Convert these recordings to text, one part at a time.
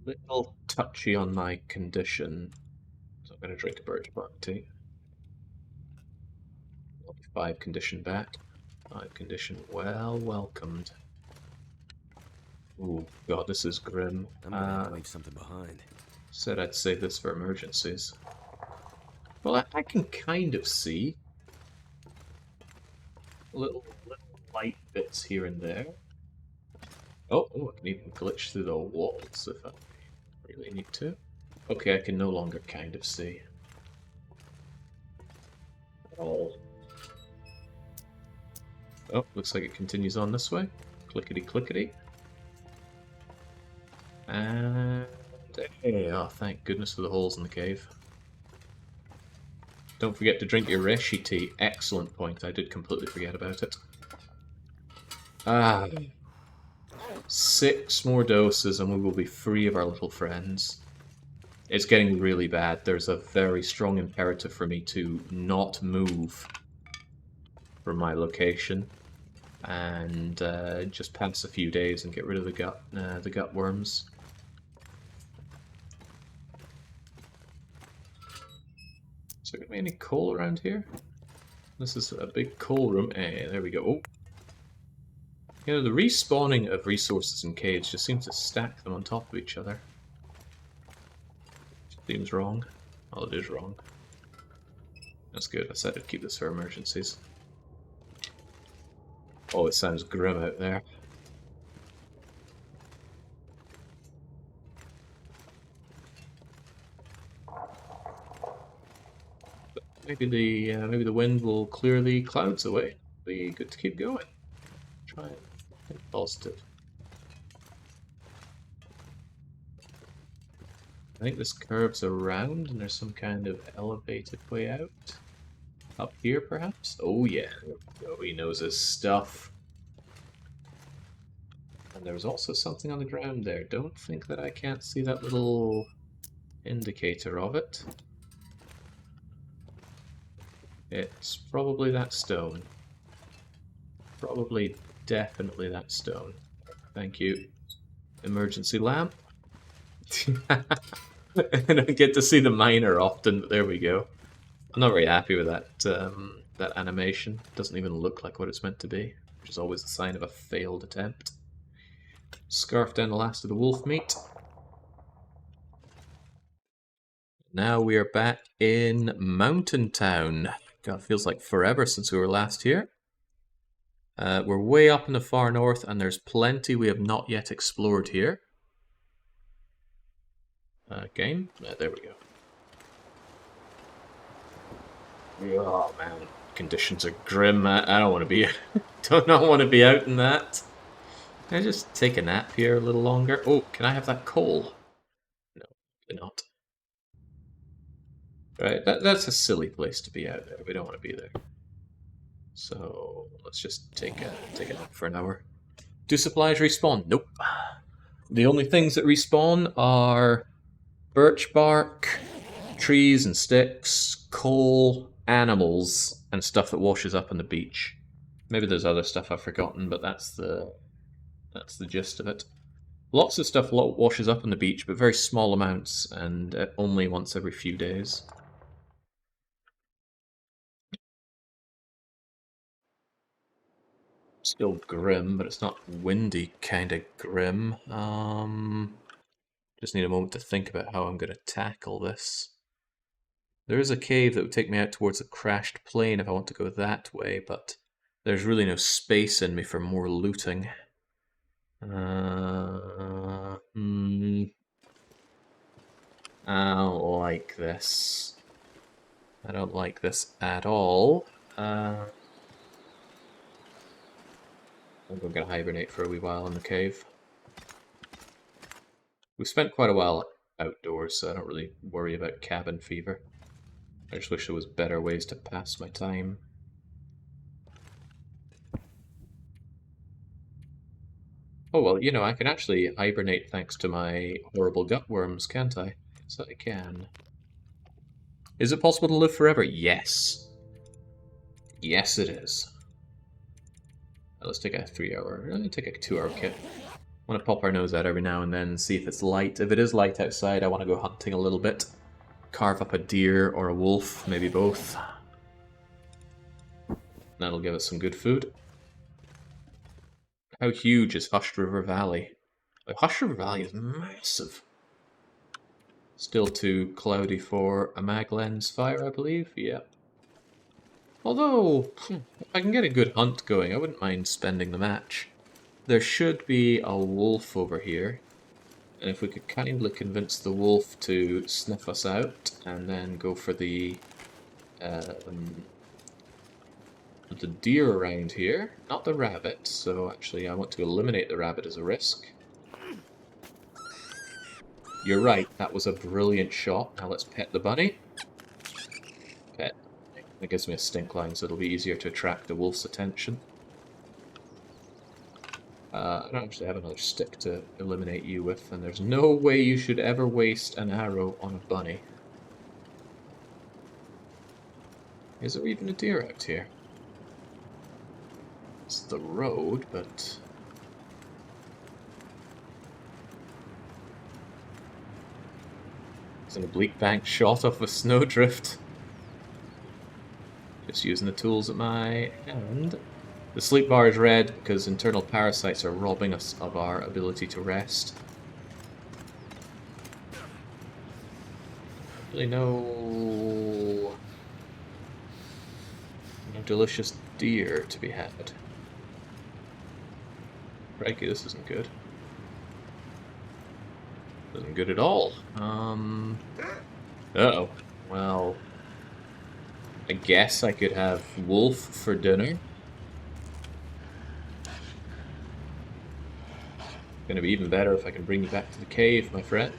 Little touchy on my condition, so I'm going to drink a birch bark tea. 5 condition back. 5 condition well welcomed. Ooh, God, this is grim. I'm gonna have to leave something behind. Said I'd save this for emergencies. Well, I can kind of see little light bits here and there. Oh, I can even glitch through the walls if I really need to. Okay, I can no longer kind of see. Oh, looks like it continues on this way. Clickety clickety. And hey, oh, thank goodness for the holes in the cave. Don't forget to drink your Reshi tea. Excellent point. I did completely forget about it. 6 more doses and we will be free of our little friends. It's getting really bad. There's a very strong imperative for me to not move from my location and just pass a few days and get rid of the gut worms. Is there gonna be any coal around here? This is a big coal room. Hey, there we go. Oh. You know, the respawning of resources in caves just seems to stack them on top of each other. Seems wrong. Well, it is wrong. That's good. I said I'd keep this for emergencies. Oh, it sounds grim out there. Maybe the wind will clear the clouds away. Be good to keep going. Try and think positive. I think this curves around and there's some kind of elevated way out. Up here, perhaps? Oh yeah, oh, he knows his stuff. And there's also something on the ground there. Don't think that I can't see that little indicator of it. It's probably that stone. Probably, definitely that stone. Thank you. Emergency lamp. I don't get to see the miner often, but there we go. I'm not very happy with that that animation. It doesn't even look like what it's meant to be, which is always a sign of a failed attempt. Scarf down the last of the wolf meat. Now we are back in Mountain Town. God, feels like forever since we were last here. We're way up in the far north, and there's plenty we have not yet explored here. Game? There we go. Oh man, conditions are grim. I don't want to be. Do not want to be out in that. Can I just take a nap here a little longer? Oh, can I have that coal? No, probably not. Right, that's a silly place to be out there. We don't want to be there. So let's just take a nap for an hour. Do supplies respawn? Nope. The only things that respawn are birch bark, trees and sticks, coal, animals, and stuff that washes up on the beach. Maybe there's other stuff I've forgotten, but that's the gist of it. Lots of stuff washes up on the beach, but very small amounts, and only once every few days. Still grim, but it's not windy kind of grim. Just need a moment to think about how I'm going to tackle this. There is a cave that would take me out towards a crashed plane if I want to go that way, but there's really no space in me for more looting. I don't like this. I don't like this at all. I'm going to hibernate for a wee while in the cave. We've spent quite a while outdoors, so I don't really worry about cabin fever. I just wish there was better ways to pass my time. Oh well, you know, I can actually hibernate thanks to my horrible gut worms, can't I? Yes, I can. Is it possible to live forever? Yes. Yes, it is. Let's take a 3-hour, take a 2-hour kit. Want to pop our nose out every now and then and see if it's light. If it is light outside, I want to go hunting a little bit. Carve up a deer or a wolf, maybe both. That'll give us some good food. How huge is Hushed River Valley? Like, Hushed River Valley is massive. Still too cloudy for a mag lens fire, I believe. Yeah. Although, if I can get a good hunt going, I wouldn't mind spending the match. There should be a wolf over here. And if we could kindly convince the wolf to sniff us out and then go for the deer around here, not the rabbit, so actually I want to eliminate the rabbit as a risk. You're right, that was a brilliant shot. Now let's pet the bunny. Pet. That gives me a stink line, so it'll be easier to attract the wolf's attention. I don't actually have another stick to eliminate you with, and there's no way you should ever waste an arrow on a bunny. Is there even a deer out here? It's the road, but... It's an oblique bank shot off a snowdrift. Just using the tools at my hand. The sleep bar is red because internal parasites are robbing us of our ability to rest. Really no delicious deer to be had. Crikey, this isn't good. Isn't good at all. Uh-oh. Well, I guess I could have wolf for dinner. Gonna be even better if I can bring you back to the cave, my friend.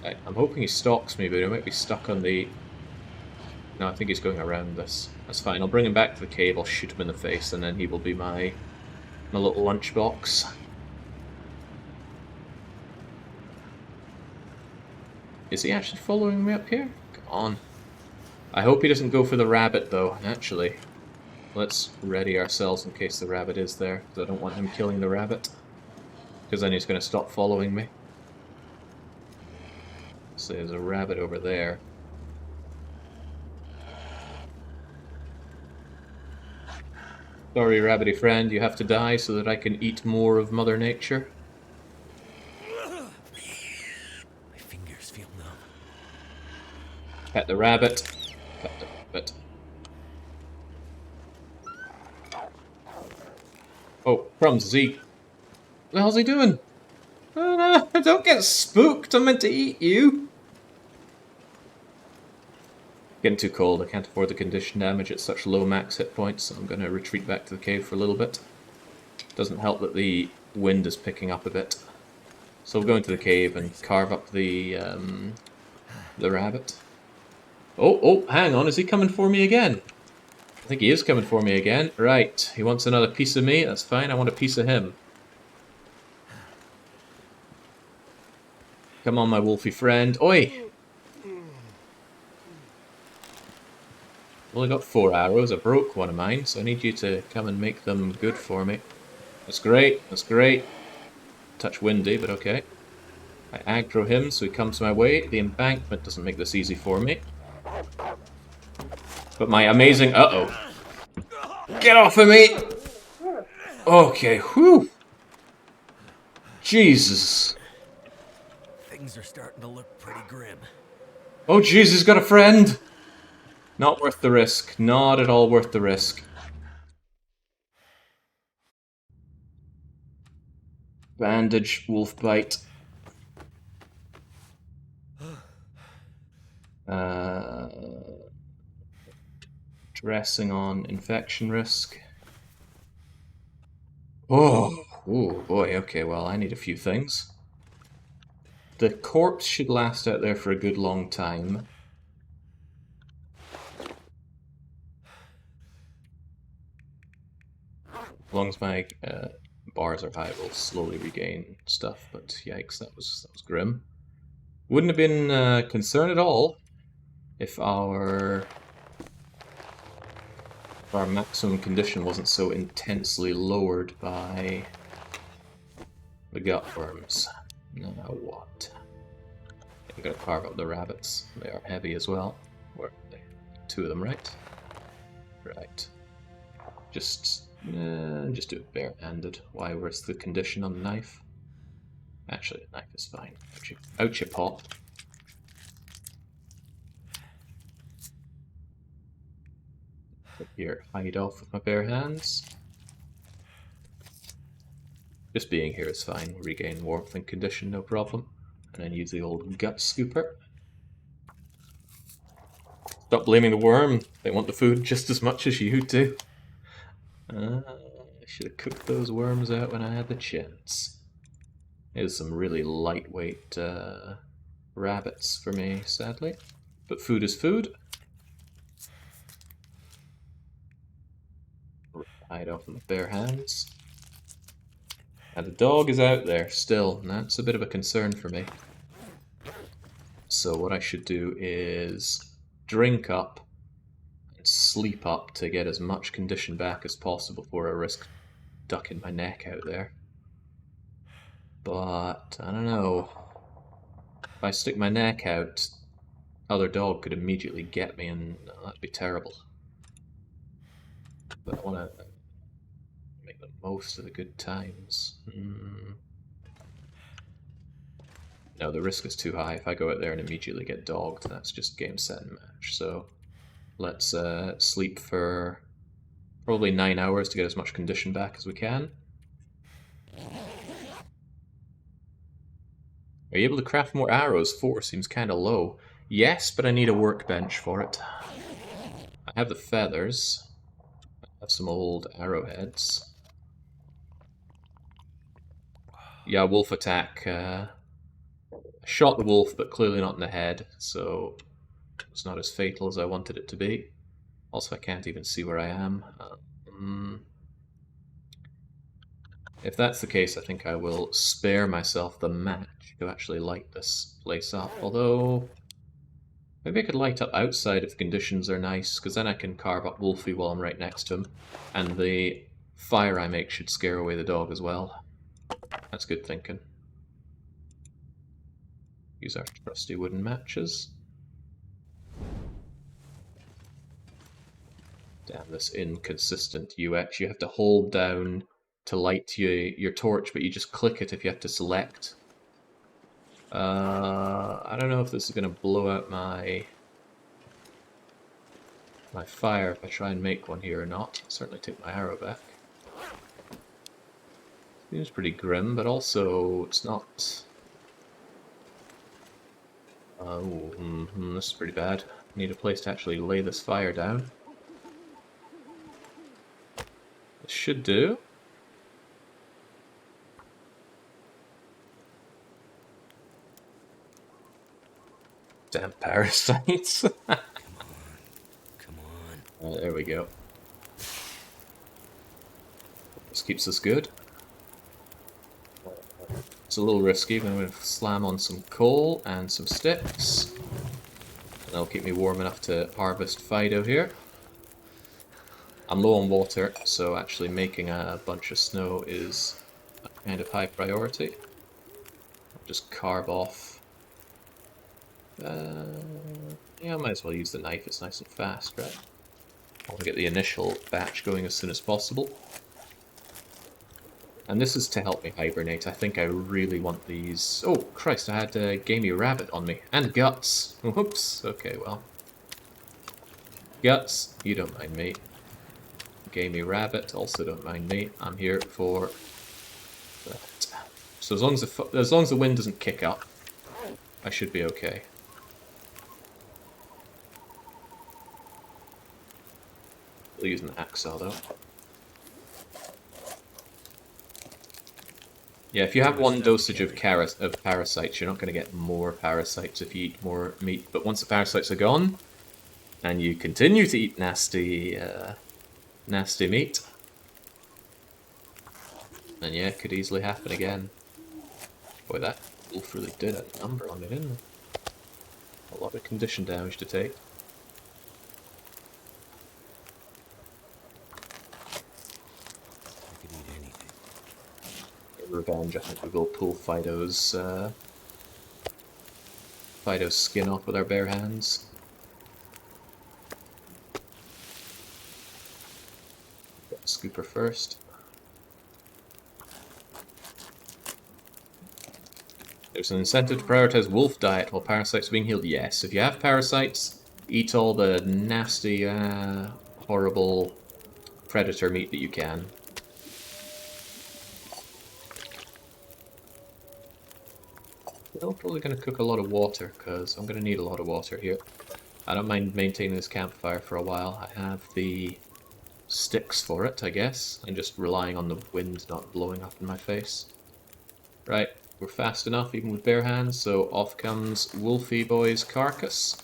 I'm hoping he stalks me, but he might be stuck on the... No, I think he's going around this. That's fine, I'll bring him back to the cave, I'll shoot him in the face, and then he will be my little lunchbox. Is he actually following me up here? Come on. I hope he doesn't go for the rabbit, though, actually. Let's ready ourselves in case the rabbit is there, because I don't want him killing the rabbit. Because then he's going to stop following me. So there's a rabbit over there. Sorry, rabbity friend, you have to die so that I can eat more of Mother Nature. My fingers feel numb. Pet the rabbit. Pet the rabbit. Oh, crumbs, is he... What the hell's he doing? Oh, no, don't get spooked, I'm meant to eat you. Getting too cold, I can't afford the condition damage at such low max hit points, so I'm going to retreat back to the cave for a little bit. Doesn't help that the wind is picking up a bit. So we'll go into the cave and carve up the rabbit. Oh, hang on, is he coming for me again? I think he is coming for me again. Right, he wants another piece of me, that's fine, I want a piece of him. Come on, my wolfy friend. Oi! Only got 4 arrows, I broke one of mine, so I need you to come and make them good for me. That's great, that's great. Touch windy, but okay. I aggro him, so he comes my way. The embankment doesn't make this easy for me. But my amazing... Uh-oh. Get off of me! Okay, whew! Jesus. Things are starting to look pretty grim. Oh, jeez, he's got a friend! Not worth the risk. Not at all worth the risk. Bandage, wolf bite. Dressing on infection risk. Oh boy, okay, well, I need a few things. The corpse should last out there for a good long time. As long as my bars are high, we'll slowly regain stuff, but yikes, that was grim. Wouldn't have been concerned at all if our our maximum condition wasn't so intensely lowered by the gut worms. Now what? I'm gonna carve up the rabbits. They are heavy as well. Where are they? 2 of them, right? Right. Just do it bare-handed. Why risk the condition on the knife? Actually, the knife is fine. Ouch, you pop. Here, hide off with my bare hands. Just being here is fine. Regain warmth and condition, no problem. And then use the old gut scooper. Stop blaming the worm. They want the food just as much as you do. I should have cooked those worms out when I had the chance. Here's some really lightweight rabbits for me, sadly. But food is food. Hide off with my bare hands. And the dog is out there still, and that's a bit of a concern for me. So what I should do is drink up and sleep up to get as much condition back as possible before I risk ducking my neck out there. But, I don't know. If I stick my neck out, other dog could immediately get me, and that'd be terrible. But I want to make the most of the good times. No, the risk is too high. If I go out there and immediately get dogged, that's just game, set, and match. So let's sleep for probably 9 hours to get as much condition back as we can. Are you able to craft more arrows? 4 seems kind of low. Yes, but I need a workbench for it. I have the feathers. I have some old arrowheads. Yeah, wolf attack. I shot the wolf, but clearly not in the head, so it's not as fatal as I wanted it to be. Also, I can't even see where I am. If that's the case, I think I will spare myself the match to actually light this place up. Although, maybe I could light up outside if the conditions are nice, because then I can carve up Wolfie while I'm right next to him. And the fire I make should scare away the dog as well. That's good thinking. Use our trusty wooden matches. Damn, this inconsistent UX. You have to hold down to light your torch, but you just click it if you have to select. I don't know if this is going to blow out my fire if I try and make one here or not. I'll certainly take my arrow back. Seems pretty grim, but also it's not... this is pretty bad. Need a place to actually lay this fire down. This should do. Damn parasites. Come on. There we go. This keeps us good. It's a little risky, but I'm going to slam on some coal and some sticks. And that'll keep me warm enough to harvest Fido here. I'm low on water, so actually making a bunch of snow is a kind of high priority. I'll just carve off. Yeah, I might as well use the knife, it's nice and fast, right? I want to get the initial batch going as soon as possible. And this is to help me hibernate. I think I really want these... Oh, Christ, I had a gamey rabbit on me. And guts. Whoops. Okay, well. Guts, you don't mind me. Gamey rabbit, also don't mind me. I'm here for that. So as long as the wind doesn't kick up, I should be okay. I'll use an hacksaw though. Yeah, if you have one dosage of parasites, you're not going to get more parasites if you eat more meat. But once the parasites are gone, and you continue to eat nasty meat, then yeah, it could easily happen again. Boy, that wolf really did a number on me, didn't it? A lot of condition damage to take. revenge, I think we will pull Fido's skin off with our bare hands. Get Scooper first. There's an incentive to prioritize wolf diet while parasites are being healed. Yes, if you have parasites, eat all the nasty, horrible predator meat that you can. I'm probably going to cook a lot of water, because I'm going to need a lot of water here. I don't mind maintaining this campfire for a while. I have the sticks for it, I guess. I'm just relying on the wind not blowing up in my face. Right, we're fast enough, even with bare hands, so off comes Wolfie Boy's carcass.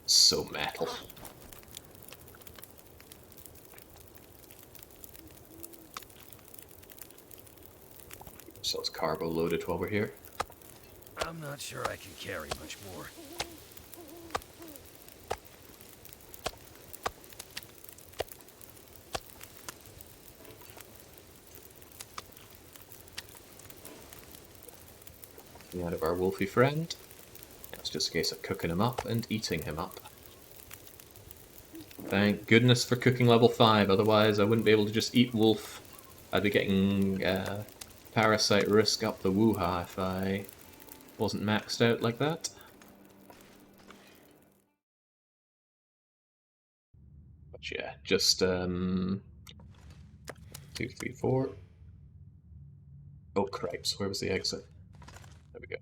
So metal. So it's carbo loaded while we're here. I'm not sure I can carry much more. Out of our wolfy friend. It's just a case of cooking him up and eating him up. Thank goodness for cooking level 5, otherwise I wouldn't be able to just eat wolf. I'd be getting parasite risk up the woo-ha if I wasn't maxed out like that. But yeah, just 2, 3, 4. Oh cripes, where was the exit? There we go.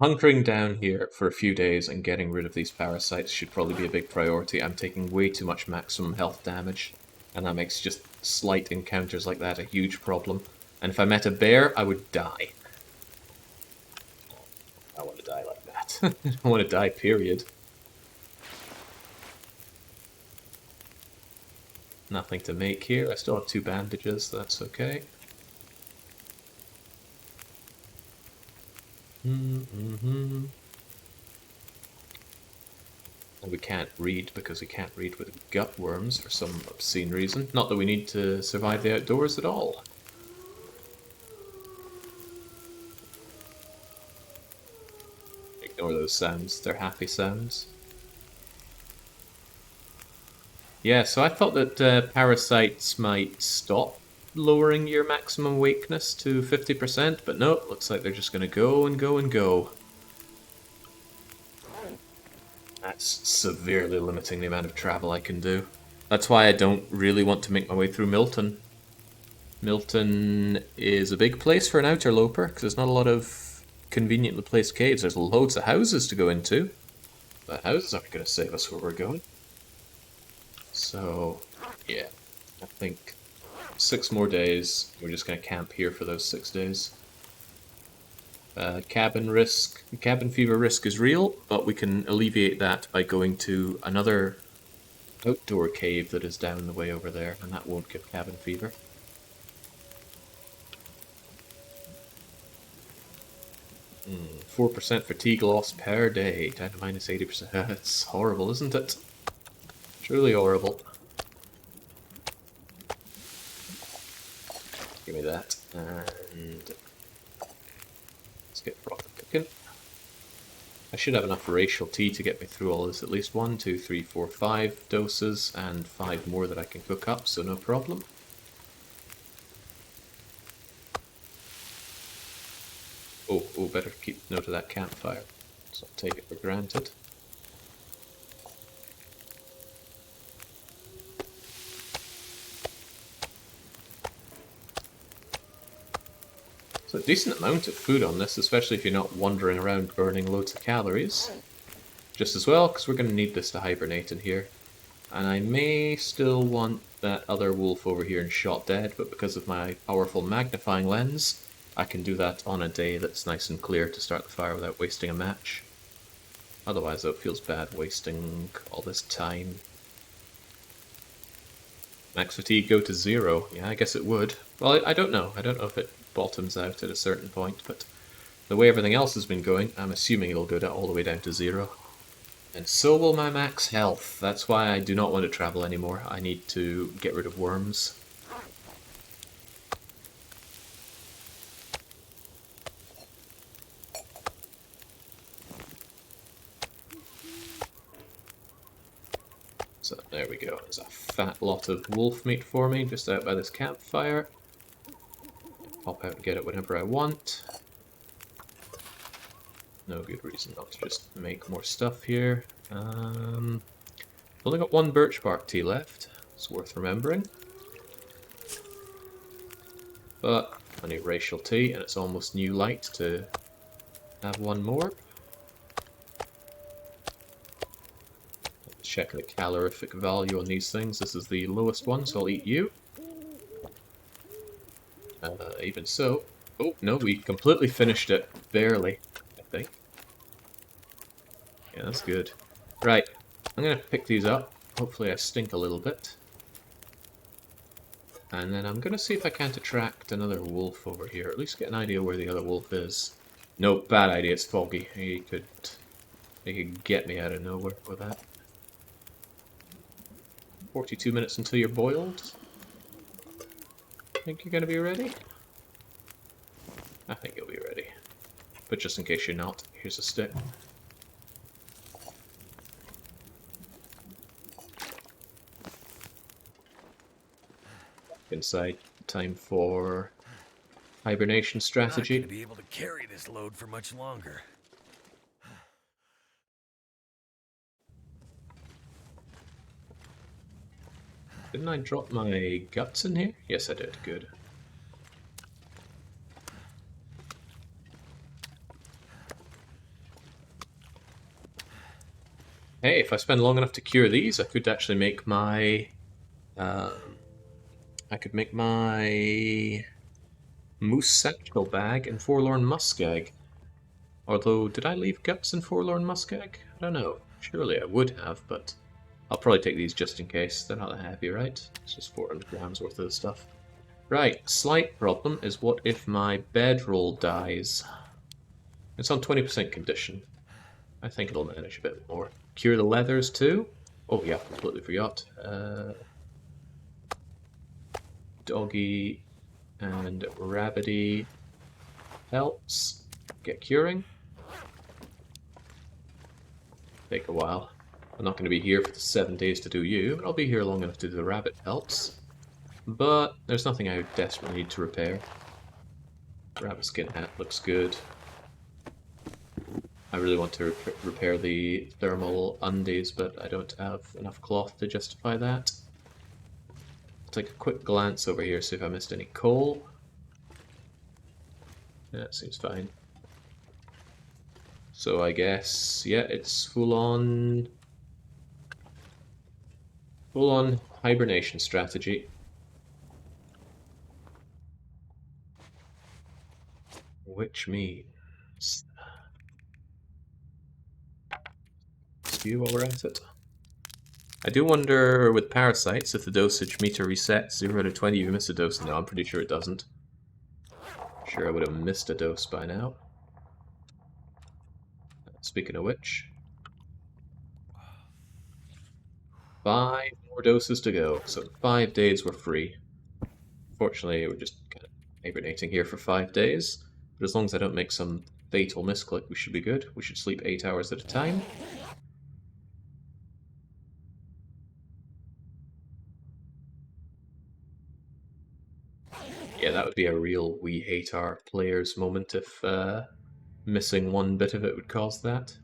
Hunkering down here for a few days and getting rid of these parasites should probably be a big priority. I'm taking way too much maximum health damage, and that makes just slight encounters like that a huge problem. And if I met a bear, I would die. I want to die like that. I don't want to die, period. Nothing to make here. I still have 2 bandages, so that's okay. And we can't read because we can't read with gut worms for some obscene reason. Not that we need to survive the outdoors at all. Ignore those sounds, they're happy sounds. Yeah, so I thought that parasites might stop lowering your maximum weakness to 50%, but no, looks like they're just going to go and go and go. That's severely limiting the amount of travel I can do. That's why I don't really want to make my way through Milton. Milton is a big place for an Outerloper, because there's not a lot of conveniently placed caves. There's loads of houses to go into. The houses aren't going to save us where we're going. So, yeah, I think 6 more days. We're just going to camp here for those 6 days. Cabin fever risk is real, but we can alleviate that by going to another outdoor cave that is down the way over there, and that won't give cabin fever. Hmm, 4% fatigue loss per day, down to minus 80%. That's horrible, isn't it? Truly horrible. Give me that, and let's get proper cooking. I should have enough racial tea to get me through all this. At least 1, 2, 3, 4, 5 doses, and 5 more that I can cook up, so no problem. Oh, better keep note of that campfire, so I'll take it for granted. So a decent amount of food on this, especially if you're not wandering around burning loads of calories. Just as well, because we're going to need this to hibernate in here. And I may still want that other wolf over here in shot dead, but because of my powerful magnifying lens, I can do that on a day that's nice and clear to start the fire without wasting a match. Otherwise, though, it feels bad wasting all this time. Max fatigue go to 0. Yeah, I guess it would. Well, I don't know. I don't know if it bottoms out at a certain point, but the way everything else has been going, I'm assuming it'll go all the way down to 0. And so will my max health. That's why I do not want to travel anymore. I need to get rid of worms. So there we go. There's a fat lot of wolf meat for me just out by this campfire. Pop out and get it whenever I want. No good reason not to just make more stuff here. Only got one birch bark tea left. It's worth remembering. But I need racial tea, and it's almost new light to have one more. Let's check the calorific value on these things. This is the lowest one, so I'll eat you. Even so... Oh, no, we completely finished it. Barely, I think. Yeah, that's good. Right, I'm going to pick these up. Hopefully I stink a little bit. And then I'm going to see if I can't attract another wolf over here. At least get an idea where the other wolf is. No, bad idea, it's foggy. He could get me out of nowhere with that. 42 minutes until you're boiled. Think you're going to be ready? I think you'll be ready. But just in case you're not, here's a stick. Inside, time for hibernation strategy. Not gonna be able to carry this load for much longer. Didn't I drop my guts in here? Yes, I did. Good. Hey, if I spend long enough to cure these, I could actually make my... I could make my moose satchel bag and forlorn muskeg. Although, did I leave guts in forlorn muskeg? I don't know. Surely I would have, but I'll probably take these just in case. They're not that heavy, right? It's just 400 grams worth of the stuff. Right, slight problem is what if my bedroll dies? It's on 20% condition. I think it'll manage a bit more. Cure the leathers too? Oh yeah, completely forgot. Doggy and rabbity helps. Get curing. Take a while. I'm not going to be here for the 7 days to do you, but I'll be here long enough to do the rabbit pelts. But there's nothing I desperately need to repair. Rabbit skin hat looks good. I really want to repair the thermal undies, but I don't have enough cloth to justify that. I'll take a quick glance over here, see if I missed any coal. Yeah, it seems fine. So I guess, yeah, it's full-on hibernation strategy. Which means... Spew while we're at it. I do wonder with parasites if the dosage meter resets 0 to 20 you miss a dose. No, I'm pretty sure it doesn't. Sure, I would have missed a dose by now. Speaking of which, 5 more doses to go. So 5 days we're free. Fortunately, we're just kind of hibernating here for 5 days. But as long as I don't make some fatal misclick, we should be good. We should sleep 8 hours at a time. Yeah, that would be a real we hate our players moment if missing one bit of it would cause that.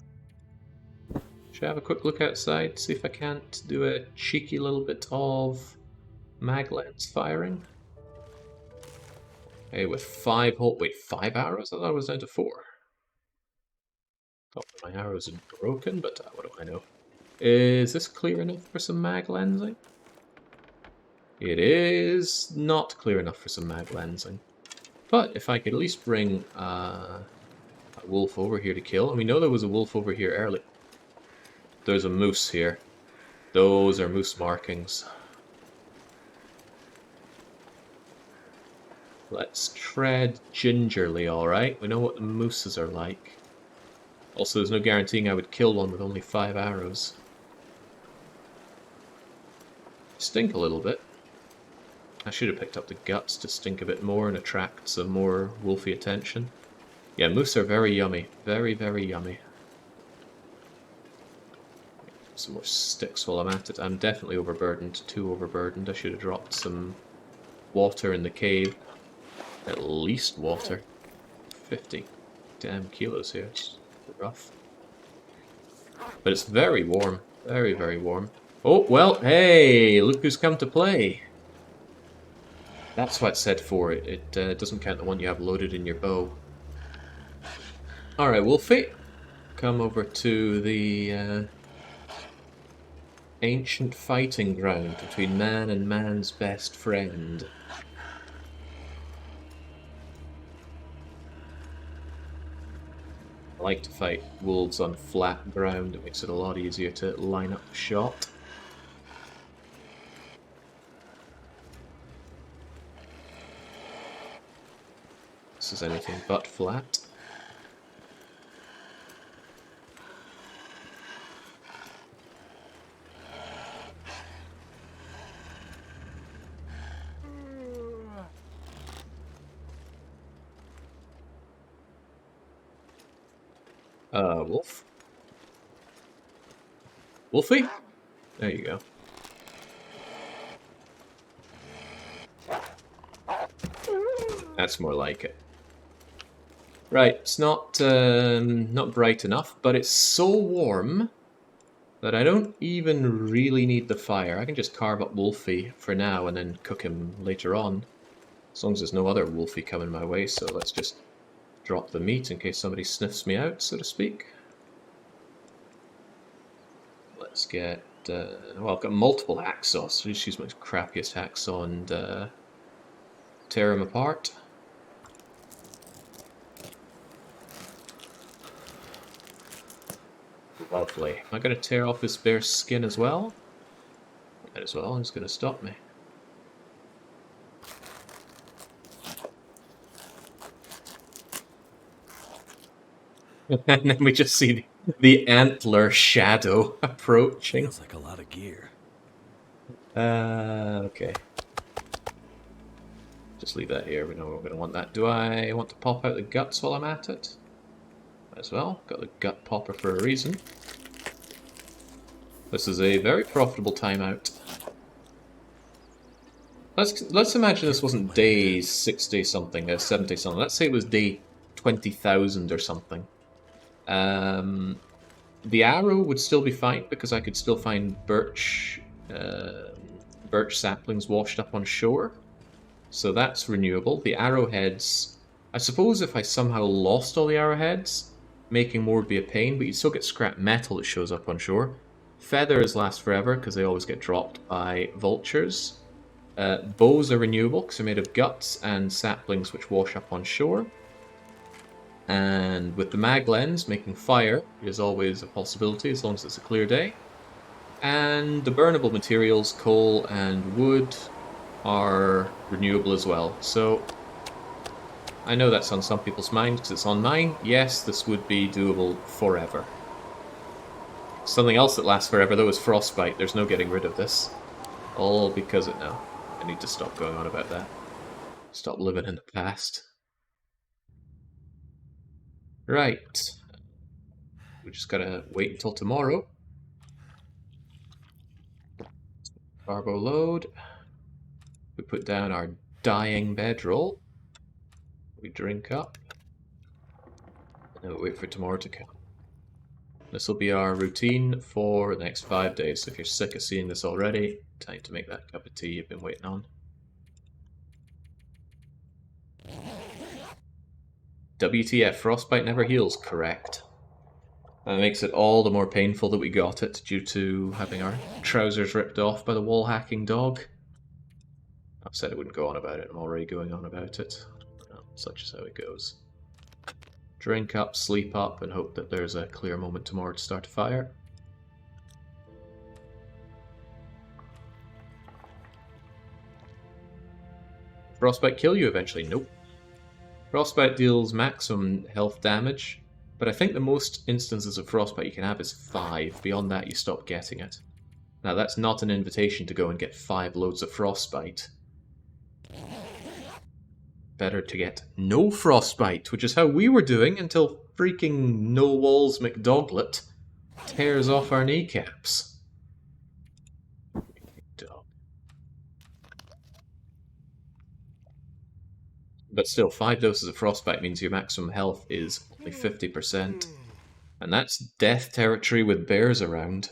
Should I have a quick look outside, see if I can't do a cheeky little bit of mag lens firing? Hey, with 5 arrows? I thought it was down to 4. Thought my arrows had broken, but what do I know? Is this clear enough for some mag lensing? It is not clear enough for some mag lensing. But if I could at least bring a wolf over here to kill, and we know there was a wolf over here earlier. There's a moose here. Those are moose markings. Let's tread gingerly, alright? We know what the mooses are like. Also, there's no guaranteeing I would kill one with only 5 arrows. Stink a little bit. I should have picked up the guts to stink a bit more and attract some more wolfy attention. Yeah, moose are very yummy. Very, very yummy. Some more sticks while I'm at it. I'm definitely overburdened. Too overburdened. I should have dropped some water in the cave. At least water. 50 damn kilos here. It's rough. But it's very warm. Very, very warm. Oh, well, hey! Look who's come to play! That's what it said for it. It doesn't count the one you have loaded in your bow. Alright, Wolfie. Come over to the ancient fighting ground between man and man's best friend. I like to fight wolves on flat ground. It makes it a lot easier to line up the shot. This is anything but flat. Wolf? Wolfie? There you go. That's more like it. Right, it's not bright enough, but it's so warm that I don't even really need the fire. I can just carve up Wolfie for now and then cook him later on. As long as there's no other Wolfie coming my way, so let's just drop the meat in case somebody sniffs me out, so to speak. Let's get... well, I've got multiple hacksaws, so just use my crappiest hacksaw and tear them apart. Lovely. Am I going to tear off this bear's skin as well? Might as well, it's going to stop me. And then we just see the antler shadow approaching. Feels like a lot of gear. Okay. Just leave that here, we know we're going to want that. Do I want to pop out the guts while I'm at it? Might as well. Got the gut popper for a reason. This is a very profitable timeout. Let's imagine this wasn't day 60 something, 70 something. Let's say it was day 20,000 or something. The arrow would still be fine because I could still find birch saplings washed up on shore. So that's renewable. The arrowheads, I suppose if I somehow lost all the arrowheads, making more would be a pain, but you still get scrap metal that shows up on shore. Feathers last forever because they always get dropped by vultures. Bows are renewable because they're made of guts and saplings which wash up on shore. And with the mag lens, making fire is always a possibility as long as it's a clear day. And the burnable materials, coal and wood, are renewable as well. So I know that's on some people's minds because it's on mine. Yes, this would be doable forever. Something else that lasts forever though is frostbite. There's no getting rid of this. All because it now. I need to stop going on about that. Stop living in the past. Right. We just gotta wait until tomorrow. Carbo load. We put down our dying bedroll. We drink up. And then we wait for tomorrow to come. This will be our routine for the next 5 days. So if you're sick of seeing this already, time to make that cup of tea you've been waiting on. WTF, frostbite never heals, correct. That makes it all the more painful that we got it due to having our trousers ripped off by the wall hacking dog. I said I wouldn't go on about it, I'm already going on about it. Well, such is how it goes. Drink up, sleep up, and hope that there's a clear moment tomorrow to start a fire. Frostbite kill you eventually? Nope. Frostbite deals maximum health damage But I think the most instances of frostbite you can have is 5. Beyond that, you stop getting it. Now, that's not an invitation to go and get 5 loads of frostbite. Better to get no frostbite, which is how we were doing until freaking No Walls McDoglet tears off our kneecaps. But still, 5 doses of frostbite means your maximum health is only 50%. And that's death territory with bears around.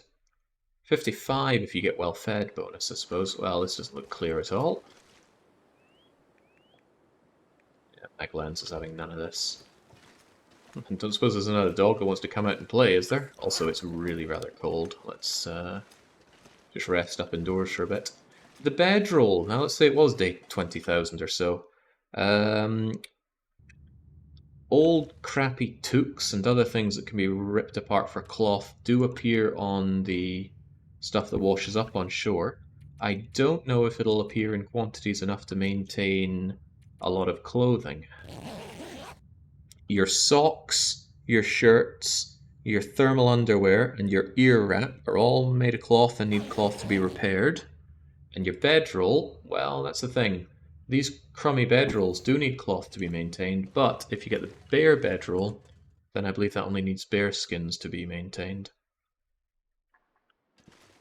55 if you get well fed bonus, I suppose. Well, this doesn't look clear at all. Yeah, Maglands is having none of this. I don't suppose there's another dog that wants to come out and play, is there? Also, it's really rather cold. Let's just rest up indoors for a bit. The bedroll. Now, let's say it was day 20,000 or so. Old crappy toques and other things that can be ripped apart for cloth do appear on the stuff that washes up on shore. I don't know if it'll appear in quantities enough to maintain a lot of clothing. Your socks, your shirts, your thermal underwear, and your ear wrap are all made of cloth and need cloth to be repaired. And your bedroll, well, that's the thing. These crummy bedrolls do need cloth to be maintained, but if you get the bear bedroll, then I believe that only needs bear skins to be maintained.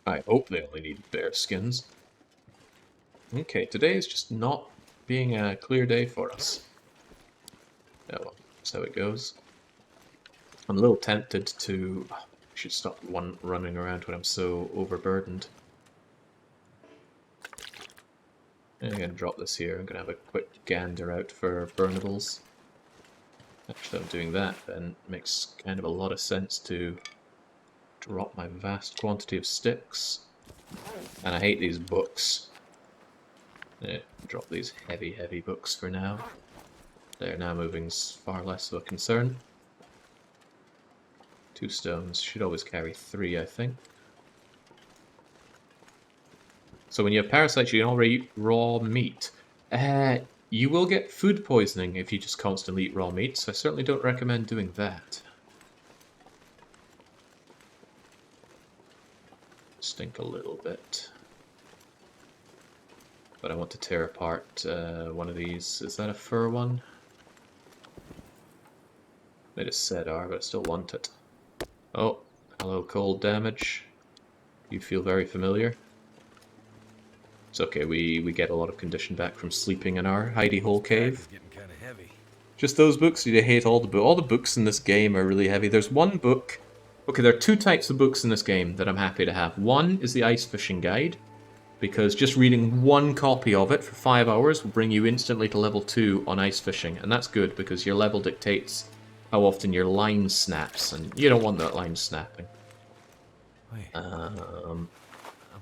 I hope they only need bear skins. Okay, today is just not being a clear day for us. Oh well, that's how it goes. I'm a little tempted to... I should stop running around when I'm so overburdened. I'm going to drop this here. I'm going to have a quick gander out for burnables. Actually, I'm doing that, then it makes kind of a lot of sense to drop my vast quantity of sticks. And I hate these books. Yeah, drop these heavy books for now. They're now moving far less of a concern. 2 stones. Should always carry 3, I think. So when you have parasites, you can already eat raw meat. You will get food poisoning if you just constantly eat raw meat, so I certainly don't recommend doing that. Stink a little bit. But I want to tear apart one of these. Is that a fur one? They just said R, but I still want it. Oh, hello cold damage. You feel very familiar. It's okay, we get a lot of condition back from sleeping in our hidey hole cave. Getting kind of heavy. Just those books? You hate all the books? All the books in this game are really heavy. There's one book... Okay, there are 2 types of books in this game that I'm happy to have. One is the Ice Fishing Guide, because just reading 1 copy of it for 5 hours will bring you instantly to level 2 on ice fishing, and that's good because your level dictates how often your line snaps, and you don't want that line snapping. Wait. I'm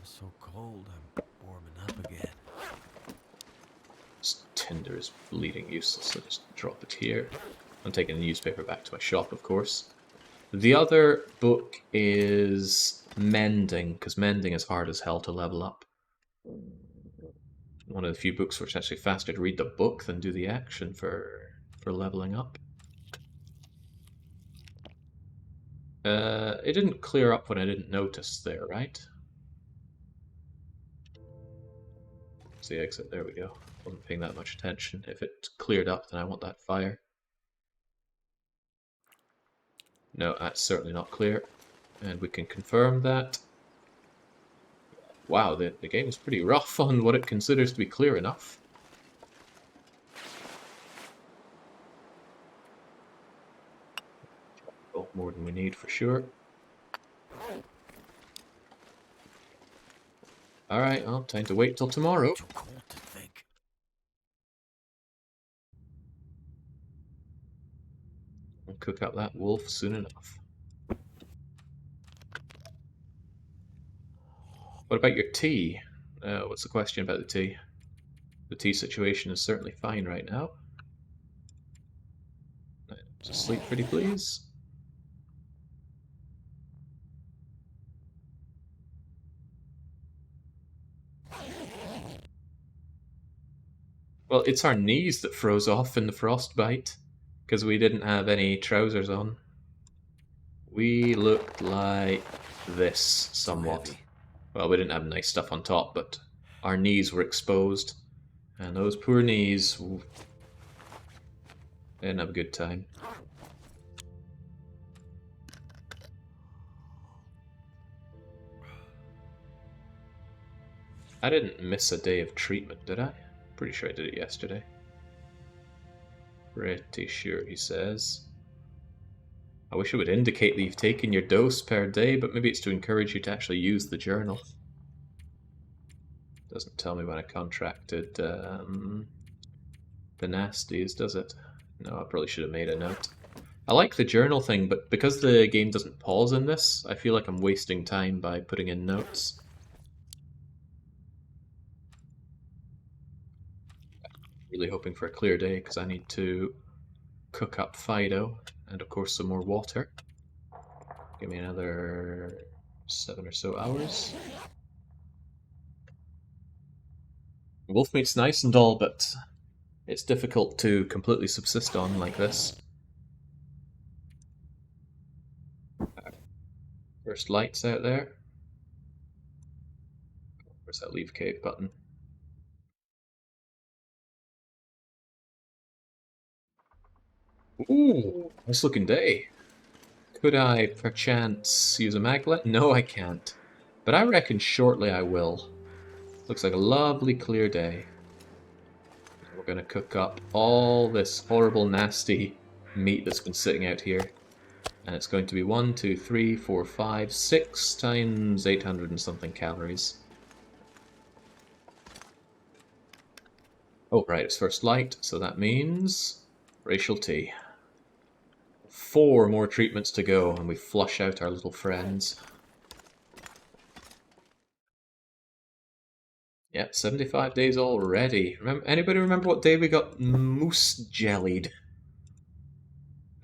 so cold, I'm warming up again. This tinder is bleeding useless, so just drop it here. I'm taking the newspaper back to my shop, of course. The other book is Mending, because Mending is hard as hell to level up. One of the few books where it's actually faster to read the book than do the action for leveling up. It didn't clear up when I didn't notice there, right? It's the exit, there we go. Wasn't paying that much attention. If it cleared up, then I want that fire. No, that's certainly not clear. And we can confirm that. Wow, the game is pretty rough on what it considers to be clear enough. Oh, more than we need for sure. Alright, well, time to wait till tomorrow. Too cold to think. We'll cook up that wolf soon enough. What about your tea? What's the question about the tea? The tea situation is certainly fine right now. Just sleep pretty please. Well, it's our knees that froze off in the frostbite, because we didn't have any trousers on. we looked like this somewhat. Heavy. Well, we didn't have nice stuff on top, but our knees were exposed. And those poor knees, ooh, they didn't have a good time. I didn't miss a day of treatment, did I? Pretty sure I did it yesterday. Pretty sure, he says. I wish it would indicate that you've taken your dose per day, but maybe it's to encourage you to actually use the journal. Doesn't tell me when I contracted the nasties, does it? No, I probably should have made a note. I like the journal thing, but because the game doesn't pause in this, I feel like I'm wasting time by putting in notes. Really hoping for a clear day, because I need to cook up Fido, and of course some more water. Give me another 7 or so hours. Wolf meat's nice and all, but it's difficult to completely subsist on like this. First lights out there. Where's that leave cave button? Ooh, nice looking day. Could I perchance use a maglet? No, I can't. But I reckon shortly I will. Looks like a lovely clear day. We're going to cook up all this horrible, nasty meat that's been sitting out here. And it's going to be 1, 2, 3, 4, 5, 6 times 800 and something calories. Oh, right, it's first light, so that means racial tea. 4 more treatments to go, and we flush out our little friends. Yep, 75 days already. Anybody remember what day we got moose jellied?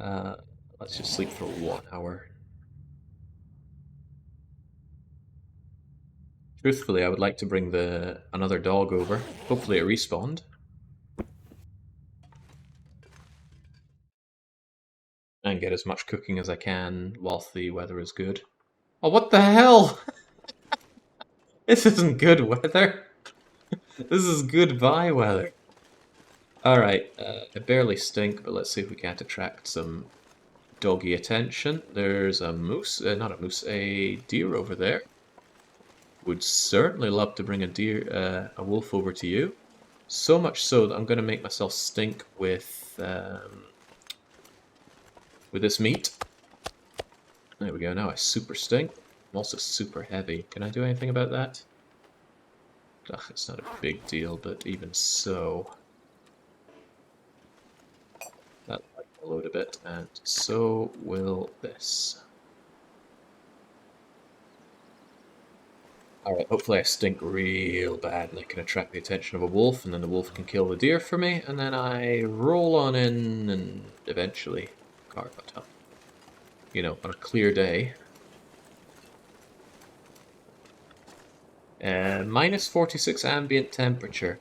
Let's just sleep for 1 hour. Truthfully, I would like to bring another dog over. Hopefully it respawned. And get as much cooking as I can whilst the weather is good. Oh, what the hell? This isn't good weather. This is goodbye weather. Alright, I barely stink, but let's see if we can't attract some doggy attention. There's a moose, not a moose, a deer over there. Would certainly love to bring a wolf over to you. So much so that I'm going to make myself stink with this meat. There we go, now I super stink. I'm also super heavy. Can I do anything about that? Ugh, it's not a big deal, but even so... That will load a bit, and so will this. Alright, hopefully I stink real bad and I can attract the attention of a wolf, and then the wolf can kill the deer for me, and then I roll on in and eventually carve it up. You know, on a clear day. Minus 46 ambient temperature.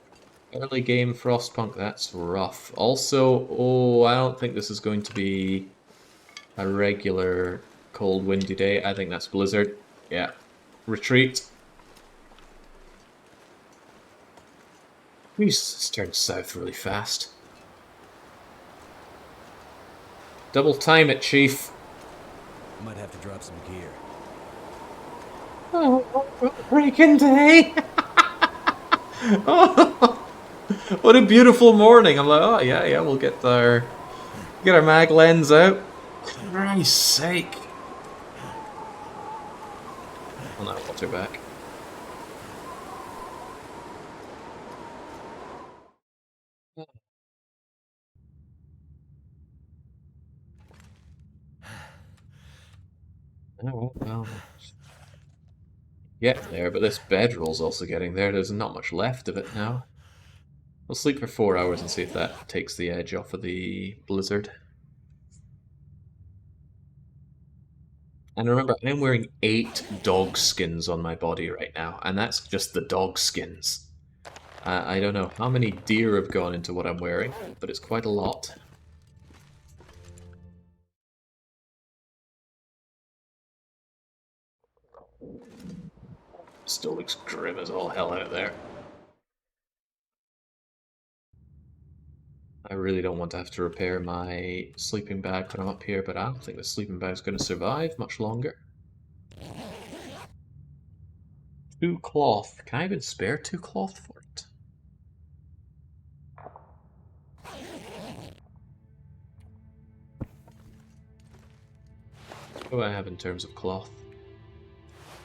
Early game Frostpunk, that's rough. Also, oh, I don't think this is going to be a regular cold, windy day. I think that's blizzard. Yeah. Retreat. Jesus, this turned south really fast. Double time it, Chief. Might have to drop some gear. Oh, breaking day! Oh, what a beautiful morning! I'm like, oh yeah, we'll get our mag lens out. Christ's sake! Well, now water back. Oh well. Get there, but this bedroll's also getting there. There's not much left of it now. We'll sleep for 4 hours and see if that takes the edge off of the blizzard. And remember, I'm wearing 8 dog skins on my body right now, and that's just the dog skins. I don't know how many deer have gone into what I'm wearing, but it's quite a lot. Still looks grim as all hell out there. I really don't want to have to repair my sleeping bag when I'm up here, but I don't think the sleeping bag's going to survive much longer. 2 cloth. Can I even spare 2 cloth for it? What do I have in terms of cloth?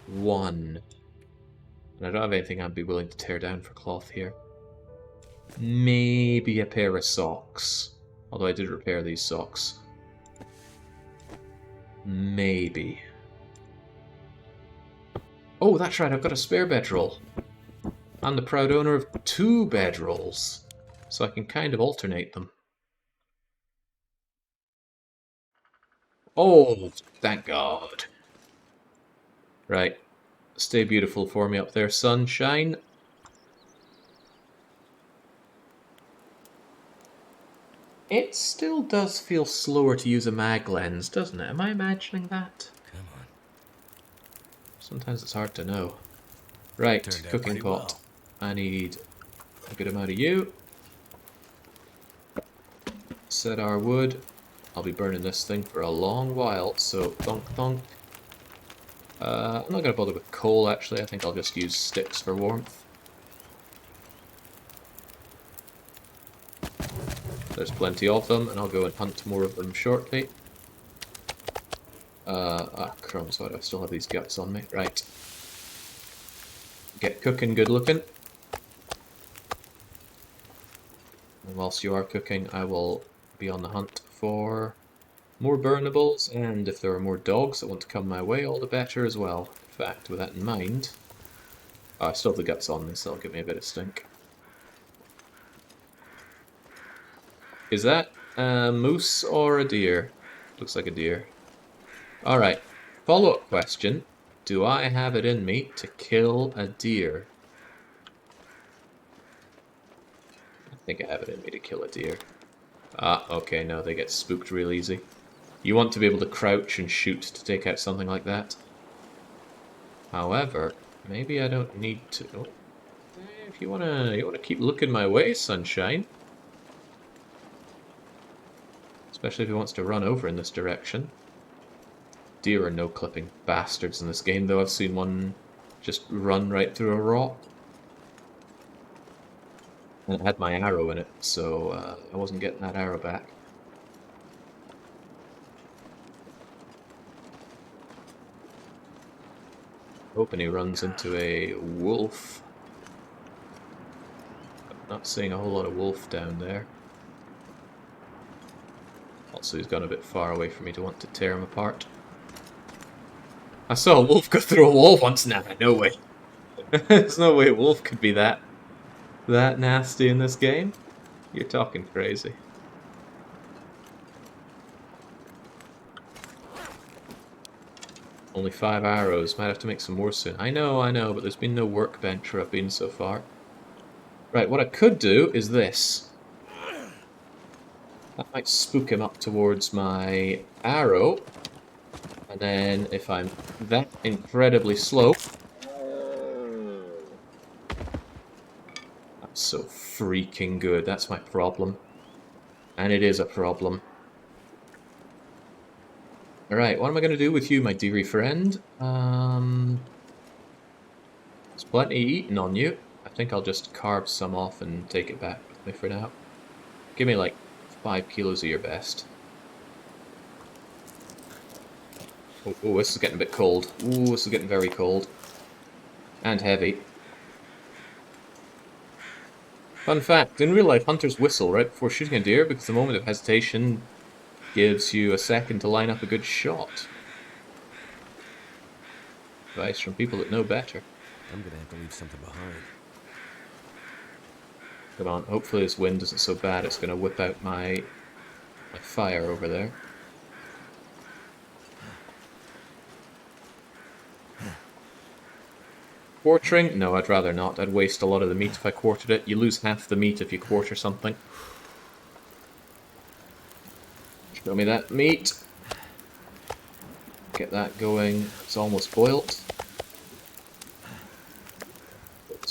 1. And I don't have anything I'd be willing to tear down for cloth here. Maybe a pair of socks. Although I did repair these socks. Maybe. Oh, that's right, I've got a spare bedroll. I'm the proud owner of 2 bedrolls. So I can kind of alternate them. Oh, thank God. Right. Stay beautiful for me up there, sunshine. It still does feel slower to use a mag lens, doesn't it? Am I imagining that? Come on. Sometimes it's hard to know. Right, Turned out cooking pretty pot. well. I need a good amount of you. Set our wood. I'll be burning this thing for a long while, so thunk thunk. I'm not going to bother with coal actually, I think I'll just use sticks for warmth. There's plenty of them, and I'll go and hunt more of them shortly. Crumbs, why do I still have these guts on me? Right. Get cooking, good looking. And whilst you are cooking, I will be on the hunt for more burnables, and if there are more dogs that want to come my way, all the better as well. In fact, with that in mind... Oh, I still have the guts on me, so that'll give me a bit of stink. Is that a moose or a deer? Looks like a deer. Alright, follow-up question. Do I have it in me to kill a deer? I think I have it in me to kill a deer. Ah, okay, no, they get spooked real easy. You want to be able to crouch and shoot to take out something like that. However, maybe I don't need to... Oh, if you wanna keep looking my way, sunshine. Especially if he wants to run over in this direction. Deer are no-clipping bastards in this game, though. I've seen one just run right through a rock. And it had my arrow in it, so I wasn't getting that arrow back. Hoping he runs into a wolf. I'm not seeing a whole lot of wolf down there. Also, he's gone a bit far away for me to want to tear him apart. I saw a wolf go through a wall once. Nah, no way. There's no way a wolf could be that nasty in this game. You're talking crazy. Only 5 arrows. Might have to make some more soon. I know, but there's been no workbench where I've been so far. Right, what I could do is this. That might spook him up towards my arrow. And then if I'm that incredibly slow... I'm so freaking good. That's my problem. And it is a problem. Alright, what am I going to do with you, my dearie friend? There's plenty eating on you. I think I'll just carve some off and take it back with me for now. Give me like 5 kilos of your best. Oh, this is getting a bit cold. Ooh, this is getting very cold. And heavy. Fun fact, in real life, hunters whistle right before shooting a deer because the moment of hesitation gives you a second to line up a good shot. Advice from people that know better. I'm gonna have to leave something behind. Come on, hopefully this wind isn't so bad it's going to whip out my fire over there. Quartering? No, I'd rather not. I'd waste a lot of the meat if I quartered it. You lose half the meat if you quarter something. Show me that meat. Get that going. It's almost boiled.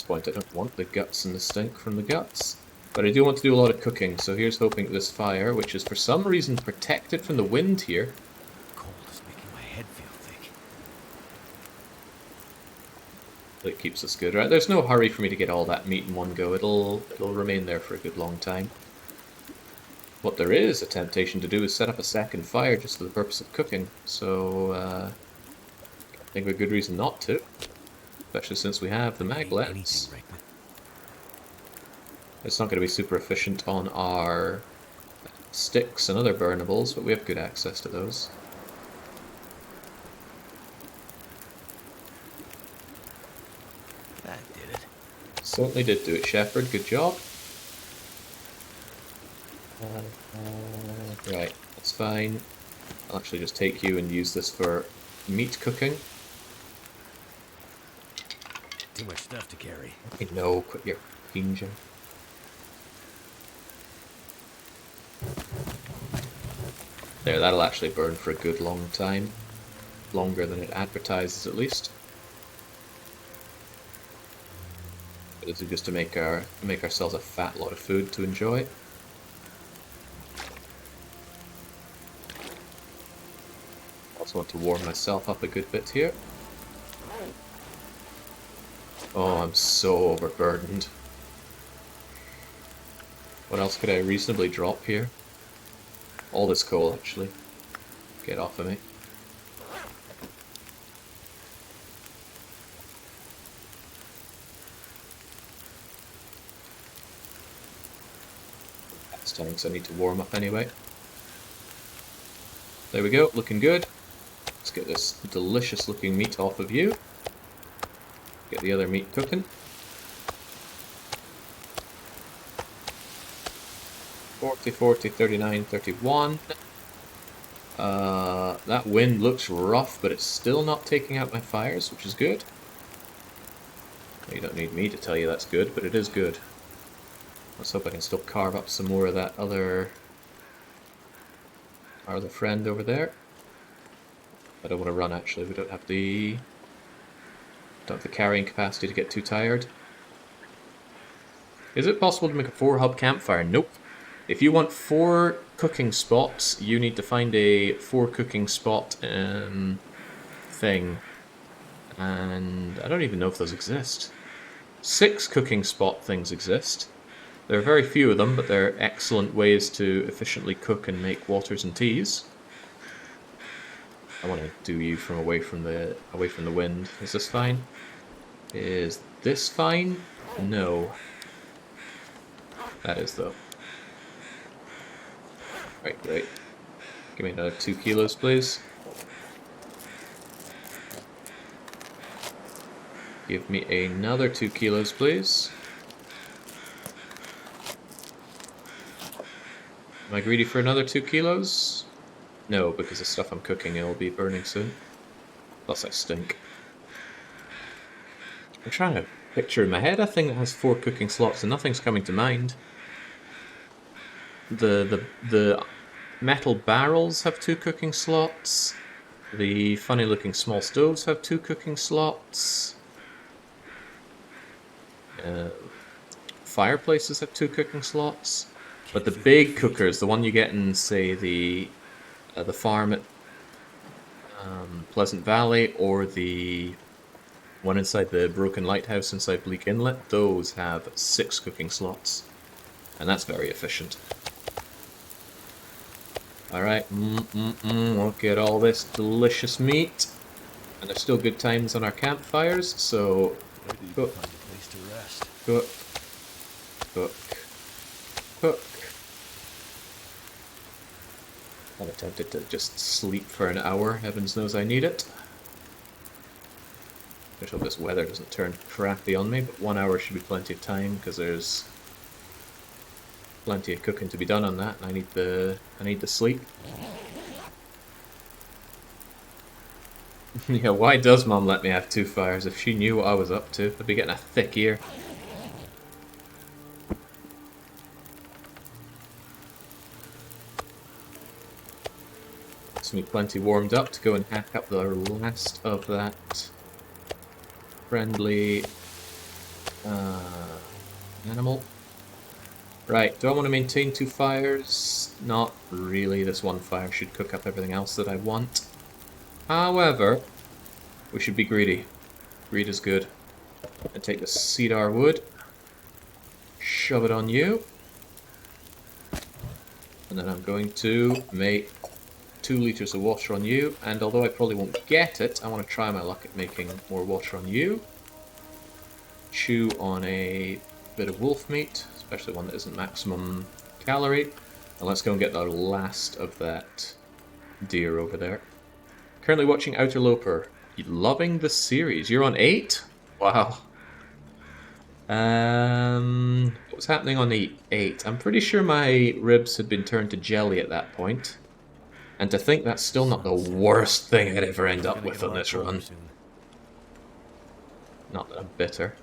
this point I don't want the guts and the stink from the guts. But I do want to do a lot of cooking, so here's hoping this fire, which is for some reason protected from the wind here. Cold is making my head feel thick. It keeps us good, right? There's no hurry for me to get all that meat in one go. It'll remain there for a good long time. What there is a temptation to do is set up a second fire just for the purpose of cooking. So, I think of a good reason not to. Especially since we have the maglets. It's not going to be super efficient on our sticks and other burnables, but we have good access to those. That did it. Certainly did do it, Shepherd. Good job. Right, that's fine. I'll actually just take you and use this for meat cooking. Too much stuff to carry. No, quit your whinging. There, that'll actually burn for a good long time. Longer than it advertises, at least. But this is just to make ourselves a fat lot of food to enjoy. Also want to warm myself up a good bit here. Oh, I'm so overburdened. What else could I reasonably drop here? All this coal, actually. Get off of me. That's tanks I need to warm up anyway. There we go, looking good. Let's get this delicious looking meat off of you. Get the other meat cooking. 40, 40, 39, 31. That wind looks rough, but it's still not taking out my fires, which is good. You don't need me to tell you that's good, but it is good. Let's hope I can still carve up some more of that other friend over there. I don't want to run, actually. We don't have the carrying capacity to get too tired. Is it possible to make a 4-hub campfire? Nope. If you want 4 cooking spots, you need to find a 4 cooking spot thing. And I don't even know if those exist. 6 cooking spot things exist. There are very few of them, but they're excellent ways to efficiently cook and make waters and teas. I want to do you from away from the wind. Is this fine? Is this fine? No. That is, though. Right, great. Give me another 2 kilos, please. Give me another 2 kilos, please. Am I greedy for another 2 kilos? No, because the stuff I'm cooking will be burning soon. Plus I stink. I'm trying to picture in my head a thing that has 4 cooking slots and nothing's coming to mind. The metal barrels have 2 cooking slots. The funny looking small stoves have 2 cooking slots. Fireplaces have 2 cooking slots. But the big cookers, the one you get in, say, the farm at Pleasant Valley, or the one inside the Broken Lighthouse inside Bleak Inlet, those have 6 cooking slots. And that's very efficient. Alright, we'll get all this delicious meat. And there's still good times on our campfires, so cook, cook, cook, cook. I'm tempted to just sleep for an hour, heavens knows I need it. I hope this weather doesn't turn crappy on me, but 1 hour should be plenty of time, because there's plenty of cooking to be done on that, and I need the sleep. Yeah, why does Mum let me have 2 fires? If she knew what I was up to, I'd be getting a thick ear. Gets me plenty warmed up to go and hack up the last of that friendly Animal. Right, do I want to maintain 2 fires? Not really. This 1 fire should cook up everything else that I want. However, we should be greedy. Greed is good. And take the cedar wood. Shove it on you. And then I'm going to make 2 liters of water on you. And although I probably won't get it, I want to try my luck at making more water on you. Chew on a bit of wolf meat, especially one that isn't maximum calorie. And let's go and get the last of that deer over there. Currently watching Outerloper. You loving the series? You're on 8? Wow. What was happening on 8? I'm pretty sure my ribs had been turned to jelly at that point. And to think that's still not the worst thing I'd ever end up with on this run. Not that I'm bitter.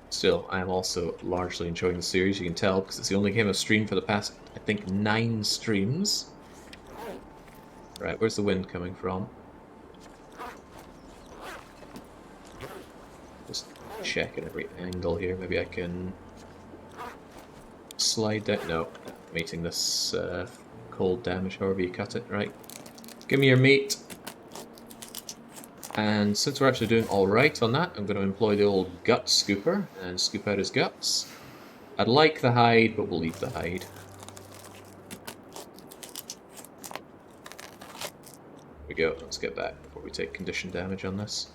Still, I am also largely enjoying the series, you can tell, because it's the only game I've streamed for the past, I think, 9 streams. Right, where's the wind coming from? Just check at every angle here, maybe I can slide down. No, meeting this cold damage, however you cut it. Right, give me your meat. And since we're actually doing alright on that, I'm going to employ the old gut scooper and scoop out his guts. I'd like the hide, but we'll leave the hide. Here we go, let's get back before we take condition damage on this.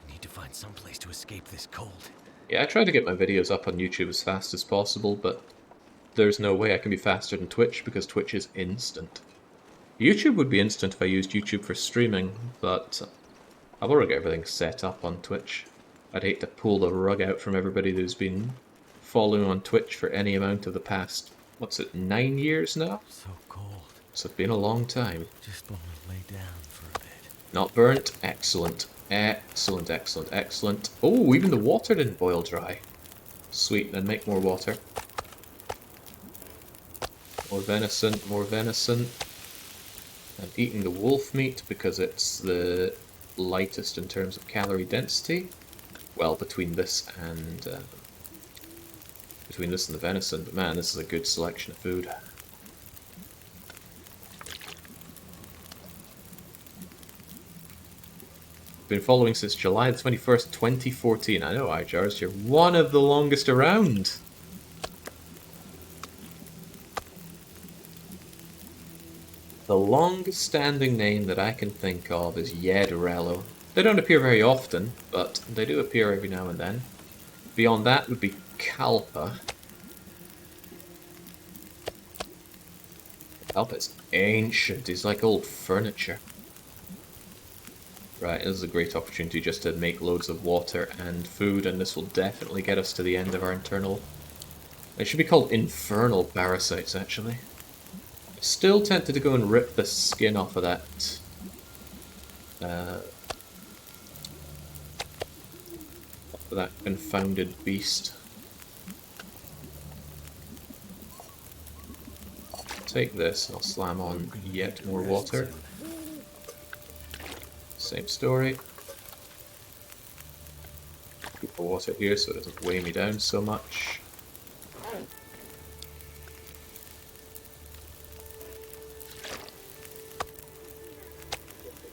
Need to find some place to escape this cold. Yeah, I try to get my videos up on YouTube as fast as possible, but there's no way I can be faster than Twitch because Twitch is instant. YouTube would be instant if I used YouTube for streaming, but I've already got everything set up on Twitch. I'd hate to pull the rug out from everybody who's been following on Twitch for any amount of the past, what's it, 9 years now? So cold. So it's been a long time. Just want to lay down for a bit. Not burnt. Excellent. Excellent, excellent, excellent. Oh, even the water didn't boil dry. Sweet, then make more water. More venison, more venison. I'm eating the wolf meat because it's the lightest in terms of calorie density. Well, between this and the venison, but man, this is a good selection of food. Been following since July the 21st, 2014. I know, iJars, you're one of the longest around. The longest standing name that I can think of is Yedrello. They don't appear very often, but they do appear every now and then. Beyond that would be Kalpa. Kalpa's ancient, he's like old furniture. Right, this is a great opportunity just to make loads of water and food, and this will definitely get us to the end of our internal... They should be called infernal parasites, actually. Still tempted to go and rip the skin off of that confounded beast. Take this and I'll slam on yet more water. Same story. Keep the water here so it doesn't weigh me down so much.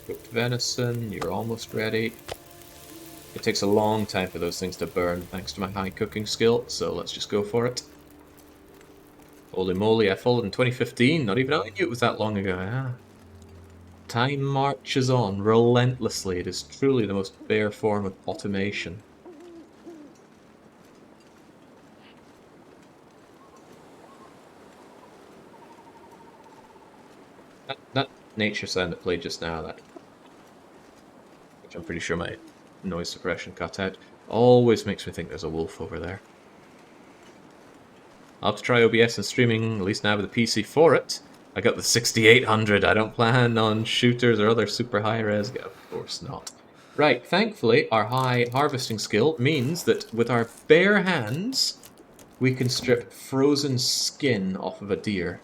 Cooked venison, you're almost ready. It takes a long time for those things to burn thanks to my high cooking skill, so let's just go for it. Holy moly, I followed in 2015, not even I knew it was that long ago. Yeah. Time marches on relentlessly, it is truly the most bare form of automation. That nature sound that played just now, that, which I'm pretty sure my noise suppression cut out, always makes me think there's a wolf over there. I'll have to try OBS and streaming, at least now with the PC for it. I got the 6800, I don't plan on shooters or other super high res, of course not. Right, thankfully our high harvesting skill means that with our bare hands we can strip frozen skin off of a deer.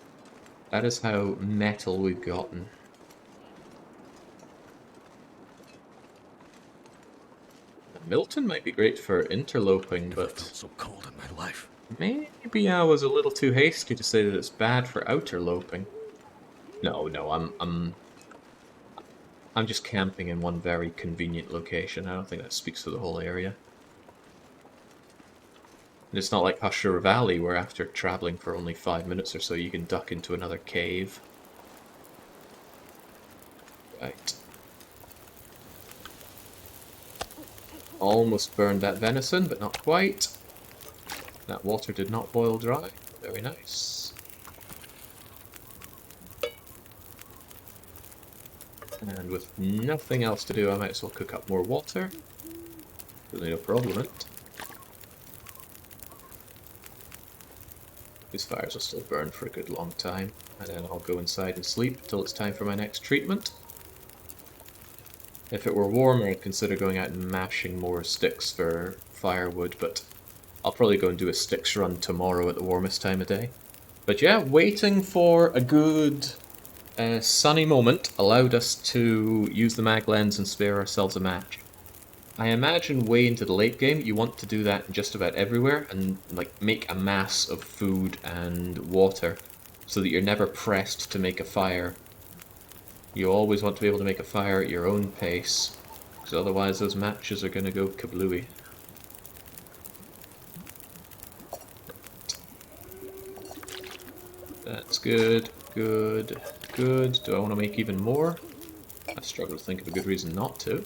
That is how metal we've gotten. Milton might be great for interloping, Never but felt so cold in my life. maybe I was a little too hasty to say that it's bad for outerloping. No, I'm just camping in one very convenient location. I don't think that speaks for the whole area. And it's not like Husher Valley, where after traveling for only 5 minutes or so, you can duck into another cave. Right. Almost burned that venison, but not quite. That water did not boil dry. Very nice. And with nothing else to do, I might as well cook up more water. Really no problem with it. These fires will still burn for a good long time, and then I'll go inside and sleep until it's time for my next treatment. If it were warmer, I'd consider going out and mashing more sticks for firewood, but I'll probably go and do a sticks run tomorrow at the warmest time of day. But yeah, waiting for a good sunny moment allowed us to use the mag lens and spare ourselves a match. I imagine way into the late game you want to do that just about everywhere and like make a mass of food and water so that you're never pressed to make a fire. You always want to be able to make a fire at your own pace, because otherwise those matches are going to go kablooey. That's good, good, good. Do I want to make even more? I struggle to think of a good reason not to.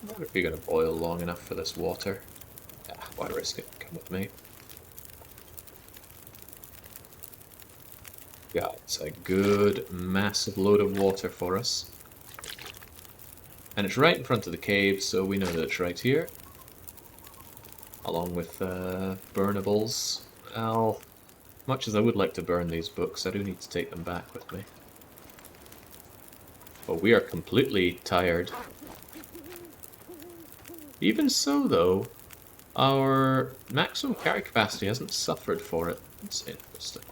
What if you're going to boil long enough for this water? Ah, why risk it? Come with me. Yeah, it's a good, massive load of water for us. And it's right in front of the cave, so we know that it's right here. Along with burnables. Well, much as I would like to burn these books, I do need to take them back with me. But we are completely tired. Even so, though, our maximum carry capacity hasn't suffered for it. That's interesting.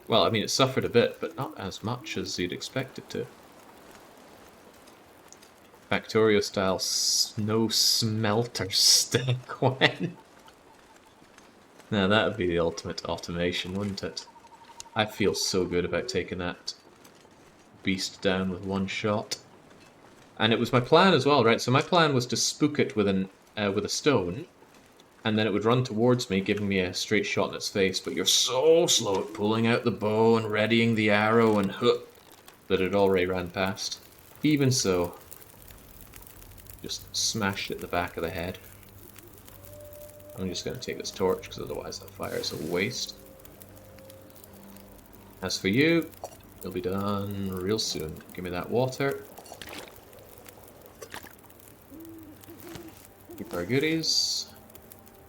Well, I mean, it suffered a bit, but not as much as you'd expect it to. Factorio-style snow smelter stick, when? Now that would be the ultimate automation, wouldn't it? I feel so good about taking that beast down with one shot. And it was my plan as well, right? So my plan was to spook it with a stone, and then it would run towards me, giving me a straight shot in its face, but you're so slow at pulling out the bow and readying the arrow and that it already ran past. Even so, just smashed it in the back of the head. I'm just going to take this torch, because otherwise that fire is a waste. As for you, you'll be done real soon. Give me that water. Keep our goodies.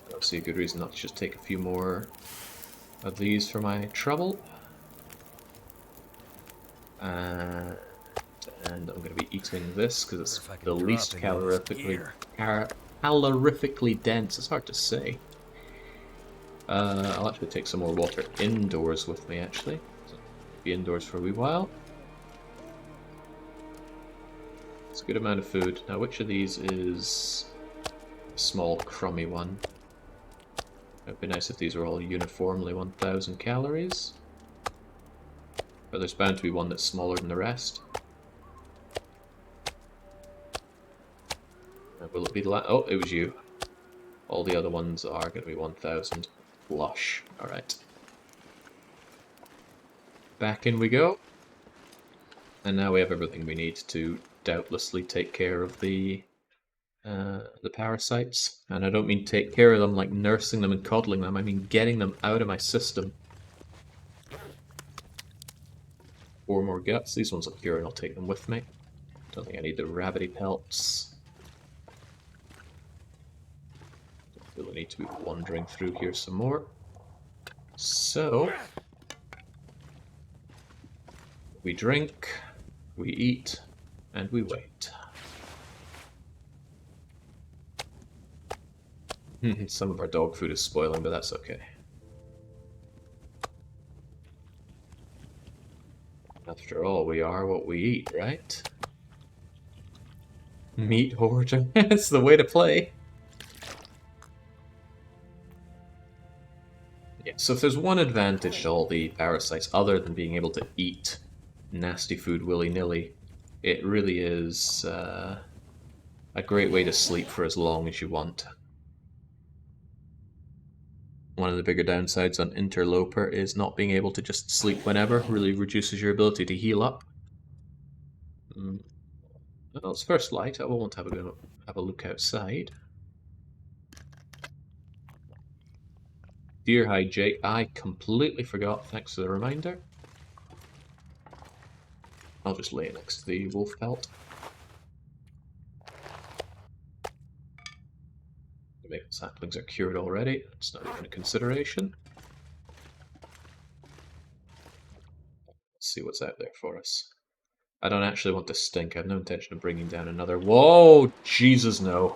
I don't see a good reason not to just take a few more of these for my trouble. And I'm going to be eating this because it's the least calorifically dense. It's hard to say. I'll actually take some more water indoors with me, actually. So I'll be indoors for a wee while. It's a good amount of food. Now, which of these is a small, crummy one? It'd be nice if these were all uniformly 1,000 calories. But there's bound to be one that's smaller than the rest. Will it be the oh, it was you. All the other ones are going to be 1,000. Lush. Alright. Back in we go. And now we have everything we need to doubtlessly take care of the parasites. And I don't mean take care of them like nursing them and coddling them, I mean getting them out of my system. 4 more guts. These ones look pure and I'll take them with me. Don't think I need the rabbity pelts. Don't feel the need to be wandering through here some more. So, we drink, we eat, and we wait. Some of our dog food is spoiling, but that's okay. After all, we are what we eat, right? Meat hoarder. It's the way to play. Yeah, so if there's one advantage to all the parasites, other than being able to eat nasty food willy-nilly, it really is a great way to sleep for as long as you want. One of the bigger downsides on Interloper is not being able to just sleep whenever. Really reduces your ability to heal up. Well, it's first light. I will want to have a look outside. Deer hide, Jake. I completely forgot. Thanks for the reminder. I'll just lay it next to the wolf pelt. The maple saplings are cured already. It's not even a consideration. Let's see what's out there for us. I don't actually want to stink. I have no intention of bringing down another. Whoa! Jesus, no.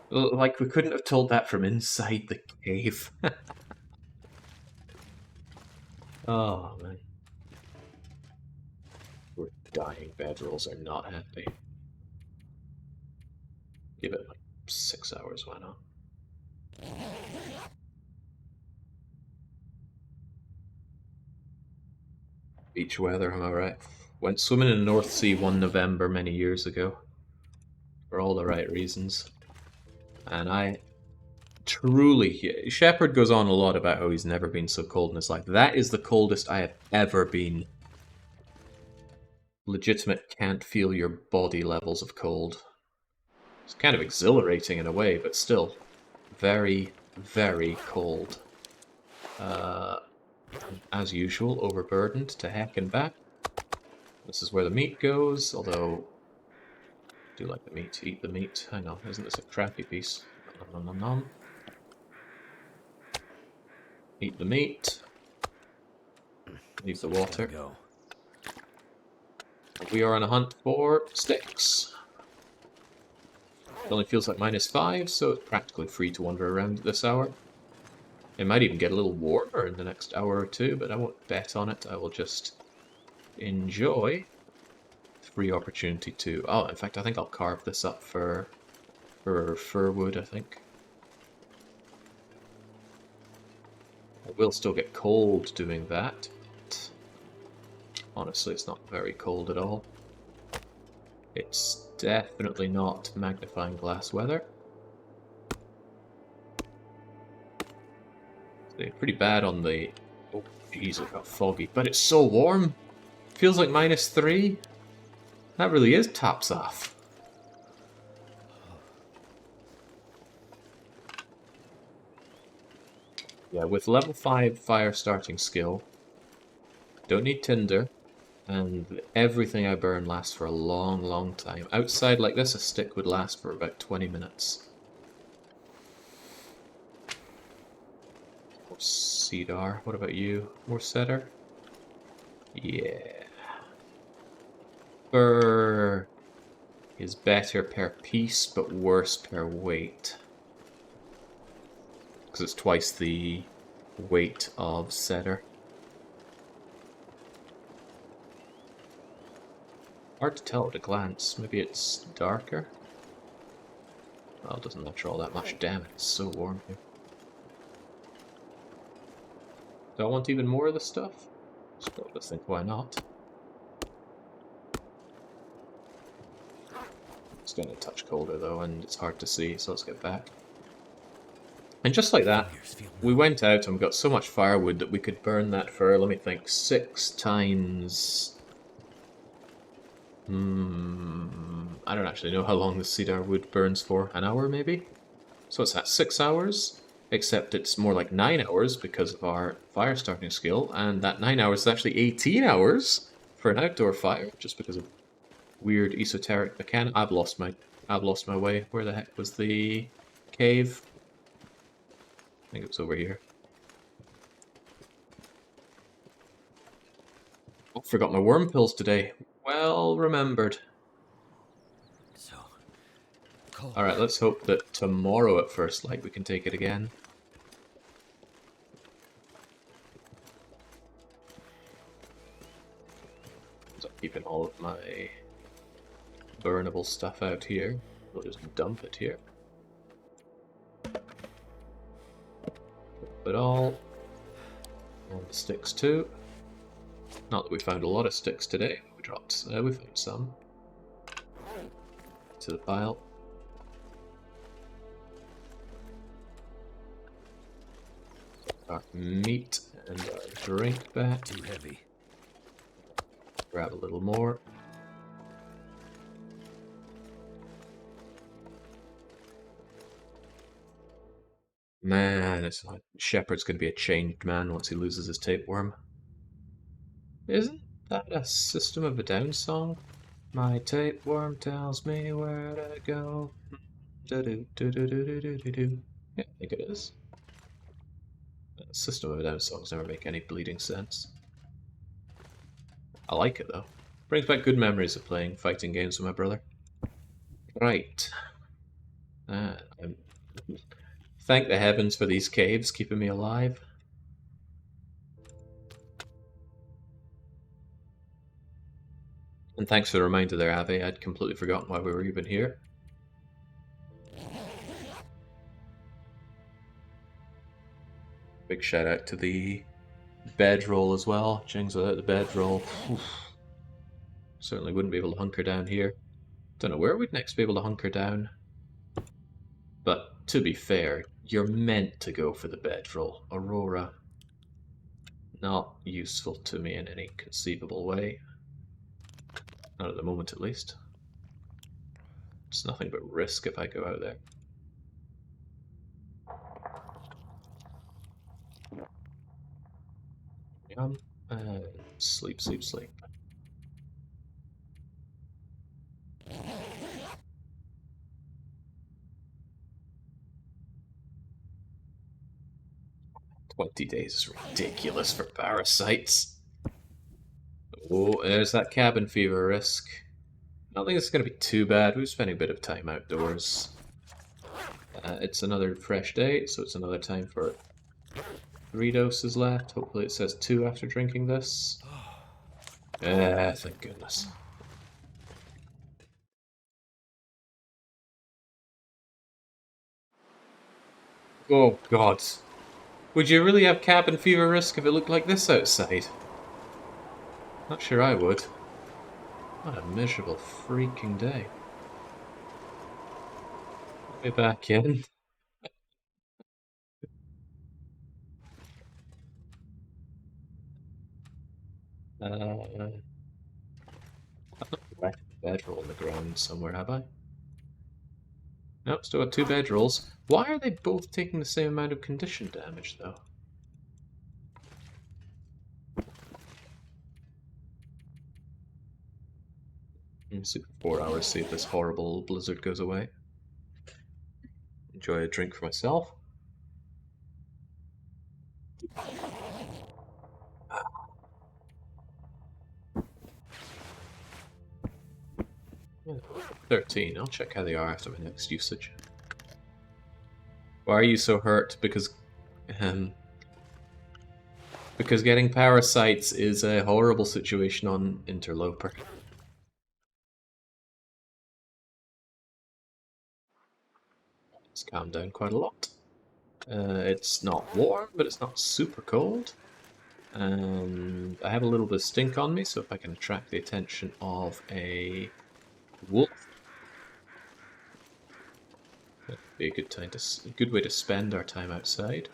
Like, we couldn't have told that from inside the cave. Oh, man. We're dying. Bedrolls are not happy. Give it like 6 hours, why not? Beach weather, am I right? Went swimming in the North Sea one November many years ago. For all the right reasons. And I truly... Shepard goes on a lot about how he's never been so cold in his life. That is the coldest I have ever been. Legitimate can't feel your body levels of cold. It's kind of exhilarating in a way, but still very, very cold. As usual, overburdened to heck and back. This is where the meat goes, although I do like the meat. Eat the meat. Hang on, isn't this a crappy piece? Nom, nom, nom, nom. Eat the meat. Leave the water. Go. We are on a hunt for sticks. It only feels like -5, so it's practically free to wander around at this hour. It might even get a little warmer in the next hour or two, but I won't bet on it. I will just enjoy the free opportunity to... Oh, in fact, I think I'll carve this up for fir wood, I think. I will still get cold doing that. But honestly, it's not very cold at all. It's definitely not magnifying glass weather. It's pretty bad on the... Oh, jeez, it got foggy. But it's so warm! Feels like -3. That really is tops off. Yeah, with level 5 fire starting skill, don't need tinder, and everything I burn lasts for a long, long time. Outside like this, a stick would last for about 20 minutes. More cedar. What about you? More cedar? Yeah. Fir is better per piece, but worse per weight. Because it's twice the weight of cedar. Hard to tell at a glance. Maybe it's darker? Well, it doesn't matter all that much. Damn it, it's so warm here. Do I want even more of this stuff? Just got to think, why not? It's getting a touch colder though, and it's hard to see, so let's get back. And just like that, we went out and we got so much firewood that we could burn that for, let me think, 6 times... I don't actually know how long the cedar wood burns for. An hour, maybe? So what's that, 6 hours? Except it's more like 9 hours because of our fire starting skill, and that 9 hours is actually 18 hours for an outdoor fire, just because of weird esoteric mechanic. I've lost my way. Where the heck was the cave? I think it was over here. Oh, forgot my worm pills today. Well remembered. So Alright, let's hope that tomorrow at first light we can take it again. So I'm keeping all of my burnable stuff out here. We'll just dump it here. But all the sticks too. Not that we found a lot of sticks today. We found some. To the pile. Our meat and our drink back. Too heavy. Grab a little more. Man, it's like Shepard's gonna be a changed man once he loses his tapeworm. Isn't that a System of a Down song? My tapeworm tells me where to go. Do-do-do-do-do-do-do-do. Yeah, I think it is. System of a Down songs never make any bleeding sense. I like it though. Brings back good memories of playing fighting games with my brother. Right. Thank the heavens for these caves keeping me alive. And thanks for the reminder there, Avi. I'd completely forgotten why we were even here. Big shout out to the bedroll as well. Jings, without the bedroll, certainly wouldn't be able to hunker down here. Don't know where we'd next be able to hunker down. But to be fair, you're meant to go for the bedroll. Aurora, not useful to me in any conceivable way. Not at the moment, at least. It's nothing but risk if I go out there. Sleep, sleep, sleep. $20 is ridiculous for parasites. Oh, there's that cabin fever risk. I don't think it's going to be too bad. We're spending a bit of time outdoors. It's another fresh day, so it's another time for 3 doses left. Hopefully it says 2 after drinking this. Thank goodness. Oh god. Would you really have cabin fever risk if it looked like this outside? Not sure I would. What a miserable freaking day. Let me back in. I've not left the bedroll on the ground somewhere, have I? Nope, still got 2 bedrolls. Why are they both taking the same amount of condition damage, though? Sleep for 4 hours, see if this horrible blizzard goes away. Enjoy a drink for myself. Yeah, 13. I'll check how they are after my next usage. Why are you so hurt? Because getting parasites is a horrible situation on Outerloper. It's calmed down quite a lot. It's not warm, but it's not super cold. And I have a little bit of stink on me, so if I can attract the attention of a wolf, that'd be a good way to spend our time outside.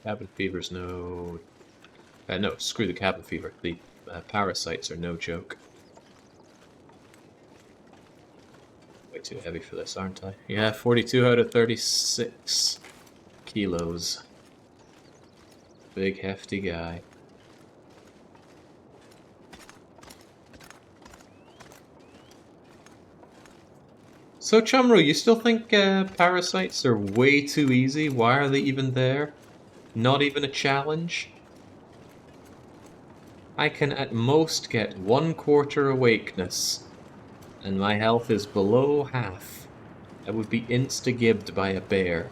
Cabin fever's no, screw the cabin fever. The parasites are no joke. Way too heavy for this, aren't I? Yeah, 42 out of 36 kilos. Big hefty guy. So Chumro, you still think parasites are way too easy? Why are they even there? Not even a challenge? I can at most get 1/4 awakeness, and my health is below half. I would be insta-gibbed by a bear.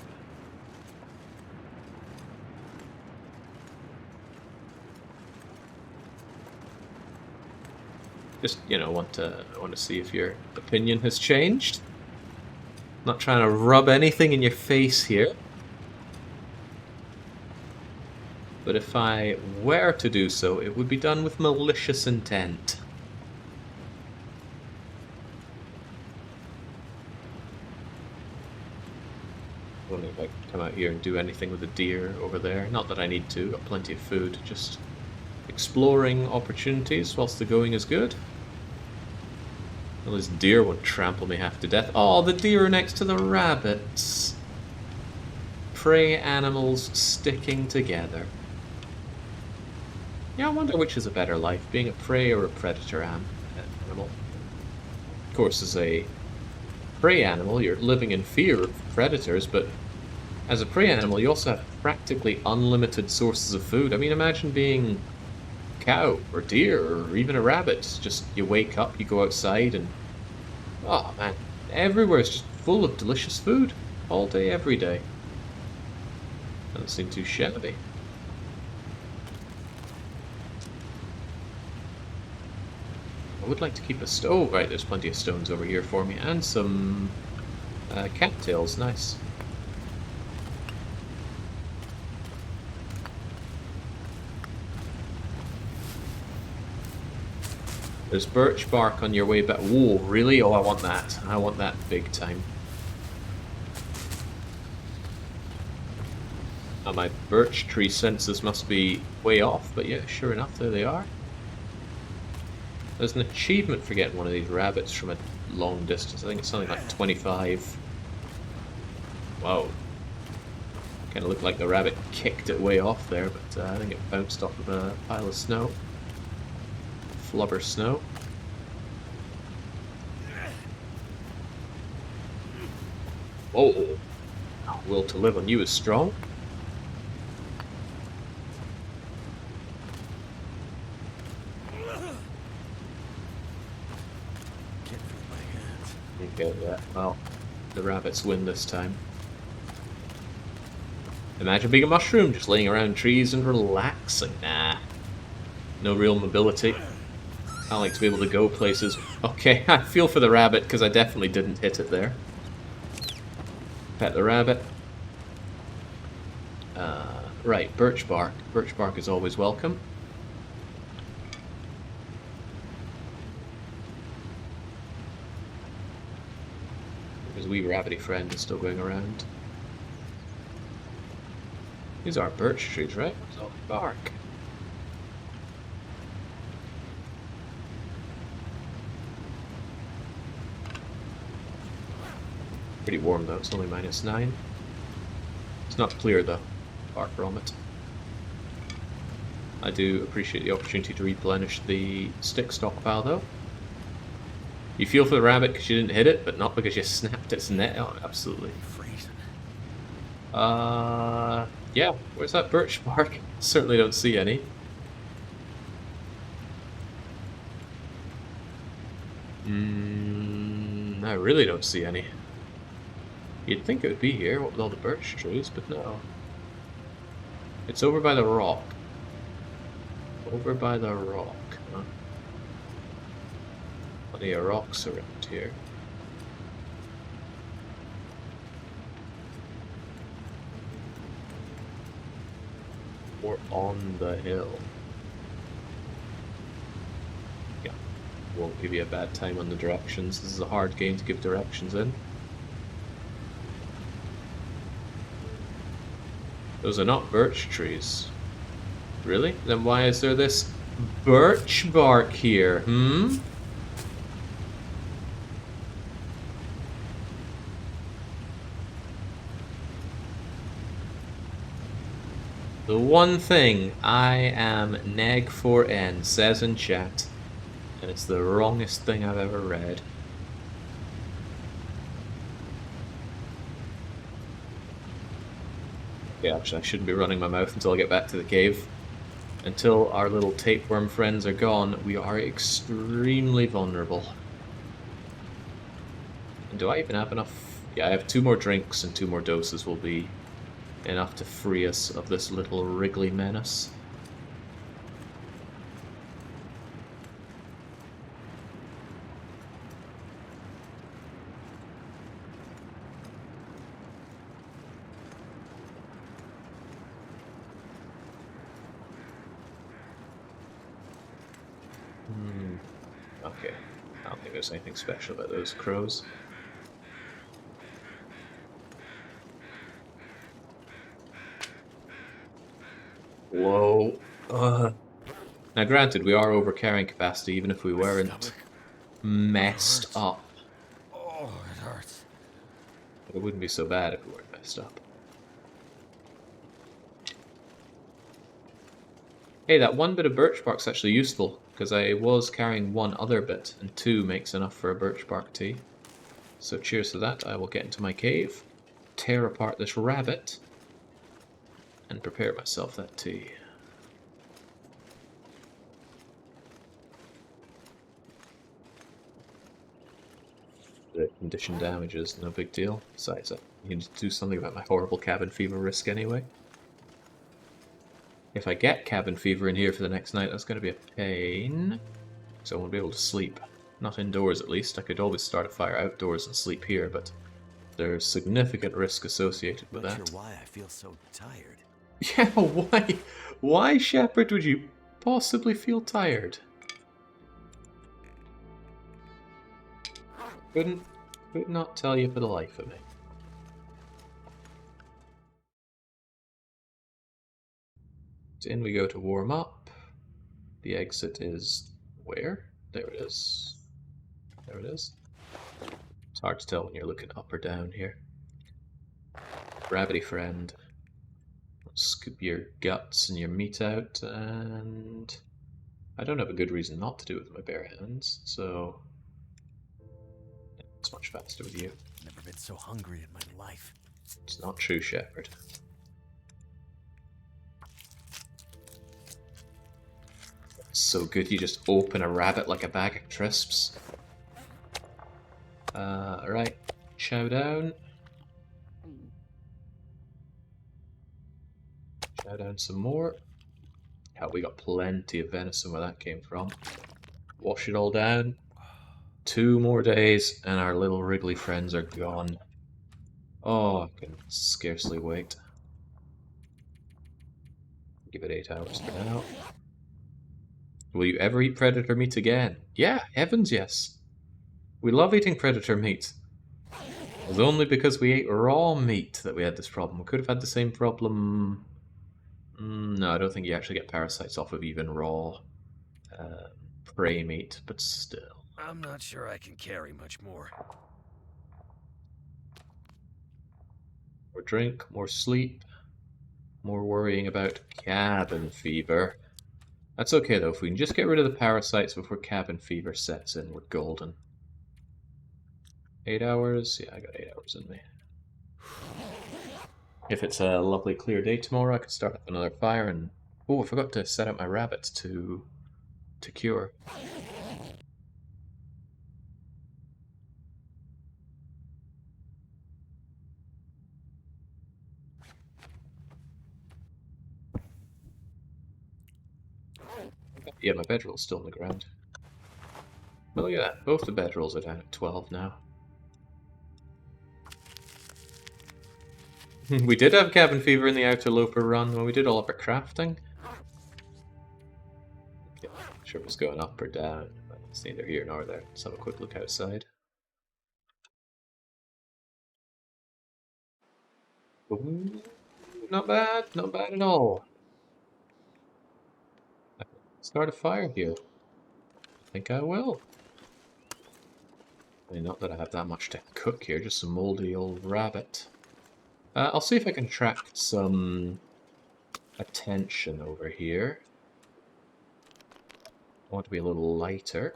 Just, you know, want to see if your opinion has changed. Not trying to rub anything in your face here. But if I were to do so, it would be done with malicious intent. I wonder if I can come out here and do anything with the deer over there. Not that I need to, got plenty of food. Just exploring opportunities whilst the going is good. Well, this deer would trample me half to death. Oh, the deer are next to the rabbits. Prey animals sticking together. Yeah, I wonder which is a better life, being a prey or a predator animal. Of course, as a prey animal, you're living in fear of predators, but as a prey animal, you also have practically unlimited sources of food. I mean, imagine being cow or deer or even a rabbit. Just you wake up, you go outside, and oh man, everywhere is just full of delicious food all day, every day. Doesn't seem too shabby. I would like to keep a stove. Right, there's plenty of stones over here for me, and some cattails. Nice. There's birch bark on your way back. Whoa, really? Oh, I want that. I want that big time. Oh, my birch tree senses must be way off, but yeah, sure enough, there they are. There's an achievement for getting one of these rabbits from a long distance. I think it's something like 25. Wow. Kind of looked like the rabbit kicked it way off there, but I think it bounced off of a pile of snow. Flubber snow. Whoa! Will to live on you is strong. Can't feel my hands. Okay, yeah. Well, the rabbits win this time. Imagine being a mushroom, just laying around trees and relaxing. Nah. No real mobility. I like to be able to go places. Okay, I feel for the rabbit because I definitely didn't hit it there. Pet the rabbit. Right, birch bark. Birch bark is always welcome. His wee rabbity friend is still going around. These are birch trees, right? Where's all the bark? Pretty warm though, it's only -9. It's not clear though, bark vomit. I do appreciate the opportunity to replenish the stick stockpile though. You feel for the rabbit because you didn't hit it, but not because you snapped its neck. Oh, absolutely. Freezing. Yeah, where's that birch bark? Certainly don't see any. I really don't see any. You'd think it would be here, what with all the birch trees, but no. It's over by the rock. Over by the rock, huh? Plenty of rocks around here. Or on the hill. Yeah, won't give you a bad time on the directions. This is a hard game to give directions in. Those are not birch trees. Really? Then why is there this birch bark here, The one thing I am neg for N says in chat, and it's the wrongest thing I've ever read. Okay, actually I shouldn't be running my mouth until I get back to the cave. Until our little tapeworm friends are gone, we are extremely vulnerable. And do I even have enough? Yeah, I have 2 more drinks and 2 more doses will be enough to free us of this little wriggly menace. Okay. I don't think there's anything special about those crows. Whoa. Now, granted, we are over carrying capacity, even if we weren't Stomach messed hurts. up. Oh, it hurts. But it wouldn't be so bad if we weren't messed up. Hey, that 1 bit of birch bark's actually useful, because I was carrying 1 other bit, and 2 makes enough for a birch bark tea. So cheers to that. I will get into my cave, tear apart this rabbit, and prepare myself that tea. The condition damage is no big deal. Besides, I need to do something about my horrible cabin fever risk anyway. If I get cabin fever in here for the next night, that's going to be a pain. So I won't be able to sleep. Not indoors, at least. I could always start a fire outdoors and sleep here, but there's significant risk associated with Not that. sure why I feel so tired. Yeah, why? Why, Shepard, would you possibly feel tired? Could not tell you for the life of me. So in we go to warm up. The exit is where? There it is. There it is. It's hard to tell when you're looking up or down here. Gravity friend. Scoop your guts and your meat out, and I don't have a good reason not to do it with my bare hands, so it's much faster with you. Never been so hungry in my life. It's not true, Shepard. It's so good you just open a rabbit like a bag of crisps. Right. Chow down. Chow down some more. Hell, we got plenty of venison where that came from. Wash it all down. 2 more days and our little wriggly friends are gone. Oh, I can scarcely wait. Give it 8 hours for now. Will you ever eat predator meat again? Yeah, heavens yes. We love eating predator meat. It was only because we ate raw meat that we had this problem. We could have had the same problem... no, I don't think you actually get parasites off of even raw prey meat, but still. I'm not sure I can carry much more. More drink, more sleep, more worrying about cabin fever. That's okay though, if we can just get rid of the parasites before cabin fever sets in, we're golden. 8 hours? Yeah, I got 8 hours in me. If it's a lovely clear day tomorrow, I could start up another fire and... Oh, I forgot to set out my rabbits to cure. Yeah, my bedroll's still on the ground. Well, look at that. Both the bedrolls are down at 12 now. We did have cabin fever in the Outerloper run when we did all of our crafting. Okay, not sure if it's going up or down, but it's neither here nor there. Let's have a quick look outside. Ooh, not bad at all. I can start a fire here. I think I will. I mean, not that I have that much to cook here, just some moldy old rabbit. I'll see if I can attract some attention over here. I want to be a little lighter.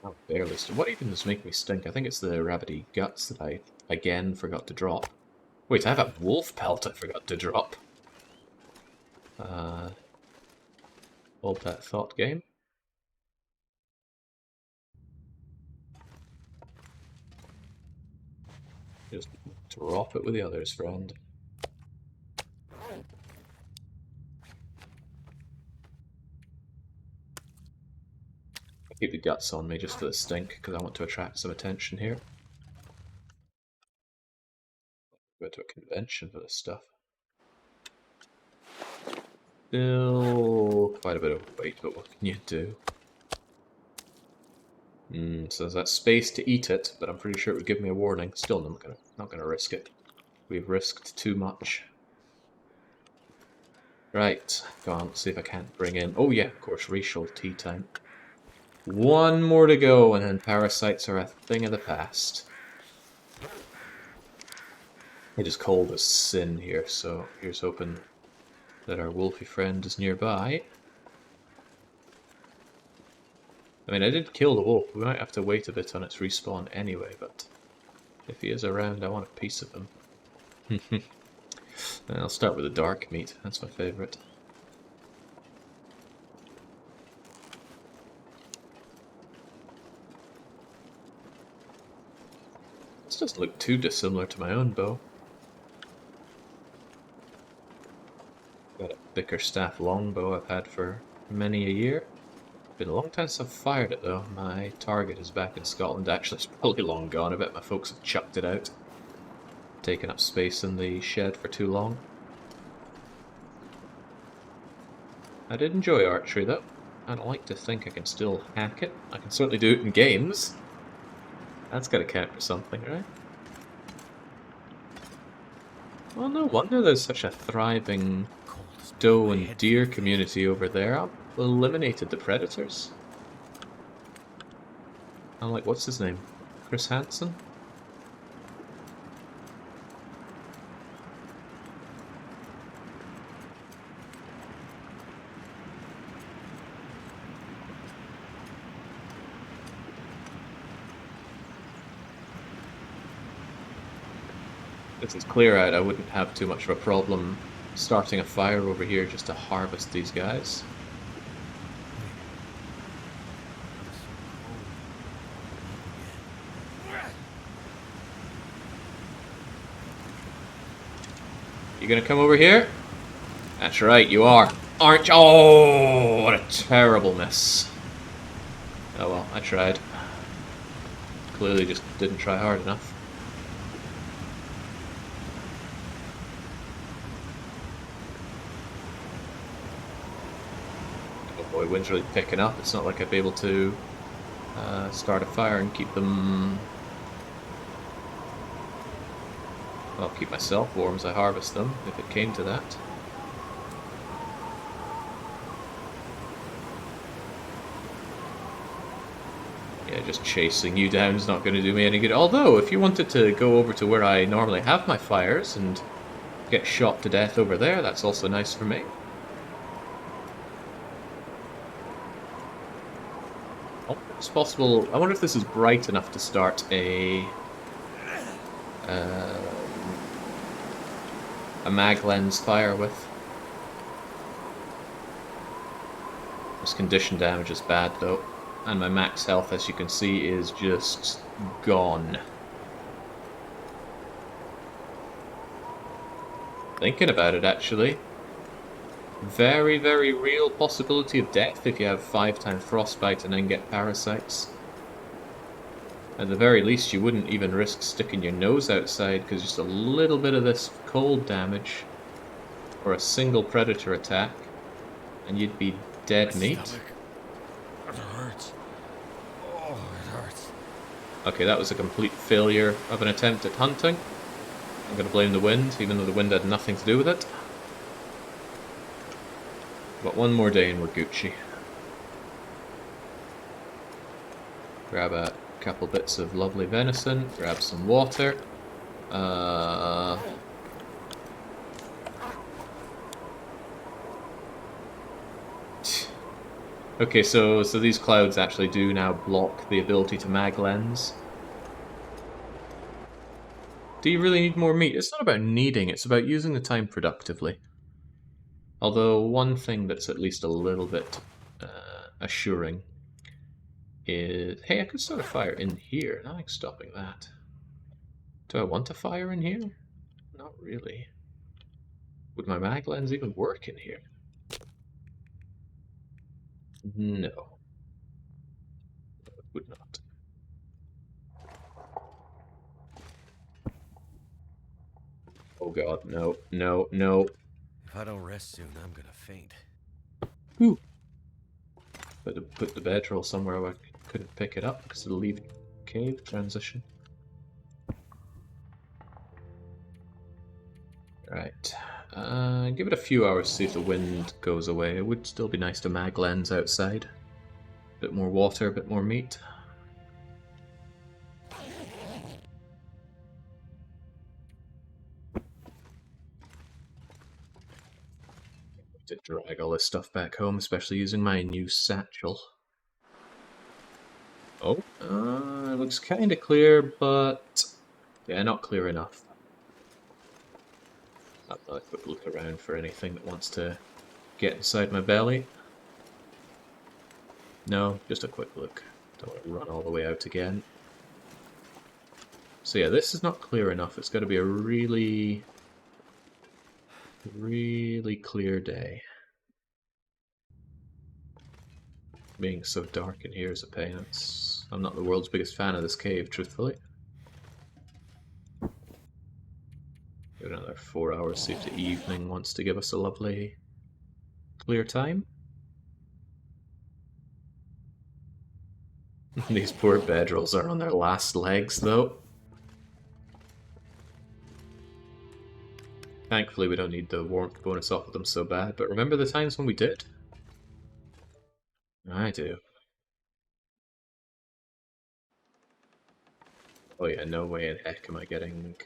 Oh, barely. What even does make me stink? I think it's the rabbity guts that I, again, forgot to drop. Wait, I have a wolf pelt I forgot to drop. Hold that thought, game. Just drop it with the others, friend. I keep the guts on me just for the stink, because I want to attract some attention here. Go to a convention for this stuff. Still quite a bit of weight, but what can you do? So there's that space to eat it, but I'm pretty sure it would give me a warning. Still not gonna risk it. We've risked too much. Right, go on, let's see if I can't bring in... Oh yeah, of course, racial tea time. One more to go, and then parasites are a thing of the past. It is cold as sin here, so here's hoping that our wolfy friend is nearby. I mean, I did kill the wolf. We might have to wait a bit on its respawn anyway, but if he is around, I want a piece of him. I'll start with the dark meat. That's my favourite. This doesn't look too dissimilar to my own bow. Got a Bickerstaff longbow I've had for many a year. Been a long time since I've fired it though. My target is back in Scotland. Actually, it's probably long gone. I bet my folks have chucked it out. Taken up space in the shed for too long. I did enjoy archery though. I'd like to think I can still hack it. I can certainly do it in games. That's gotta count for something, right? Well, no wonder there's such a thriving doe and deer community over there. I've eliminated the predators. I'm like, what's his name? Chris Hansen? This is clear out. I wouldn't have too much of a problem starting a fire over here just to harvest these guys. You gonna come over here? That's right, you are. Aren't you? Oh, what a terrible miss. Oh well, I tried. Clearly just didn't try hard enough. Oh boy, wind's really picking up. It's not like I'd be able to start a fire and keep them... Well, keep myself warm as I harvest them, if it came to that. Yeah, just chasing you down is not going to do me any good. Although, if you wanted to go over to where I normally have my fires and get shot to death over there, that's also nice for me. Oh, it's possible. I wonder if this is bright enough to start a mag lens fire with. This condition damage is bad though. And my max health, as you can see, is just gone. Thinking about it, actually. Very, very real possibility of death if you have 5 times frostbite and then get parasites. At the very least, you wouldn't even risk sticking your nose outside, because just a little bit of this cold damage, or a single predator attack, and you'd be dead meat. It hurts. Oh, it hurts. Okay, that was a complete failure of an attempt at hunting. I'm going to blame the wind, even though the wind had nothing to do with it. But one more day and we're Gucci. Grab a couple bits of lovely venison, grab some water. Okay, so these clouds actually do now block the ability to mag lens. Do you really need more meat? It's not about needing, it's about using the time productively. Although one thing that's at least a little bit assuring is... Hey, I could start a fire in here. Nothing's stopping that. Do I want to fire in here? Not really. Would my mag lens even work in here? No. It would not. Oh god, no, no, no. If I don't rest soon, I'm gonna faint. Ooh. Better put the bedroll somewhere where I couldn't pick it up because it'll leave cave transition. Right. Give it a few hours to see if the wind goes away. It would still be nice to mag lens outside. Bit more water, bit more meat. To drag all this stuff back home, especially using my new satchel. Oh, it looks kind of clear, but yeah, not clear enough. I'll have a quick look around for anything that wants to get inside my belly. No, just a quick look. Don't want to run all the way out again. So yeah, this is not clear enough. It's got to be a really, really clear day. Being so dark in here is a pain. I'm not the world's biggest fan of this cave, truthfully. Give it another 4 hours, see if the evening wants to give us a lovely clear time. These poor bedrolls are on their last legs, though. Thankfully, we don't need the warmth bonus off of them so bad, but remember the times when we did? I do. Oh yeah, no way in heck am I getting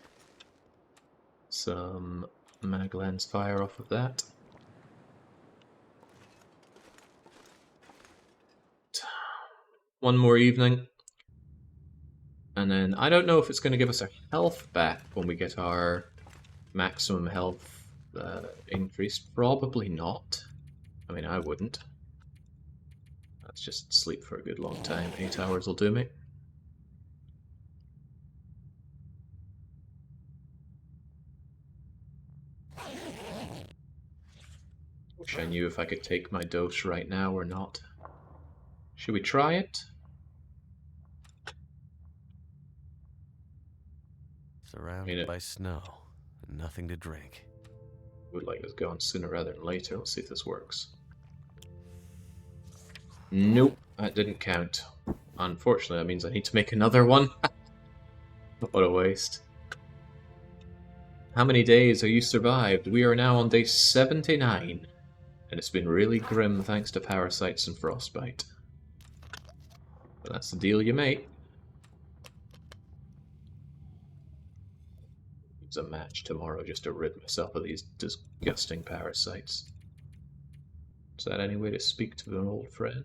some mag lens fire off of that. One more evening. And then I don't know if it's going to give us our health back when we get our maximum health increase. Probably not. I mean, I wouldn't. Let's just sleep for a good long time. 8 hours will do me. Wish I knew if I could take my dose right now or not. Should we try it? Surrounded by snow and nothing to drink. Would like this gone sooner rather than later. Let's see if this works. Nope, that didn't count. Unfortunately, that means I need to make another one. What a waste. How many days have you survived? We are now on day 79. And it's been really grim thanks to parasites and frostbite. But that's the deal you make. Use a match tomorrow just to rid myself of these disgusting parasites. Is that any way to speak to an old friend?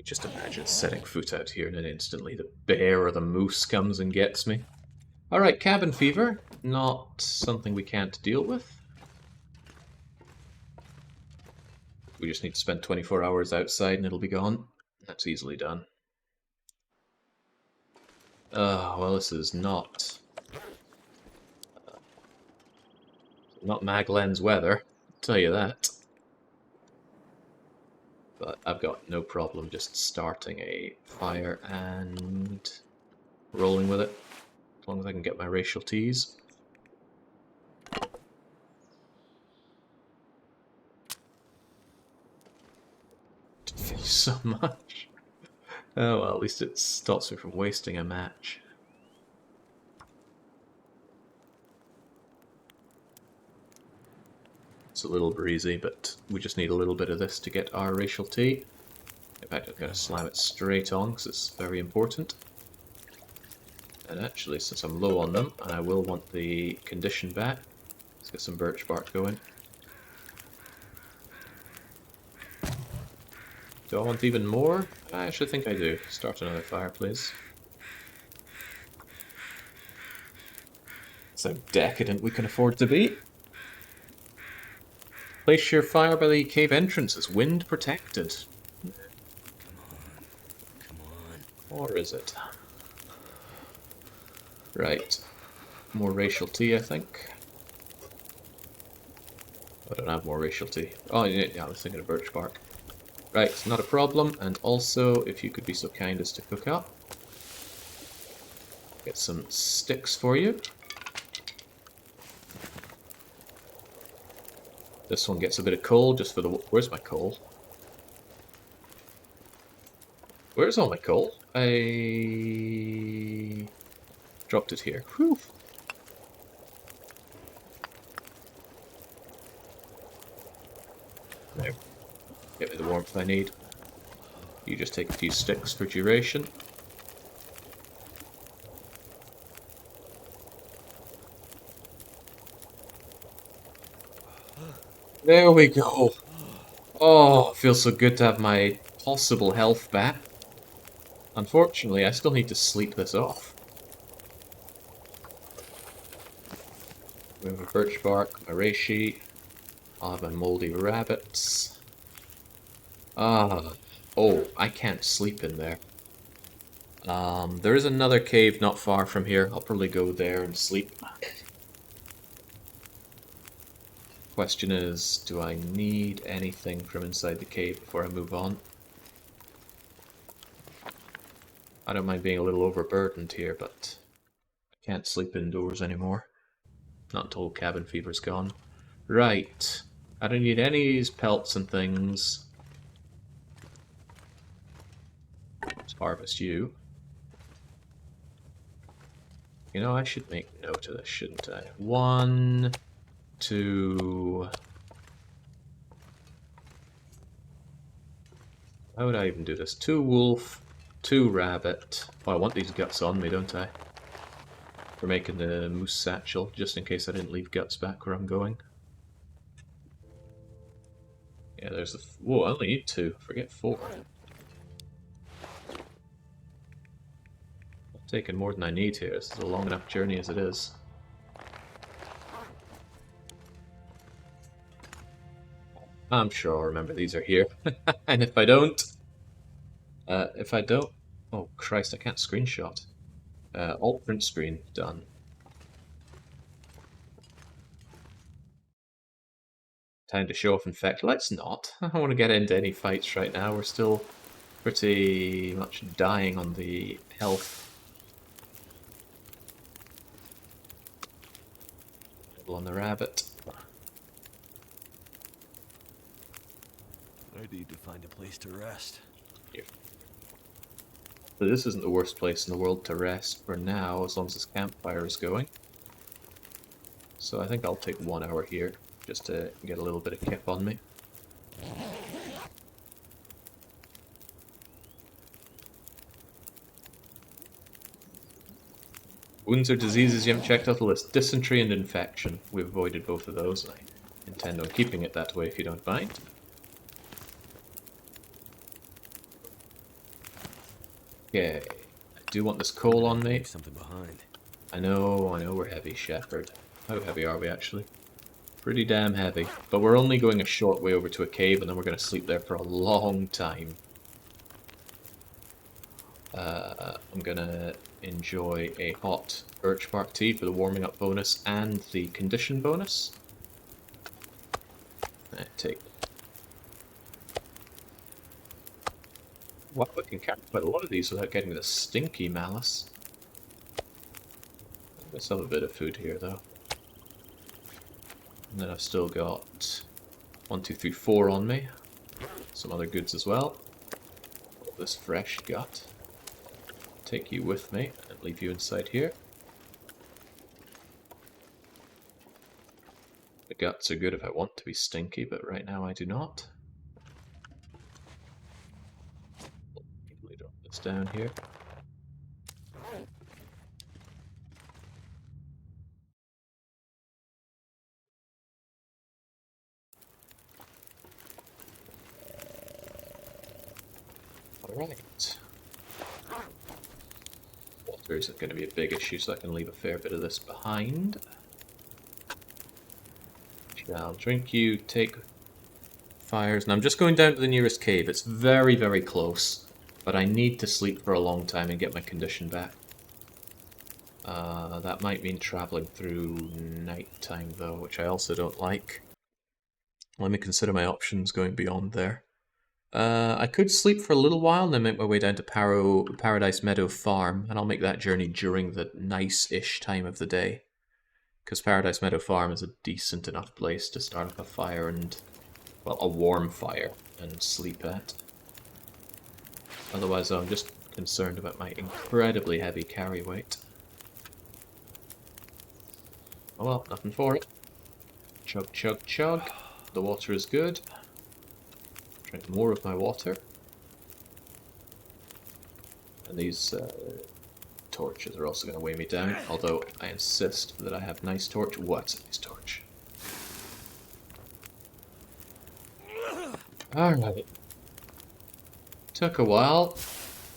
Just imagine setting foot out here and then instantly the bear or the moose comes and gets me. Alright, cabin fever. Not something we can't deal with. We just need to spend 24 hours outside and it'll be gone. That's easily done. Well, this is not mag lens weather, I'll tell you that. But I've got no problem just starting a fire and rolling with it, as long as I can get my racial teas. Thank you so much. Oh well, at least it stops me from wasting a match. It's a little breezy, but we just need a little bit of this to get our racial tea. In fact, I'm going to slam it straight on because it's very important. And actually, since I'm low on them, and I will want the condition back, let's get some birch bark going. Do I want even more? I actually think I do. Start another fire, please. That's how decadent we can afford to be. Place your fire by the cave entrance. It's wind protected. Come on. Or is it? Right. More racial tea, I think. I don't have more racial tea. Oh, yeah, I was thinking of birch bark. Right, not a problem. And also, if you could be so kind as to cook up. Get some sticks for you. This one gets a bit of coal just for the... Where's my coal? Where's all my coal? I dropped it here. Whew. There. Get me the warmth I need. You just take a few sticks for duration. There we go. Oh, it feels so good to have my possible health back. Unfortunately, I still need to sleep this off. We have a birch bark, my reishi. I'll have my moldy rabbits. Ah. Oh, I can't sleep in there. There is another cave not far from here. I'll probably go there and sleep. Question is, do I need anything from inside the cave before I move on? I don't mind being a little overburdened here, but I can't sleep indoors anymore. Not until cabin fever's gone. Right. I don't need any of these pelts and things. Let's harvest you. You know, I should make note of this, shouldn't I? 1, 2... How would I even do this? 2 wolf, 2 rabbit. Oh, I want these guts on me, don't I? For making the moose satchel, just in case I didn't leave guts back where I'm going. Yeah, there's the... Whoa, I only need 2. Forget 4. I've taken more than I need here. This is a long enough journey as it is. I'm sure I'll remember these are here. And if I don't... Oh, Christ, I can't screenshot. Alt print screen, done. Time to show off infect. Let's not. I don't want to get into any fights right now. We're still pretty much dying on the health. On the rabbit. I need to find a place to rest. Here. But this isn't the worst place in the world to rest for now, as long as this campfire is going. So I think I'll take 1 hour here, just to get a little bit of kip on me. Wounds or diseases you haven't checked out the list. Dysentery and infection. We've avoided both of those, and I intend on keeping it that way if you don't mind. Okay. I do want this coal on me. Leave something behind. I know we're heavy, Shepherd. How heavy are we, actually? Pretty damn heavy. But we're only going a short way over to a cave, and then we're going to sleep there for a long time. I'm going to enjoy a hot birch bark tea for the warming up bonus and the condition bonus. Take... Wow, I can carry quite a lot of these without getting the stinky malice. Let's have a bit of food here, though. And then I've still got 1, 2, 3, 4 on me. Some other goods as well. This fresh gut. Take you with me and leave you inside here. The guts are good if I want to be stinky, but right now I do not. Drop this down here. Right. Water isn't going to be a big issue, so I can leave a fair bit of this behind. I'll drink you, take fires, and I'm just going down to the nearest cave. It's very, very close, but I need to sleep for a long time and get my condition back. That might mean traveling through night time, though, which I also don't like. Let me consider my options going beyond there. I could sleep for a little while and then make my way down to Paradise Meadow Farm, and I'll make that journey during the nice-ish time of the day. Because Paradise Meadow Farm is a decent enough place to start up a fire and, well, a warm fire and sleep at. Otherwise, I'm just concerned about my incredibly heavy carry weight. Oh well, nothing for it. Chug, chug, chug. The water is good. Drink more of my water. And these torches are also going to weigh me down, although I insist that I have nice torch. What's a nice torch? Alright. Took a while.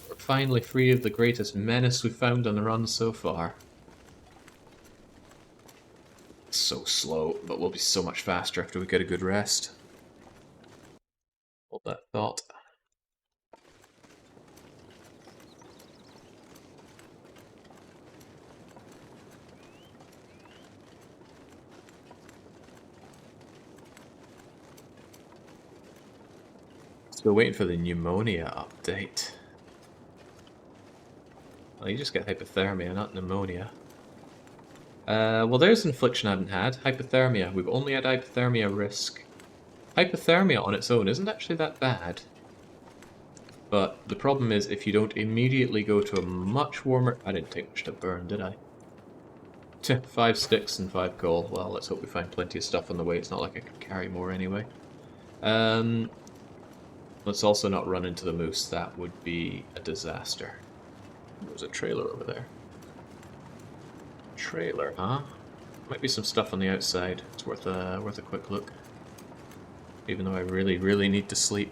We're finally free of the greatest menace we've found on the run so far. So slow, but we'll be so much faster after we get a good rest. Hold that thought. Still waiting for the pneumonia update. Well, you just get hypothermia, not pneumonia. Well, there's an affliction I haven't had. Hypothermia. We've only had hypothermia risk. Hypothermia on its own isn't actually that bad. But the problem is if you don't immediately go to a much warmer... I didn't take much to burn, did I? 5 sticks and 5 coal. Well, let's hope we find plenty of stuff on the way. It's not like I can carry more anyway. Let's also not run into the moose. That would be a disaster. There's a trailer over there. Trailer, huh? Might be some stuff on the outside. It's worth a quick look. Even though I really, really need to sleep.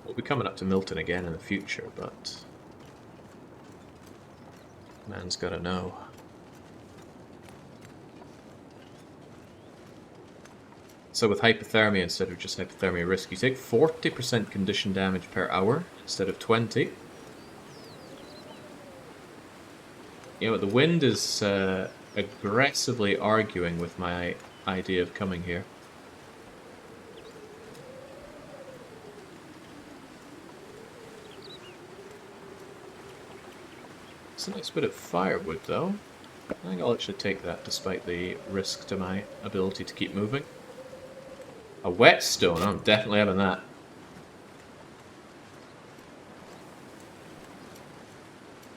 We'll be coming up to Milton again in the future, but... man's gotta know. So with hypothermia instead of just hypothermia risk, you take 40% condition damage per hour instead of 20. You know, the wind is aggressively arguing with my idea of coming here. It's a nice bit of firewood, though. I think I'll actually take that, despite the risk to my ability to keep moving. A whetstone, I'm definitely having that.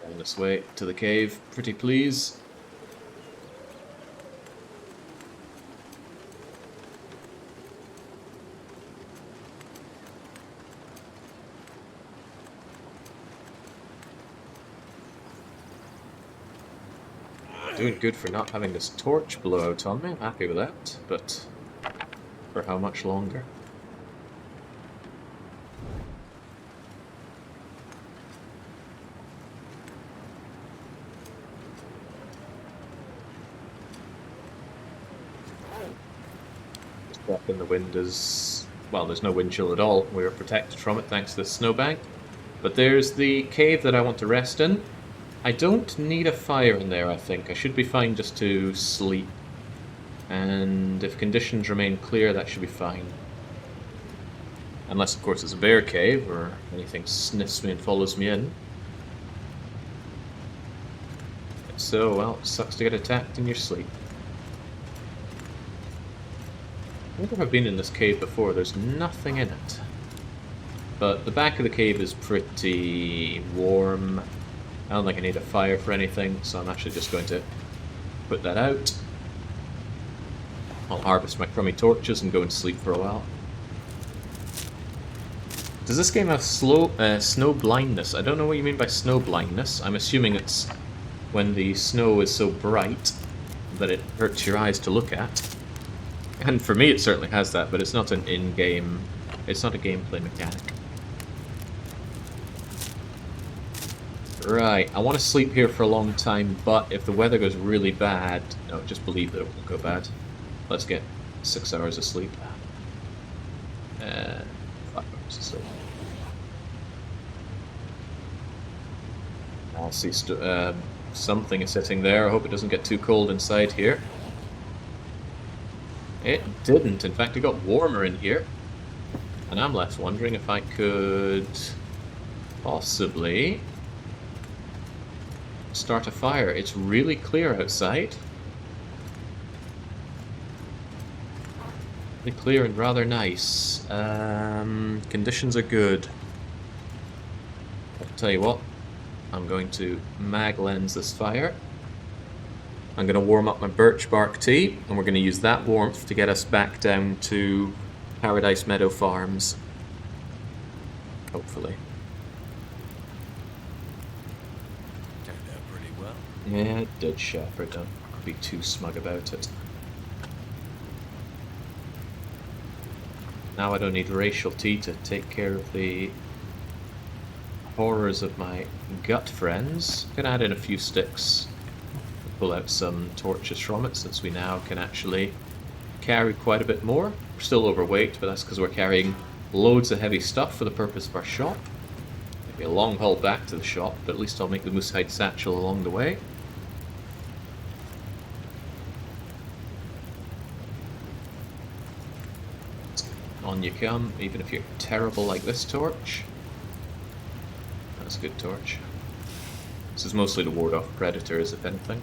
Going this way to the cave, pretty please. Doing good for not having this torch blow out on me, I'm happy with that, but for how much longer? Just back in the wind is... well, there's no wind chill at all. We are protected from it thanks to the snowbank. But there's the cave that I want to rest in. I don't need a fire in there, I think. I should be fine just to sleep. And if conditions remain clear, that should be fine. Unless, of course, it's a bear cave, or anything sniffs me and follows me in. If so, well, it sucks to get attacked in your sleep. I wonder if I've been in this cave before. There's nothing in it. But the back of the cave is pretty warm. I don't think I need a fire for anything, so I'm actually just going to put that out. I'll harvest my crummy torches and go and sleep for a while. Does this game have snow blindness? I don't know what you mean by snow blindness. I'm assuming it's when the snow is so bright that it hurts your eyes to look at. And for me it certainly has that, but it's not an in-game It's not a gameplay mechanic. Right, I want to sleep here for a long time, but if the weather goes really bad... No, just believe that it won't go bad. Let's get 6 hours of sleep. 5 hours of sleep. I see something is sitting there. I hope it doesn't get too cold inside here. It didn't. In fact, it got warmer in here. And I'm left wondering if I could possibly start a fire. It's really clear outside. Really clear and rather nice. Conditions are good. I'll tell you what. I'm going to mag lens this fire. I'm going to warm up my birch bark tea, and we're going to use that warmth to get us back down to Paradise Meadow Farms. Hopefully. Turned out pretty well. Yeah, it did, Shepherd. Don't be too smug about it. Now I don't need racial tea to take care of the horrors of my gut friends. I'm going to add in a few sticks. Pull out some torches from it, since we now can actually carry quite a bit more. We're still overweight, but that's because we're carrying loads of heavy stuff for the purpose of our shop. Maybe a long haul back to the shop, but at least I'll make the moose hide satchel along the way. On you come, even if you're terrible like this torch. That's a good torch. This is mostly to ward off predators, if anything.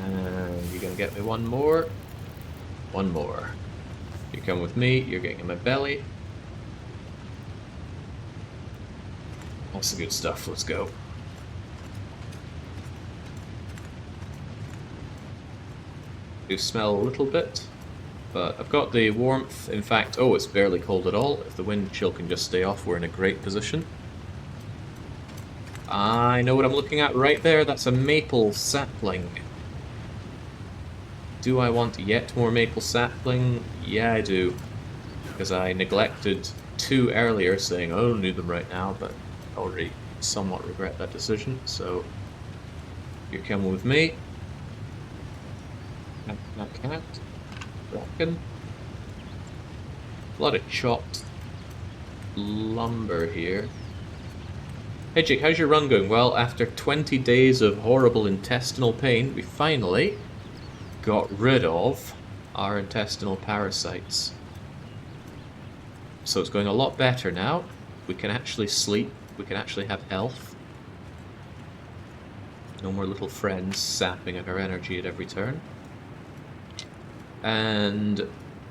And you're gonna get me one more. One more. You come with me, you're getting in my belly. That's the good stuff, let's go. Do smell a little bit, but I've got the warmth. In fact, oh, it's barely cold at all. If the wind chill can just stay off, we're in a great position. I know what I'm looking at right there. That's a maple sapling. Do I want yet more maple sapling? Yeah, I do. Because I neglected 2 earlier, saying, oh, I don't need them right now, but I already somewhat regret that decision, so you're coming with me. I can't. Reckon. A lot of chopped lumber here. Hey Jake, how's your run going? Well, after 20 days of horrible intestinal pain, we finally got rid of our intestinal parasites. So it's going a lot better now. We can actually sleep. We can actually have health. No more little friends sapping at our energy at every turn. And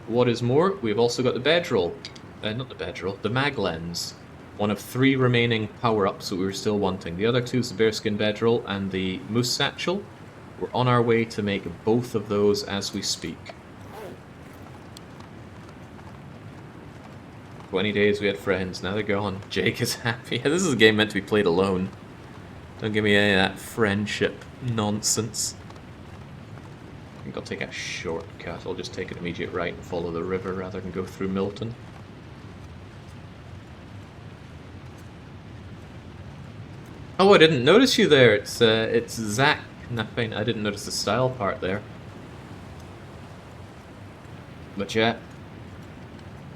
what is more, we've also got the bedroll. Not the bedroll, the mag lens. One of 3 remaining power-ups that we were still wanting. The other 2 is the bearskin bedroll and the moose satchel. We're on our way to make both of those as we speak. 20 days we had friends, now they're gone. Jake is happy. This is a game meant to be played alone. Don't give me any of that friendship nonsense. I think I'll take a shortcut. I'll just take an immediate right and follow the river rather than go through Milton. Oh, I didn't notice you there. It's Zach. Nothing. I didn't notice the style part there. But yeah,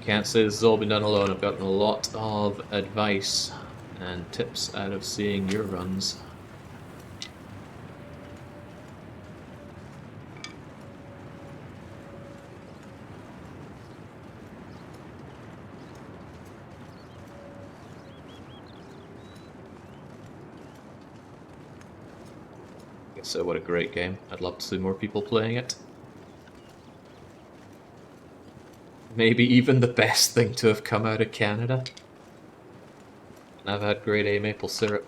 can't say this has all been done alone. I've gotten a lot of advice and tips out of seeing your runs. So what a great game. I'd love to see more people playing it. Maybe even the best thing to have come out of Canada. And I've had grade A maple syrup.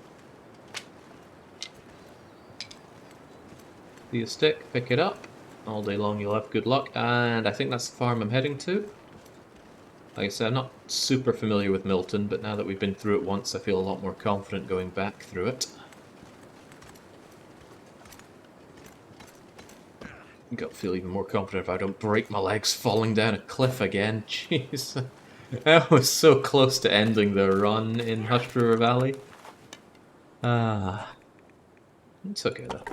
See a stick, pick it up. All day long you'll have good luck. And I think that's the farm I'm heading to. Like I said, I'm not super familiar with Milton, but now that we've been through it once, I feel a lot more confident going back through it. I'll feel even more confident if I don't break my legs falling down a cliff again. Jeez. I was so close to ending the run in Hushed River Valley. Ah. It's okay though.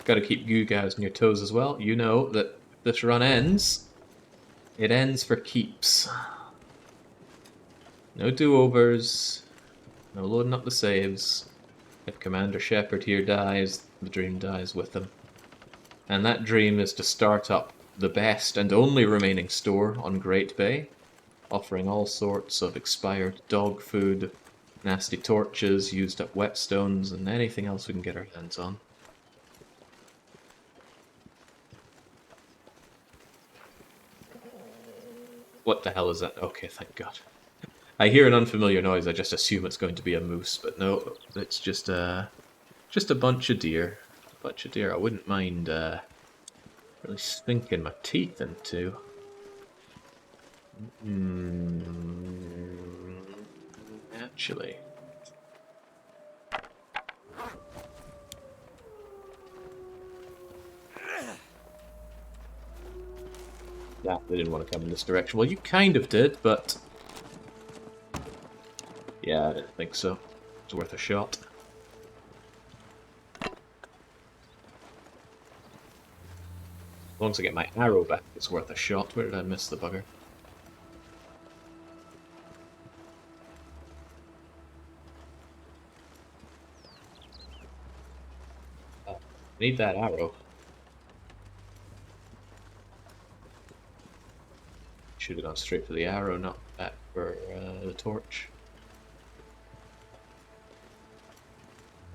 Gotta keep you guys on your toes as well. You know that if this run ends, it ends for keeps. No do-overs. No loading up the saves. If Commander Shepard here dies, the dream dies with him. And that dream is to start up the best and only remaining store on Great Bay, offering all sorts of expired dog food, nasty torches, used up whetstones, and anything else we can get our hands on. What the hell is that? Okay, thank God. I hear an unfamiliar noise, I just assume it's going to be a moose, but no, it's just a bunch of deer. A bunch of deer I wouldn't mind really sinking my teeth into. Actually. Yeah, they didn't want to come in this direction. Well, you kind of did, but... yeah, I didn't think so. It's worth a shot. As long as I get my arrow back, it's worth a shot. Where did I miss the bugger? I need that arrow. Should have gone straight for the arrow, not back for the torch.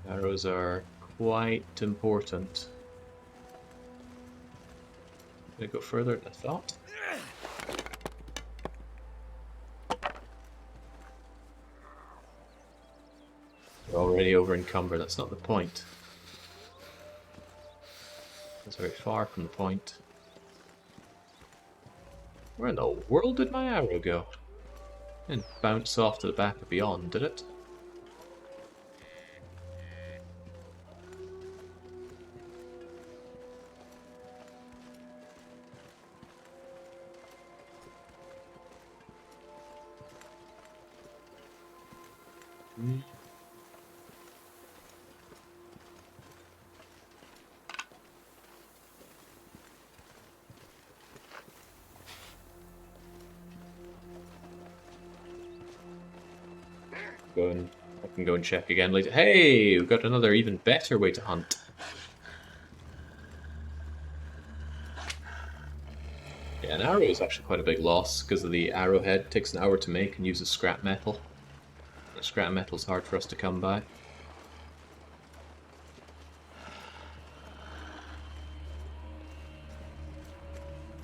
Arrows are quite important. Did I go further than I thought? We're already over encumbered, that's not the point. That's very far from the point. Where in the world did my arrow go? It didn't bounce off to the back of beyond, did it? I can go and check again later. Hey, we've got another even better way to hunt. Yeah, an arrow is actually quite a big loss because of the arrowhead. It takes an hour to make and uses scrap metal. And scrap metal's hard for us to come by.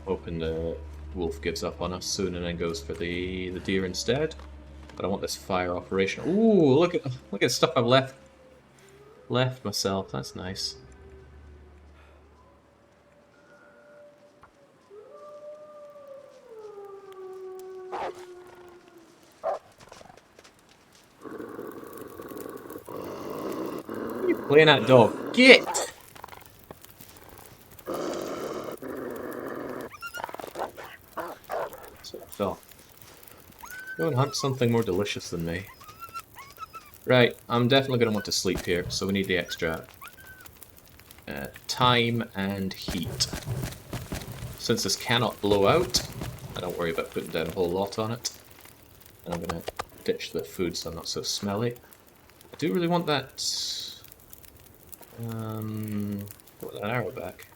Hoping the wolf gives up on us soon and then goes for the deer instead. But I want this fire operation. Ooh, look at stuff I've left myself. That's nice. What are you playing at, dog? Get! So I fell. Go and hunt something more delicious than me. Right, I'm definitely going to want to sleep here, so we need the extra time and heat. Since this cannot blow out, I don't worry about putting down a whole lot on it. And I'm going to ditch the food so I'm not so smelly. I do really want that... put that arrow back.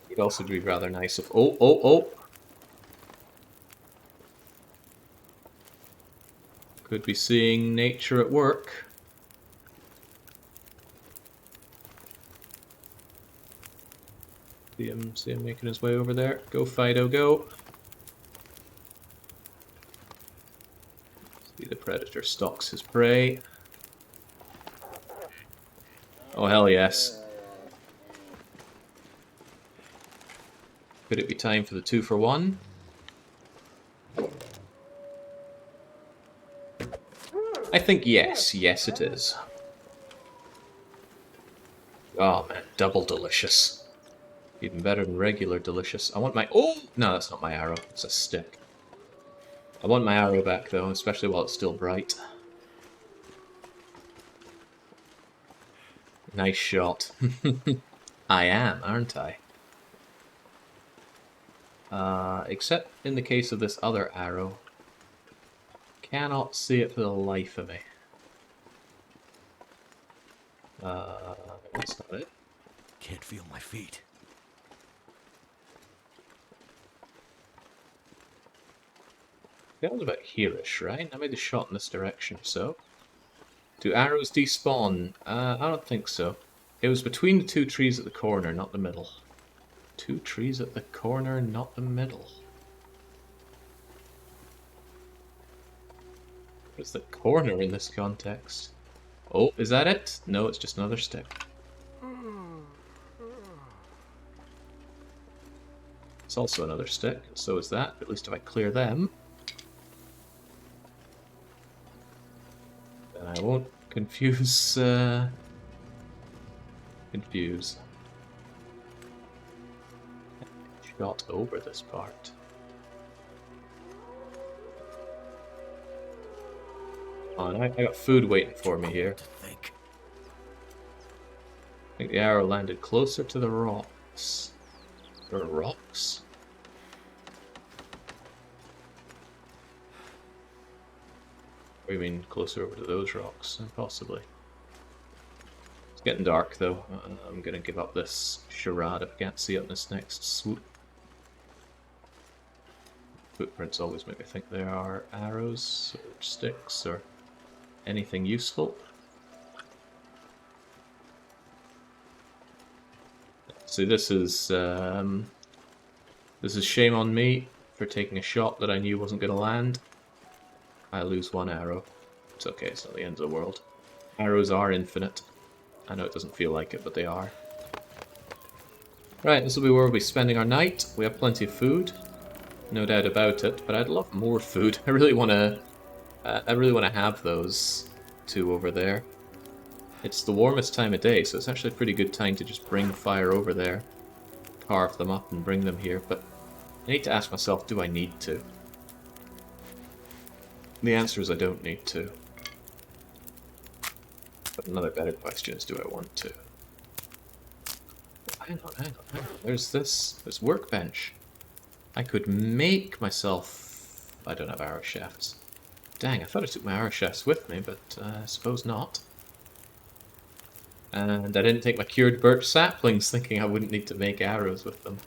It'd also be rather nice if... Oh! Could be seeing nature at work. See him making his way over there. Go, Fido, go! See the predator stalks his prey. Oh, hell yes. Could it be time for the 2-for-1? I think yes. Yes, it is. Oh man, double delicious. Even better than regular delicious. I want my... Oh! No, that's not my arrow. It's a stick. I want my arrow back though, especially while it's still bright. Nice shot. I am, aren't I? Except in the case of this other arrow. Cannot see it for the life of me. That's not it. Can't feel my feet. That was about here-ish, right? I made the shot in this direction, so... Do arrows despawn? I don't think so. It was between the two trees at the corner, not the middle. Two trees at the corner, not the middle. What's the corner in this context? Oh, is that it? No, it's just another stick. It's also another stick, so is that. At least if I clear them, then I won't confuse, Shot over this part. Oh, and I got food waiting for me here. I think the arrow landed closer to the rocks. There are rocks? Or you mean closer over to those rocks? Possibly. It's getting dark though. I'm gonna give up this charade if I can't see it in this next swoop. Footprints always make me think there are arrows or sticks or anything useful. See, this is shame on me for taking a shot that I knew wasn't going to land. I lose one arrow. It's okay, it's not the end of the world. Arrows are infinite. I know it doesn't feel like it, but they are. Right, this will be where we'll be spending our night. We have plenty of food, no doubt about it, but I'd love more food. I really want to have those two over there. It's the warmest time of day, so it's actually a pretty good time to just bring fire over there, carve them up and bring them here, but I need to ask myself, do I need to? The answer is I don't need to. But another better question is, do I want to? Hang on. There's this workbench. I could make myself... I don't have arrow shafts. Dang, I thought I took my arrow shafts with me, but I suppose not. And I didn't take my cured birch saplings, thinking I wouldn't need to make arrows with them.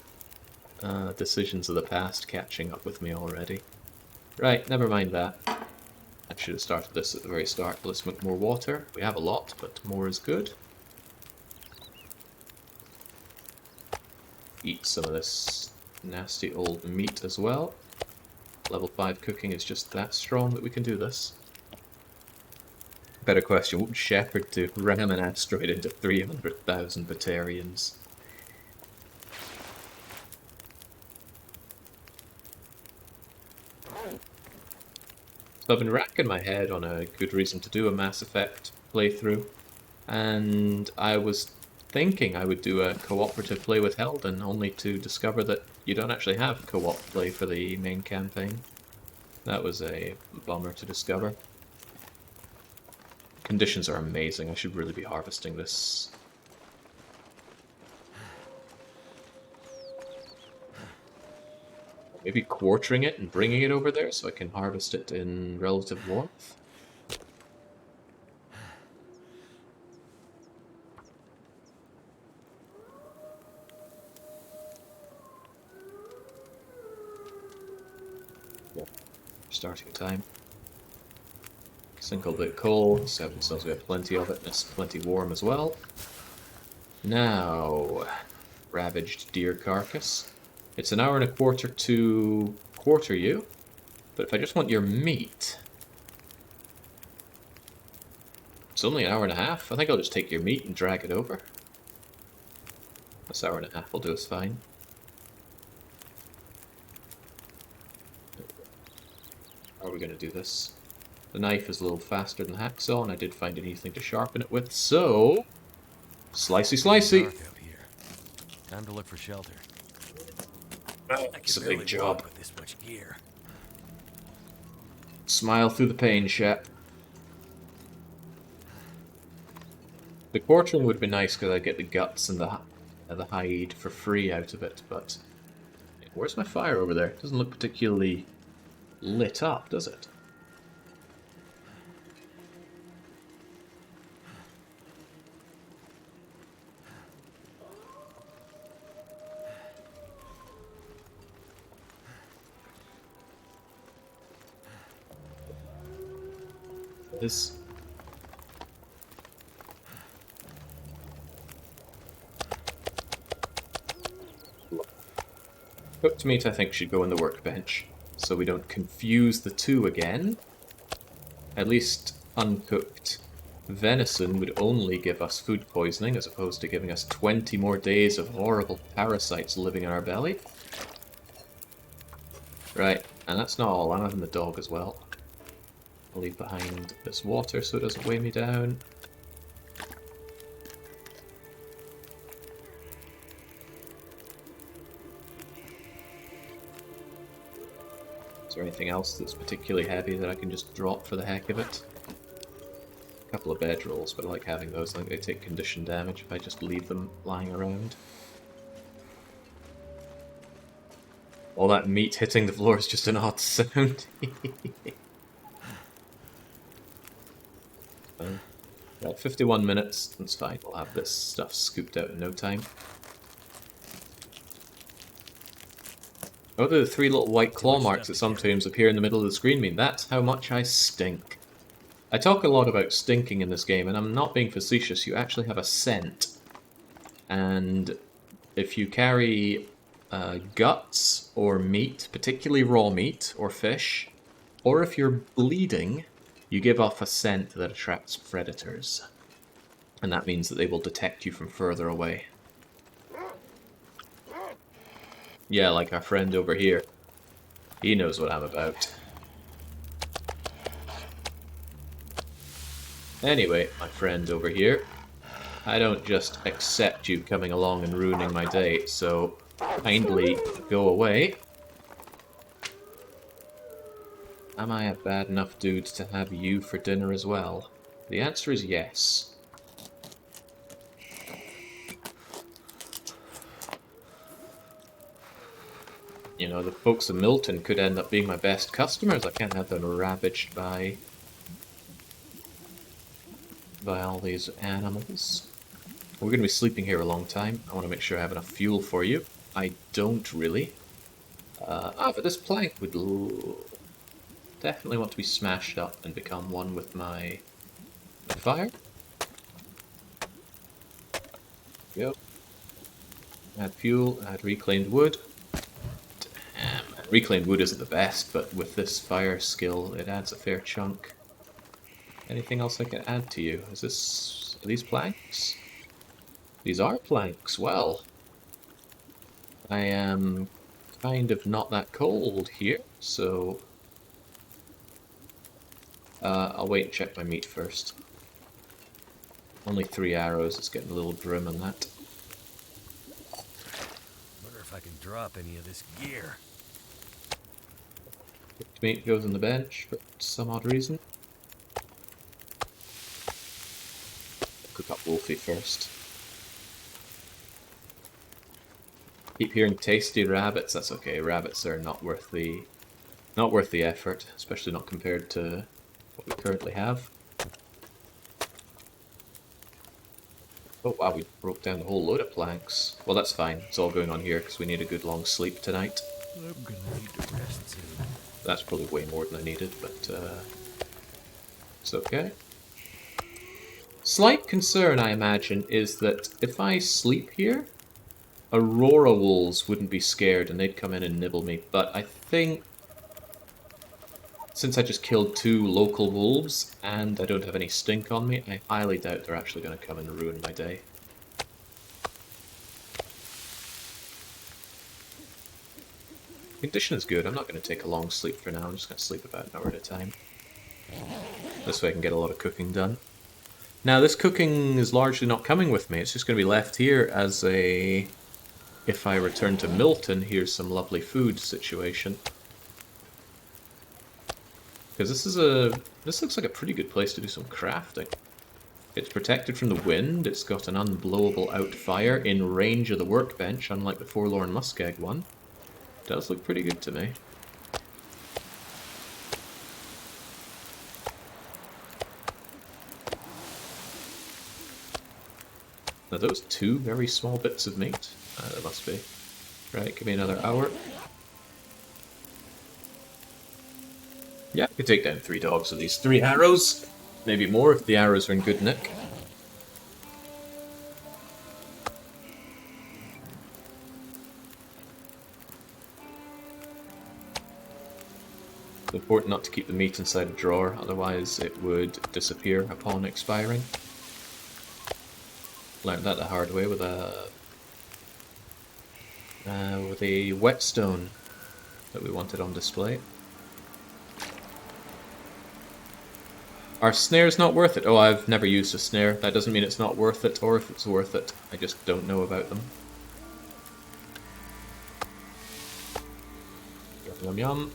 Decisions of the past catching up with me already. Right, never mind that. I should have started this at the very start. Let's make more water. We have a lot, but more is good. Eat some of this nasty old meat as well. Level 5 cooking is just that strong that we can do this. Better question, what would Shepard do? Ram an asteroid into 300,000 Batarians. So I've been racking my head on a good reason to do a Mass Effect playthrough, and I was thinking I would do a cooperative play with Helden, only to discover that you don't actually have co-op play for the main campaign. That was a bummer to discover. Conditions are amazing. I should really be harvesting this. Maybe quartering it and bringing it over there so I can harvest it in relative warmth. Yeah. Starting time. Single bit coal, 7 so we have plenty of it, and it's plenty warm as well. Now, ravaged deer carcass. It's an hour and a quarter to quarter you, but if I just want your meat, it's only an hour and a half. I think I'll just take your meat and drag it over. This hour and a half will do us fine. How are we going to do this? The knife is a little faster than the hacksaw, and I did find a new thing to sharpen it with, so... Slicey slicey! Dark out here. Time to look for shelter. It's a big job. With this much gear. Smile through the pain, Shep. The quartering would be nice because I'd get the guts and the hide for free out of it, but... Where's my fire over there? It doesn't look particularly lit up, does it? This... Cooked meat, I think, should go on the workbench, so we don't confuse the two again. At least uncooked venison would only give us food poisoning, as opposed to giving us 20 more days of horrible parasites living in our belly. Right, and that's not all, I'm having the dog as well. I'll leave behind this water so it doesn't weigh me down. Is there anything else that's particularly heavy that I can just drop for the heck of it? A couple of bedrolls, but I like having those. I think they take condition damage if I just leave them lying around. All that meat hitting the floor is just an odd sound. Right, 51 minutes, that's fine. We'll have this stuff scooped out in no time. What do the three little white claw marks that sometimes appear in the middle of the screen mean? That's how much I stink. I talk a lot about stinking in this game, and I'm not being facetious. You actually have a scent. And if you carry guts or meat, particularly raw meat or fish, or if you're bleeding, you give off a scent that attracts predators. And that means that they will detect you from further away. Yeah, like our friend over here. He knows what I'm about. Anyway, my friend over here, I don't just accept you coming along and ruining my day, so kindly go away. Am I a bad enough dude to have you for dinner as well? The answer is yes. You know, the folks of Milton could end up being my best customers. I can't have them ravaged by all these animals. We're going to be sleeping here a long time. I want to make sure I have enough fuel for you. I don't really. But this plank would definitely want to be smashed up and become one with my fire. Yep. Add fuel, add reclaimed wood. Reclaimed wood isn't the best, but with this fire skill, it adds a fair chunk. Anything else I can add to you? Are these planks? These are planks, well. I am kind of not that cold here, so... I'll wait and check my meat first. Only 3 arrows, it's getting a little grim on that. Wonder if I can drop any of this gear. Cooked meat goes on the bench for some odd reason. Cook up Wolfie first. Keep hearing tasty rabbits. That's okay. Rabbits are not worth the effort, especially not compared to what we currently have. Oh wow, we broke down a whole load of planks. Well, that's fine. It's all going on here because we need a good long sleep tonight. I'm gonna need to rest soon. That's probably way more than I needed, but it's okay. Slight concern, I imagine, is that if I sleep here, Aurora wolves wouldn't be scared and they'd come in and nibble me, but I think since I just killed 2 local wolves and I don't have any stink on me, I highly doubt they're actually going to come and ruin my day. Condition is good. I'm not going to take a long sleep for now. I'm just going to sleep about an hour at a time. This way I can get a lot of cooking done. Now this cooking is largely not coming with me, it's just going to be left here as a... If I return to Milton, here's some lovely food situation. Because this looks like a pretty good place to do some crafting. It's protected from the wind, it's got an unblowable out fire in range of the workbench, unlike the Forlorn Muskeg one. It does look pretty good to me. Are those two very small bits of meat? There must be. Right, give me another hour. Yeah, we could take down 3 dogs with these 3 arrows. Maybe more if the arrows are in good nick. It's important not to keep the meat inside a drawer, otherwise it would disappear upon expiring. Learned that the hard way with a whetstone that we wanted on display. Are snares not worth it? Oh, I've never used a snare. That doesn't mean it's not worth it, or if it's worth it. I just don't know about them. Yum yum yum.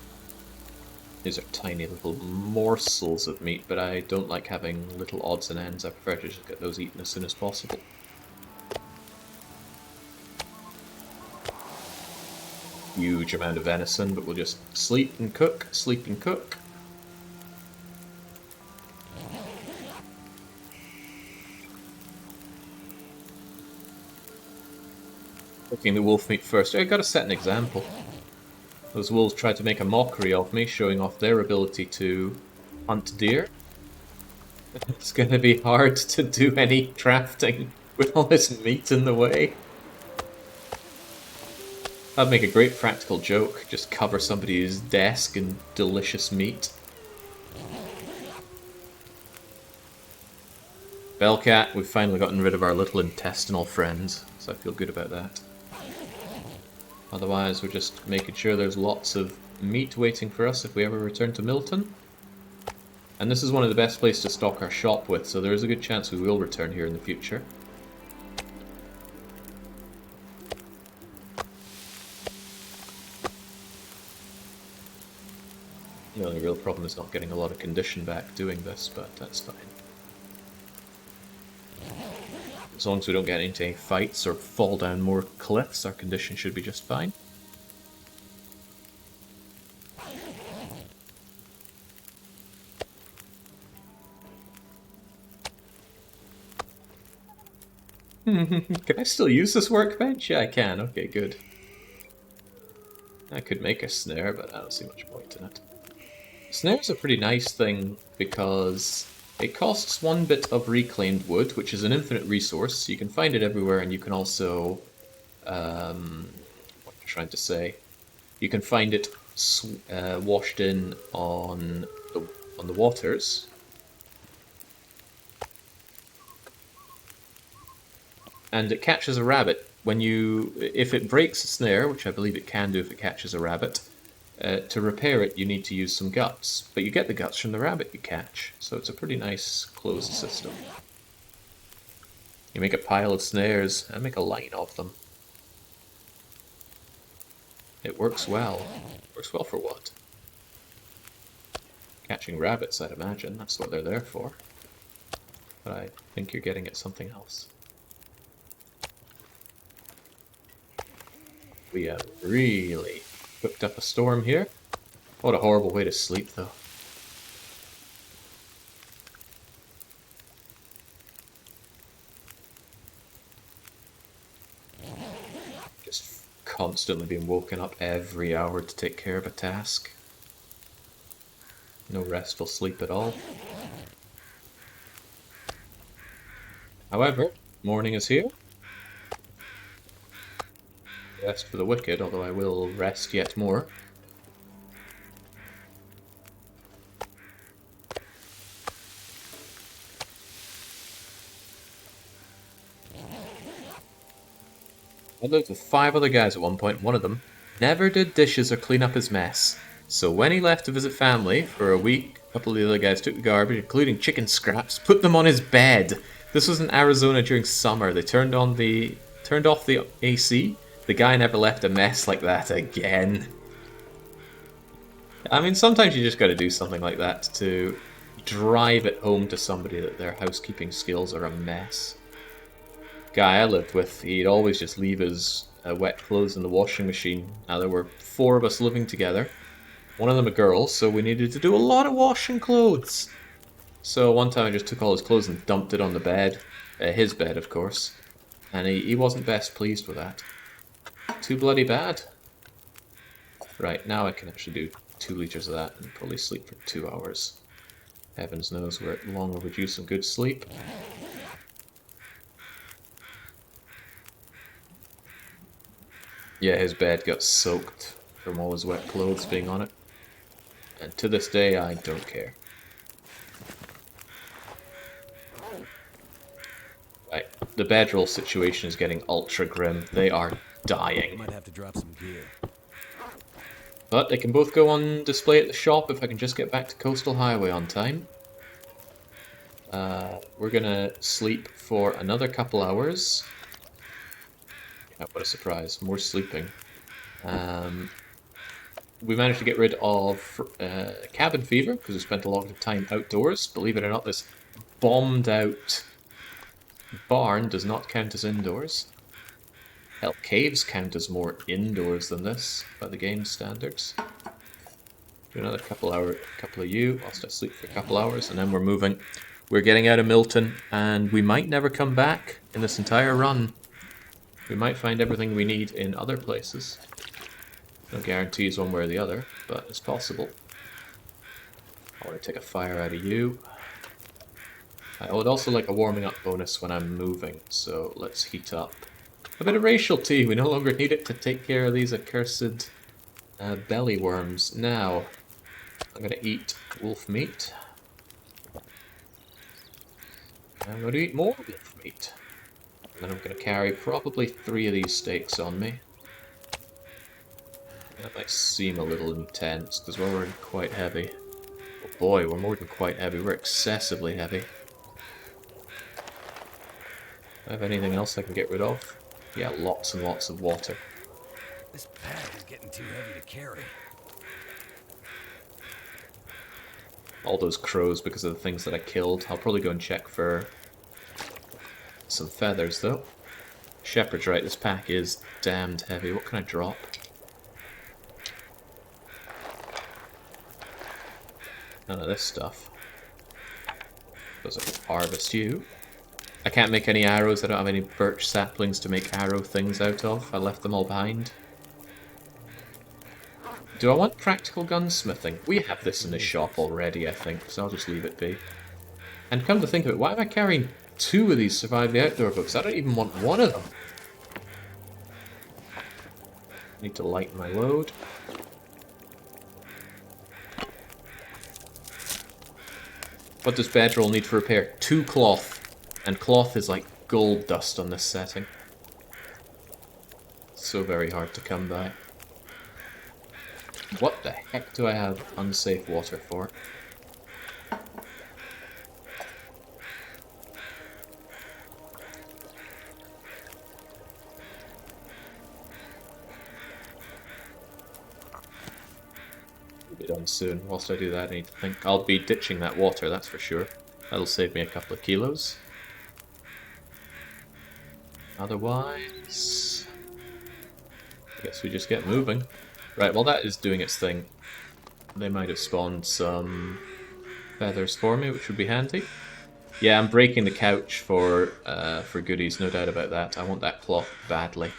These are tiny little morsels of meat, but I don't like having little odds and ends. I prefer to just get those eaten as soon as possible. Huge amount of venison, but we'll just sleep and cook, sleep and cook. Cooking the wolf meat first. I gotta set an example. Those wolves tried to make a mockery of me, showing off their ability to hunt deer. It's gonna be hard to do any crafting with all this meat in the way. That'd make a great practical joke. Just cover somebody's desk in delicious meat. Bellcat, we've finally gotten rid of our little intestinal friends, so I feel good about that. Otherwise, we're just making sure there's lots of meat waiting for us if we ever return to Milton. And this is one of the best places to stock our shop with, so there is a good chance we will return here in the future. The only real problem is not getting a lot of condition back doing this, but that's fine. As long as we don't get into any fights or fall down more cliffs, our condition should be just fine. Can I still use this workbench? Yeah, I can. Okay, good. I could make a snare, but I don't see much point in it. Snare's a pretty nice thing because it costs 1 bit of reclaimed wood, which is an infinite resource. You can find it everywhere, and you can also... what am I trying to say? You can find it washed in on the waters. And it catches a rabbit. If it breaks a snare, which I believe it can do if it catches a rabbit, to repair it you need to use some guts. But you get the guts from the rabbit you catch, so it's a pretty nice closed system. You make a pile of snares, and make a line of them. It works well. Works well for what? Catching rabbits, I'd imagine. That's what they're there for. But I think you're getting at something else. We have really cooked up a storm here. What a horrible way to sleep, though. Just constantly being woken up every hour to take care of a task. No restful sleep at all. However, morning is here. Rest for the wicked, although I will rest yet more. I lived with 5 other guys at one point. One of them never did dishes or clean up his mess. So when he left to visit family for a week, a couple of the other guys took the garbage, including chicken scraps, put them on his bed. This was in Arizona during summer. They turned off the AC. The guy never left a mess like that again. I mean, sometimes you just got to do something like that to drive it home to somebody that their housekeeping skills are a mess. Guy I lived with, he'd always just leave his wet clothes in the washing machine. Now, there were 4 of us living together. One of them a girl, so we needed to do a lot of washing clothes. So one time I just took all his clothes and dumped it on the bed. His bed, of course. And he wasn't best pleased with that. Too bloody bad. Right, now I can actually do 2 liters of that and probably sleep for 2 hours. Heavens knows we're long overdue some good sleep. Yeah, his bed got soaked from all his wet clothes being on it. And to this day, I don't care. Right, the bedroll situation is getting ultra grim. They are dying. Might have to drop some gear. But they can both go on display at the shop if I can just get back to Coastal Highway on time. We're gonna sleep for another couple hours. Yeah, what a surprise, more sleeping. We managed to get rid of cabin fever because we spent a lot of time outdoors. Believe it or not, this bombed out barn does not count as indoors. Hell, caves count as more indoors than this by the game's standards. Do another couple of you whilst I sleep for a couple hours, and then we're moving. We're getting out of Milton, and we might never come back in this entire run. We might find everything we need in other places. No guarantees one way or the other, but it's possible. I want to take a fire out of you. I would also like a warming up bonus when I'm moving, so let's heat up. A bit of racial tea, we no longer need it to take care of these accursed belly worms. Now, I'm going to eat wolf meat. I'm going to eat more wolf meat. And then I'm going to carry probably 3 of these steaks on me. That might seem a little intense, because we're quite heavy. Oh boy, we're more than quite heavy, we're excessively heavy. Do I have anything else I can get rid of? Yeah, lots and lots of water. This pack is getting too heavy to carry. All those crows because of the things that I killed. I'll probably go and check for some feathers, though. Shepherd's right, this pack is damned heavy. What can I drop? None of this stuff. Suppose I can harvest you. I can't make any arrows. I don't have any birch saplings to make arrow things out of. I left them all behind. Do I want practical gunsmithing? We have this in the shop already, I think, so I'll just leave it be. And come to think of it, why am I carrying 2 of these Survive the Outdoor books? I don't even want 1 of them. Need to lighten my load. What does bedroll need for repair? 2 cloth. And cloth is like gold dust on this setting. So very hard to come by. What the heck do I have unsafe water for? We'll be done soon. Whilst I do that, I need to think. I'll be ditching that water, that's for sure. That'll save me a couple of kilos. Otherwise, I guess we just get moving. Right, while that is doing its thing, they might have spawned some feathers for me, which would be handy. Yeah, I'm breaking the couch for goodies, no doubt about that. I want that cloth badly.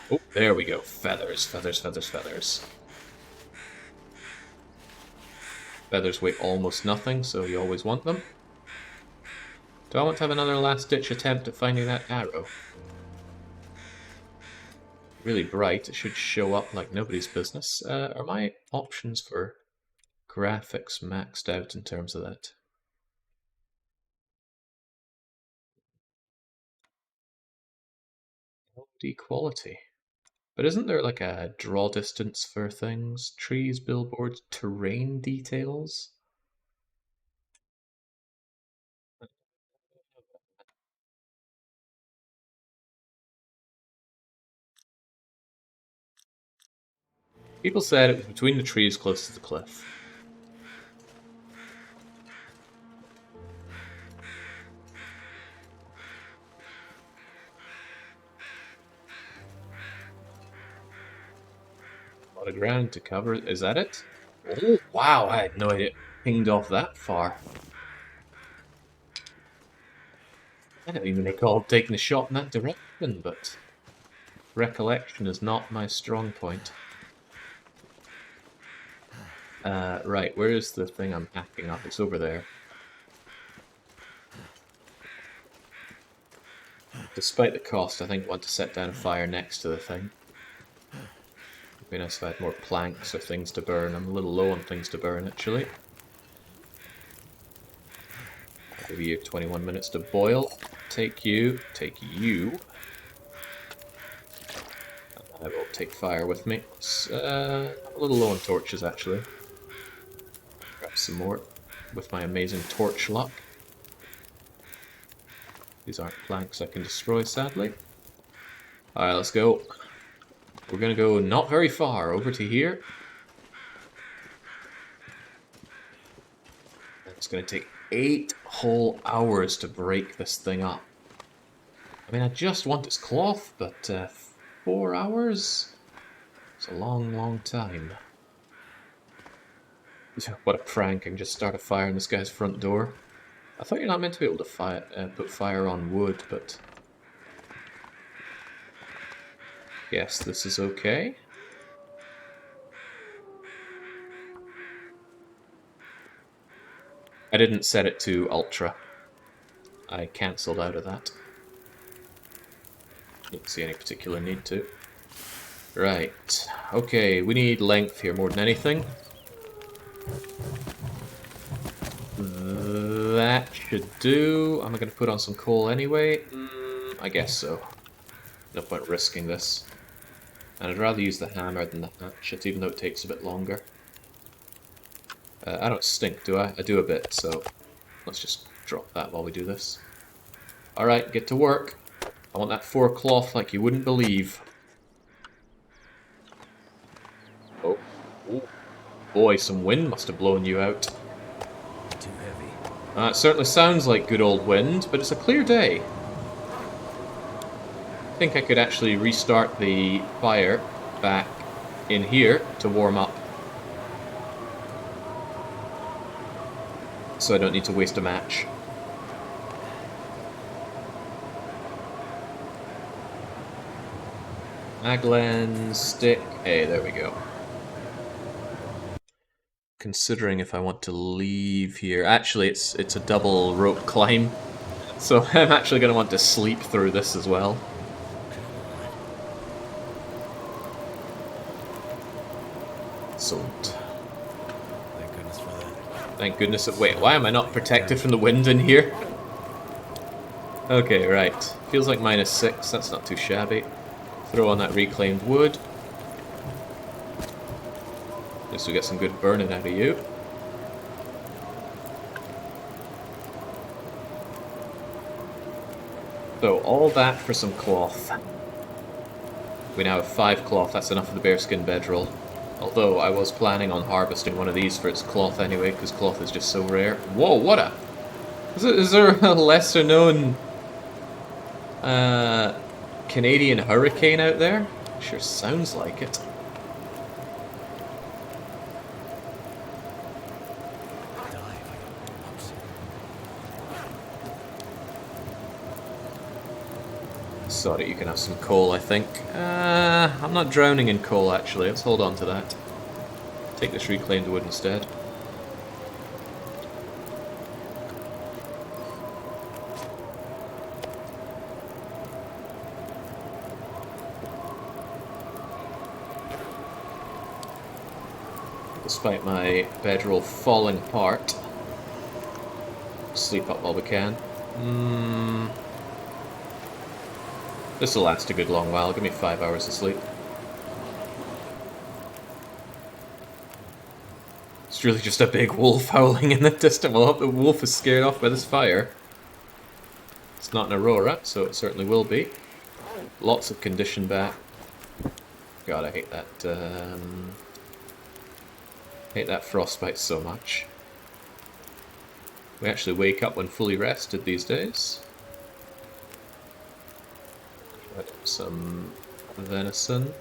Oh, there we go. Feathers, feathers, feathers, feathers. Feathers weigh almost nothing, so you always want them. Do I want to have another last-ditch attempt at finding that arrow? Really bright, it should show up like nobody's business. Are my options for graphics maxed out in terms of that? Equality. But isn't there like a draw distance for things? Trees, billboards, terrain details? People said it was between the trees close to the cliff. A lot of ground to cover. Is that it? Oh, wow, I had no idea it pinged off that far. I don't even recall taking a shot in that direction, but recollection is not my strong point. Right, where is the thing I'm hacking up? It's over there. Despite the cost, I think I want to set down a fire next to the thing. It'd be nice if I had more planks or things to burn. I'm a little low on things to burn, actually. Give you 21 minutes to boil. Take you. I will take fire with me. I'm a little low on torches, actually. Grab some more with my amazing torch luck. These aren't planks I can destroy, sadly. Alright, let's go. We're gonna go not very far, over to here. It's gonna take 8 whole hours to break this thing up. I mean, I just want its cloth, but 4 hours? It's a long, long time. What a prank, I can just start a fire in this guy's front door. I thought you're not meant to be able to put fire on wood, but... Yes, this is okay. I didn't set it to ultra. I cancelled out of that. Didn't see any particular need to. Right. Okay, we need length here more than anything. That should do. Am I going to put on some coal anyway? I guess so. No point risking this. And I'd rather use the hammer than the hatchet, even though it takes a bit longer. I don't stink, do I? I do a bit, so let's just drop that while we do this. Alright, get to work. I want that 4 cloth like you wouldn't believe. Oh. Ooh. Boy, some wind must have blown you out. Too heavy. It certainly sounds like good old wind, but it's a clear day. I think I could actually restart the fire back in here to warm up. So I don't need to waste a match. Maglen, stick. Hey, there we go. Considering if I want to leave here. Actually, it's a double rope climb. So I'm actually going to want to sleep through this as well. Excellent. Thank goodness for that. Thank goodness. Wait, why am I not protected from the wind in here? Okay, right. Feels like -6. That's not too shabby. Throw on that reclaimed wood. At least we get some good burning out of you. So, all that for some cloth. We now have 5 cloth. That's enough for the bearskin bedroll. Although, I was planning on harvesting one of these for its cloth anyway, because cloth is just so rare. Whoa, what a... Is there a lesser known... Canadian hurricane out there? Sure sounds like it. Sorry, you can have some coal, I think. I'm not drowning in coal, actually. Let's hold on to that. Take this reclaimed wood instead. Despite my bedroll falling apart. Sleep up while we can. This will last a good long while. Give me 5 hours of sleep. It's really just a big wolf howling in the distance. Well, I hope the wolf is scared off by this fire. It's not an aurora, so it certainly will be. Lots of condition back. God, I hate that frostbite so much. We actually wake up when fully rested these days. Got some venison.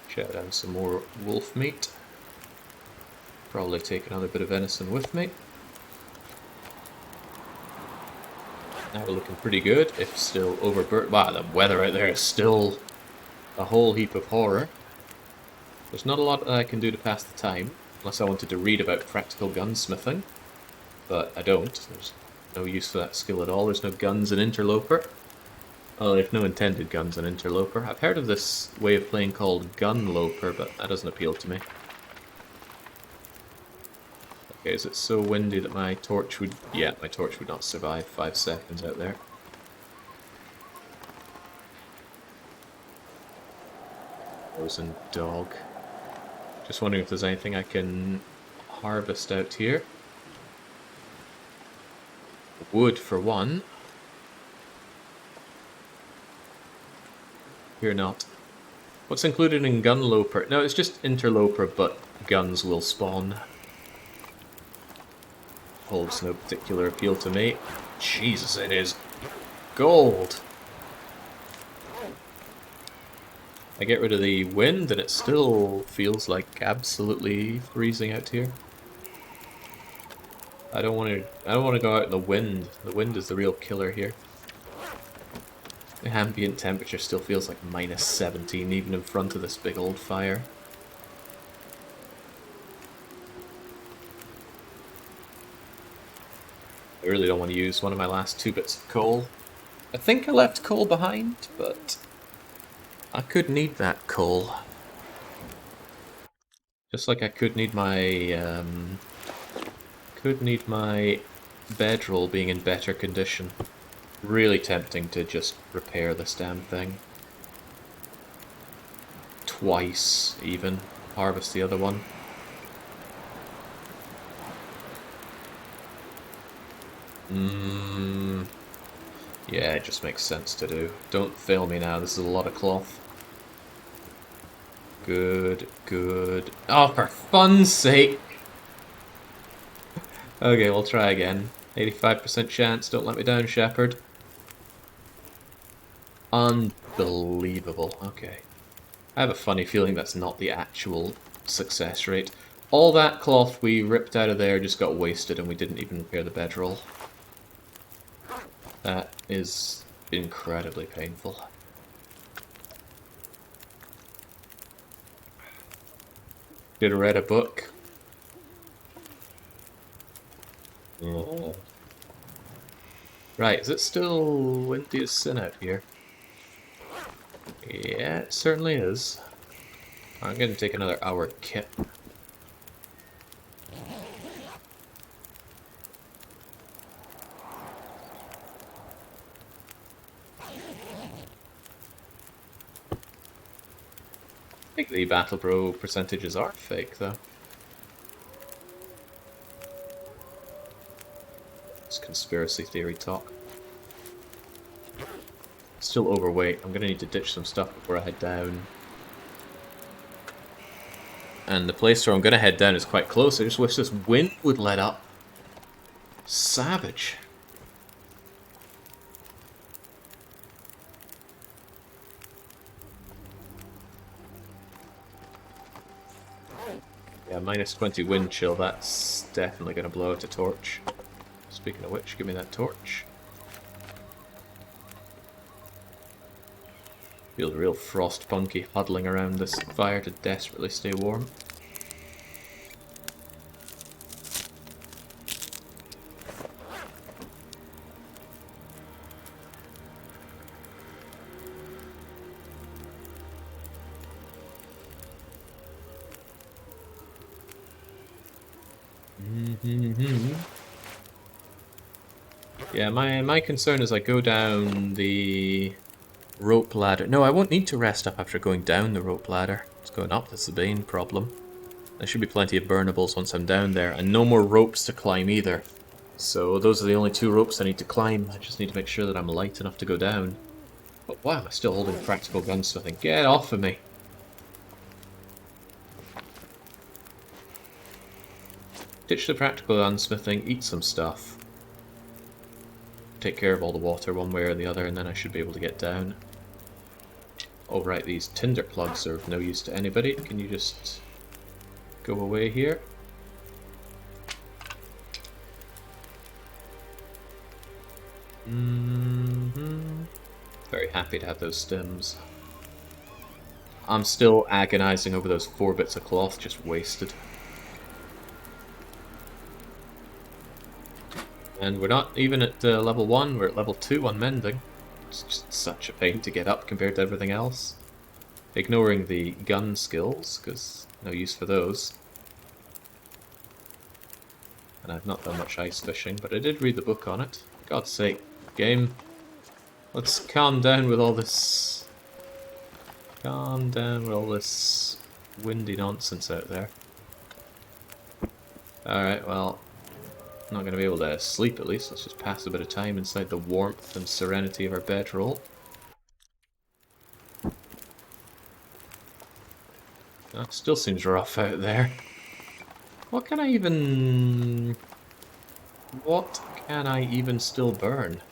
Chow down some more wolf meat. Probably take another bit of venison with me. Now we're looking pretty good, if still overburnt. Wow, the weather out there is still a whole heap of horror. There's not a lot that I can do to pass the time, unless I wanted to read about practical gunsmithing, but I don't. There's no use for that skill at all. There's no guns in Interloper. Oh, there's no intended guns in Interloper. I've heard of this way of playing called Gunloper, but that doesn't appeal to me. Okay, is it so windy that my torch would... Yeah, my torch would not survive 5 seconds out there. Frozen dog. Just wondering if there's anything I can harvest out here. Wood for one. Here not. What's included in Gunloper? No, it's just Interloper, but guns will spawn. Holds no particular appeal to me. Jesus, it is gold! I get rid of the wind and it still feels like absolutely freezing out here. I don't want to go out in the wind. The wind is the real killer here. The ambient temperature still feels like minus 17 even in front of this big old fire. I really don't want to use one of my last 2 bits of coal. I think I left coal behind, but I could need that coal. Just like I could need my bedroll being in better condition. Really tempting to just repair this damn thing. Twice, even. Harvest the other one. Yeah, it just makes sense to do. Don't fail me now, this is a lot of cloth. Good, good. Oh, for fun's sake! Okay, we'll try again. 85% chance, don't let me down, Shepherd. Unbelievable, okay. I have a funny feeling that's not the actual success rate. All that cloth we ripped out of there just got wasted and we didn't even repair the bedroll. That is incredibly painful. Could have read a book. Oh. Right, is it still windy as sin out here? Yeah, it certainly is. I'm going to take another hour kit. I think the Battle Bro percentages are fake, though. It's conspiracy theory talk. Still overweight. I'm gonna need to ditch some stuff before I head down. And the place where I'm gonna head down is quite close. I just wish this wind would let up. Savage. Yeah, minus 20 wind chill, that's definitely going to blow out a torch. Speaking of which, give me that torch. Feel real frostpunky huddling around this fire to desperately stay warm. Yeah, my concern is I go down the Rope ladder. No, I won't need to rest up after going down the rope ladder. It's going up, that's the main problem. There should be plenty of burnables once I'm down there, and no more ropes to climb either. So those are the only 2 ropes I need to climb. I just need to make sure that I'm light enough to go down. But why am I still holding practical gunsmithing? Get off of me! Ditch the practical gunsmithing, eat some stuff. Take care of all the water one way or the other, and then I should be able to get down. Oh right, these tinder plugs are of no use to anybody. Can you just go away here? Very happy to have those stems. I'm still agonizing over those 4 bits of cloth just wasted. And we're not even at level 1, we're at level 2 on mending. It's just such a pain to get up compared to everything else. Ignoring the gun skills, because no use for those. And I've not done much ice fishing, but I did read the book on it. For God's sake, game. Let's calm down with all this... Calm down with all this windy nonsense out there. Alright, well... I'm not going to be able to sleep at least. Let's just pass a bit of time inside the warmth and serenity of our bedroll. That still seems rough out there. What can I even still burn?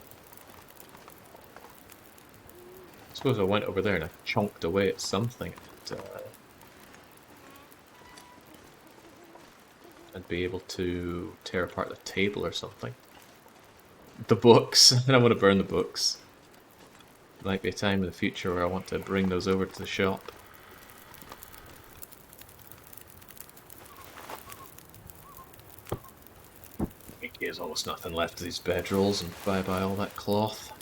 I suppose I went over there and I chonked away at something. I'd be able to tear apart the table or something. The books. I don't want to burn the books. Might be a time in the future where I want to bring those over to the shop. There's almost nothing left of these bedrolls, and bye-bye all that cloth.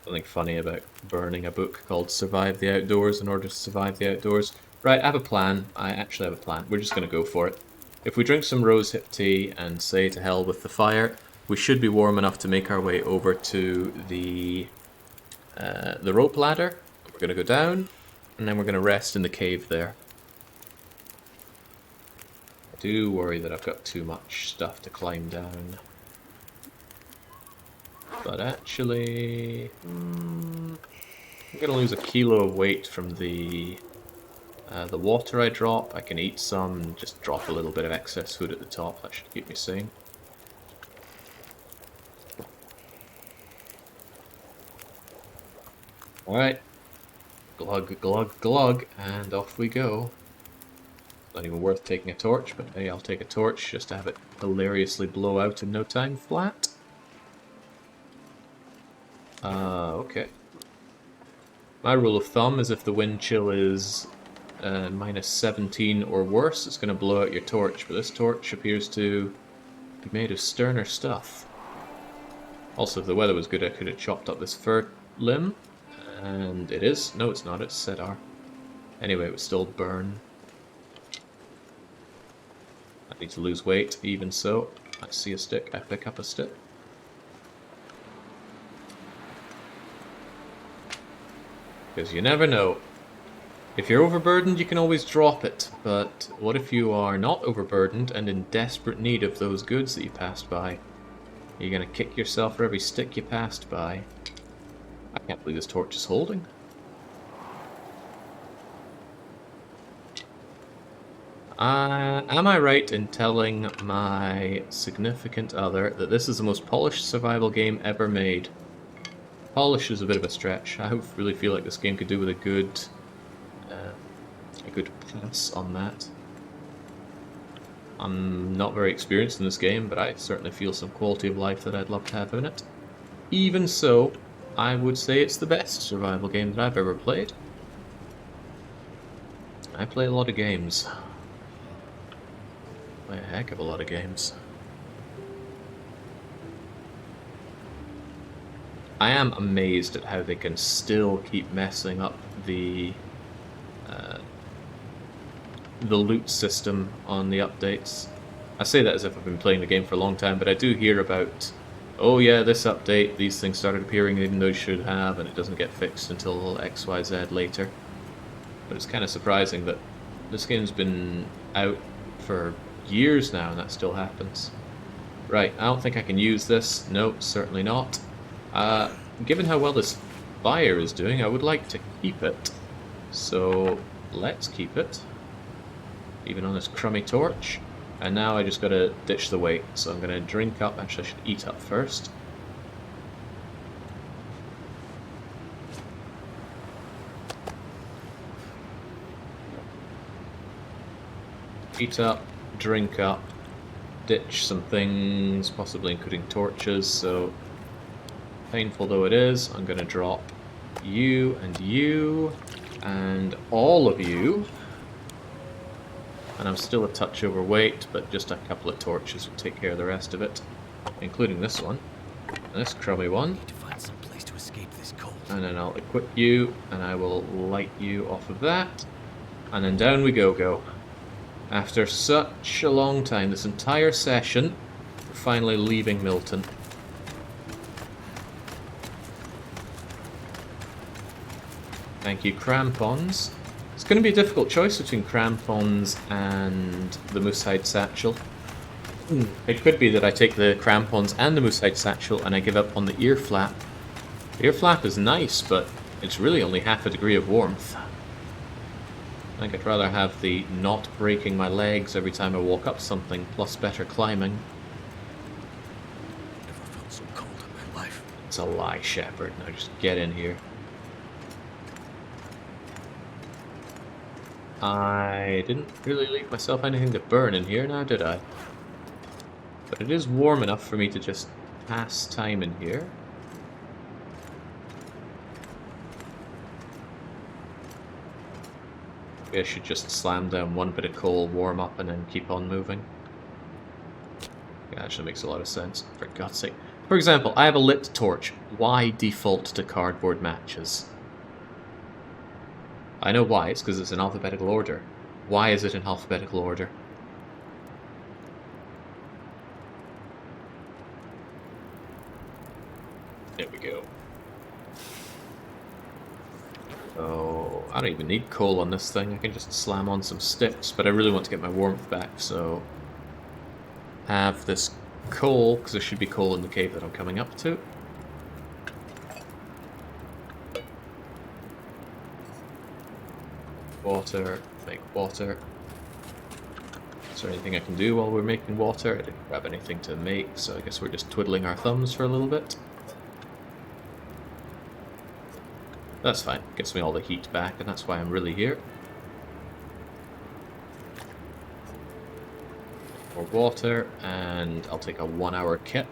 Something funny about burning a book called Survive the Outdoors in order to survive the outdoors. Right, I have a plan. I actually have a plan. We're just going to go for it. If we drink some rosehip tea and say to hell with the fire, we should be warm enough to make our way over to the rope ladder. We're going to go down, and then we're going to rest in the cave there. I do worry that I've got too much stuff to climb down. But actually, I'm going to lose a kilo of weight from the water I drop. I can eat some and just drop a little bit of excess food at the top. That should keep me sane. Alright. Glug, glug, glug, and off we go. Not even worth taking a torch, but hey, I'll take a torch just to have it hilariously blow out in no time flat. Okay. My rule of thumb is if the wind chill is minus 17 or worse, it's going to blow out your torch, but this torch appears to be made of sterner stuff. Also, if the weather was good, I could have chopped up this fir limb, and it is. No, it's not, it's cedar. Anyway, it would still burn. I need to lose weight, even so. I see a stick, I pick up a stick. Because you never know. If you're overburdened, you can always drop it, but what if you are not overburdened and in desperate need of those goods that you passed by? You're gonna kick yourself for every stick you passed by. I can't believe this torch is holding. Am I right in telling my significant other that this is the most polished survival game ever made? Polish is a bit of a stretch. I really feel like this game could do with a good pass on that. I'm not very experienced in this game, but I certainly feel some quality of life that I'd love to have in it. Even so, I would say it's the best survival game that I've ever played. I play a lot of games. Play a heck of a lot of games. I am amazed at how they can still keep messing up the loot system on the updates. I say that as if I've been playing the game for a long time, but I do hear about oh yeah, this update, these things started appearing even though they should have, and it doesn't get fixed until XYZ later. But it's kind of surprising that this game's been out for years now and that still happens. Right, I don't think I can use this. No, certainly not. Given how well this fire is doing, I would like to keep it. So, let's keep it. Even on this crummy torch. And now I just gotta ditch the weight. So I'm gonna drink up. Actually, I should eat up first. Eat up, drink up, ditch some things, possibly including torches. So, painful though it is, I'm gonna drop you and all of you. And I'm still a touch overweight, but just a couple of torches will take care of the rest of it, including this one, and this crummy one. Need to find some place to escape this cold. And then I'll equip you, and I will light you off of that, and then down we go. After such a long time, this entire session, we're finally leaving Milton. Thank you, crampons. It's going to be a difficult choice between crampons and the moosehide satchel. It could be that I take the crampons and the moosehide satchel and I give up on the ear flap. The ear flap is nice, but it's really only half a degree of warmth. I think I'd rather have the not breaking my legs every time I walk up something, plus better climbing. Never felt so cold in my life. It's a lie, Shepherd. Now just get in here. I didn't really leave myself anything to burn in here now, did I? But it is warm enough for me to just pass time in here. Maybe I should just slam down one bit of coal, warm up, and then keep on moving. Yeah, actually makes a lot of sense, for God's sake. For example, I have a lit torch. Why default to cardboard matches? I know why, it's because it's in alphabetical order. Why is it in alphabetical order? There we go. Oh, I don't even need coal on this thing. I can just slam on some sticks, but I really want to get my warmth back, so have this coal, because there should be coal in the cave that I'm coming up to. Water, make water. Is there anything I can do while we're making water? I didn't grab anything to make, so I guess we're just twiddling our thumbs for a little bit. That's fine, gets me all the heat back, and that's why I'm really here. More water, and I'll take a 1 hour kit.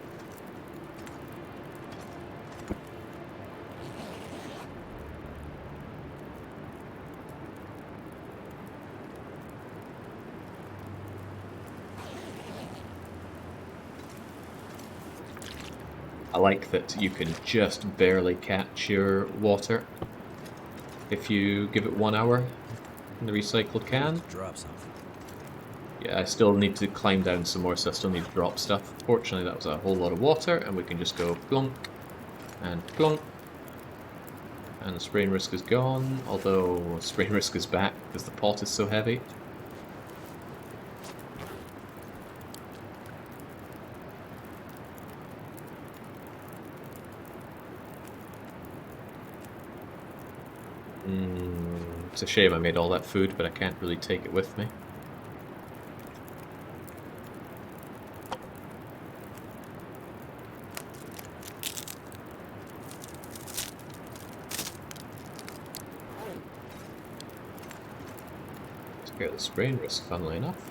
I like that you can just barely catch your water if you give it 1 hour in the recycled can. Drop something. Yeah, I still need to climb down some more, so I still need to drop stuff. Fortunately, that was a whole lot of water, and we can just go plunk and plunk. And the sprain risk is gone, although sprain risk is back because the pot is so heavy. It's a shame I made all that food, but I can't really take it with me. Scare the sprain risk, funnily enough.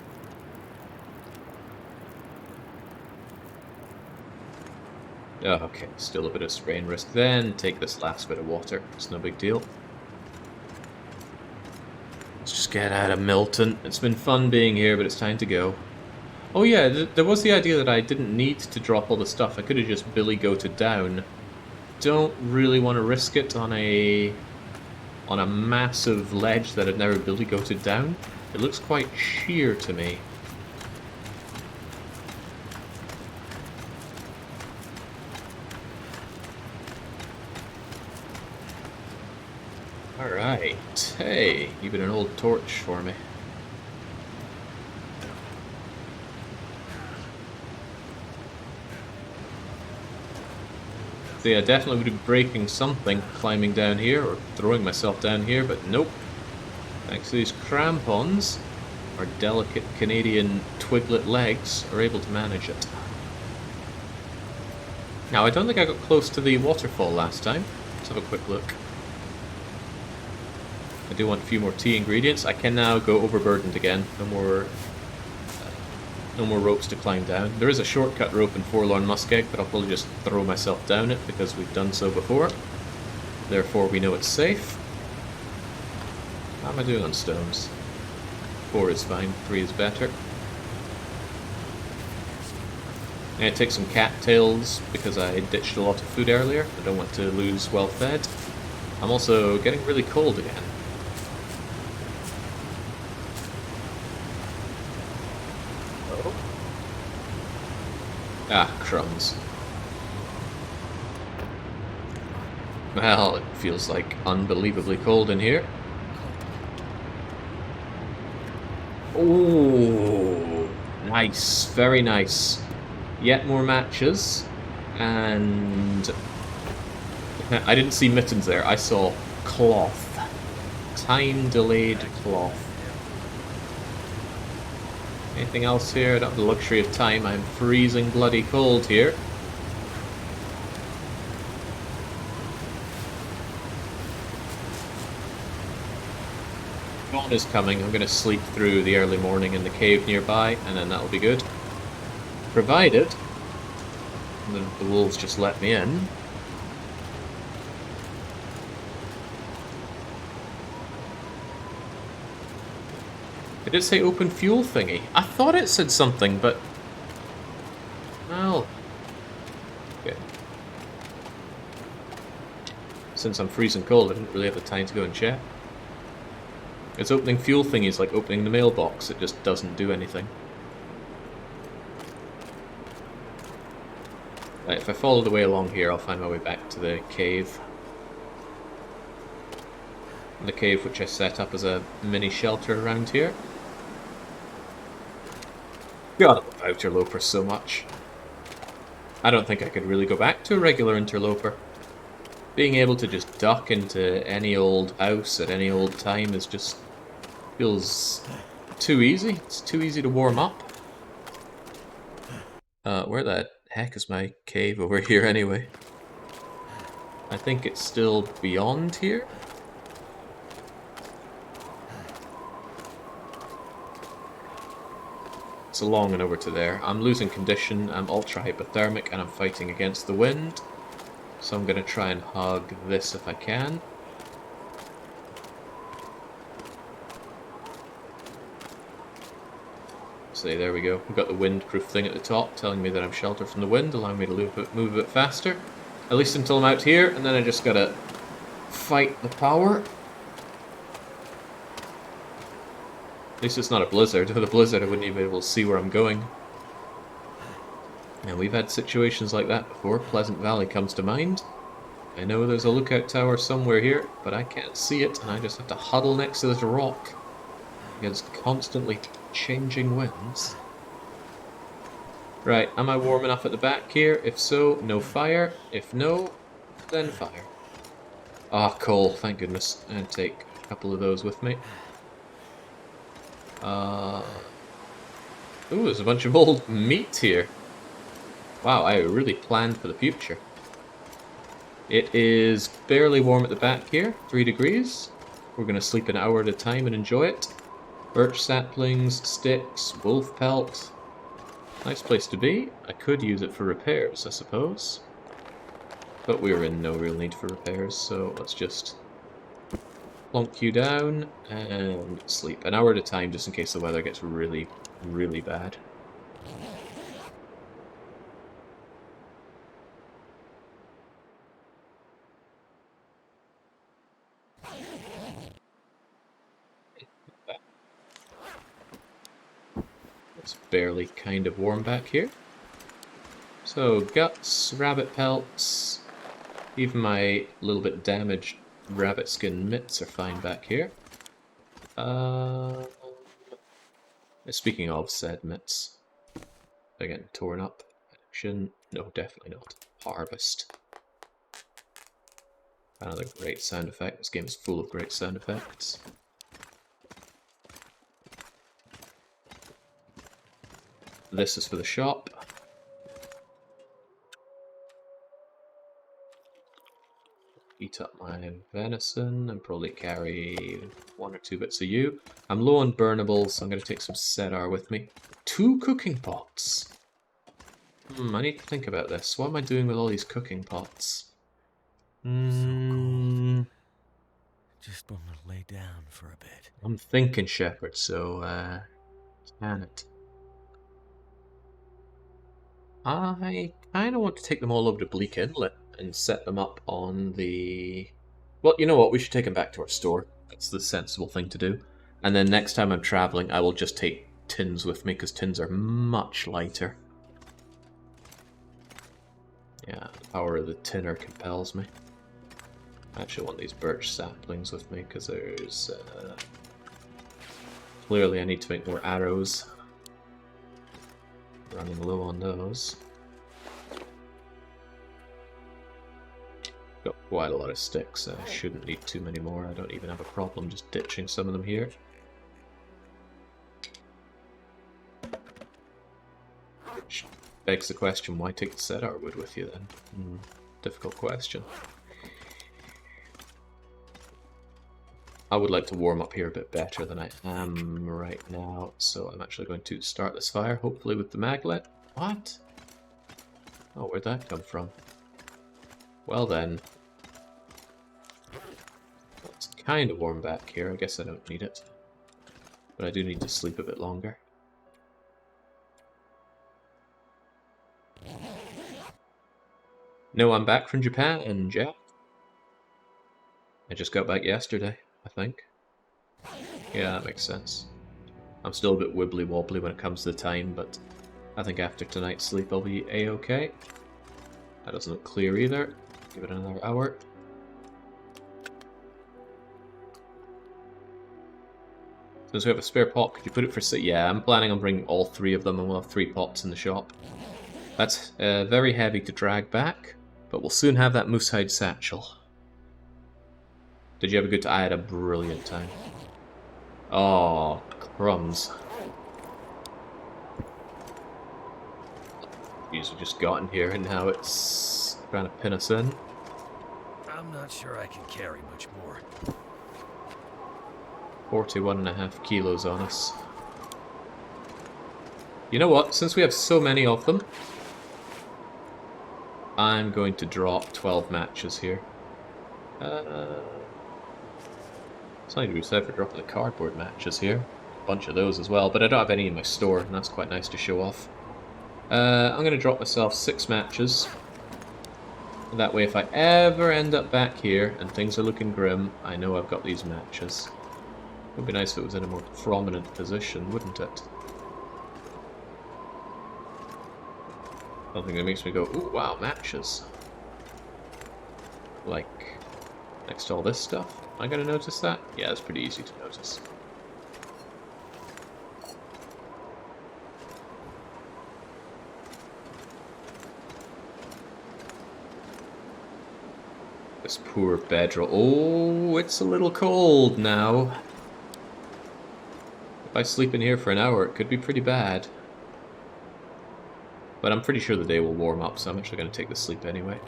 Oh, okay, still a bit of sprain risk. Then take this last bit of water. It's no big deal. Let's just get out of Milton. It's been fun being here, but it's time to go. Oh yeah, there was the idea that I didn't need to drop all the stuff. I could have just billy goated down. Don't really want to risk it on a massive ledge that I've never billy goated down. It looks quite sheer to me. Right. Hey, even an old torch for me. So yeah, definitely would be breaking something climbing down here or throwing myself down here, but nope. Thanks to these crampons, our delicate Canadian twiglet legs are able to manage it. Now, I don't think I got close to the waterfall last time. Let's have a quick look. I do want a few more tea ingredients. I can now go overburdened again. No more ropes to climb down. There is a shortcut rope in Forlorn Muskeg, but I'll probably just throw myself down it because we've done so before. Therefore, we know it's safe. How am I doing on stones? 4 is fine, 3 is better. I'm going to take some cattails because I ditched a lot of food earlier. I don't want to lose well fed. I'm also getting really cold again. Oh. Ah, crumbs. Well, it feels like unbelievably cold in here. Oh, nice, very nice. Yet more matches, and I didn't see mittens there, I saw cloth. Time-delayed cloth. Anything else here? I don't have the luxury of time, I'm freezing bloody cold here. Dawn is coming, I'm going to sleep through the early morning in the cave nearby, and then that'll be good. Provided the wolves just let me in. Did it say open fuel thingy? I thought it said something, but... well... okay. Since I'm freezing cold, I didn't really have the time to go and check. It's opening fuel thingies like opening the mailbox, it just doesn't do anything. Right, if I follow the way along here, I'll find my way back to the cave. The cave which I set up as a mini shelter around here. God, I love Outerloper so much. I don't think I could really go back to a regular interloper. Being able to just duck into any old house at any old time is just... feels too easy. It's too easy to warm up. Where the heck is my cave over here anyway? I think it's still beyond here. It's long and over to there. I'm losing condition, I'm ultra hypothermic, and I'm fighting against the wind. So I'm going to try and hug this if I can. So there we go. We've got the windproof thing at the top telling me that I'm sheltered from the wind, allowing me to move a bit faster. At least until I'm out here, and then I just gotta fight the power. At least it's not a blizzard. With a blizzard I wouldn't even be able to see where I'm going. And we've had situations like that before. Pleasant Valley comes to mind. I know there's a lookout tower somewhere here, but I can't see it, and I just have to huddle next to this rock against constantly changing winds. Right, am I warm enough at the back here? If so, no fire. If no, then fire. Ah, coal, thank goodness. And take a couple of those with me. Ooh, there's a bunch of old meat here. Wow, I really planned for the future. It is barely warm at the back here, 3 degrees. We're going to sleep an hour at a time and enjoy it. Birch saplings, sticks, wolf pelt. Nice place to be. I could use it for repairs, I suppose. But we're in no real need for repairs, so let's just plonk you down and sleep. An hour at a time, just in case the weather gets really, really bad. It's barely kind of warm back here. So, guts, rabbit pelts, even my little bit damaged Rabbit skin mitts are fine back here. Speaking of said mitts, again, torn up. Action. No, definitely not. Harvest. Another great sound effect. This game is full of great sound effects. This is for the shop. Eat up my venison and probably carry 1 or 2 bits of you. I'm low on burnables, so I'm going to take some cedar with me. 2 cooking pots! I need to think about this. What am I doing with all these cooking pots? So cold. Just want to lay down for a bit. I'm thinking, Shepherd, so, can it. I kind of want to take them all over to Bleak Inlet and set them up on the... Well, you know what? We should take them back to our store. That's the sensible thing to do. And then next time I'm traveling, I will just take tins with me, because tins are much lighter. Yeah, the power of the tinner compels me. I actually want these birch saplings with me, because there's... Clearly I need to make more arrows. Running low on those. Got quite a lot of sticks. I shouldn't need too many more. I don't even have a problem just ditching some of them here. Which begs the question, why take the cedar wood with you then? Difficult question. I would like to warm up here a bit better than I am right now, so I'm actually going to start this fire, hopefully with the maglet. What? Oh, where'd that come from? Well then. It's kind of warm back here. I guess I don't need it. But I do need to sleep a bit longer. No, I'm back from Japan, Jack. I just got back yesterday, I think. Yeah, that makes sense. I'm still a bit wibbly-wobbly when it comes to the time, but I think after tonight's sleep I'll be a-okay. That doesn't look clear either. Give it another hour. Since we have a spare pot, could you put it for... Yeah, I'm planning on bringing all 3 of them, and we'll have 3 pots in the shop. That's very heavy to drag back, but we'll soon have that moosehide satchel. Did you have a good time? I had a brilliant time. Oh, crumbs. These have just gotten here and now it's trying to pin us in. I'm not sure I can carry much more. 41.5 kilos on us. You know what? Since we have so many of them, I'm going to drop 12 matches here. It's not even said for dropping the cardboard matches here. A bunch of those as well, but I don't have any in my store, and that's quite nice to show off. I'm going to drop myself 6 matches. That way if I ever end up back here and things are looking grim, I know I've got these matches. It would be nice if it was in a more prominent position, wouldn't it? Something that makes me go, ooh, wow, matches. Like, next to all this stuff. Am I going to notice that? Yeah, it's pretty easy to notice. This poor bedroll. Oh, it's a little cold now. If I sleep in here for an hour, it could be pretty bad. But I'm pretty sure the day will warm up, so I'm actually going to take the sleep anyway.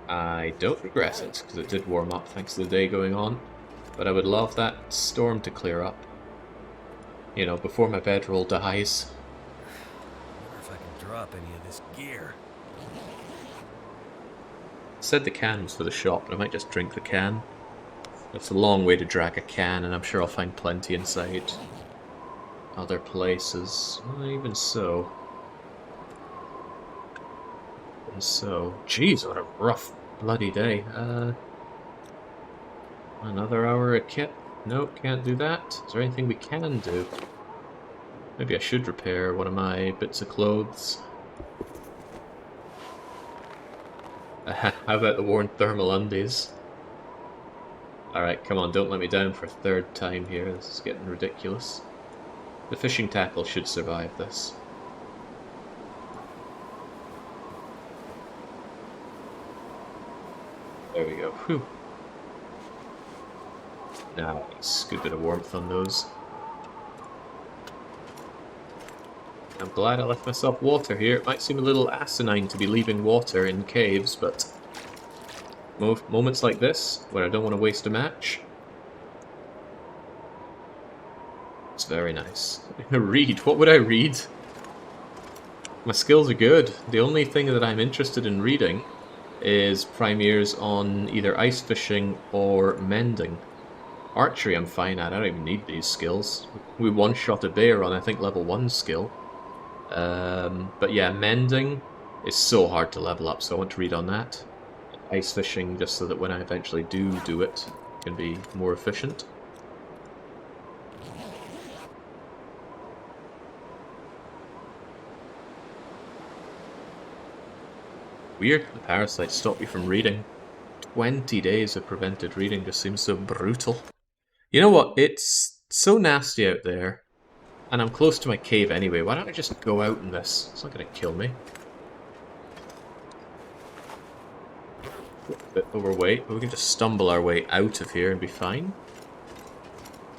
I don't regret it, because it did warm up thanks to the day going on. But I would love that storm to clear up. You know, before my bedroll dies. I wonder if I can drop any of this gear. I said the can was for the shop, but I might just drink the can. It's a long way to drag a can, and I'm sure I'll find plenty inside other places. Well, even so. And so, geez, what a rough bloody day. Another hour at kit. Nope, can't do that. Is there anything we can do? Maybe I should repair one of my bits of clothes. How about the worn thermal undies? Alright, come on, don't let me down for a third time here. This is getting ridiculous. The fishing tackle should survive this. There we go. Whew. Nice. Good bit of warmth on those. I'm glad I left myself water here. It might seem a little asinine to be leaving water in caves, but moments like this, where I don't want to waste a match, it's very nice. Read? What would I read? My skills are good. The only thing that I'm interested in reading is primaries on either ice fishing or mending. Archery I'm fine at, I don't even need these skills. We one-shot a bear on, I think, level 1 skill. But yeah, mending is so hard to level up, so I want to read on that. Ice fishing, just so that when I eventually do it, I can be more efficient. Weird, the parasites stop you from reading. 20 days of prevented reading just seems so brutal. You know what, it's so nasty out there, and I'm close to my cave anyway, why don't I just go out in this? It's not going to kill me. A bit overweight, but we can just stumble our way out of here and be fine.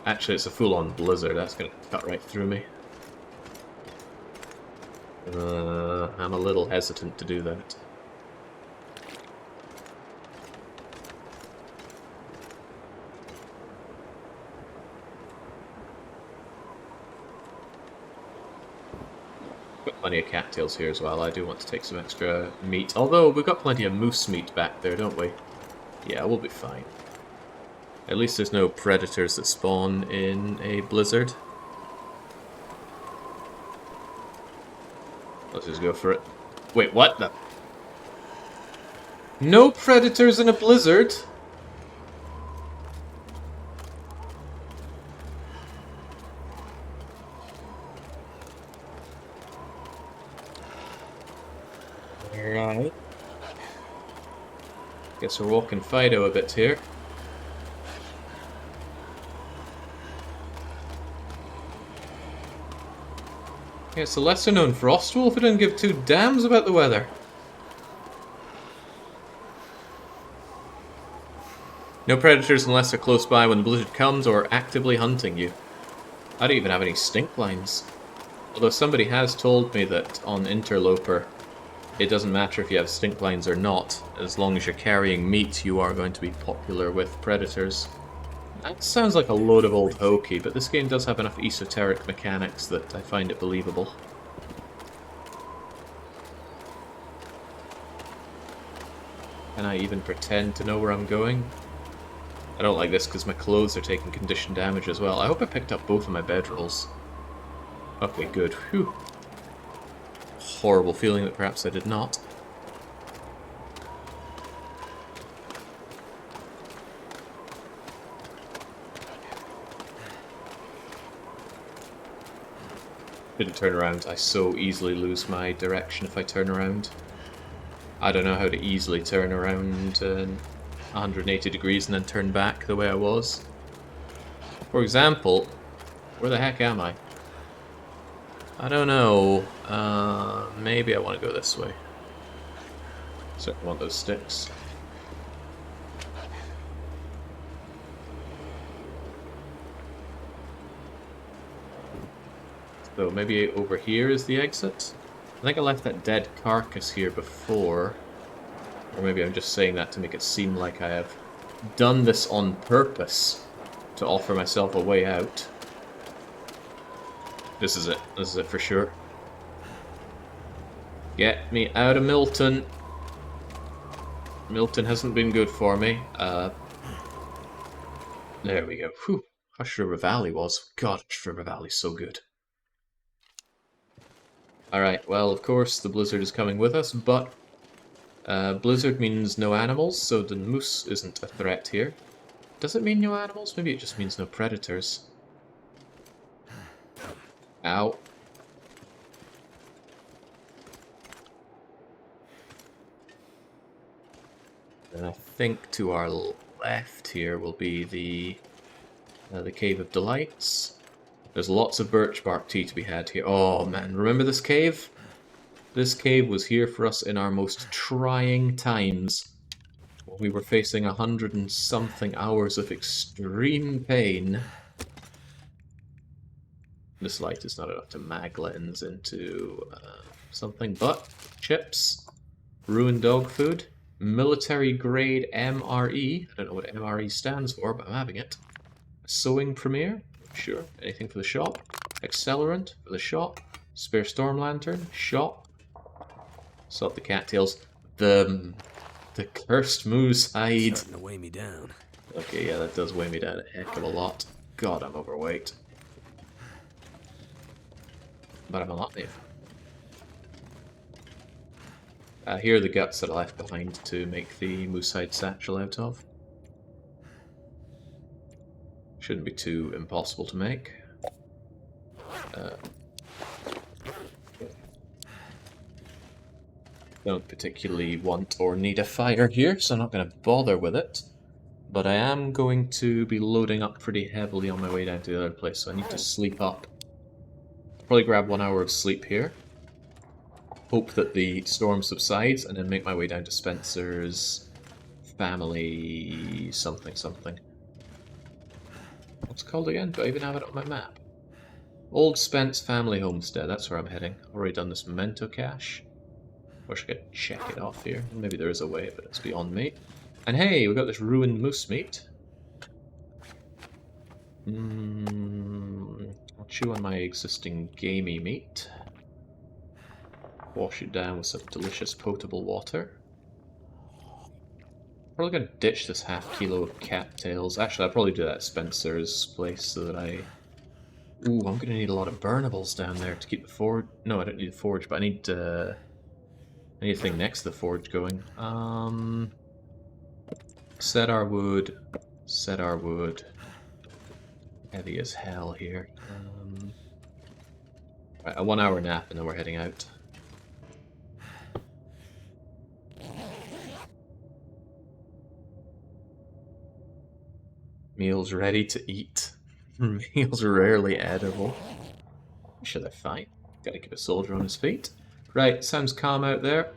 Actually, it's a full-on blizzard, that's going to cut right through me. I'm a little hesitant to do that. Got plenty of cattails here as well. I do want to take some extra meat. Although, we've got plenty of moose meat back there, don't we? Yeah, we'll be fine. At least there's no predators that spawn in a blizzard. Let's just go for it. Wait, what the? No predators in a blizzard? Right. Guess we're walking Fido a bit here. Yeah, it's a lesser known frost wolf who didn't give two damns about the weather. No predators unless they're close by when the blizzard comes or actively hunting you. I don't even have any stink lines. Although somebody has told me that on Interloper, it doesn't matter if you have stink lines or not. As long as you're carrying meat, you are going to be popular with predators. That sounds like a load of old hokey, but this game does have enough esoteric mechanics that I find it believable. Can I even pretend to know where I'm going? I don't like this because my clothes are taking condition damage as well. I hope I picked up both of my bedrolls. Okay, good. Whew. Horrible feeling that perhaps I did not. Didn't turn around. I so easily lose my direction if I turn around. I don't know how to easily turn around 180 degrees and then turn back the way I was. For example, where the heck am I? I don't know. Maybe I want to go this way. Certainly want those sticks. So maybe over here is the exit? I think I left that dead carcass here before. Or maybe I'm just saying that to make it seem like I have done this on purpose to offer myself a way out. This is it. This is it for sure. Get me out of Milton. Milton hasn't been good for me. There we go. Whew. Hush River Valley was. God, Hush River Valley's so good. Alright, well, of course, the blizzard is coming with us, but blizzard means no animals, so the moose isn't a threat here. Does it mean no animals? Maybe it just means no predators. Ow. And I think to our left here will be the Cave of Delights. There's lots of birch bark tea to be had here. Oh man, remember this cave? This cave was here for us in our most trying times. When we were facing 100 and something hours of extreme pain. This light is not enough to mag lens into something, but chips, ruined dog food, military grade MRE. I don't know what MRE stands for, but I'm having it. Sewing Premier, sure. Anything for the shop. Accelerant for the shop. Spare Storm Lantern, shop. Salt the cattails. The cursed moose hide. Starting to weigh me down. Okay, yeah, that does weigh me down a heck of a lot. God, I'm overweight. But I'm alive. Here are the guts that I left behind to make the moose hide satchel out of. Shouldn't be too impossible to make. Don't particularly want or need a fire here, so I'm not going to bother with it. But I am going to be loading up pretty heavily on my way down to the other place, so I need to sleep up. Probably grab 1 hour of sleep here. Hope that the storm subsides, and then make my way down to Spencer's family something something. What's it called again? Do I even have it on my map? Old Spence Family Homestead, that's where I'm heading. Already done this memento cache. Wish I could check it off here. Maybe there is a way, but it's beyond me. And hey, we got this ruined moose meat. I'll chew on my existing gamey meat. Wash it down with some delicious potable water. Probably gonna ditch this half kilo of cattails. Actually, I'll probably do that at Spencer's place so that I... Ooh, I'm gonna need a lot of burnables down there to keep the forge... No, I don't need the forge, but I need a thing next to the forge going. Set our wood. Set our wood. Heavy as hell here. Right, a 1 hour nap and then we're heading out. Meals ready to eat. Meals rarely edible. I'm sure they're fine. Gotta keep a soldier on his feet. Right, sounds calm out there.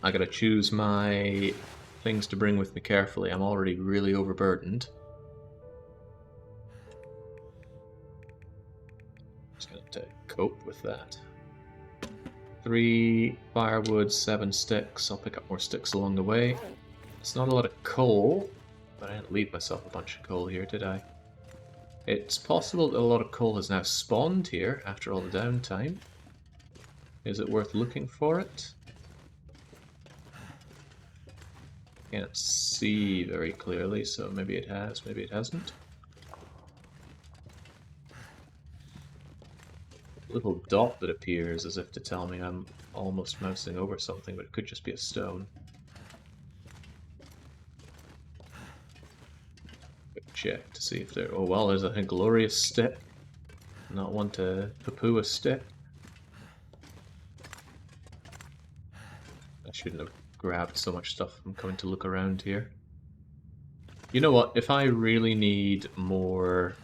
I gotta choose my things to bring with me carefully. I'm already really overburdened. Just gonna have to cope with that. 3 firewood, 7 sticks. I'll pick up more sticks along the way. It's not a lot of coal, but I didn't leave myself a bunch of coal here, did I? It's possible that a lot of coal has now spawned here after all the downtime. Is it worth looking for it? Can't see very clearly, so maybe it has, maybe it hasn't. Little dot that appears as if to tell me I'm almost mousing over something, but it could just be a stone. Quick check to see if there... Oh well, there's a glorious stick. Not one to poo-poo a stick. I shouldn't have grabbed so much stuff. I'm coming to look around here. You know what? If I really need more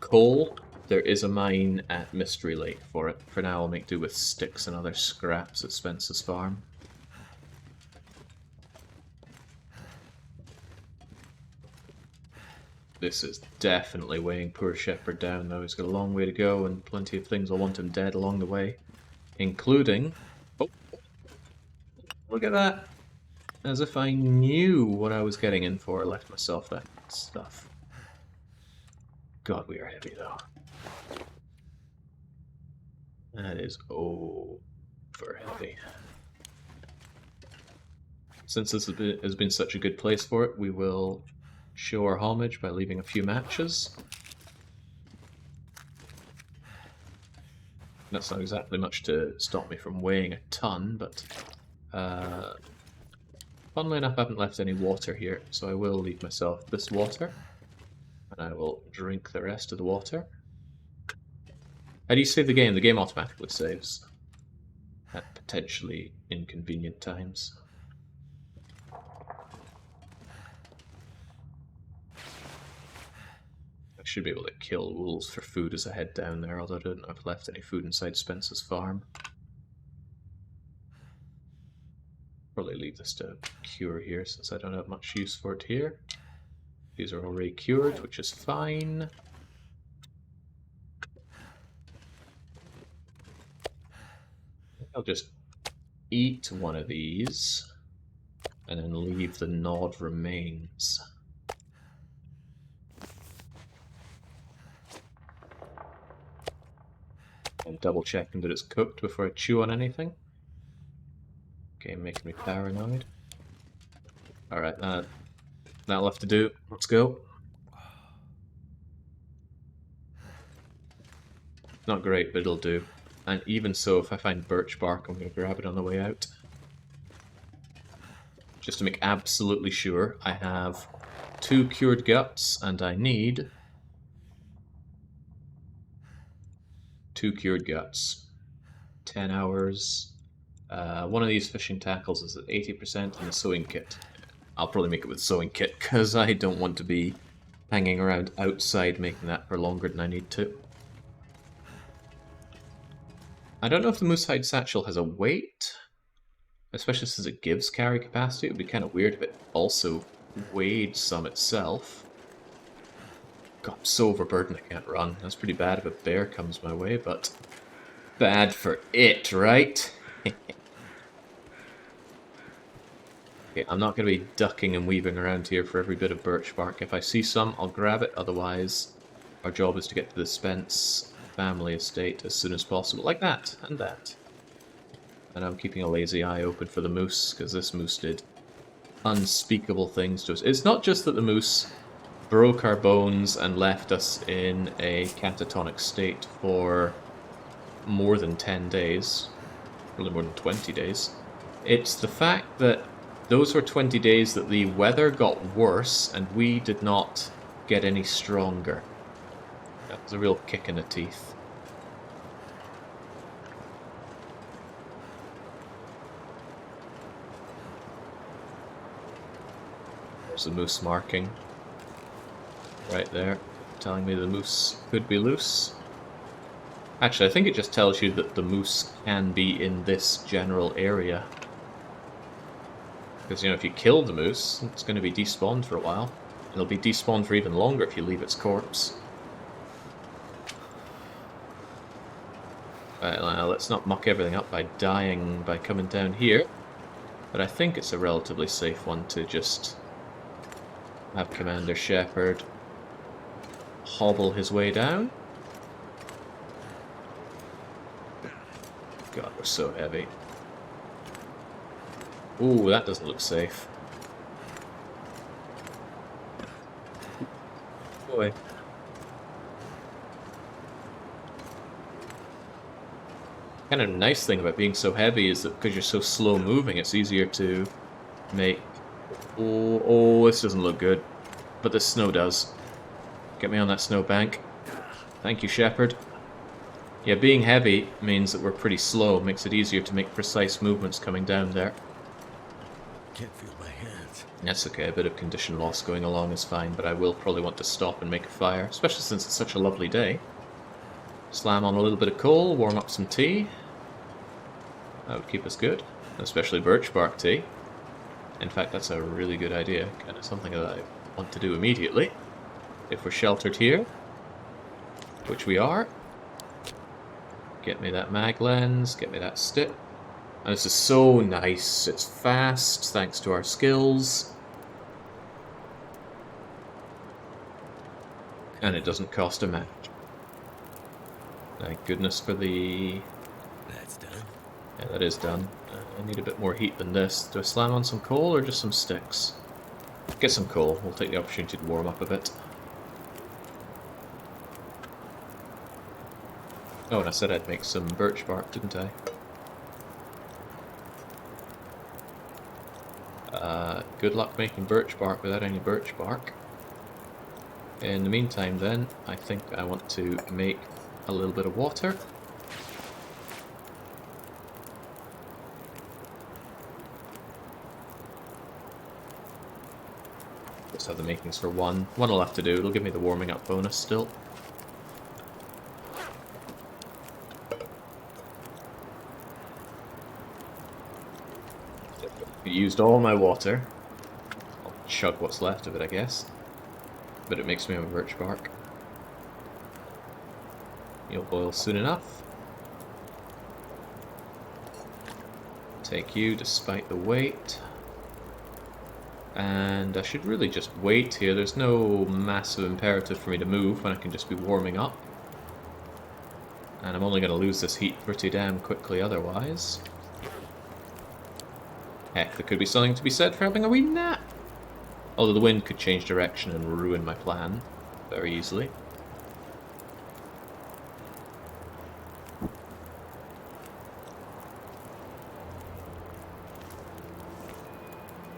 coal, there is a mine at Mystery Lake for it. For now, I'll make do with sticks and other scraps at Spence's farm. This is definitely weighing poor Shepherd down, though. He's got a long way to go and plenty of things will want him dead along the way. Including... Oh! Look at that! As if I knew what I was getting in for, I left myself that stuff. God, we are heavy, though. That is over heavy. Since this has been such a good place for it, we will show our homage by leaving a few matches. That's not exactly much to stop me from weighing a ton, but funnily enough I haven't left any water here, so I will leave myself this water, and I will drink the rest of the water. How do you save the game? The game automatically saves at potentially inconvenient times. should be able to kill wolves for food as I head down there, although I don't know if I've left any food inside Spence's farm. Probably leave this to cure here since I don't have much use for it here. These are already cured, which is fine. I'll just eat one of these and then leave the gnawed remains. And double checking that it's cooked before I chew on anything. Okay, making me paranoid. Alright, that'll have to do. Let's go. Not great, but it'll do. And even so, if I find birch bark, I'm going to grab it on the way out. Just to make absolutely sure, I have 2 cured guts, and I need 2 cured guts. 10 hours. One of these fishing tackles is at 80% and the sewing kit. I'll probably make it with sewing kit, because I don't want to be hanging around outside making that for longer than I need to. I don't know if the moose hide satchel has a weight, especially since it gives carry capacity. It would be kind of weird if it also weighed some itself. God, I'm so overburdened I can't run. That's pretty bad if a bear comes my way, but bad for it, right? Okay, I'm not going to be ducking and weaving around here for every bit of birch bark. If I see some, I'll grab it. Otherwise, our job is to get to the Spence family estate as soon as possible. Like that, and that. And I'm keeping a lazy eye open for the moose, because this moose did unspeakable things to us. It's not just that the moose broke our bones and left us in a catatonic state for more than 10 days. Really more than 20 days. It's the fact that those were 20 days that the weather got worse and we did not get any stronger. That was a real kick in the teeth. There's the moose marking. Right there, telling me the moose could be loose. Actually, I think it just tells you that the moose can be in this general area. Because, you know, if you kill the moose, it's going to be despawned for a while. It'll be despawned for even longer if you leave its corpse. Right, now let's not muck everything up by dying by coming down here. But I think it's a relatively safe one to just have Commander Shepard hobble his way down. God, we're so heavy. Ooh, that doesn't look safe. Boy. Kind of nice thing about being so heavy is that because you're so slow moving, it's easier to make... Oh, this doesn't look good. But the snow does. Get me on that snowbank. Thank you, Shepard. Yeah, being heavy means that we're pretty slow. Makes it easier to make precise movements coming down there. Can't feel my hands. That's okay, a bit of condition loss going along is fine, but I will probably want to stop and make a fire, especially since it's such a lovely day. Slam on a little bit of coal, warm up some tea. That would keep us good, especially birch bark tea. In fact, that's a really good idea, kind of something that I want to do immediately. If we're sheltered here, which we are. Get me that mag lens, get me that stick. And this is so nice, it's fast, thanks to our skills. And it doesn't cost a match. Thank goodness for the... That's done. Yeah, that is done. I need a bit more heat than this. Do I slam on some coal or just some sticks? Get some coal, we'll take the opportunity to warm up a bit. Oh, and I said I'd make some birch bark, didn't I? Good luck making birch bark without any birch bark. In the meantime then, I think I want to make a little bit of water. Let's have the makings for one. One will have to do. It'll give me the warming up bonus still. Used all my water. I'll chug what's left of it, I guess. But it makes me have a birch bark. You'll boil soon enough. Take you despite the weight. And I should really just wait here. There's no massive imperative for me to move when I can just be warming up. And I'm only going to lose this heat pretty damn quickly otherwise. Heck, there could be something to be said for having a wee nap. Although the wind could change direction and ruin my plan very easily.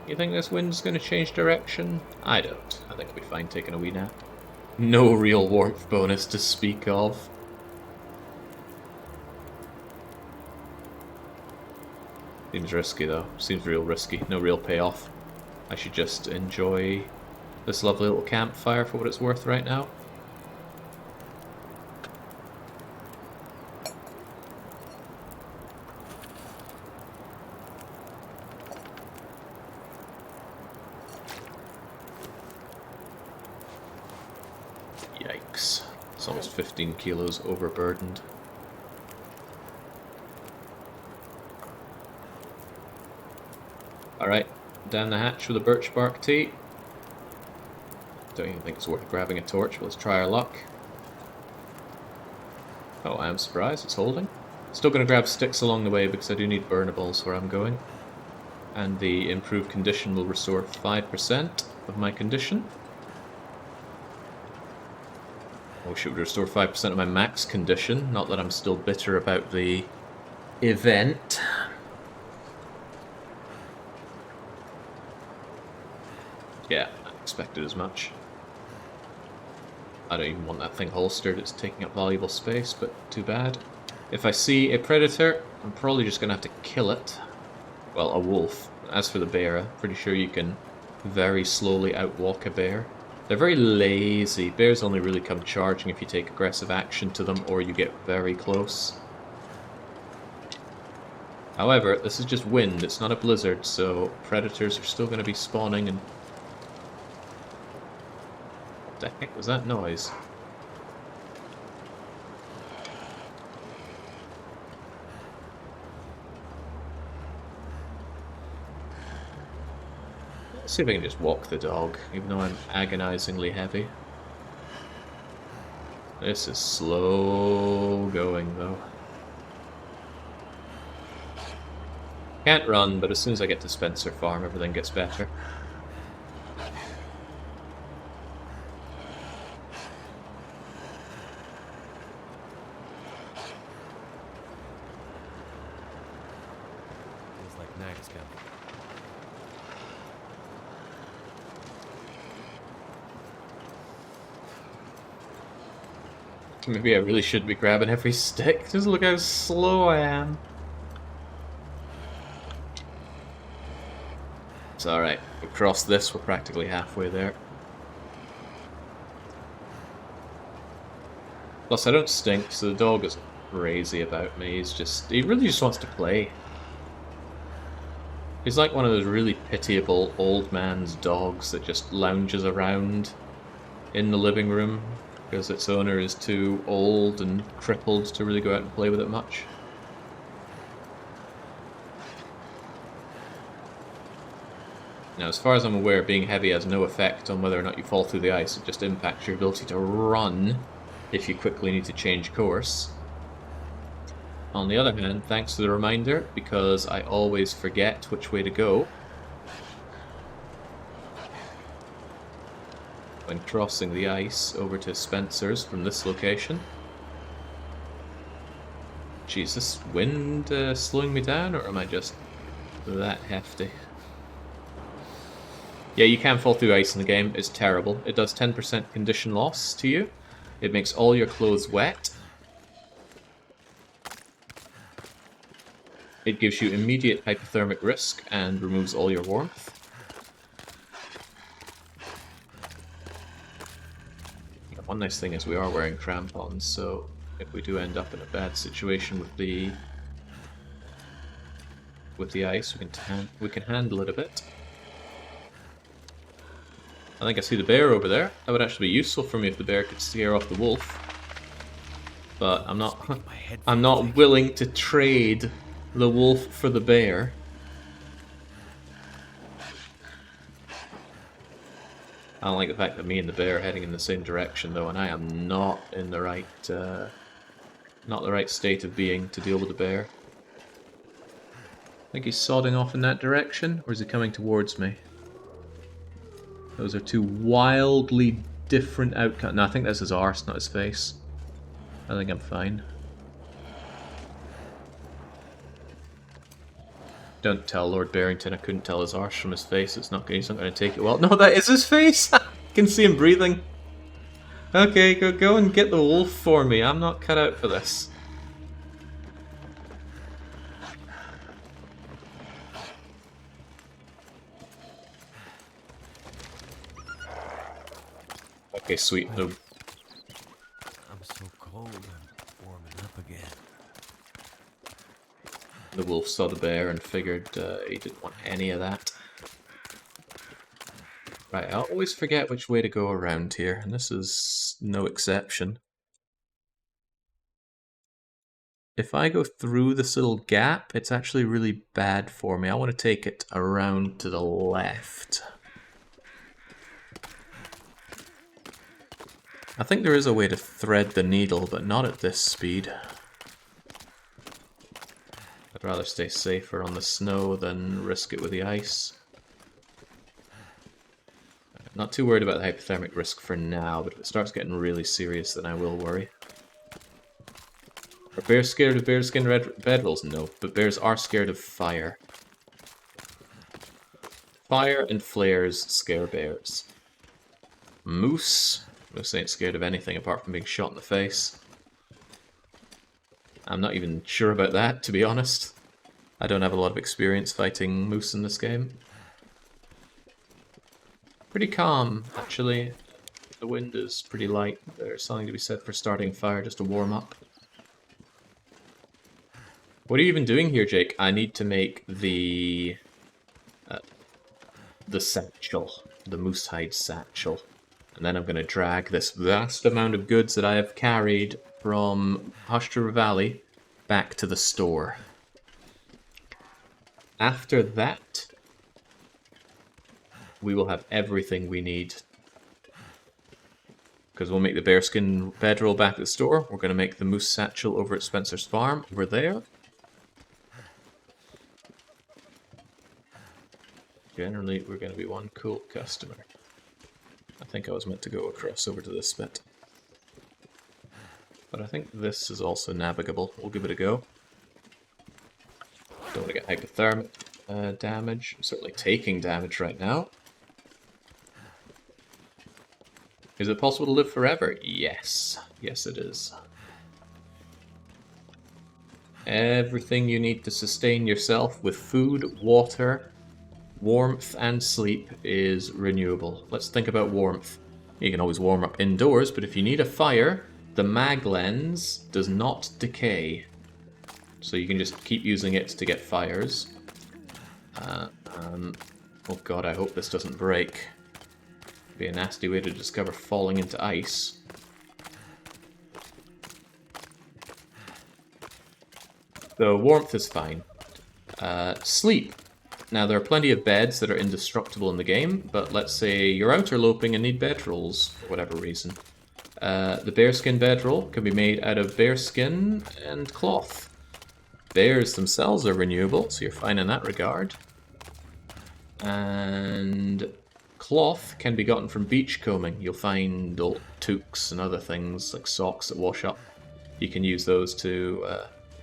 You think this wind's going to change direction? I don't. I think I'll be fine taking a wee nap. No real warmth bonus to speak of. Seems risky though. Seems real risky. No real payoff. I should just enjoy this lovely little campfire for what it's worth right now. Yikes. It's almost 15 kilos overburdened. Alright, down the hatch with a birch bark tea. Don't even think it's worth grabbing a torch, but let's try our luck. Oh, I am surprised it's holding. Still going to grab sticks along the way because I do need burnables where I'm going. And the improved condition will restore 5% of my condition. Oh, should restore 5% of my max condition. Not that I'm still bitter about the event. Yeah, I expected as much. I don't even want that thing holstered, it's taking up valuable space, but too bad. If I see a predator, I'm probably just going to have to kill it. Well, a wolf. As for the bear, I'm pretty sure you can very slowly outwalk a bear. They're very lazy. Bears only really come charging if you take aggressive action to them or you get very close. However, this is just wind, it's not a blizzard, so predators are still going to be spawning and... What the heck was that noise? Let's see if I can just walk the dog, even though I'm agonizingly heavy. This is slow going, though. Can't run, but as soon as I get to Spencer Farm, everything gets better. Feels like night's coming. Maybe I really should be grabbing every stick. Just look how slow I am. It's alright. Across this, we're practically halfway there. Plus, I don't stink, so the dog isn't crazy about me. He really just wants to play. He's like one of those really pitiable old man's dogs that just lounges around in the living room because its owner is too old and crippled to really go out and play with it much. Now, as far as I'm aware, being heavy has no effect on whether or not you fall through the ice. It just impacts your ability to run if you quickly need to change course. On the other hand, thanks to the reminder, because I always forget which way to go when crossing the ice over to Spencer's from this location. Jeez, this wind slowing me down, or am I just that hefty? Yeah, you can fall through ice in the game. It's terrible. It does 10% condition loss to you. It makes all your clothes wet. It gives you immediate hypothermic risk and removes all your warmth. One nice thing is we are wearing crampons, so if we do end up in a bad situation with the ice, we can handle it a bit. I think I see the bear over there. That would actually be useful for me if the bear could scare off the wolf. But I'm not willing to trade the wolf for the bear. I don't like the fact that me and the bear are heading in the same direction though, and I am not in the right state of being to deal with the bear. I think he's sodding off in that direction, or is he coming towards me? Those are two wildly different outcomes. No, I think that's his arse, not his face. I think I'm fine. Don't tell Lord Barrington I couldn't tell his arse from his face. He's not going to take it well. No, that is his face! I can see him breathing. Okay, go and get the wolf for me. I'm not cut out for this. Okay, sweet. No. I'm so cold, I'm warming up again. The wolf saw the bear and figured he didn't want any of that. Right, I always forget which way to go around here, and this is no exception. If I go through this little gap, it's actually really bad for me. I want to take it around to the left. I think there is a way to thread the needle, but not at this speed. I'd rather stay safer on the snow than risk it with the ice. I'm not too worried about the hypothermic risk for now, but if it starts getting really serious, then I will worry. Are bears scared of bearskin bedrolls? No, but bears are scared of fire. Fire and flares scare bears. Moose ain't scared of anything apart from being shot in the face. I'm not even sure about that, to be honest. I don't have a lot of experience fighting moose in this game. Pretty calm, actually. The wind is pretty light. There's something to be said for starting a fire just to warm up. What are you even doing here, Jake? I need to make the satchel, the moose hide satchel. And then I'm going to drag this vast amount of goods that I have carried from Hushtra Valley back to the store. After that, we will have everything we need. Because we'll make the bearskin bedroll back at the store. We're going to make the moose satchel over at Spencer's farm, over there. Generally, we're going to be one cool customer. I think I was meant to go across over to this bit. But I think this is also navigable. We'll give it a go. Don't want to get hypothermic damage. I'm certainly taking damage right now. Is it possible to live forever? Yes. Yes, it is. Everything you need to sustain yourself with food, water, warmth and sleep is renewable. Let's think about warmth. You can always warm up indoors, but if you need a fire, the mag lens does not decay. So you can just keep using it to get fires. Oh god, I hope this doesn't break. Be a nasty way to discover falling into ice. So warmth is fine. Sleep. Now, there are plenty of beds that are indestructible in the game, but let's say you're outerloping and need bedrolls for whatever reason. The bearskin bedroll can be made out of bearskin and cloth. Bears themselves are renewable, so you're fine in that regard. And cloth can be gotten from beach combing. You'll find old toques and other things like socks that wash up. You can use those to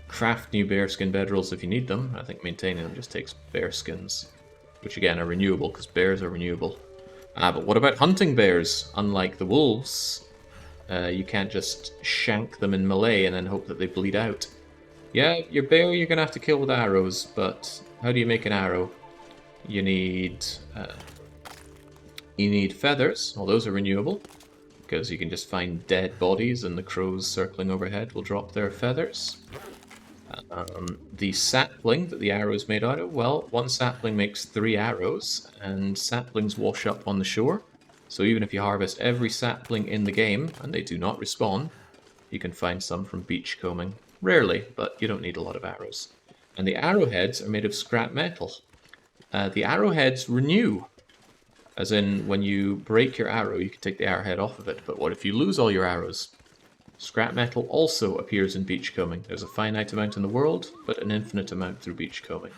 craft new bearskin bedrolls if you need them. I think maintaining them just takes bearskins, which again are renewable because bears are renewable. But what about hunting bears? Unlike the wolves, you can't just shank them in melee and then hope that they bleed out. Yeah, your bear you're going to have to kill with arrows, but how do you make an arrow? You need feathers. Well, those are renewable. because you can just find dead bodies and the crows circling overhead will drop their feathers. The sapling that the arrow is made out of, well, one sapling makes 3 arrows, and saplings wash up on the shore. So even if you harvest every sapling in the game, and they do not respawn, you can find some from beachcombing. Rarely, but you don't need a lot of arrows. And the arrowheads are made of scrap metal. The arrowheads renew. As in, when you break your arrow, you can take the arrowhead off of it. But what if you lose all your arrows? Scrap metal also appears in beachcombing. There's a finite amount in the world, but an infinite amount through beachcombing.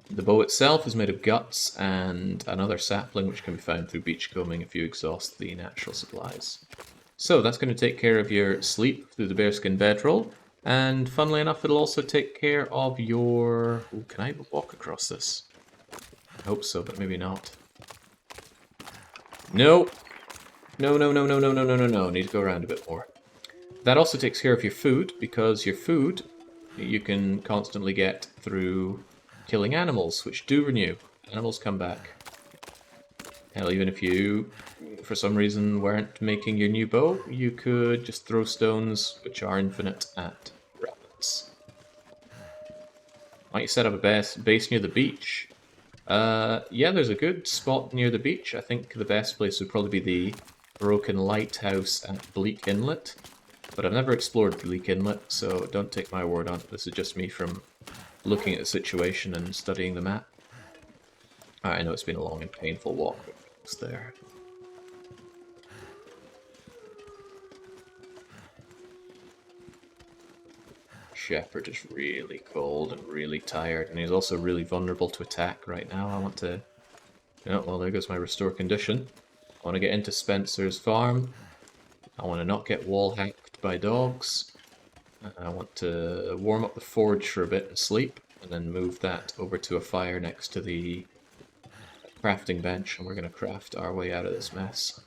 The bow itself is made of guts and another sapling which can be found through beachcombing if you exhaust the natural supplies. So that's going to take care of your sleep through the bearskin bedroll, and funnily enough it'll also take care of your... Ooh, can I walk across this? I hope so, but maybe not. No! No, no, no, no, no, no, no, no, no. Need to go around a bit more. That also takes care of your food, because your food you can constantly get through killing animals, which do renew. Animals come back. Hell, even if you, for some reason, weren't making your new bow, you could just throw stones, which are infinite, at rabbits. Might you set up a base near the beach? Yeah, there's a good spot near the beach. I think the best place would probably be the broken lighthouse at Bleak Inlet. But I've never explored Bleak Inlet, so don't take my word on it. This is just me from looking at the situation and studying the map. I know it's been a long and painful walk, but it's there. Shepherd is really cold and really tired, and he's also really vulnerable to attack right now. I want to... Oh, well, there goes my restore condition. I want to get into Spencer's farm. I want to not get wall hacked by dogs. I want to warm up the forge for a bit and sleep, and then move that over to a fire next to the crafting bench, and we're going to craft our way out of this mess.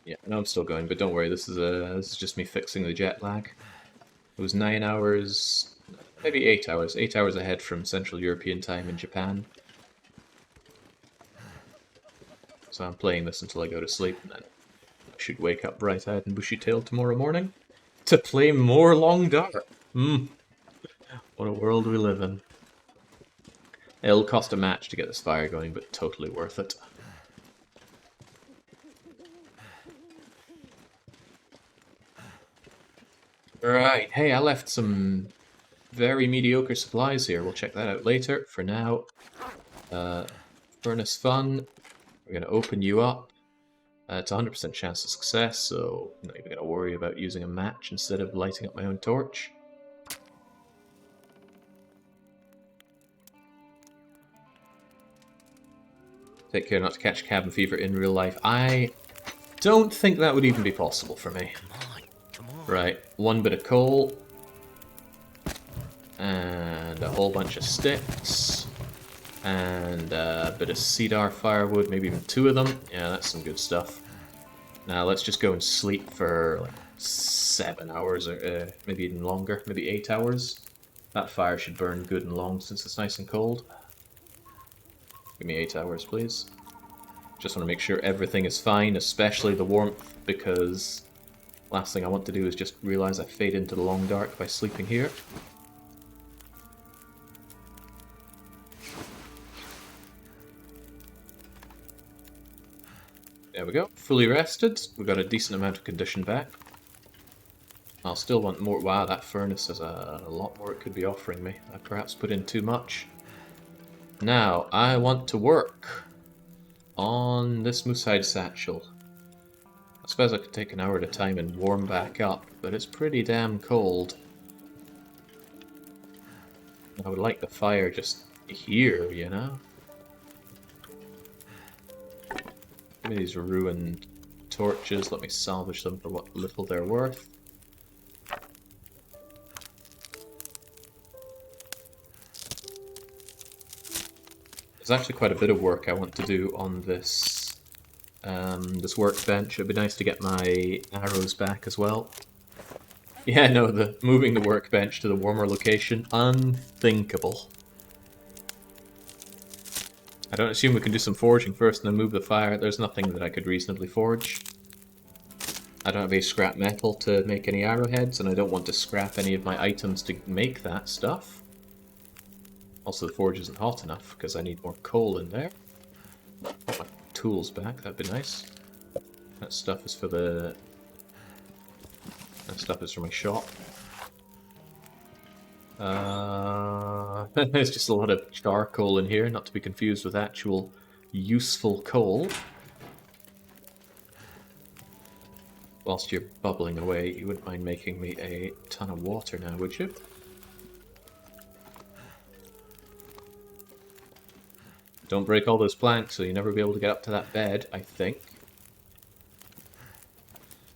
Yeah, I know I'm still going, but don't worry, this is just me fixing the jet lag. It was 9 hours, maybe 8 hours. 8 hours ahead from Central European time in Japan. So I'm playing this until I go to sleep, and then I should wake up bright-eyed and bushy-tailed tomorrow morning to play more Long Dark. What a world we live in. It'll cost a match to get this fire going, but totally worth it. Right, hey, I left some very mediocre supplies here. We'll check that out later. For now, Furnace Fun, we're going to open you up. It's a 100% chance of success, so I'm not even going to worry about using a match instead of lighting up my own torch. Take care not to catch cabin fever in real life. I don't think that would even be possible for me. Come on. Right, 1 bit of coal. And a whole bunch of sticks. And a bit of cedar firewood, maybe even 2 of them. Yeah, that's some good stuff. Now let's just go and sleep for like 7 hours, or maybe even longer, maybe 8 hours. That fire should burn good and long since it's nice and cold. Give me 8 hours, please. Just want to make sure everything is fine, especially the warmth, because last thing I want to do is just realize I fade into the long dark by sleeping here. There we go, fully rested. We've got a decent amount of condition back. I'll still want more. Wow, that furnace has a lot more it could be offering me. I perhaps put in too much. Now, I want to work on this moosehide satchel. I suppose I could take an hour at a time and warm back up, but it's pretty damn cold. I would like the fire just here, you know? Give me these ruined torches, let me salvage them for what little they're worth. There's actually quite a bit of work I want to do on this this workbench. It'd be nice to get my arrows back as well. Yeah, no, the moving the workbench to the warmer location, unthinkable. I don't assume we can do some forging first and then move the fire. There's nothing that I could reasonably forge. I don't have any scrap metal to make any arrowheads, and I don't want to scrap any of my items to make that stuff. Also, the forge isn't hot enough, because I need more coal in there. Put my tools back, that'd be nice. That stuff is for the... That stuff is for my shop. There's just a lot of charcoal in here, not to be confused with actual useful coal. Whilst you're bubbling away, you wouldn't mind making me a ton of water now, would you? Don't break all those planks, so you'll never be able to get up to that bed, I think.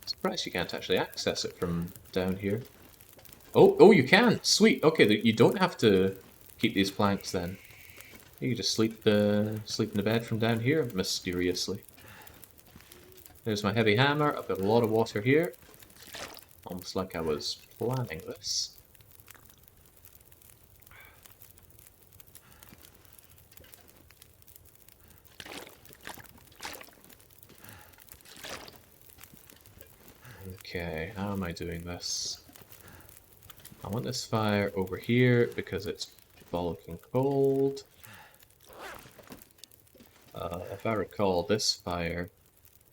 Surprised you can't actually access it from down here. Oh, you can! Sweet! Okay, you don't have to keep these planks then. You can just sleep in the bed from down here, mysteriously. There's my heavy hammer. I've got a lot of water here. Almost like I was planning this. Okay, how am I doing this? I want this fire over here because it's boiling cold. If I recall, this fire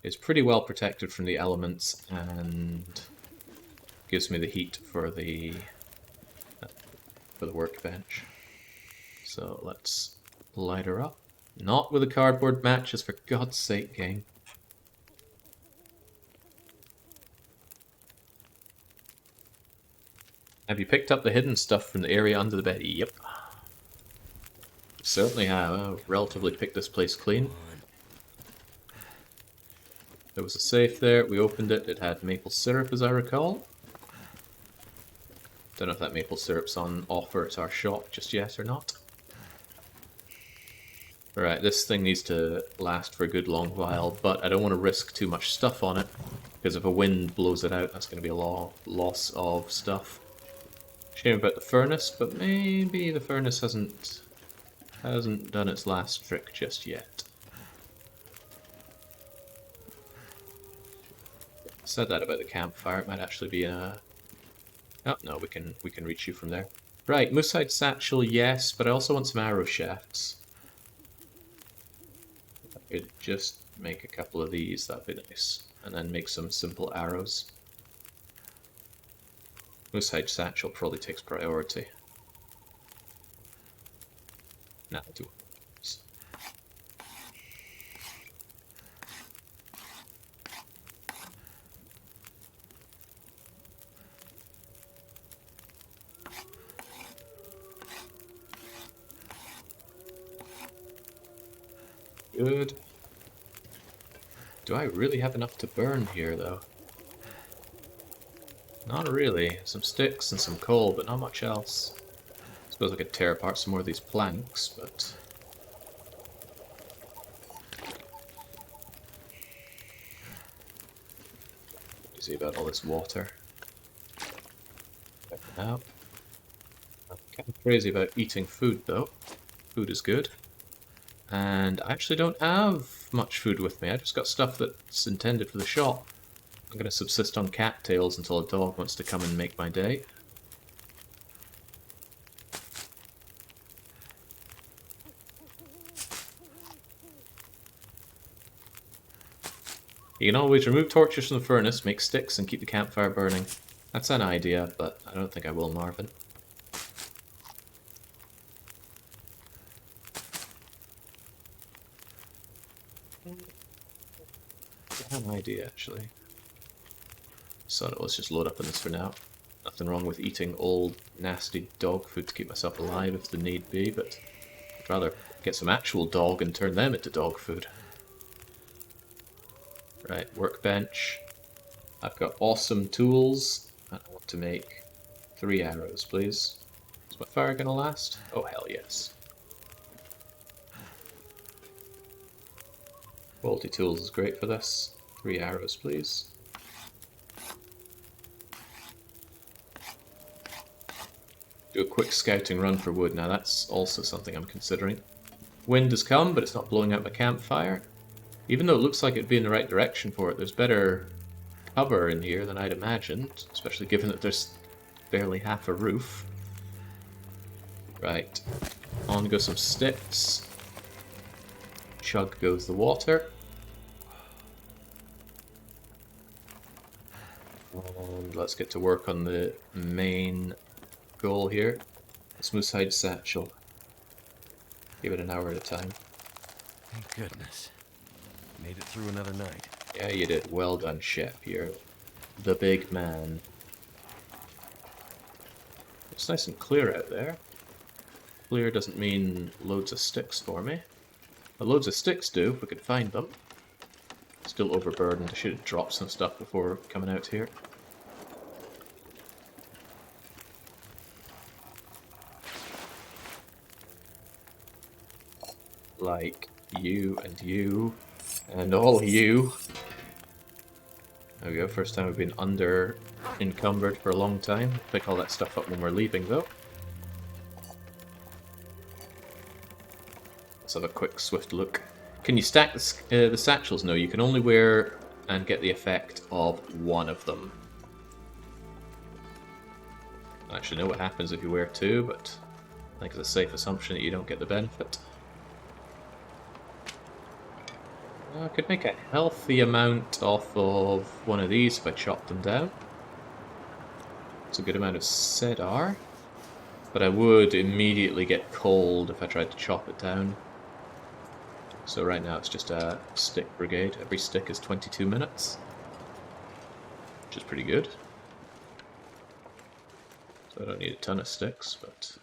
is pretty well protected from the elements and gives me the heat for the workbench. So let's light her up. Not with the cardboard matches, for God's sake, game. Have you picked up the hidden stuff from the area under the bed? Yep. Certainly have. I've relatively picked this place clean. There was a safe there. We opened it. It had maple syrup, as I recall. Don't know if that maple syrup's on offer at our shop just yet or not. Alright, this thing needs to last for a good long while, but I don't want to risk too much stuff on it, because if a wind blows it out, that's going to be a loss of stuff. Shame about the furnace, but maybe the furnace hasn't done its last trick just yet. Said that about the campfire. It might actually be a... Oh no, we can reach you from there. Right, moosehide satchel, yes, but I also want some arrow shafts. If I could just make a couple of these, that'd be nice, and then make some simple arrows. Moosehide satchel probably takes priority. Nah, I'll do it. Good. Do I really have enough to burn here, though? Not really. Some sticks and some coal, but not much else. I suppose I could tear apart some more of these planks, but... What do you see about all this water? Check it out. I'm kind of crazy about eating food, though. Food is good. And I actually don't have much food with me. I just got stuff that's intended for the shop. I'm going to subsist on cattails until a dog wants to come and make my day. You can always remove torches from the furnace, make sticks, and keep the campfire burning. That's an idea, but I don't think I will, Marvin. I have an idea, actually. So let's just load up on this for now. Nothing wrong with eating old, nasty dog food to keep myself alive if the need be, but I'd rather get some actual dog and turn them into dog food. Right, workbench. I've got awesome tools, and I want to make 3 arrows, please. Is my fire gonna last? Oh, hell yes. Quality tools is great for this. 3 arrows, please. Do a quick scouting run for wood. Now that's also something I'm considering. Wind has come, but it's not blowing out my campfire. Even though it looks like it'd be in the right direction for it, there's better cover in here than I'd imagined, especially given that there's barely half a roof. Right, on go some sticks. Chug goes the water. And let's get to work on the main goal here. This moose hide satchel. Give it an hour at a time. Thank goodness. Made it through another night. Yeah, you did. Well done, Shep. You're the big man. It's nice and clear out there. Clear doesn't mean loads of sticks for me. But loads of sticks do, if we could find them. Still overburdened. I should have dropped some stuff before coming out here. Like you and all you. There we go, first time we've been under encumbered for a long time. Pick all that stuff up when we're leaving though. Let's have a quick swift look. Can you stack the satchels? No, you can only wear and get the effect of one of them. I actually know what happens if you wear two, but I think it's a safe assumption that you don't get the benefit. I could make a healthy amount off of one of these if I chop them down. It's a good amount of cedar, but I would immediately get cold if I tried to chop it down. So right now it's just a stick brigade. Every stick is 22 minutes, which is pretty good. So I don't need a ton of sticks, but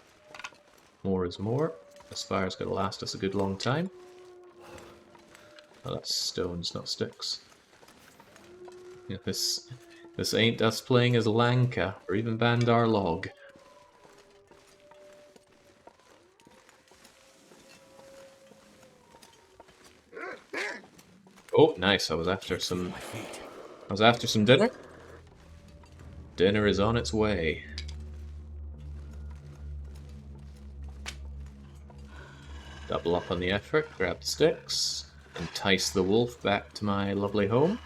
more is more. This fire's going to last us a good long time. Oh, that's stones, not sticks. Yeah, this ain't us playing as Lanka, or even Bandar Log. Oh, nice, I was after some dinner. Dinner is on its way. Double up on the effort, grab the sticks. Entice the wolf back to my lovely home.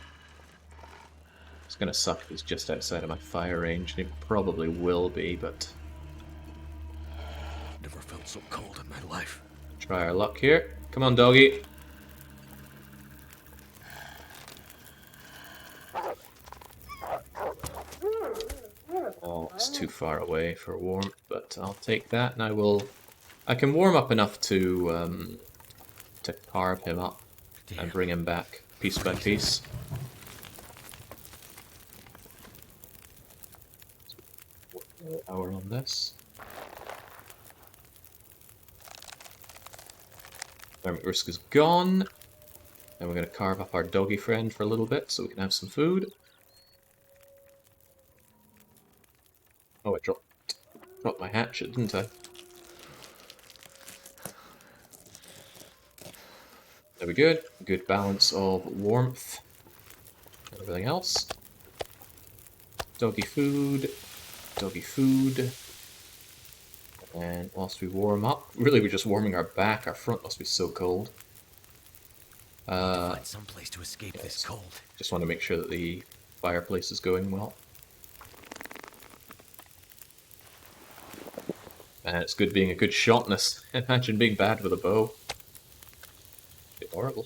It's gonna suck if he's just outside of my fire range, and he probably will be, but... Never felt so cold in my life. Try our luck here. Come on, doggy. Oh, it's too far away for warmth, but I'll take that, and I can warm up enough to carve him up. And bring him back piece by piece. Hour on this. Thermic risk is gone. Then we're going to carve up our doggy friend for a little bit so we can have some food. Oh, I dropped my hatchet, didn't I? There we go. Good balance of warmth and everything else. Doggy food. And whilst we warm up, really we're just warming our back. Our front must be so cold. Find some place to escape this cold. Just want to make sure that the fireplace is going well. And it's good being a good shot in this. Imagine being bad with a bow. Horrible.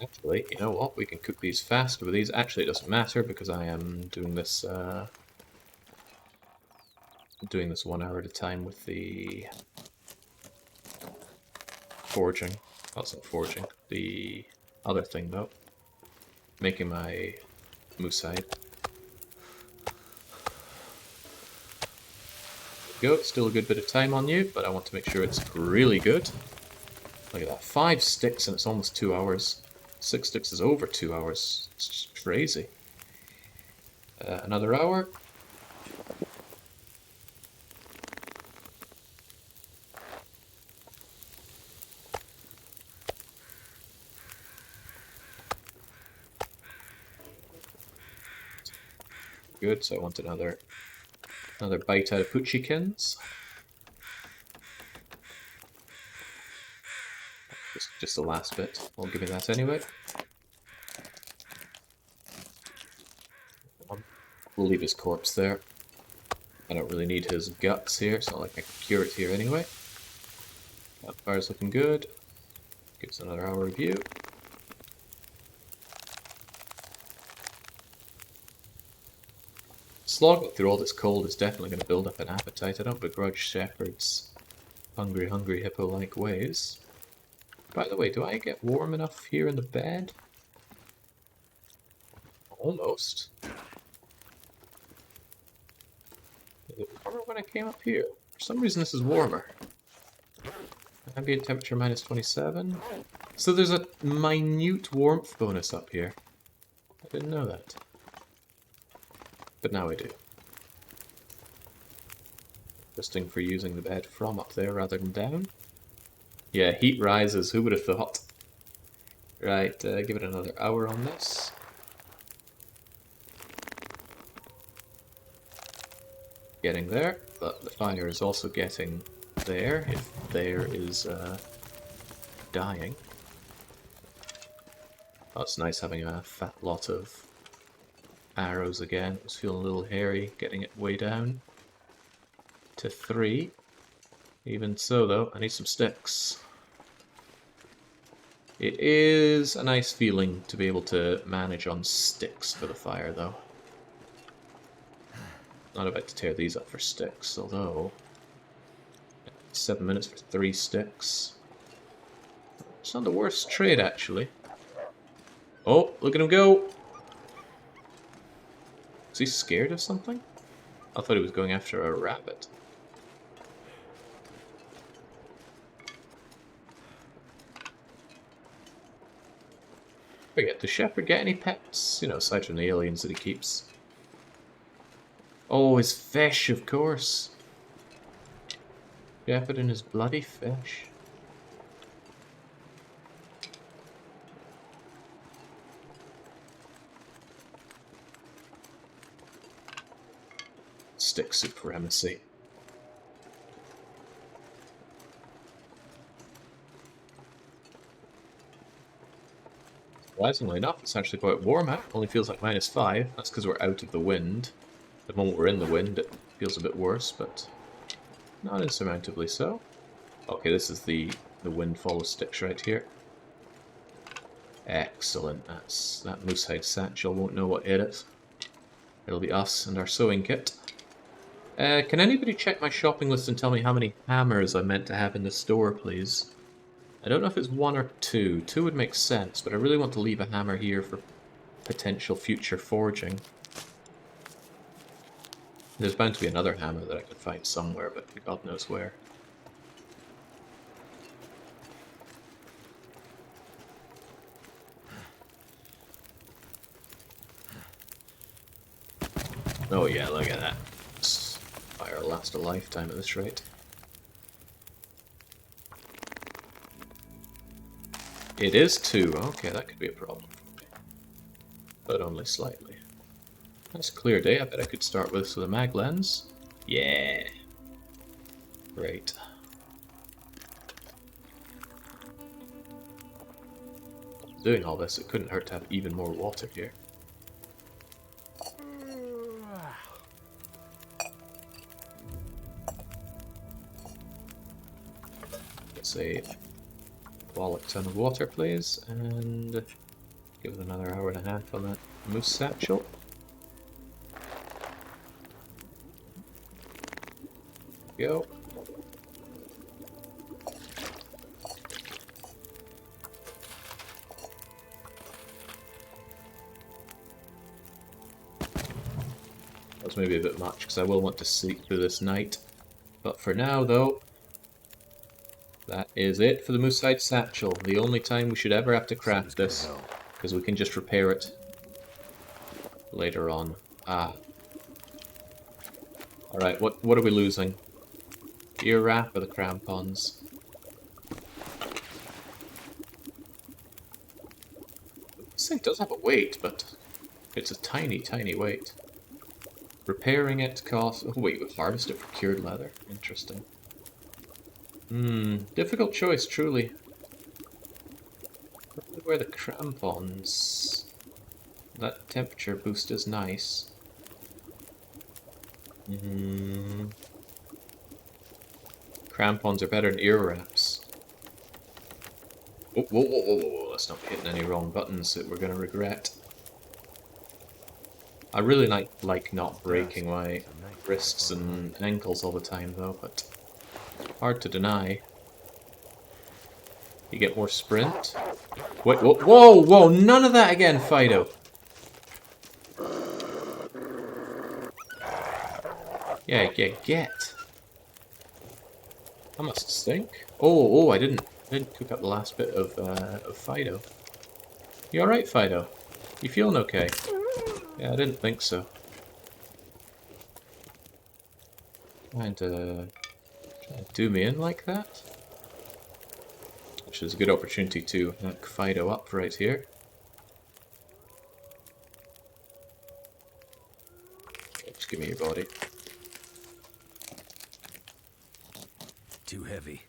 Actually, you know what? We can cook these fast with these. Actually, it doesn't matter because I am doing this 1 hour at a time with the forging. That's not forging. The other thing, though. Making my moose hide. Go. Still a good bit of time on you, but I want to make sure it's really good. Look at that. 5 sticks and it's almost 2 hours. 6 sticks is over 2 hours. It's just crazy. Another hour. Good, so I want another bite out of Poochiekins. Just the last bit. Won't give me that anyway. We'll leave his corpse there. I don't really need his guts here. It's not like I can cure it here anyway. Campfire's looking good. Gives another hour review. Slogging through all this cold is definitely going to build up an appetite. I don't begrudge Shepherd's hungry, hungry hippo-like ways. By the way, do I get warm enough here in the bed? Almost. Is it warmer when I came up here? For some reason this is warmer. Ambient temperature minus 27. So there's a minute warmth bonus up here. I didn't know that. But now I do. Interesting for using the bed from up there rather than down. Yeah, heat rises, who would have thought? Right, give it another hour on this. Getting there, but the fire is also getting there, if there is dying. Oh, it's nice having a fat lot of arrows again. I was feeling a little hairy getting it way down to 3. Even so though, I need some sticks. It is a nice feeling to be able to manage on sticks for the fire though. Not about to tear these up for sticks, although 7 minutes for 3 sticks. It's not the worst trade actually. Oh, look at him go! Is he scared of something? I thought he was going after a rabbit. Forget, does Shepherd get any pets? You know, aside from the aliens that he keeps. Oh, his fish, of course. Shepherd and his bloody fish. Stick supremacy. Surprisingly enough, it's actually quite warm out. Only feels like -5. That's because we're out of the wind. The moment we're in the wind, it feels a bit worse, but not insurmountably so. Okay, this is the wind follow sticks right here. Excellent. That moosehide satchel won't know what hit it. It'll be us and our sewing kit. Can anybody check my shopping list and tell me how many hammers I'm meant to have in the store, please? I don't know if it's 1 or 2. 2 would make sense, but I really want to leave a hammer here for potential future forging. There's bound to be another hammer that I could find somewhere, but God knows where. Oh yeah, look at that. This fire will last a lifetime at this rate. It is 2. Okay, that could be a problem for me. But only slightly. That's a clear day. I bet I could start with a mag lens. Yeah. Great. Doing all this, it couldn't hurt to have even more water here. Let's say wallop ton of water, please, and give it another hour and a half on that moose satchel. Go. That was maybe a bit much because I will want to sleep through this night. But for now, though, that is it for the moosehide satchel. The only time we should ever have to craft this, because we can just repair it later on. Ah. Alright, what are we losing? Ear wrap or the crampons? This thing does have a weight, but it's a tiny, tiny weight. Repairing it costs... Oh wait, with harvested procured leather. Interesting. Difficult choice, truly. Probably wear the crampons. That temperature boost is nice. Crampons are better than ear wraps. Oh, whoa, whoa, whoa, whoa, let's not be hitting any wrong buttons that we're going to regret. I really like not breaking my wrists and ankles all the time though, but hard to deny. You get more sprint. Wait, whoa, whoa, whoa, none of that again, Fido. Yeah, get. That must stink. Oh, I didn't cook up the last bit of Fido. You alright, Fido? You feeling okay? Yeah, I didn't think so. Trying to do me in like that? Which is a good opportunity to knock Fido up right here. Just give me your body. Too heavy.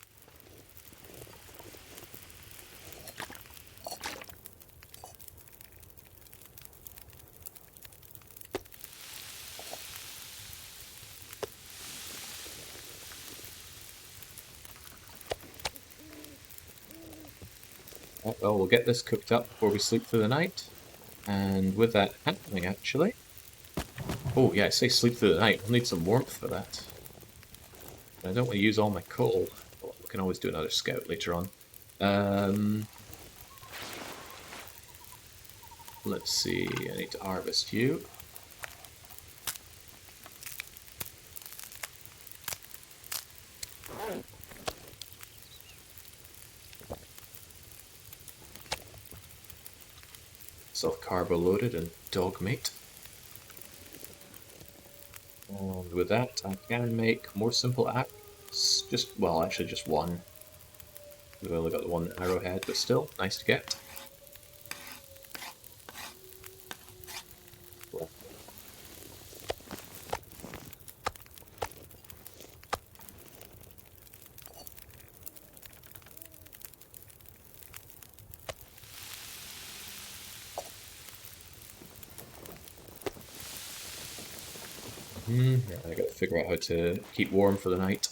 Well, we'll get this cooked up before we sleep through the night. And with that happening, actually... Oh, yeah, I say sleep through the night. We'll need some warmth for that. I don't want to use all my coal. Well, we can always do another scout later on. Let's see, I need to harvest you. Self-carbo loaded and dog meat. And with that, I can make more simple axe. Well, actually just one. We've only got the one arrowhead, but still, nice to get. Yeah, I gotta figure out how to keep warm for the night.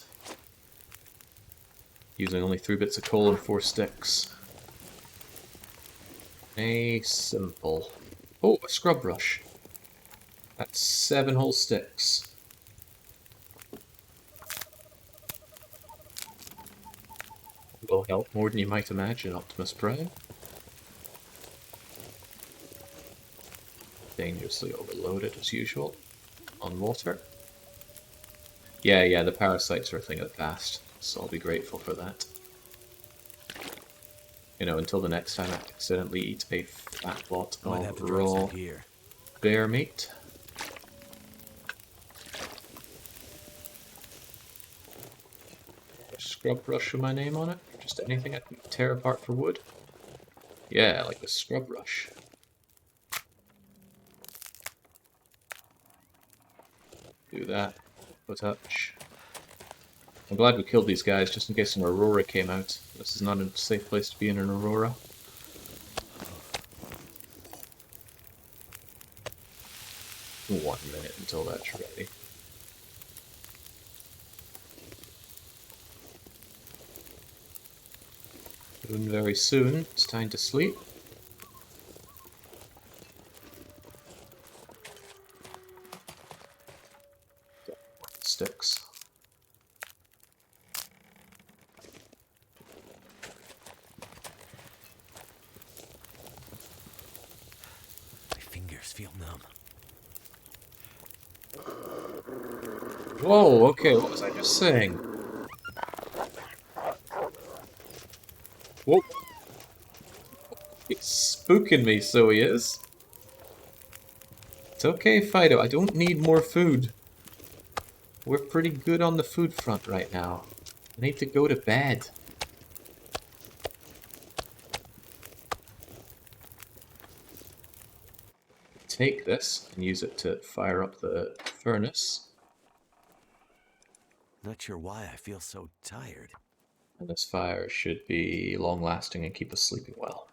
Using only 3 bits of coal and 4 sticks. Simple. Oh, a scrub brush. That's 7 whole sticks. Will help more than you might imagine, Optimus Prime. Dangerously overloaded as usual. On water. Yeah, the parasites are a thing of the past, so I'll be grateful for that. You know, until the next time I accidentally eat a fat lot of raw bear meat. Scrub brush with my name on it? Just anything I can tear apart for wood? Yeah, like the scrub brush. Do that. No touch. I'm glad we killed these guys just in case an aurora came out. This is not a safe place to be in an aurora. One minute until that's ready. Soon, very soon, it's time to sleep. Sticks. My fingers feel numb. Whoa, okay, what was I just saying? Whoa. He's spooking me, so he is. It's okay, Fido, I don't need more food. We're pretty good on the food front right now. I need to go to bed. Take this and use it to fire up the furnace. Not sure why I feel so tired. And this fire should be long-lasting and keep us sleeping well.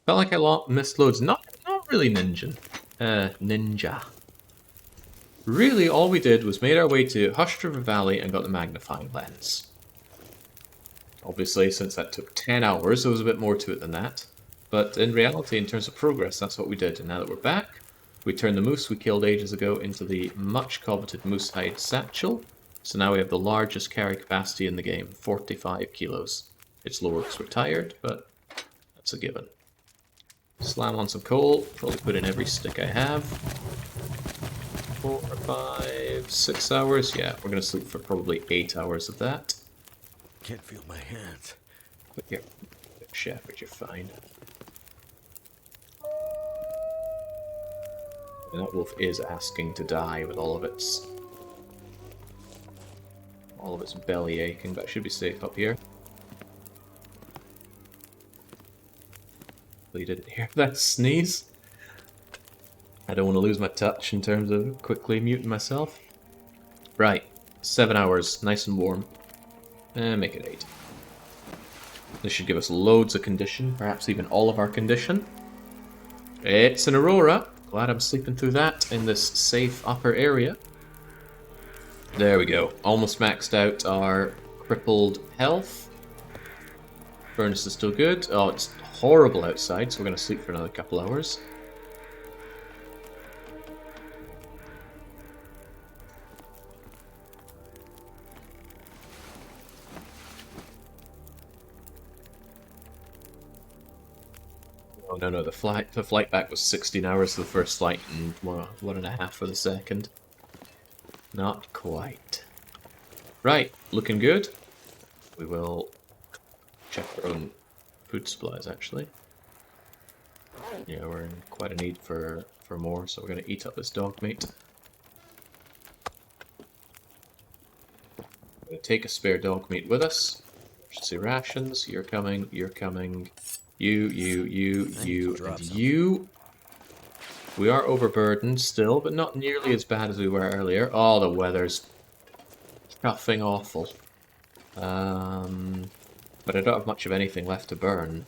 Felt like I missed loads. Not really ninja. Really, all we did was made our way to Hush River Valley and got the magnifying lens. Obviously, since that took 10 hours, there was a bit more to it than that. But in reality, in terms of progress, that's what we did. And now that we're back, we turned the moose we killed ages ago into the much-coveted moose hide satchel. So now we have the largest carry capacity in the game, 45 kilos. It's lower because we're tired, but that's a given. Slam on some coal, probably put in every stick I have. 4, 5, 6 hours. Yeah, we're going to sleep for probably 8 hours of that. Can't feel my hands. But you're Shepherd, you're fine. And that wolf is asking to die with all of its belly aching, but it should be safe up here. You didn't hear that sneeze? I don't want to lose my touch in terms of quickly muting myself. Right, 7 hours, nice and warm. Make it 8. This should give us loads of condition, perhaps even all of our condition. It's an Aurora. Glad I'm sleeping through that in this safe upper area. There we go. Almost maxed out our crippled health. Furnace is still good. Oh, it's horrible outside, so we're going to sleep for another couple hours. Oh no, the flight back was 16 hours for the first flight and 1.5 for the second. Not quite. Right, looking good. We will check our own food supplies, actually. Yeah, we're in quite a need for more, so we're going to eat up this dog meat. We're going to take a spare dog meat with us. Emergency rations, you're coming, you're coming. You, and you. We are overburdened still, but not nearly as bad as we were earlier. Oh, the weather's chuffing awful. But I don't have much of anything left to burn.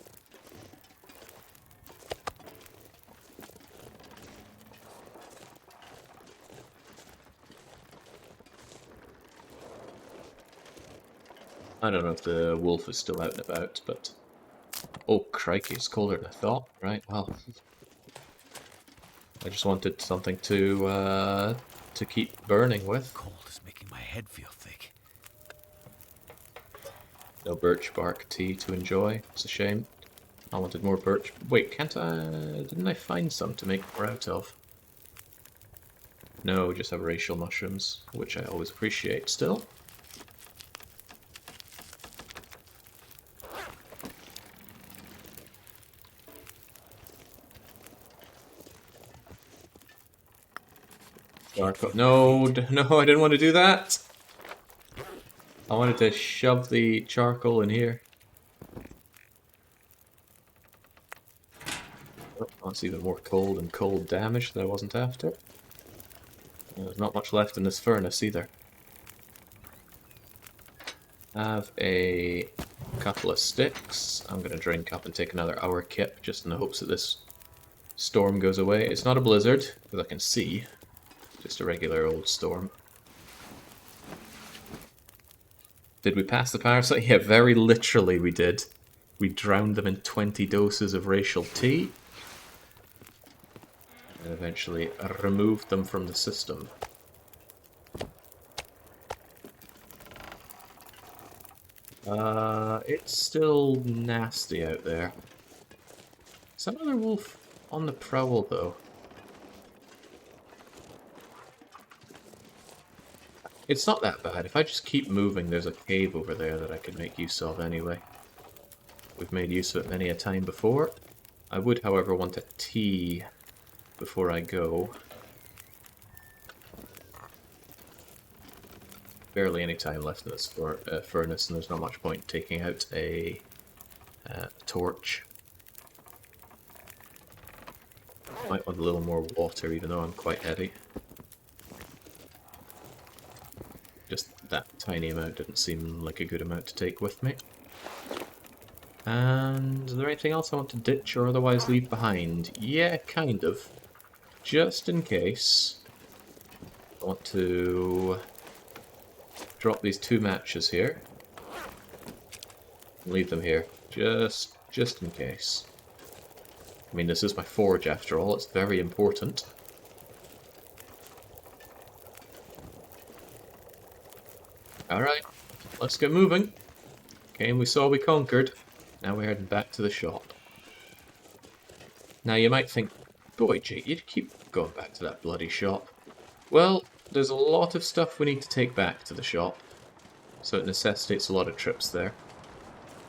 I don't know if the wolf is still out and about, but... Oh, crikey, it's colder than I thought. Right, well... I just wanted something to keep burning with. Cold is making my head feel thick. No birch bark tea to enjoy. It's a shame. I wanted more birch... Wait, can't I... Didn't I find some to make more out of? No, just have racial mushrooms, which I always appreciate still. No, no, I didn't want to do that. I wanted to shove the charcoal in here. Oh, that's even more cold and cold damage that I wasn't after. There's not much left in this furnace either. I have a couple of sticks. I'm going to drink up and take another hour kip just in the hopes that this storm goes away. It's not a blizzard, because I can see. Just a regular old storm. Did we pass the parasite? Yeah, very literally we did. We drowned them in 20 doses of racial tea. And eventually removed them from the system. It's still nasty out there. Is that another wolf on the prowl, though? It's not that bad. If I just keep moving, there's a cave over there that I could make use of anyway. We've made use of it many a time before. I would, however, want a tea before I go. Barely any time left in this furnace, and there's not much point taking out a torch. Might want a little more water, even though I'm quite heavy. Just that tiny amount didn't seem like a good amount to take with me. And is there anything else I want to ditch or otherwise leave behind? Yeah, kind of. Just in case, I want to drop these 2 matches here. And leave them here, just in case. I mean, this is my forge after all, it's very important. Alright, let's get moving. Came we saw we conquered. Now we're heading back to the shop. Now you might think, boy Jake, you'd keep going back to that bloody shop. Well, there's a lot of stuff we need to take back to the shop, so it necessitates a lot of trips there.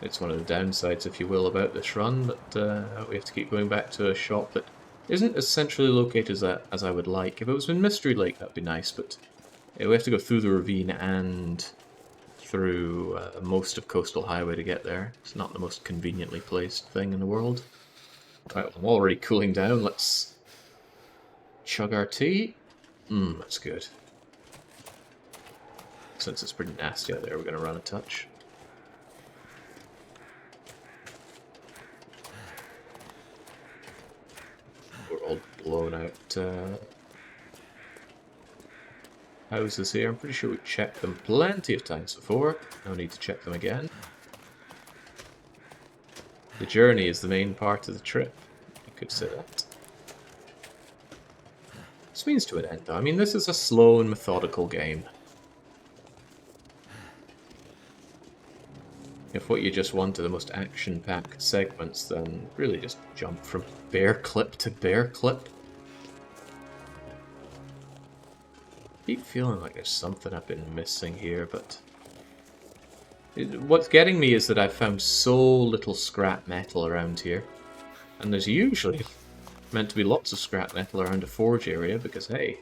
It's one of the downsides, if you will, about this run, but we have to keep going back to a shop that isn't as centrally located as I would like. If it was in Mystery Lake, that'd be nice, but we have to go through the ravine and through most of Coastal Highway to get there. It's not the most conveniently placed thing in the world. Right, well, I'm already cooling down. Let's chug our tea. That's good. Since it's pretty nasty out there, we're going to run a touch. We're all blown out houses here. I'm pretty sure we've checked them plenty of times before. No need to check them again. The journey is the main part of the trip. I could say that. This means to an end, though. I mean, this is a slow and methodical game. If what you just want are the most action-packed segments, then really just jump from bear clip to bear clip. I keep feeling like there's something I've been missing here, but what's getting me is that I've found so little scrap metal around here. And there's usually meant to be lots of scrap metal around a forge area, because hey,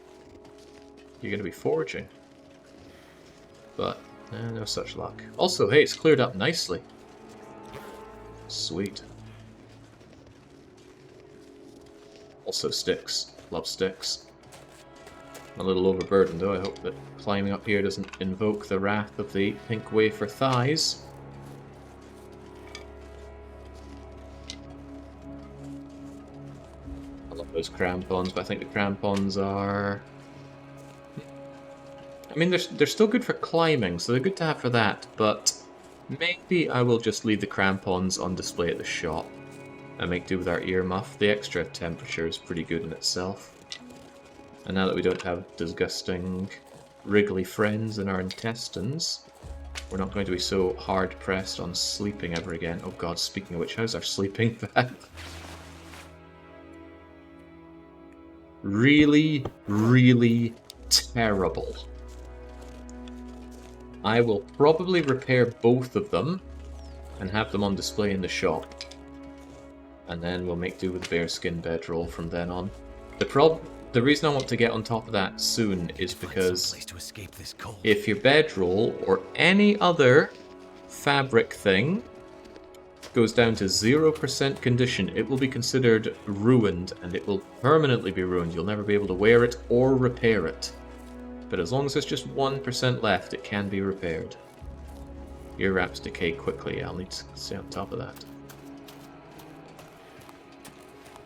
you're going to be forging. But no such luck. Also, hey, it's cleared up nicely. Sweet. Also sticks. Love sticks. A little overburdened though. I hope that climbing up here doesn't invoke the wrath of the pink wafer thighs. I love those crampons, but I think the crampons are... I mean, they're still good for climbing, so they're good to have for that, but maybe I will just leave the crampons on display at the shop and make do with our earmuff. The extra temperature is pretty good in itself. And now that we don't have disgusting wriggly friends in our intestines, we're not going to be so hard-pressed on sleeping ever again. Oh god, speaking of which, how's our sleeping bag? Really, really terrible. I will probably repair both of them and have them on display in the shop. And then we'll make do with the bearskin bedroll from then on. The reason I want to get on top of that soon is because if your bedroll or any other fabric thing goes down to 0% condition, it will be considered ruined and it will permanently be ruined. You'll never be able to wear it or repair it. But as long as there's just 1% left, it can be repaired. Ear wraps decay quickly. I'll need to stay on top of that.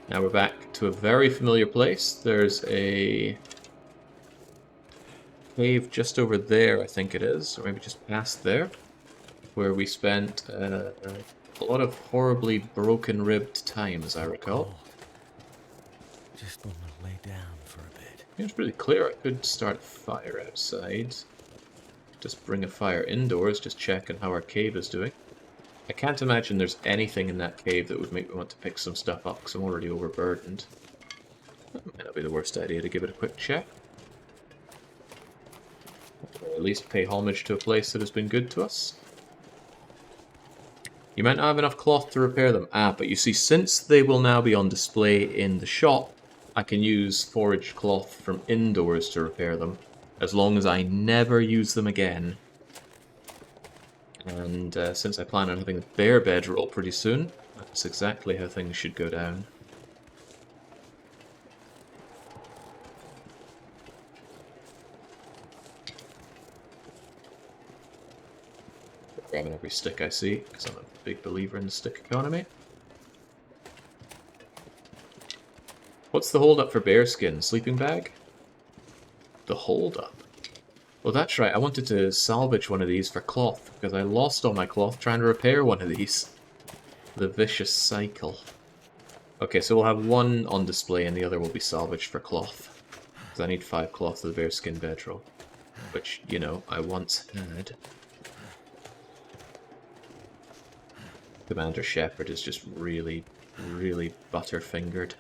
Now we're back to a very familiar place. There's a cave just over there, I think it is, or maybe just past there, where we spent a lot of horribly broken-ribbed time, as I recall. Just want to lay down for a bit. It's pretty clear. I could start a fire outside. Just bring a fire indoors, just checking how our cave is doing. I can't imagine there's anything in that cave that would make me want to pick some stuff up, because I'm already overburdened. That might not be the worst idea to give it a quick check. Or at least pay homage to a place that has been good to us. You might not have enough cloth to repair them. But you see, since they will now be on display in the shop, I can use foraged cloth from indoors to repair them, as long as I never use them again. And since I plan on having a bear bedroll pretty soon, that's exactly how things should go down. Grabbing every stick I see, because I'm a big believer in the stick economy. What's the hold up for bearskin? Sleeping bag? The hold up? Well, that's right. I wanted to salvage one of these for cloth, because I lost all my cloth trying to repair one of these. The vicious cycle. Okay, so we'll have one on display and the other will be salvaged for cloth. Because I need 5 cloth of the bearskin bedroll. Which, you know, I once had. Commander Shepard is just really, really butterfingered.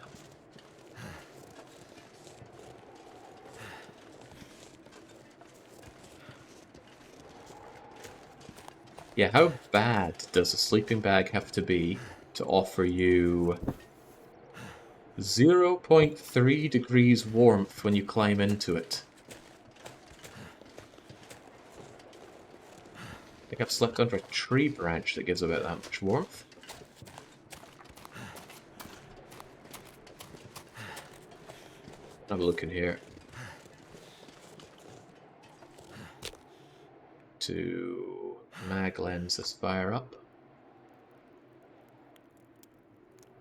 Yeah, how bad does a sleeping bag have to be to offer you 0.3 degrees warmth when you climb into it? I think I've slept under a tree branch that gives about that much warmth. Have a look in here. To mag lens this fire up.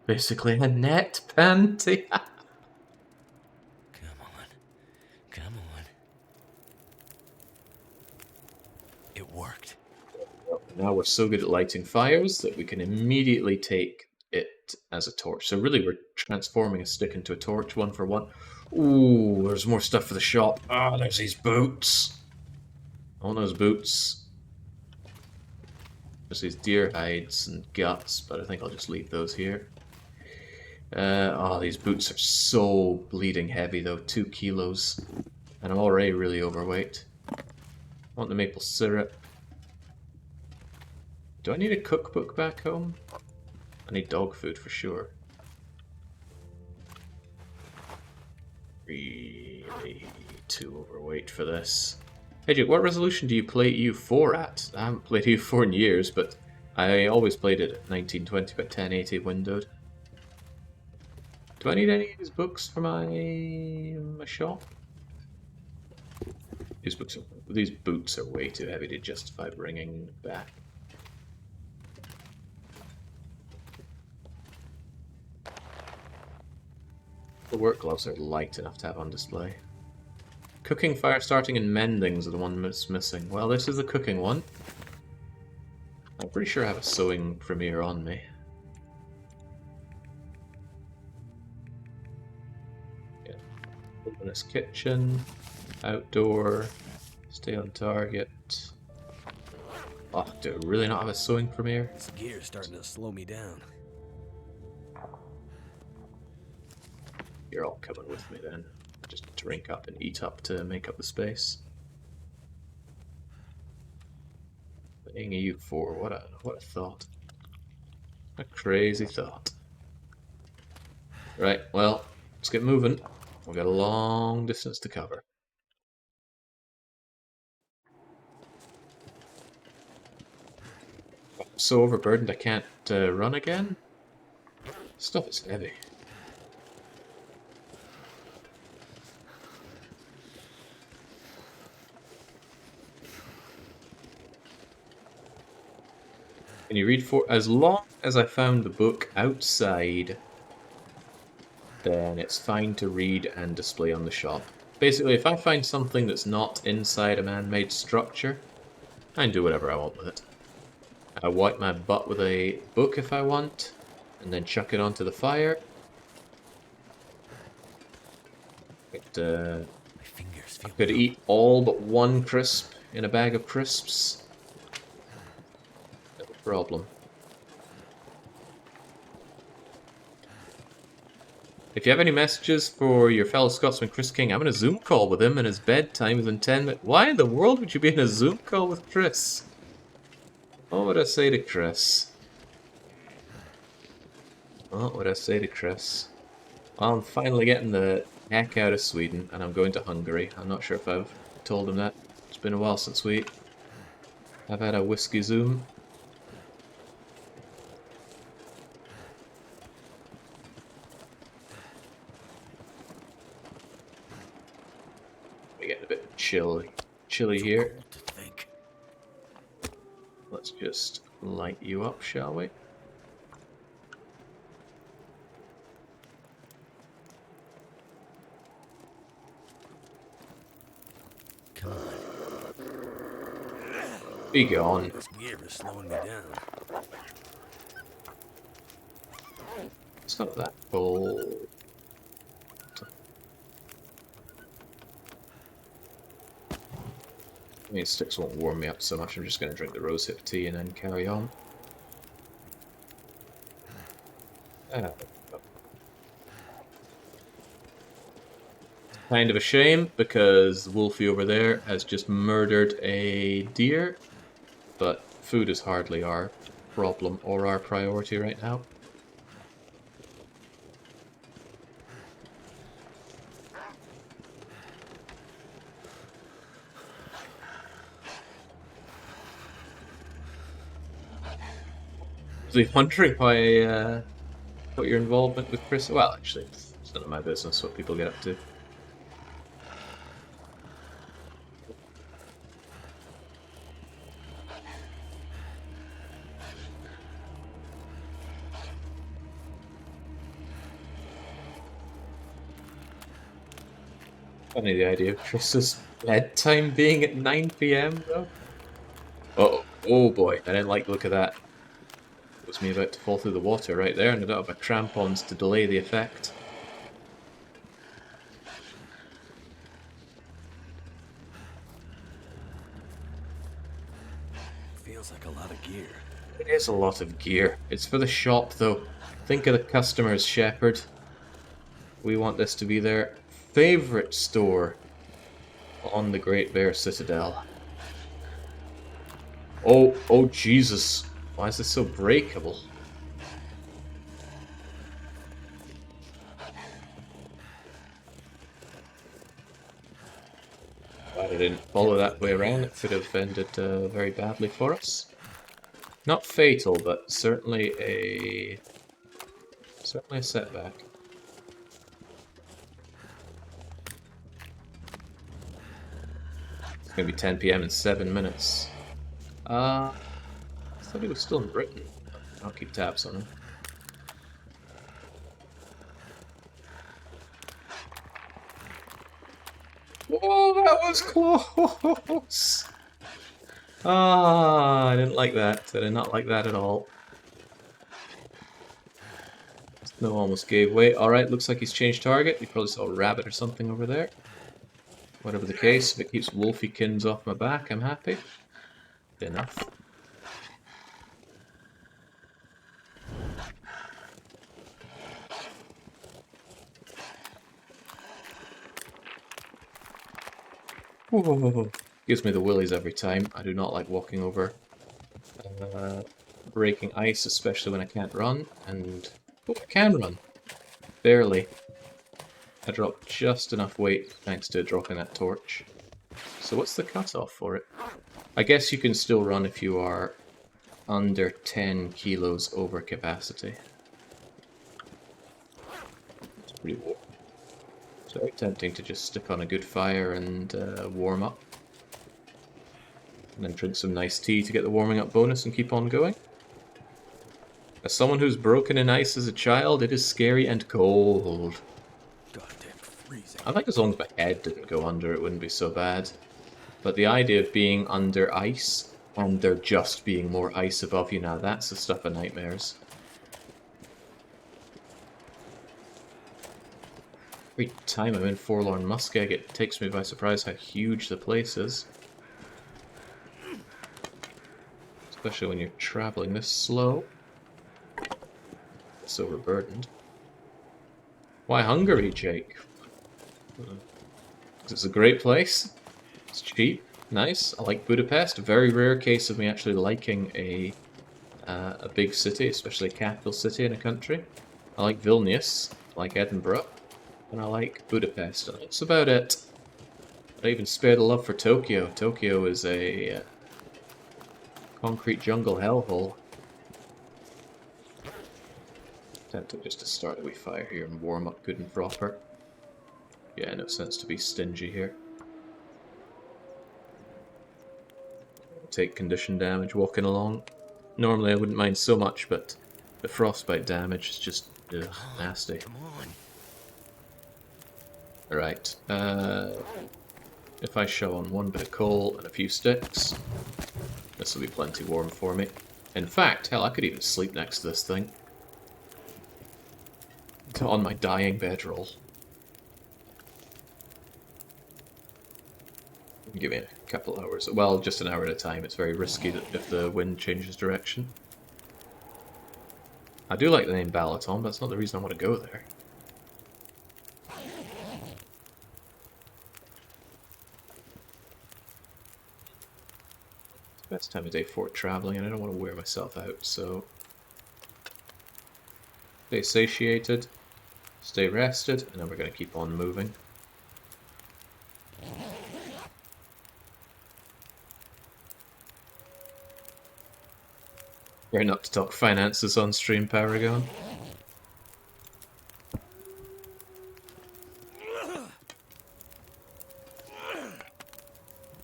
Basically a net panty. Come on. Come on. It worked. Now we're so good at lighting fires that we can immediately take it as a torch. So really we're transforming a stick into a torch, 1 for 1. Ooh, there's more stuff for the shop. Ah, there's these boots. All those boots. There's these deer hides and guts, but I think I'll just leave those here. Oh, these boots are so bleeding heavy though, 2 kilos. And I'm already really overweight. I want the maple syrup. Do I need a cookbook back home? I need dog food for sure. Really too overweight for this. Hey Jake, what resolution do you play EU4 at? I haven't played EU4 in years, but I always played it at 1920 by 1080 windowed. Do I need any of these books for my shop? These boots are way too heavy to justify bringing back. The work gloves are light enough to have on display. Cooking, fire starting, and mendings are the one that's missing. Well, this is the cooking one. I'm pretty sure I have a sewing premiere on me. Yeah. Wilderness kitchen, outdoor, stay on target. Oh, do I really not have a sewing premiere? This gear's starting to slow me down. You're all coming with me then. Just drink up and eat up to make up the space. Playing EU4, what a thought. A crazy thought. Right, well, let's get moving. We've got a long distance to cover. I'm so overburdened I can't run again. Stuff is heavy. Can you read for as long as I found the book outside, then it's fine to read and display on the shop. Basically, if I find something that's not inside a man-made structure, I can do whatever I want with it. I wipe my butt with a book if I want, and then chuck it onto the fire. My fingers I feel could eat all but 1 crisp in a bag of crisps. No problem. If you have any messages for your fellow Scotsman Chris King, I'm in a Zoom call with him and his bedtime is in 10 minutes. Why in the world would you be in a Zoom call with Chris? What would I say to Chris? What would I say to Chris? Well, I'm finally getting the heck out of Sweden and I'm going to Hungary. I'm not sure if I've told him that. It's been a while since I've had a whiskey Zoom. We're getting a bit chilly here. cold to think. Let's just light you up, shall we? Come on. Be gone. This gear is slowing me down. It's not that cold. I mean, sticks won't warm me up so much. I'm just going to drink the rosehip tea and then carry on. Kind of a shame because Wolfie over there has just murdered a deer, but food is hardly our problem or our priority right now. Was he wondering why, what your involvement with Chris? Well, actually, it's none of my business what people get up to. Funny the idea of Chris's bedtime being at 9 PM though. Oh, oh boy, I didn't like the look of that. It was me about to fall through the water right there, and I don't have my crampons to delay the effect. Feels like a lot of gear. It is a lot of gear. It's for the shop though. Think of the customers, Shepherd. We want this to be their favorite store on the Great Bear Citadel. Oh, oh Jesus. Why is this so breakable? Glad I didn't follow that way around. It could have ended very badly for us. Not fatal, but certainly a setback. It's gonna be 10 PM in 7 minutes. I thought he was still in Britain. I'll keep tabs on him. Whoa, that was close! Ah, I didn't like that. I did not like that at all. Snow almost gave way. Alright, looks like he's changed target. He probably saw a rabbit or something over there. Whatever the case, if it keeps Wolfiekins off my back, I'm happy. Enough. Whoa. Gives me the willies every time. I do not like walking over breaking ice, especially when I can't run. And oh, I can run. Barely. I dropped just enough weight thanks to dropping that torch. So what's the cutoff for it? I guess you can still run if you are under 10 kilos over capacity. It's pretty warm. It's very tempting to just stick on a good fire and warm up. And then drink some nice tea to get the warming up bonus and keep on going. As someone who's broken in ice as a child, it is scary and cold. Goddamn freezing. I think as long as my head didn't go under, it wouldn't be so bad. But the idea of being under ice, and there just being more ice above you now, that's the stuff of nightmares. Every time I'm in Forlorn Muskeg, it takes me by surprise how huge the place is. Especially when you're traveling this slow. It's overburdened. Why Hungary, Jake? It's a great place. It's cheap, nice. I like Budapest. A very rare case of me actually liking a big city, especially a capital city in a country. I like Vilnius, I like Edinburgh, and I like Budapest. And that's about it. I even spare the love for Tokyo. Tokyo is a concrete jungle hellhole. Tempted just to start a wee fire here and warm up good and proper. Yeah, no sense to be stingy here. take condition damage walking along. Normally I wouldn't mind so much, but the frostbite damage is just nasty. Come on. Alright, if I show on one bit of coal and a few sticks, this will be plenty warm for me. In fact, hell, I could even sleep next to this thing. On my dying bedroll. Give me a couple hours. Well, just an hour at a time. It's very risky that if the wind changes direction. I do like the name Balaton, but that's not the reason I want to go there. Best time of day for traveling, and I don't want to wear myself out, so stay satiated, stay rested, and then we're going to keep on moving. Try not to talk finances on stream, Paragon.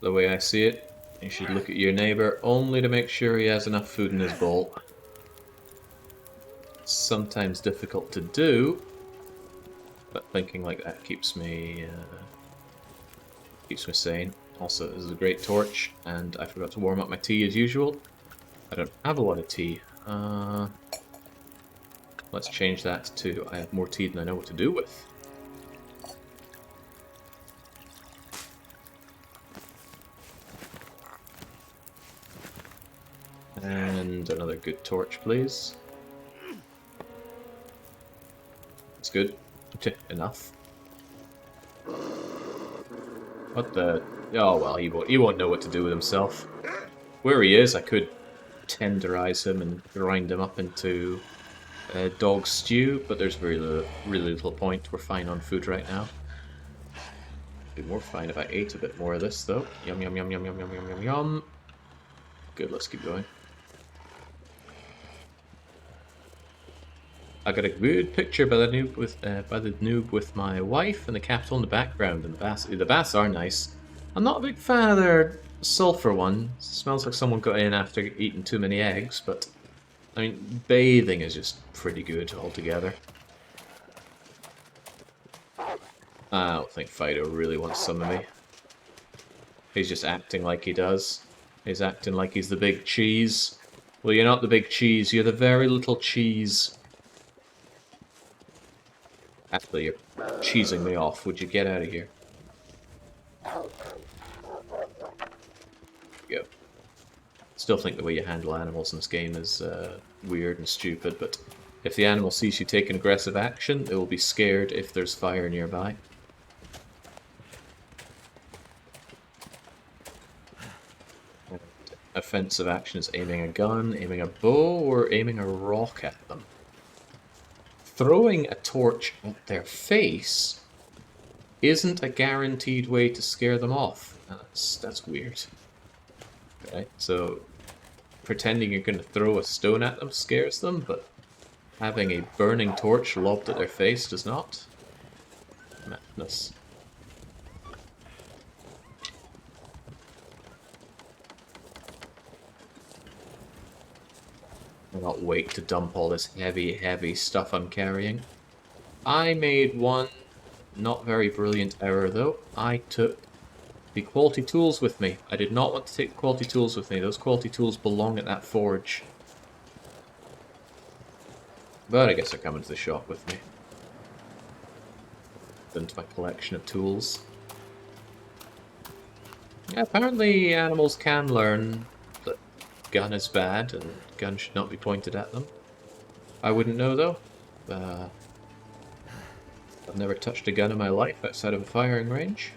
The way I see it, you should look at your neighbor only to make sure he has enough food in his bowl. It's sometimes difficult to do, but thinking like that keeps me sane. Also, this is a great torch, and I forgot to warm up my tea as usual. I don't have a lot of tea. Let's change that to I have more tea than I know what to do with. And another good torch, please. That's good. Okay, enough. What the... Oh, well, he won't know what to do with himself. Where he is, I could tenderize him and grind him up into dog stew, but there's really little point. We're fine on food right now. Be more fine if I ate a bit more of this, though. Yum, yum, yum, yum, yum, yum, yum, yum, yum. Good, let's keep going. I got a good picture by the noob with my wife and the capital in the background, and the baths are nice. I'm not a big fan of their sulfur one. It smells like someone got in after eating too many eggs, but I mean, bathing is just pretty good altogether. I don't think Fido really wants some of me. He's just acting like he does. He's acting like he's the big cheese. Well, you're not the big cheese, you're the very little cheese. Actually, you're cheesing me off. Would you get out of here? Go. Still think the way you handle animals in this game is weird and stupid, but if the animal sees you take an aggressive action, it will be scared if there's fire nearby. And offensive action is aiming a gun, aiming a bow, or aiming a rock at them. Throwing a torch at their face isn't a guaranteed way to scare them off. That's weird. Okay, so pretending you're going to throw a stone at them scares them, but having a burning torch lobbed at their face does not. Madness. I cannot wait to dump all this heavy stuff I'm carrying. I made one not very brilliant error, though. I took the quality tools with me. I did not want to take the quality tools with me. Those quality tools belong at that forge. But I guess they're coming to the shop with me. Into my collection of tools. Yeah, apparently animals can learn that gun is bad and gun should not be pointed at them. I wouldn't know, though. I've never touched a gun in my life outside of a firing range.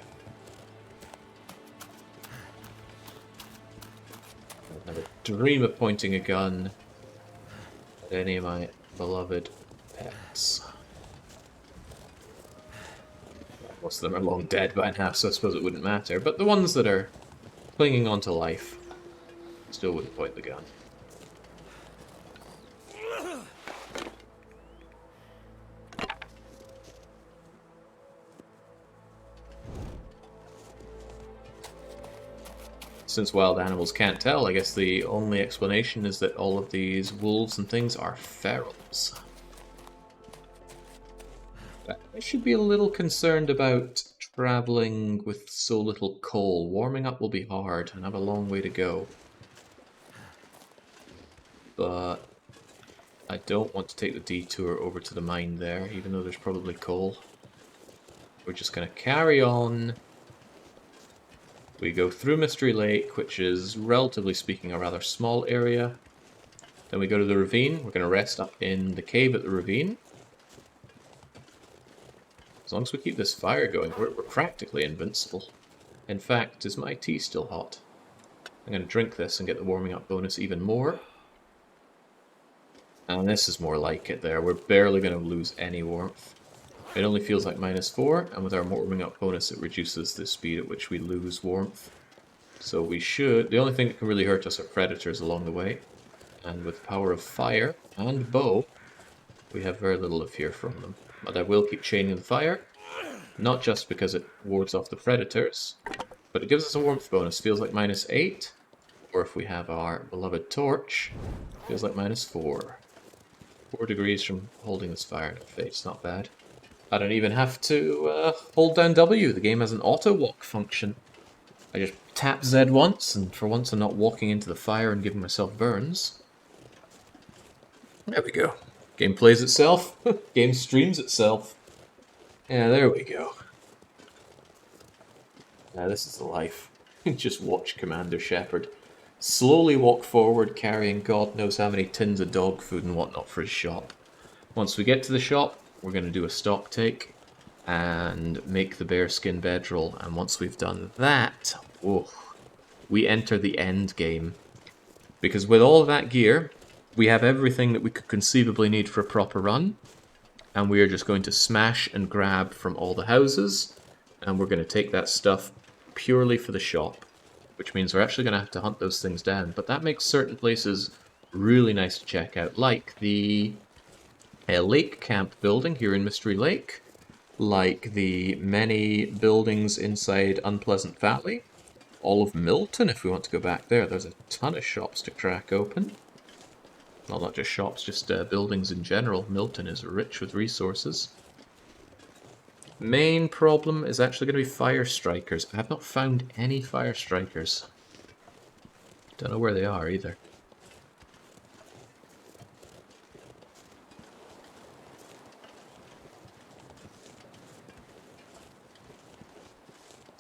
I'd never dream of pointing a gun at any of my beloved pets. Most of them are long dead by now, so I suppose it wouldn't matter. But the ones that are clinging on to life, still wouldn't point the gun. since wild animals can't tell, I guess the only explanation is that all of these wolves and things are ferals. I should be a little concerned about traveling with so little coal. Warming up will be hard, and I have a long way to go. But I don't want to take the detour over to the mine there, even though there's probably coal. We're just going to carry on. We go through Mystery Lake, which is, relatively speaking, a rather small area. Then we go to the ravine. We're going to rest up in the cave at the ravine. As long as we keep this fire going, we're practically invincible. In fact, is my tea still hot? I'm going to drink this and get the warming up bonus even more. And this is more like it there. We're barely going to lose any warmth. It only feels like -4, and with our warming up bonus it reduces the speed at which we lose warmth. So we should... The only thing that can really hurt us are predators along the way. And with power of fire and bow, we have very little to fear from them. But I will keep chaining the fire, not just because it wards off the predators, but it gives us a warmth bonus. Feels like -8, or if we have our beloved torch, feels like -4. 4 degrees from holding this fire in the face, not bad. I don't even have to hold down W. The game has an auto-walk function. I just tap Z once, and for once I'm not walking into the fire and giving myself burns. There we go. Game plays itself. Game streams itself. Yeah, there we go. Now this is the life. Just watch Commander Shepard slowly walk forward carrying God knows how many tins of dog food and whatnot for his shop. Once we get to the shop, we're going to do a stock take and make the bearskin bedroll. And once we've done that, we enter the end game. Because with all of that gear, we have everything that we could conceivably need for a proper run. And we are just going to smash and grab from all the houses. And we're going to take that stuff purely for the shop. Which means we're actually going to have to hunt those things down. But that makes certain places really nice to check out. Like the lake camp building here in Mystery Lake. Like the many buildings inside Unpleasant Valley. All of Milton, if we want to go back there. There's a ton of shops to crack open. Well, not just shops, just buildings in general. Milton is rich with resources. Main problem is actually going to be fire strikers. I have not found any fire strikers. Don't know where they are either.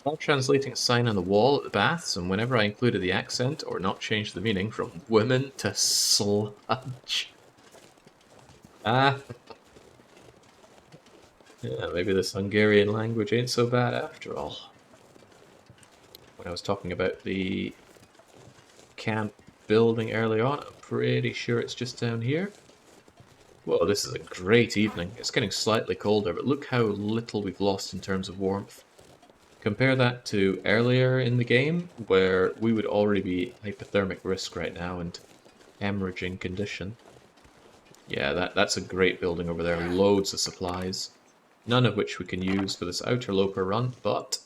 While translating a sign on the wall at the baths, and whenever I included the accent or not changed the meaning from women to sludge. Yeah, maybe this Hungarian language ain't so bad after all. When I was talking about the camp building earlier on, I'm pretty sure it's just down here. Whoa, this is a great evening. It's getting slightly colder, but look how little we've lost in terms of warmth. Compare that to earlier in the game, where we would already be hypothermic risk right now and hemorrhaging condition. Yeah, that's a great building over there. Loads of supplies. None of which we can use for this Outerloper run, but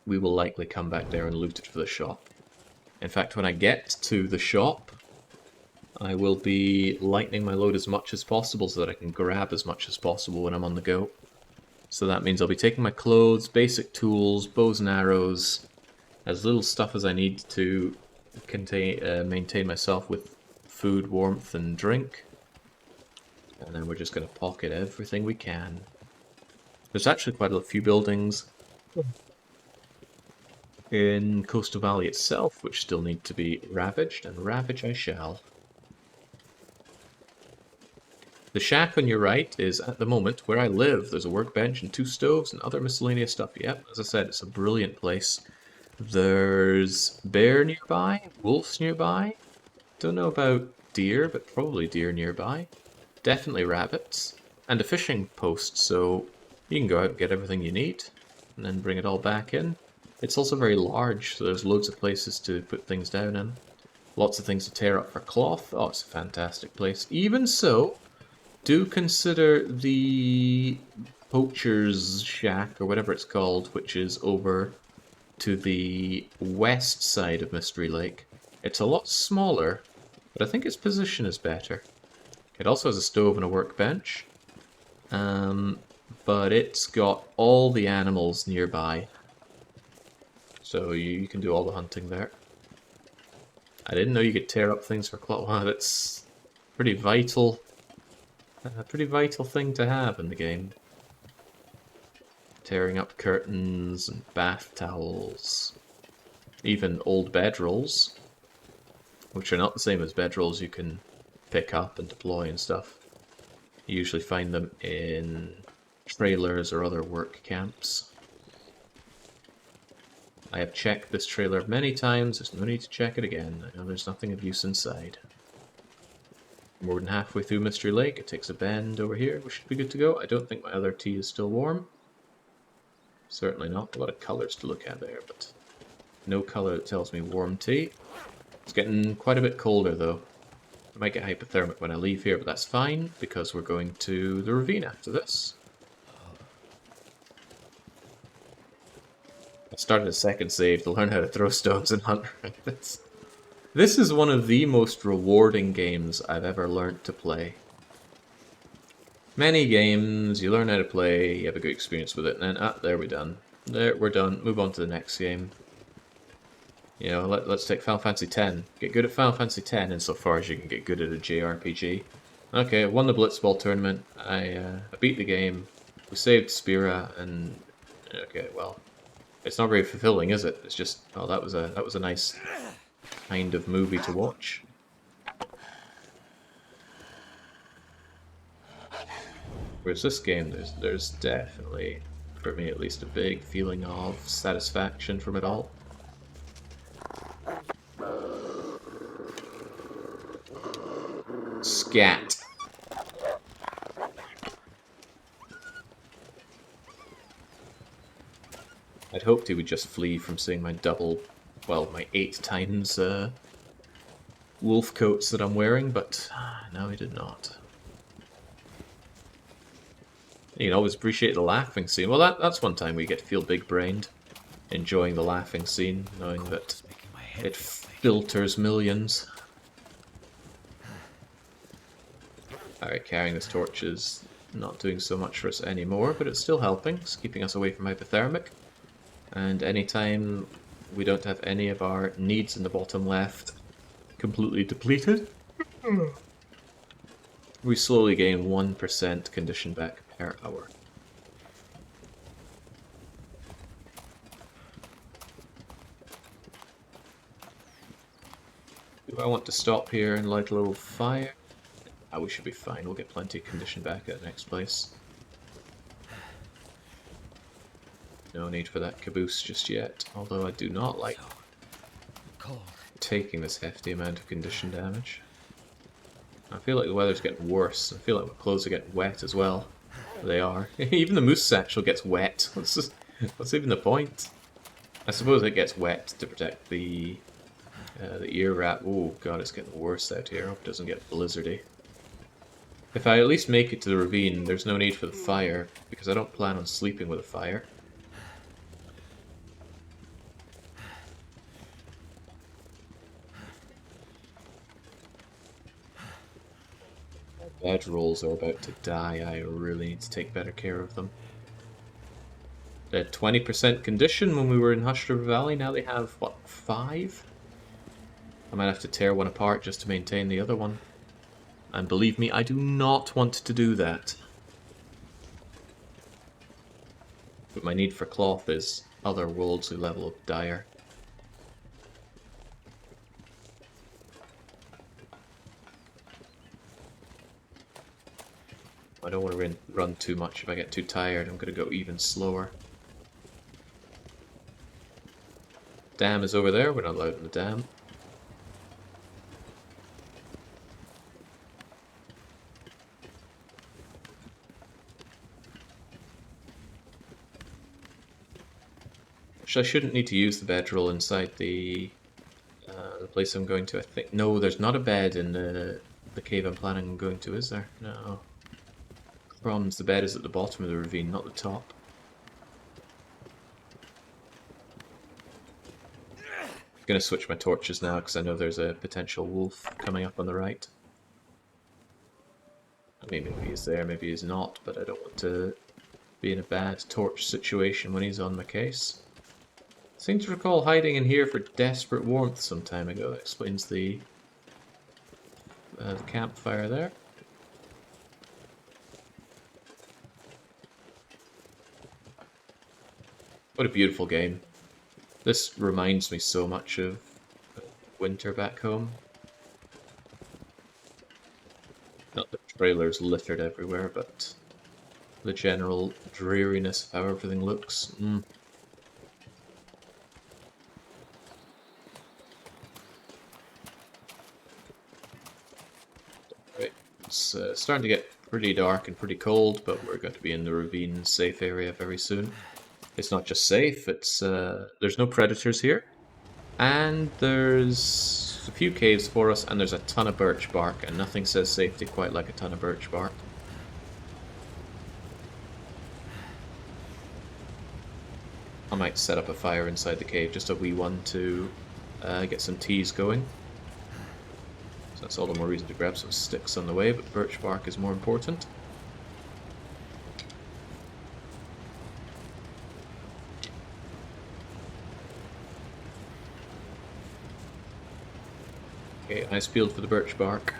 we will likely come back there and loot it for the shop. In fact, when I get to the shop, I will be lightening my load as much as possible so that I can grab as much as possible when I'm on the go. So that means I'll be taking my clothes, basic tools, bows and arrows, as little stuff as I need to maintain myself with food, warmth, and drink. And then we're just going to pocket everything we can. There's actually quite a few buildings in Coastal Valley itself which still need to be ravaged, and ravage I shall. The shack on your right is, at the moment, where I live. There's a workbench and 2 stoves and other miscellaneous stuff. Yep, as I said, it's a brilliant place. There's bear nearby, wolves nearby. Don't know about deer, but probably deer nearby. Definitely rabbits. And a fishing post, so you can go out and get everything you need, and then bring it all back in. It's also very large, so there's loads of places to put things down in. Lots of things to tear up for cloth. Oh, it's a fantastic place. Even so, do consider the poacher's shack, or whatever it's called, which is over to the west side of Mystery Lake. It's a lot smaller, but I think its position is better. It also has a stove and a workbench, but it's got all the animals nearby, so you can do all the hunting there. I didn't know you could tear up things for cloth. Wow, that's pretty vital. A pretty vital thing to have in the game. Tearing up curtains and bath towels. Even old bedrolls, which are not the same as bedrolls you can pick up and deploy and stuff. You usually find them in trailers or other work camps. I have checked this trailer many times, there's no need to check it again. I know there's nothing of use inside. More than halfway through Mystery Lake, it takes a bend over here, we should be good to go. I don't think my other tea is still warm. Certainly not. A lot of colours to look at there, but no colour that tells me warm tea. It's getting quite a bit colder though. I might get hypothermic when I leave here, but that's fine, because we're going to the ravine after this. I started a second save to learn how to throw stones and hunt rabbits. This is one of the most rewarding games I've ever learnt to play. Many games, you learn how to play, you have a good experience with it, and then, there we're done. There, we're done. Move on to the next game. You know, let's take Final Fantasy X. Get good at Final Fantasy X insofar as you can get good at a JRPG. Okay, I won the Blitzball tournament. I beat the game. We saved Spira, and okay, well, it's not very fulfilling, is it? It's just, oh, that was a nice kind of movie to watch. Whereas this game, there's definitely, for me at least, a big feeling of satisfaction from it all. Scat. I'd hoped he would just flee from seeing my my 8 times wolf coats that I'm wearing, but no, he did not. You can always appreciate the laughing scene. Well, that's one time we get to feel big-brained, enjoying the laughing scene, knowing that it filters millions. Alright, carrying this torch is not doing so much for us anymore, but it's still helping. It's keeping us away from hypothermic. And anytime we don't have any of our needs in the bottom left completely depleted, we slowly gain 1% condition back per hour. Do I want to stop here and light a little fire? Oh, we should be fine. We'll get plenty of condition back at the next place. No need for that caboose just yet, although I do not like taking this hefty amount of condition damage. I feel like the weather's getting worse. I feel like my clothes are getting wet as well. They are. Even the moose satchel gets wet. What's even the point? I suppose it gets wet to protect the ear wrap. Oh god, it's getting worse out here. I hope it doesn't get blizzardy. If I at least make it to the ravine, there's no need for the fire, because I don't plan on sleeping with a fire. Bedrolls are about to die. I really need to take better care of them. They had 20% condition when we were in Hush River Valley. Now they have, what, 5? I might have to tear one apart just to maintain the other one. And believe me, I do not want to do that. But my need for cloth is otherworldly level of dire. I don't want to run too much. If I get too tired, I'm going to go even slower. Dam is over there. We're not allowed in the dam. Actually, I shouldn't need to use the bedroll inside the place I'm going to. I think no, there's not a bed in the cave I'm planning on going to, is there? No. Problems, the bed is at the bottom of the ravine, not the top. Gonna switch my torches now because I know there's a potential wolf coming up on the right. I mean, maybe he's there, maybe he's not, but I don't want to be in a bad torch situation when he's on my case. Seem to recall hiding in here for desperate warmth some time ago. That explains the campfire there. What a beautiful game. This reminds me so much of winter back home. Not the trailers littered everywhere, but the general dreariness of how everything looks. Right, it's starting to get pretty dark and pretty cold, but we're going to be in the ravine safe area very soon. It's not just safe, it's there's no predators here. And there's a few caves for us, and there's a ton of birch bark, and nothing says safety quite like a ton of birch bark. I might set up a fire inside the cave, just a wee one to get some teas going. So that's all the more reason to grab some sticks on the way, but birch bark is more important. Okay, eyes peeled for the birch bark.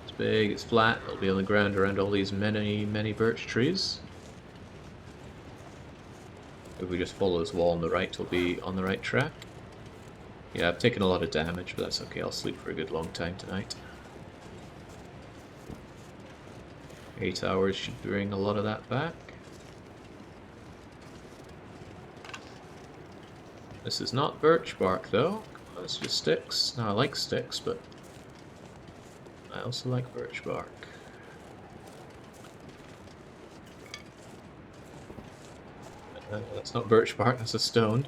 It's big, it's flat, it'll be on the ground around all these many, many birch trees. If we just follow this wall on the right, we'll be on the right track. Yeah, I've taken a lot of damage, but that's okay, I'll sleep for a good long time tonight. 8 hours should bring a lot of that back. This is not birch bark though. It's just sticks. Now I like sticks, but I also like birch bark. That's not birch bark, that's a stone.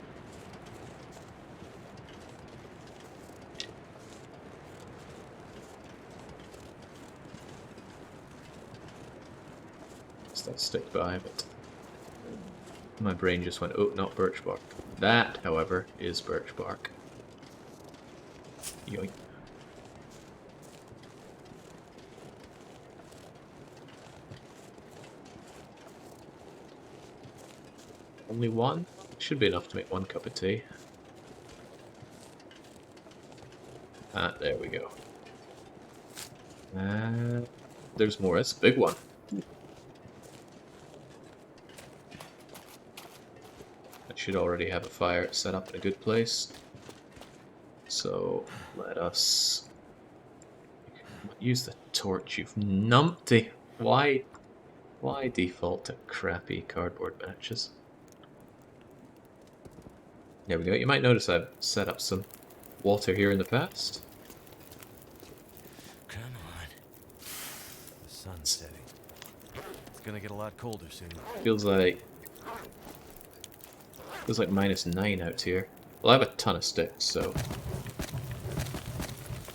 It's that stick by, but my brain just went, oh, not birch bark. That, however, is birch bark. Yoink. Only one? Should be enough to make one cup of tea. Ah, there we go. There's more. That's a big one. I should already have a fire set up in a good place. So let us use the torch, you numpty. Why default to crappy cardboard matches? There we go. You might notice I've set up some water here in the past. Come on. The sun's setting. It's gonna get a lot colder soon. Feels like -9 out here. Well, I have a ton of sticks, so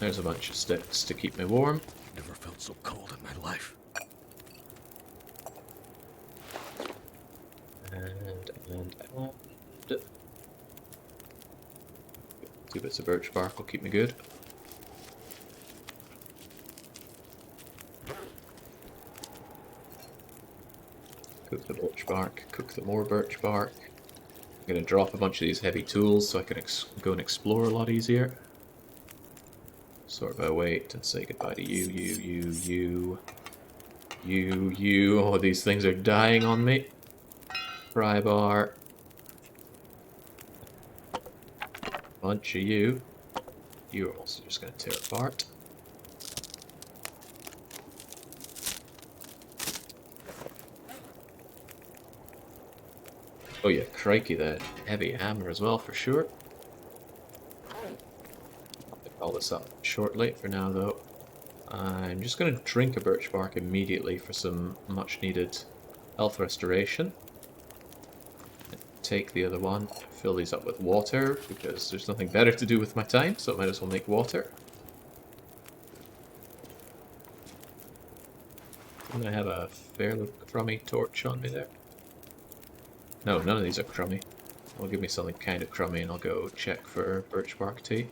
there's a bunch of sticks to keep me warm. Never felt so cold in my life. And 2 bits of birch bark will keep me good. Cook the birch bark, cook the more birch bark. I'm going to drop a bunch of these heavy tools so I can go and explore a lot easier. Sort of wait and say goodbye to you. Oh, these things are dying on me. Pry bar. Bunch of you. You're also just going to tear apart. Oh yeah, crikey, that heavy hammer as well, for sure. I'll call this up shortly. For now, though, I'm just going to drink a birch bark immediately for some much-needed health restoration. Take the other one, fill these up with water, because there's nothing better to do with my time, so I might as well make water. And I have a fairly crummy torch on me there. No, none of these are crummy. Well, give me something kind of crummy and I'll go check for birch bark tea.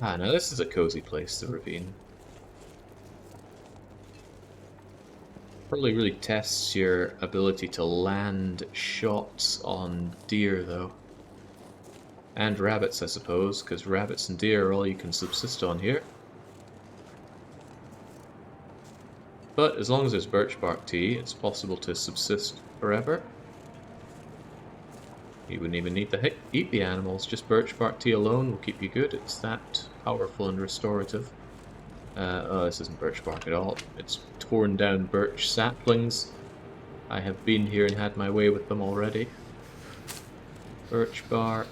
Ah, now this is a cozy place, the ravine. Probably really tests your ability to land shots on deer, though. And rabbits, I suppose, because rabbits and deer are all you can subsist on here. But as long as there's birch bark tea, it's possible to subsist forever. You wouldn't even need to eat the animals, just birch bark tea alone will keep you good. It's that powerful and restorative. Oh, this isn't birch bark at all. It's torn down birch saplings. I have been here and had my way with them already. Birch bark.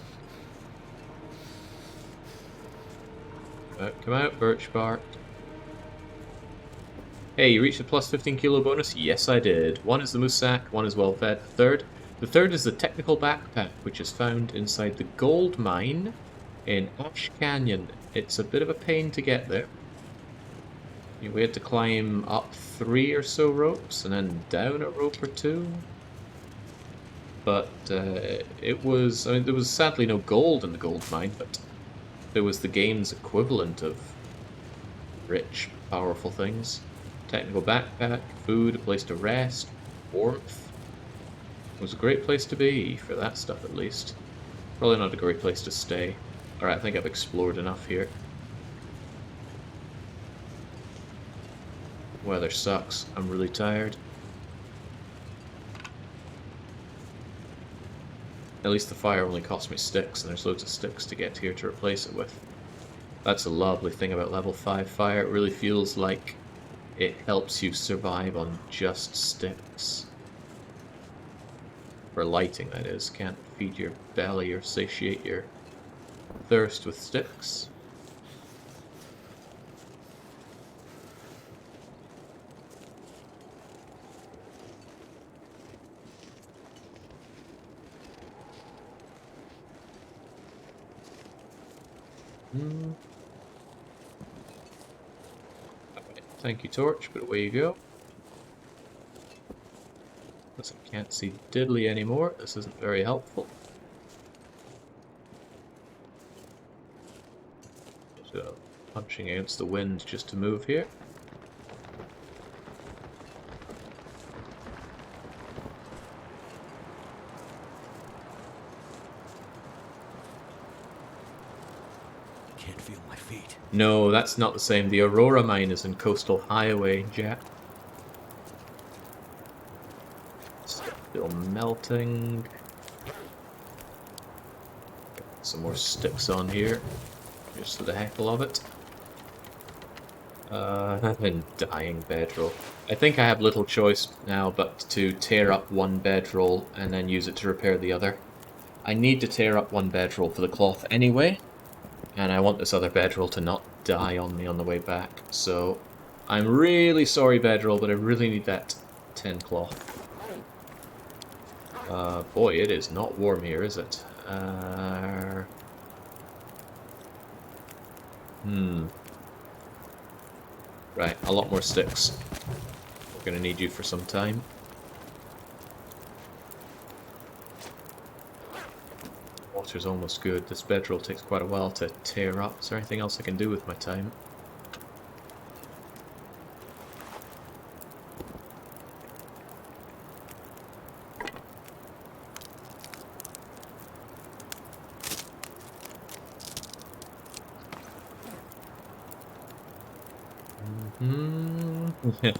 Come out, birch bark. Hey, you reached a plus 15 kilo bonus? Yes, I did. One is the moose sack, one is well fed. The third is the technical backpack, which is found inside the gold mine in Ash Canyon. It's a bit of a pain to get there. We had to climb up 3 or so ropes and then down a rope or 2. But it was, I mean, there was sadly no gold in the gold mine, but there was the game's equivalent of rich, powerful things. Technical backpack, food, a place to rest, warmth. It was a great place to be, for that stuff at least. Probably not a great place to stay. Alright, I think I've explored enough here. Weather sucks. I'm really tired. At least the fire only cost me sticks, and there's loads of sticks to get here to replace it with. That's a lovely thing about level 5 fire. It really feels like it helps you survive on just sticks. For lighting, that is. Can't feed your belly or satiate your thirst with sticks. Thank you, torch, but away you go. Guess I can't see diddly anymore. This isn't very helpful. So, punching against the wind just to move here. Can't feel my feet. No, that's not the same. The Aurora mine is in Coastal Highway, Jack. Still melting. Some more sticks on here, just for the heckle of it. I've been dying bedroll. I think I have little choice now but to tear up one bedroll and then use it to repair the other. I need to tear up one bedroll for the cloth anyway, and I want this other bedroll to not die on me on the way back. So I'm really sorry, bedroll, but I really need that 10 cloth. Boy, it is not warm here, is it? Right, a lot more sticks. We're gonna need you for some time. Water's almost good. This bedroll takes quite a while to tear up. Is there anything else I can do with my time?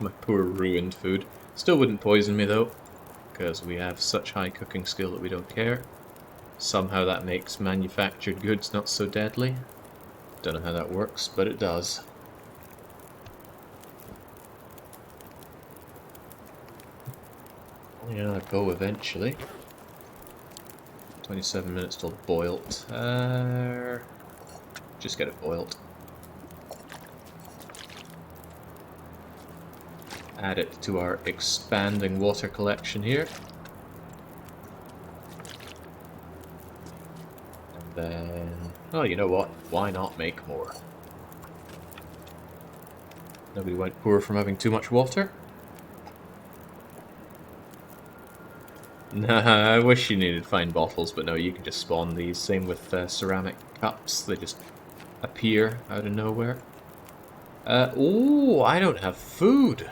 My poor ruined food. Still wouldn't poison me though, because we have such high cooking skill that we don't care. Somehow that makes manufactured goods not so deadly. Don't know how that works, but it does. Only another go eventually. 27 minutes till boiled. Just get it boiled. Add it to our expanding water collection here. And then... oh, you know what? Why not make more? Nobody went poor from having too much water. Nah, I wish you needed fine bottles, but no, you can just spawn these. Same with ceramic cups, they just appear out of nowhere. Oh, I don't have food.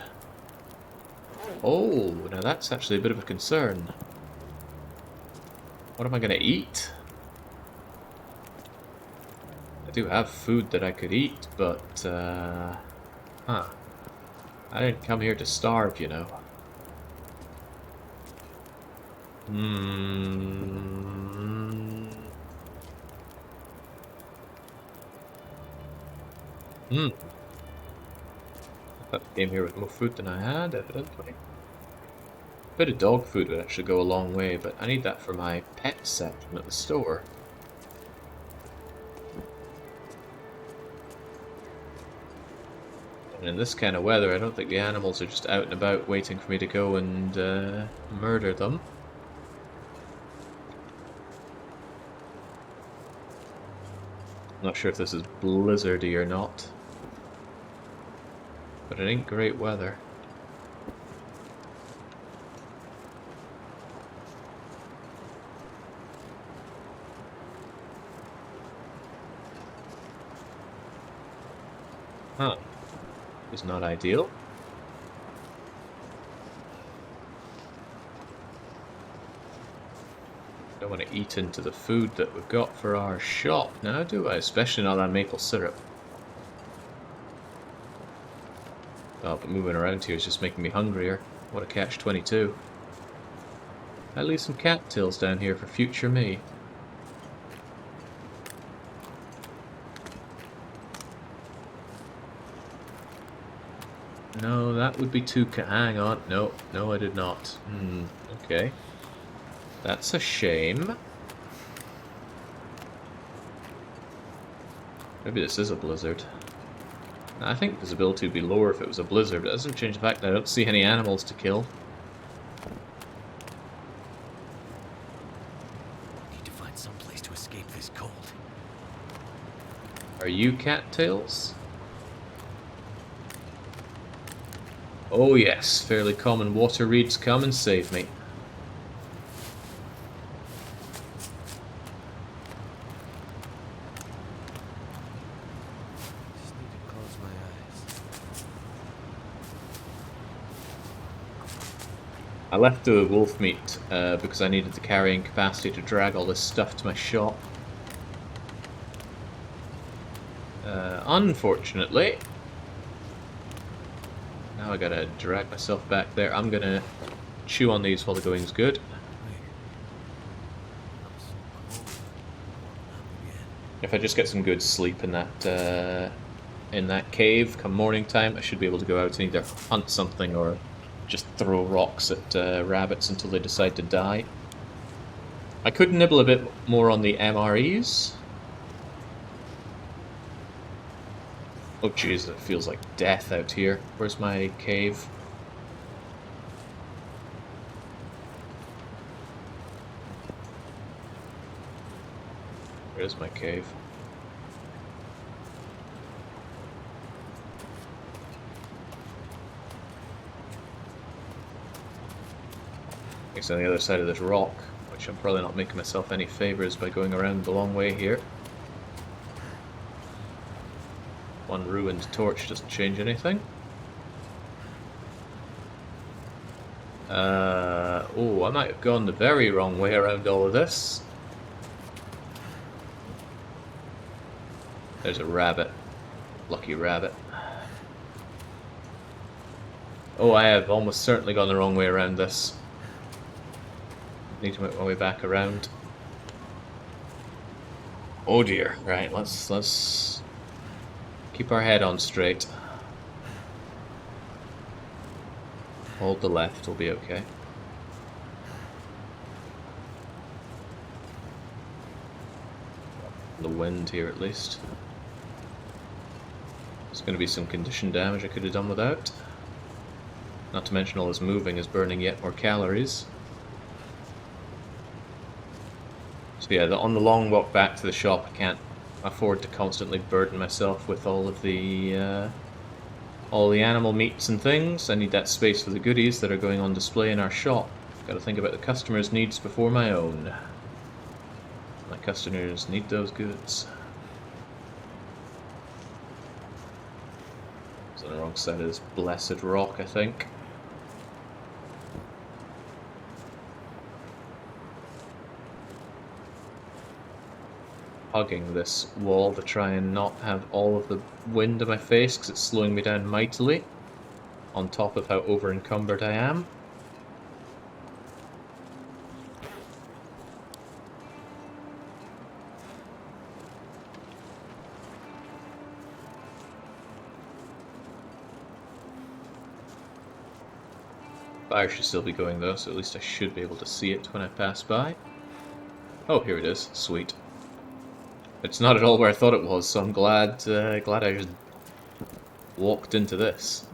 Oh, now that's actually a bit of a concern. What am I going to eat? I do have food that I could eat, but, huh. I didn't come here to starve, you know. Hmm. Hmm. I thought I came here with more food than I had, evidently. A bit of dog food would actually go a long way, but I need that for my pet section at the store. And in this kind of weather, I don't think the animals are just out and about waiting for me to go and murder them. I'm not sure if this is blizzardy or not. But it ain't great weather. Huh. Is not ideal. Don't want to eat into the food that we've got for our shop now, do I? Especially not that maple syrup. Oh, but moving around here is just making me hungrier. What a catch-22. I'll leave some cattails down here for future me. No, that would be too hang on. No, no, I did not. Okay. That's a shame. Maybe this is a blizzard. I think visibility would be lower if it was a blizzard, but it doesn't change the fact that I don't see any animals to kill. Need to find some place to escape this cold. Are you cattails? Oh yes, fairly common water reeds, come and save me. Just need to close my eyes. I left the wolf meat because I needed the carrying capacity to drag all this stuff to my shop. Unfortunately, now I gotta drag myself back there. I'm gonna chew on these while the going's good. Wait. I'm so cold. Warming up again. If I just get some good sleep in that cave come morning time, I should be able to go out and either hunt something or just throw rocks at rabbits until they decide to die. I could nibble a bit more on the MREs. Oh jeez, it feels like death out here. Where's my cave? Where's my cave? It's on the other side of this rock, which I'm probably not making myself any favors by going around the long way here. One ruined torch doesn't change anything. Oh, I might have gone the very wrong way around all of this. There's a rabbit. Lucky rabbit. Oh, I have almost certainly gone the wrong way around this. Need to make my way back around. Oh dear. Right, let's keep our head on straight. Hold the left, we'll be okay. The wind here at least. There's going to be some condition damage I could have done without. Not to mention all this moving is burning yet more calories. So yeah, on the long walk back to the shop, I can't afford to constantly burden myself with all the animal meats and things. I need that space for the goodies that are going on display in our shop. Gotta think about the customer's needs before my own. My customers need those goods. It's on the wrong side of this blessed rock, I think. Hugging this wall to try and not have all of the wind in my face because it's slowing me down mightily, on top of how over encumbered I am. Fire should still be going though, so at least I should be able to see it when I pass by. Oh, here it is. Sweet. It's not at all where I thought it was, so I'm glad I just walked into this.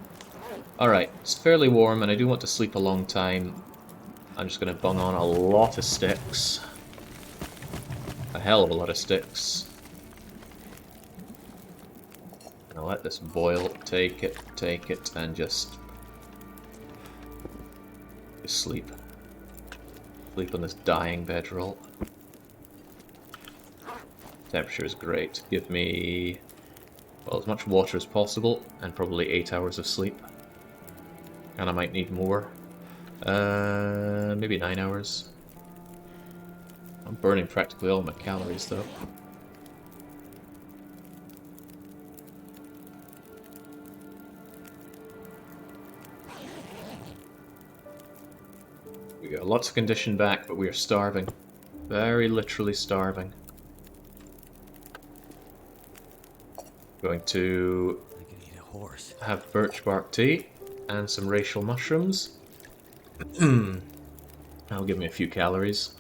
Alright, it's fairly warm and I do want to sleep a long time. I'm just going to bung on a lot of sticks. A hell of a lot of sticks. And I'll let this boil, take it, and just sleep. Sleep on this dying bedroll. Temperature is great. Give me, well, as much water as possible, and probably 8 hours of sleep. And I might need more. Maybe 9 hours. I'm burning practically all my calories, though. We got lots of condition back, but we are starving. Very literally starving. Going to have birch bark tea and some racial mushrooms. That'll give me a few calories.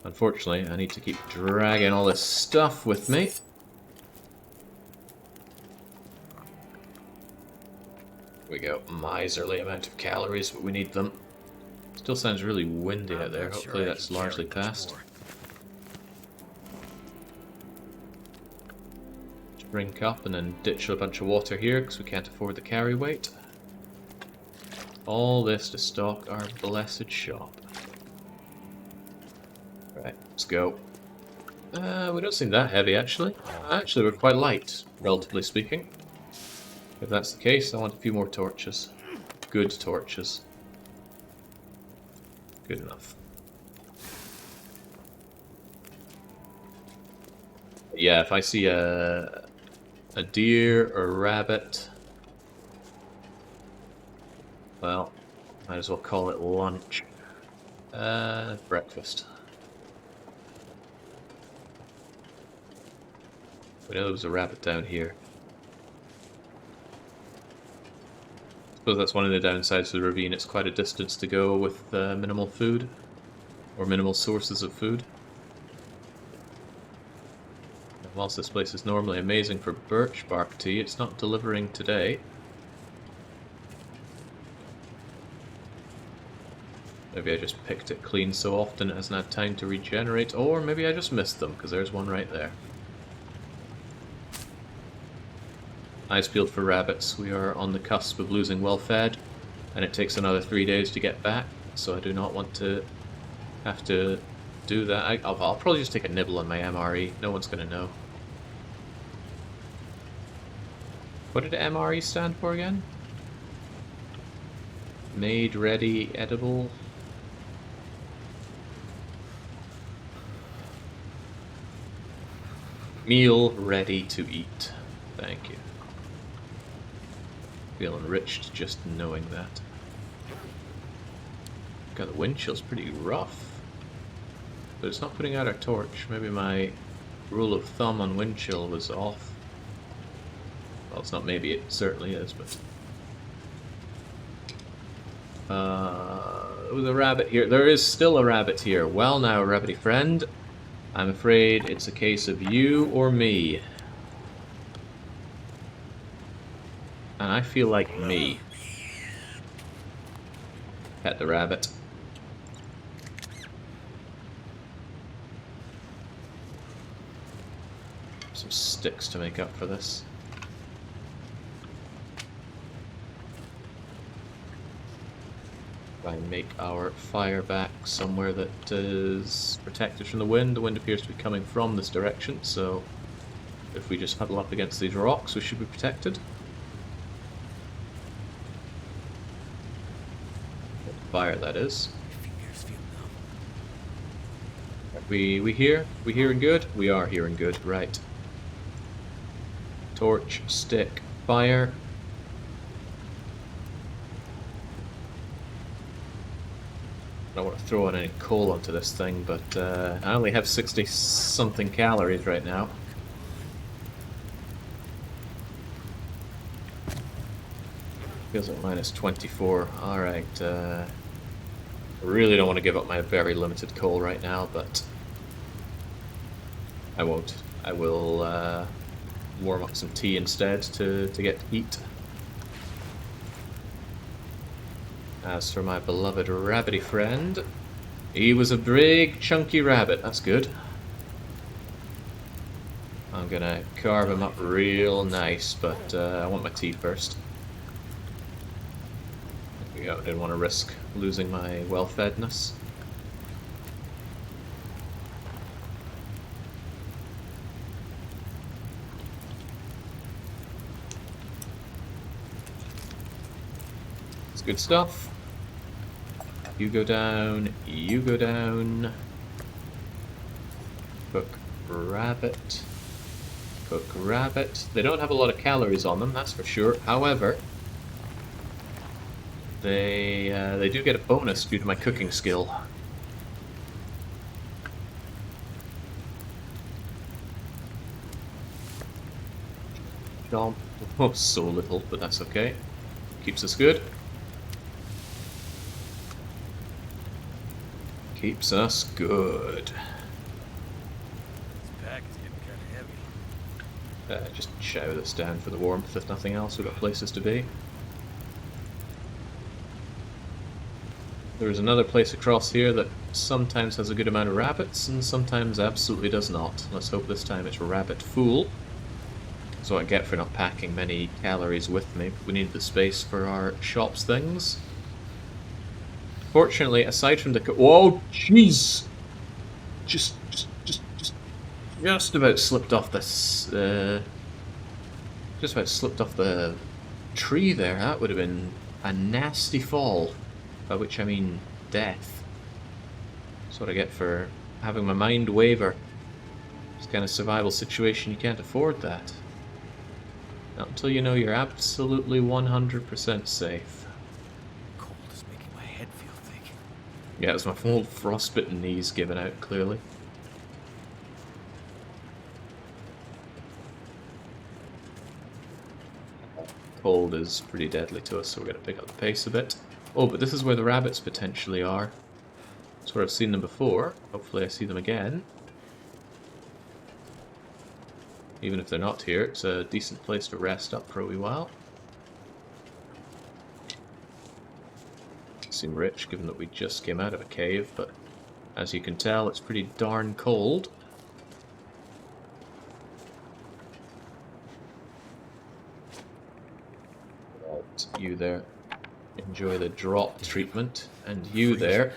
Unfortunately, I need to keep dragging all this stuff with me. We go. Miserly amount of calories, but we need them. Still sounds really windy out there. Hopefully that's largely passed. Drink up and then ditch a bunch of water here because we can't afford the carry weight. All this to stock our blessed shop. Right, let's go. We don't seem that heavy actually. Actually, we're quite light, relatively speaking. If that's the case, I want a few more torches. Good torches. Good enough. Yeah, if I see a deer or a rabbit, well, might as well call it lunch. Breakfast. We know there was a rabbit down here. I suppose that's one of the downsides of the ravine. It's quite a distance to go with minimal food, or minimal sources of food. Whilst this place is normally amazing for birch bark tea, it's not delivering today. Maybe I just picked it clean so often it hasn't had time to regenerate, or maybe I just missed them, because there's one right there. Eyes peeled for rabbits. We are on the cusp of losing well-fed, and it takes another 3 days to get back, so I do not want to have to do that. I'll probably just take a nibble on my MRE. No one's going to know. What did MRE stand for again? Made, ready, edible. Meal ready to eat. Thank you. Feel enriched just knowing that. God, the wind chill's pretty rough. But it's not putting out our torch. Maybe my rule of thumb on wind chill was off. Well, it's not maybe, it certainly is, but... there was a rabbit here. There is still a rabbit here. Well now, rabbity friend. I'm afraid it's a case of you or me. And I feel like me. Pet the rabbit. Some sticks to make up for this. Try and make our fire back somewhere that is protected from the wind. The wind appears to be coming from this direction, so if we just huddle up against these rocks, we should be protected. Fire, that is. My fingers feel numb. We here? We hearing good? We are hearing good, right. Torch, stick, fire. I don't want to throw on any coal onto this thing, but I only have 60-something calories right now. Feels like minus 24. Alright, I really don't want to give up my very limited coal right now, but I won't. I will warm up some tea instead to get heat. As for my beloved rabbity friend, he was a big chunky rabbit. That's good. I'm gonna carve him up real nice, but I want my tea first. There we go. Didn't want to risk losing my well-fedness. It's good stuff. You go down, you go down. Cook rabbit. Cook rabbit. They don't have a lot of calories on them, that's for sure. However, they do get a bonus due to my cooking skill. Jump. Oh, so little, but that's okay. Keeps us good. Keeps us good. This pack is getting kind of heavy. Just shower this down for the warmth, if nothing else. We've got places to be. There's another place across here that sometimes has a good amount of rabbits and sometimes absolutely does not. Let's hope this time it's rabbit full. That's what I get for not packing many calories with me. We need the space for our shops things. Fortunately, aside from the whoa, jeez, just about slipped off this. Just about slipped off the tree there. That would have been a nasty fall, by which I mean death. That's what I get for having my mind waver. This kind of survival situation, you can't afford that. Not until you know you're absolutely 100% safe. Yeah, it's my full frostbitten knees giving out, clearly. Cold is pretty deadly to us, so we're going to pick up the pace a bit. Oh, but this is where the rabbits potentially are. That's where I've seen them before. Hopefully I see them again. Even if they're not here, it's a decent place to rest up for a wee while. Seem rich, given that we just came out of a cave, but as you can tell, it's pretty darn cold. Right, you there, enjoy the drop treatment, and you there,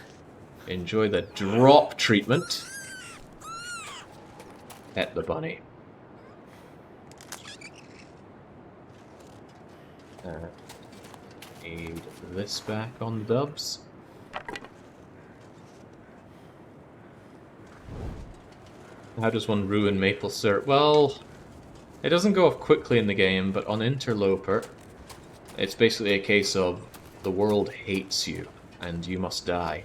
enjoy the drop treatment. Pet the bunny. Need this back on the dubs. How does one ruin maple syrup? Well, it doesn't go off quickly in the game, but on Outerloper, it's basically a case of the world hates you and you must die.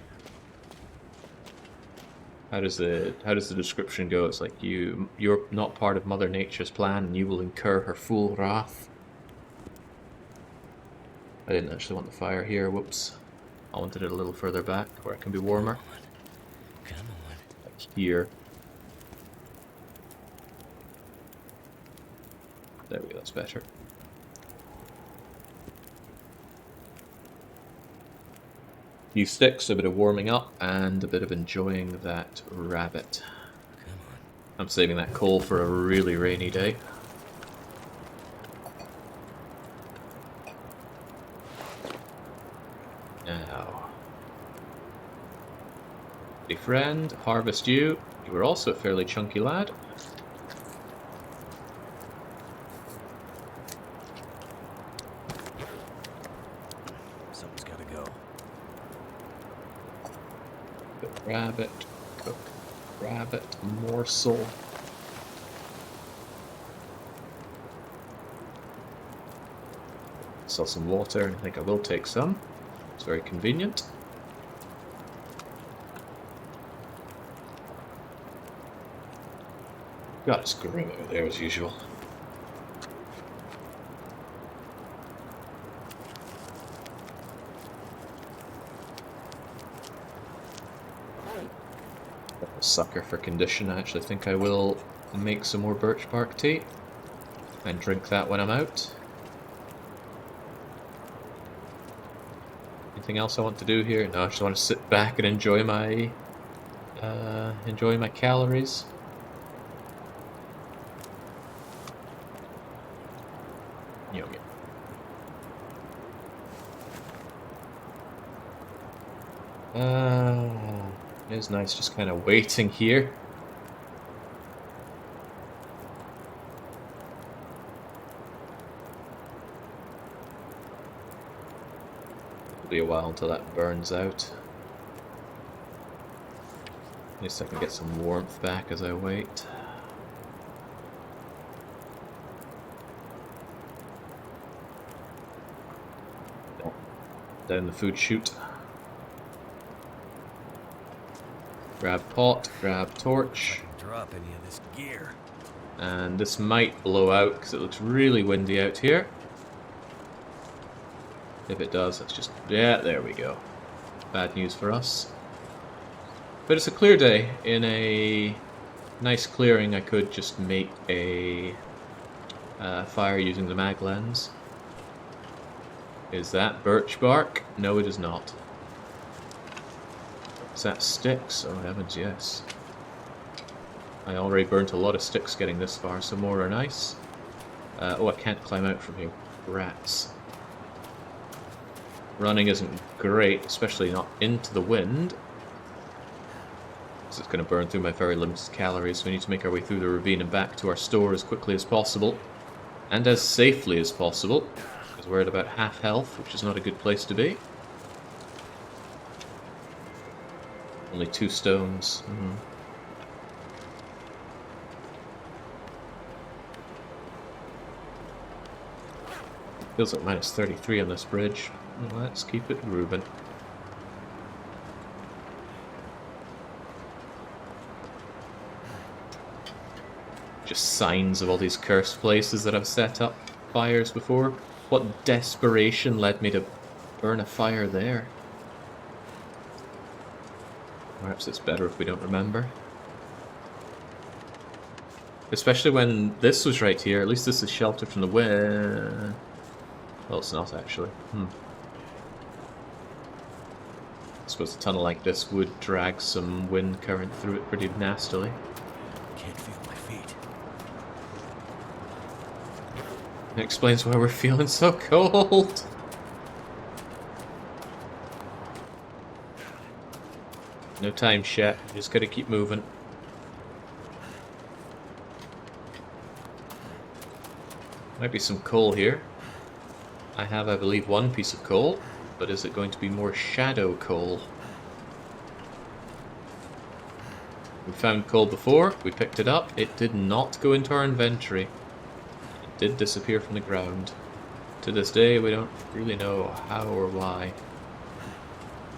How does the description go? It's like you're not part of Mother Nature's plan and you will incur her full wrath. I didn't actually want the fire here, whoops. I wanted it a little further back where it can be warmer. Come on. Like here. There we go, that's better. Few sticks, a bit of warming up, and a bit of enjoying that rabbit. Come on. I'm saving that coal for a really rainy day. Now, Hey friend, harvest you. You were also a fairly chunky lad. Someone's gotta go. Cook rabbit, cook rabbit morsel. Sell some water, and I think I will take some. It's very convenient. God, it's grim out there as usual. A sucker for condition. I actually think I will make some more birch bark tea and drink that when I'm out. Anything else I want to do here? No, I just want to sit back and enjoy my calories. Yum yum. It is nice just kind of waiting here. It'll be a while until that burns out. At least I can get some warmth back as I wait. Down the food chute. Grab pot, grab torch. Drop any of this gear. And this might blow out because it looks really windy out here. If it does, let's just... yeah, there we go. Bad news for us. But it's a clear day. In a nice clearing, I could just make a fire using the mag lens. Is that birch bark? No, it is not. Is that sticks? Oh heavens, yes. I already burnt a lot of sticks getting this far, so more are nice. Oh, I can't climb out from here. Rats. Running isn't great, especially not into the wind. Because it's going to burn through my very limited calories, so we need to make our way through the ravine and back to our store as quickly as possible. And as safely as possible. Because we're at about half health, which is not a good place to be. Only 2 stones. Feels like minus 33 on this bridge. Let's keep it grooving. Just signs of all these cursed places that I've set up fires before. What desperation led me to burn a fire there? Perhaps it's better if we don't remember. Especially when this was right here. At least this is sheltered from the wind. Well, it's not actually. I suppose a tunnel like this would drag some wind current through it pretty nastily. Can't feel my feet. It explains why we're feeling so cold. No time, chat. Just gotta keep moving. Might be some coal here. I have, I believe, 1 piece of coal, but is it going to be more shadow coal? We found coal before, we picked it up, it did not go into our inventory. It did disappear from the ground. To this day, we don't really know how or why.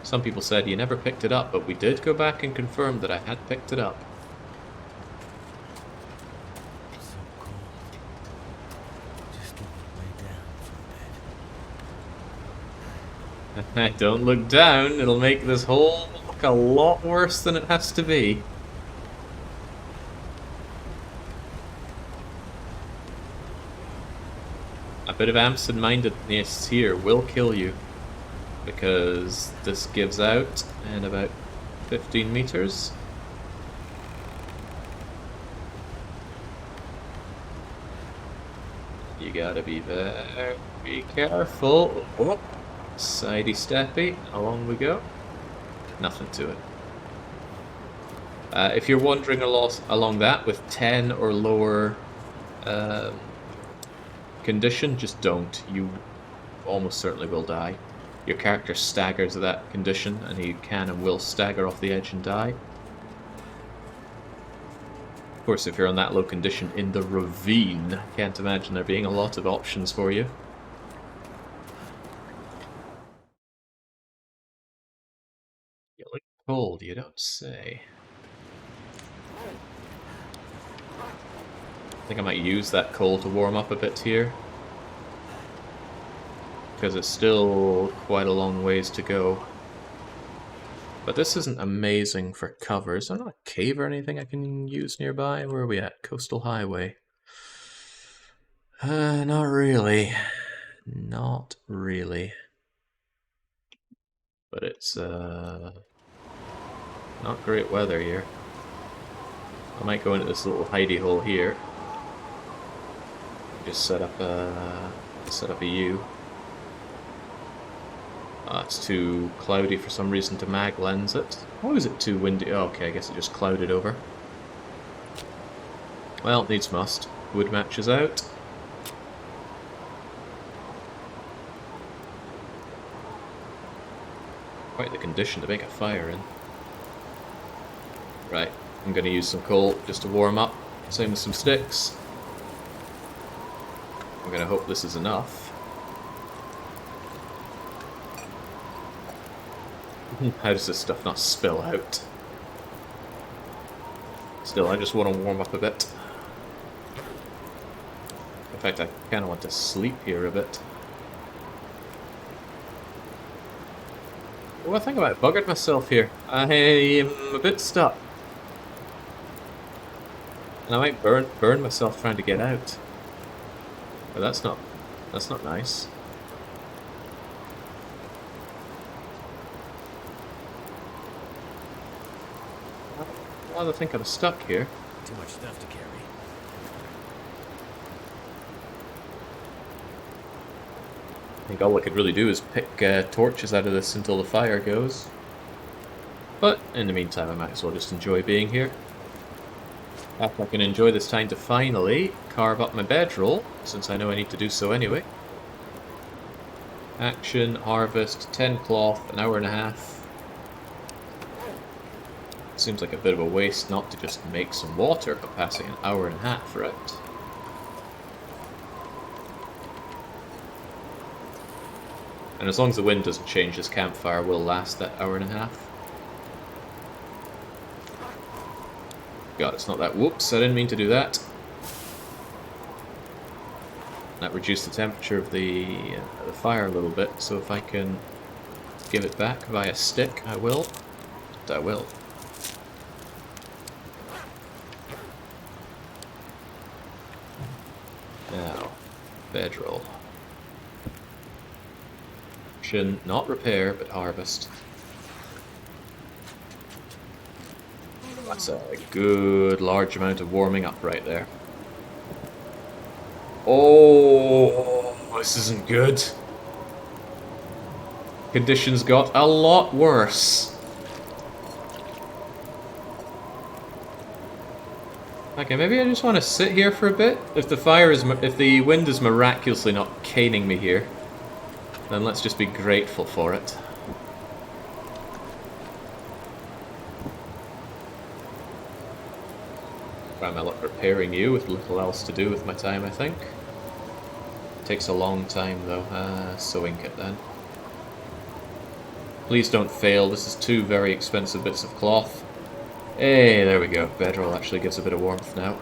Some people said you never picked it up, but we did go back and confirm that I had picked it up. So cold. Just want to lay down for a bit. Don't look down, it'll make this hole look a lot worse than it has to be. A bit of absent-mindedness here will kill you, because this gives out in about 15 meters. You gotta be very careful. Oh, sidey steppy, along we go. Nothing to it. If you're wandering along that with 10 or lower condition, just don't. You almost certainly will die. Your character staggers at that condition, and he can and will stagger off the edge and die. Of course, if you're on that low condition in the ravine, I can't imagine there being a lot of options for you. You look cold, you don't say. I think I might use that coal to warm up a bit here. Because it's still quite a long ways to go. But this isn't amazing for cover. Is there not a cave or anything I can use nearby? Where are we at? Coastal Highway. Not really. Not really. But it's, not great weather here. I might go into this little hidey hole here. Just set up a U. It's too cloudy for some reason to mag lens it. Why was it too windy? Oh, okay, I guess it just clouded over. Well, needs must. Wood matches out. Quite the condition to make a fire in. Right, I'm going to use some coal just to warm up. Same with some sticks. I'm going to hope this is enough. How does this stuff not spill out? Still, I just want to warm up a bit. In fact, I kind of want to sleep here a bit. Well, I think I might have buggered myself here. I am a bit stuck. And I might burn myself trying to get out. But that's not nice. Well, I think I'm stuck here. Too much stuff to carry. I think all I could really do is pick torches out of this until the fire goes. But in the meantime, I might as well just enjoy being here. After I can enjoy this time to finally carve up my bedroll, since I know I need to do so anyway. Action, harvest, 10 cloth, an hour and a half. Seems like a bit of a waste not to just make some water, but passing an hour and a half, right? And as long as the wind doesn't change, this campfire will last that hour and a half. God, it's not that. Whoops, I didn't mean to do that. That reduced the temperature of the fire a little bit, so if I can give it back via stick, I will. I will. Now, bedroll. Should not repair, but harvest. That's a good large amount of warming up right there. Oh, this isn't good. Conditions got a lot worse. Okay, maybe I just want to sit here for a bit. If the wind is miraculously not caning me here, then let's just be grateful for it. Try my luck repairing you with little else to do with my time, I think. Takes a long time though. Sewing kit then. Please don't fail. This is 2 very expensive bits of cloth. Hey, there we go. Bedroll actually gives a bit of warmth now.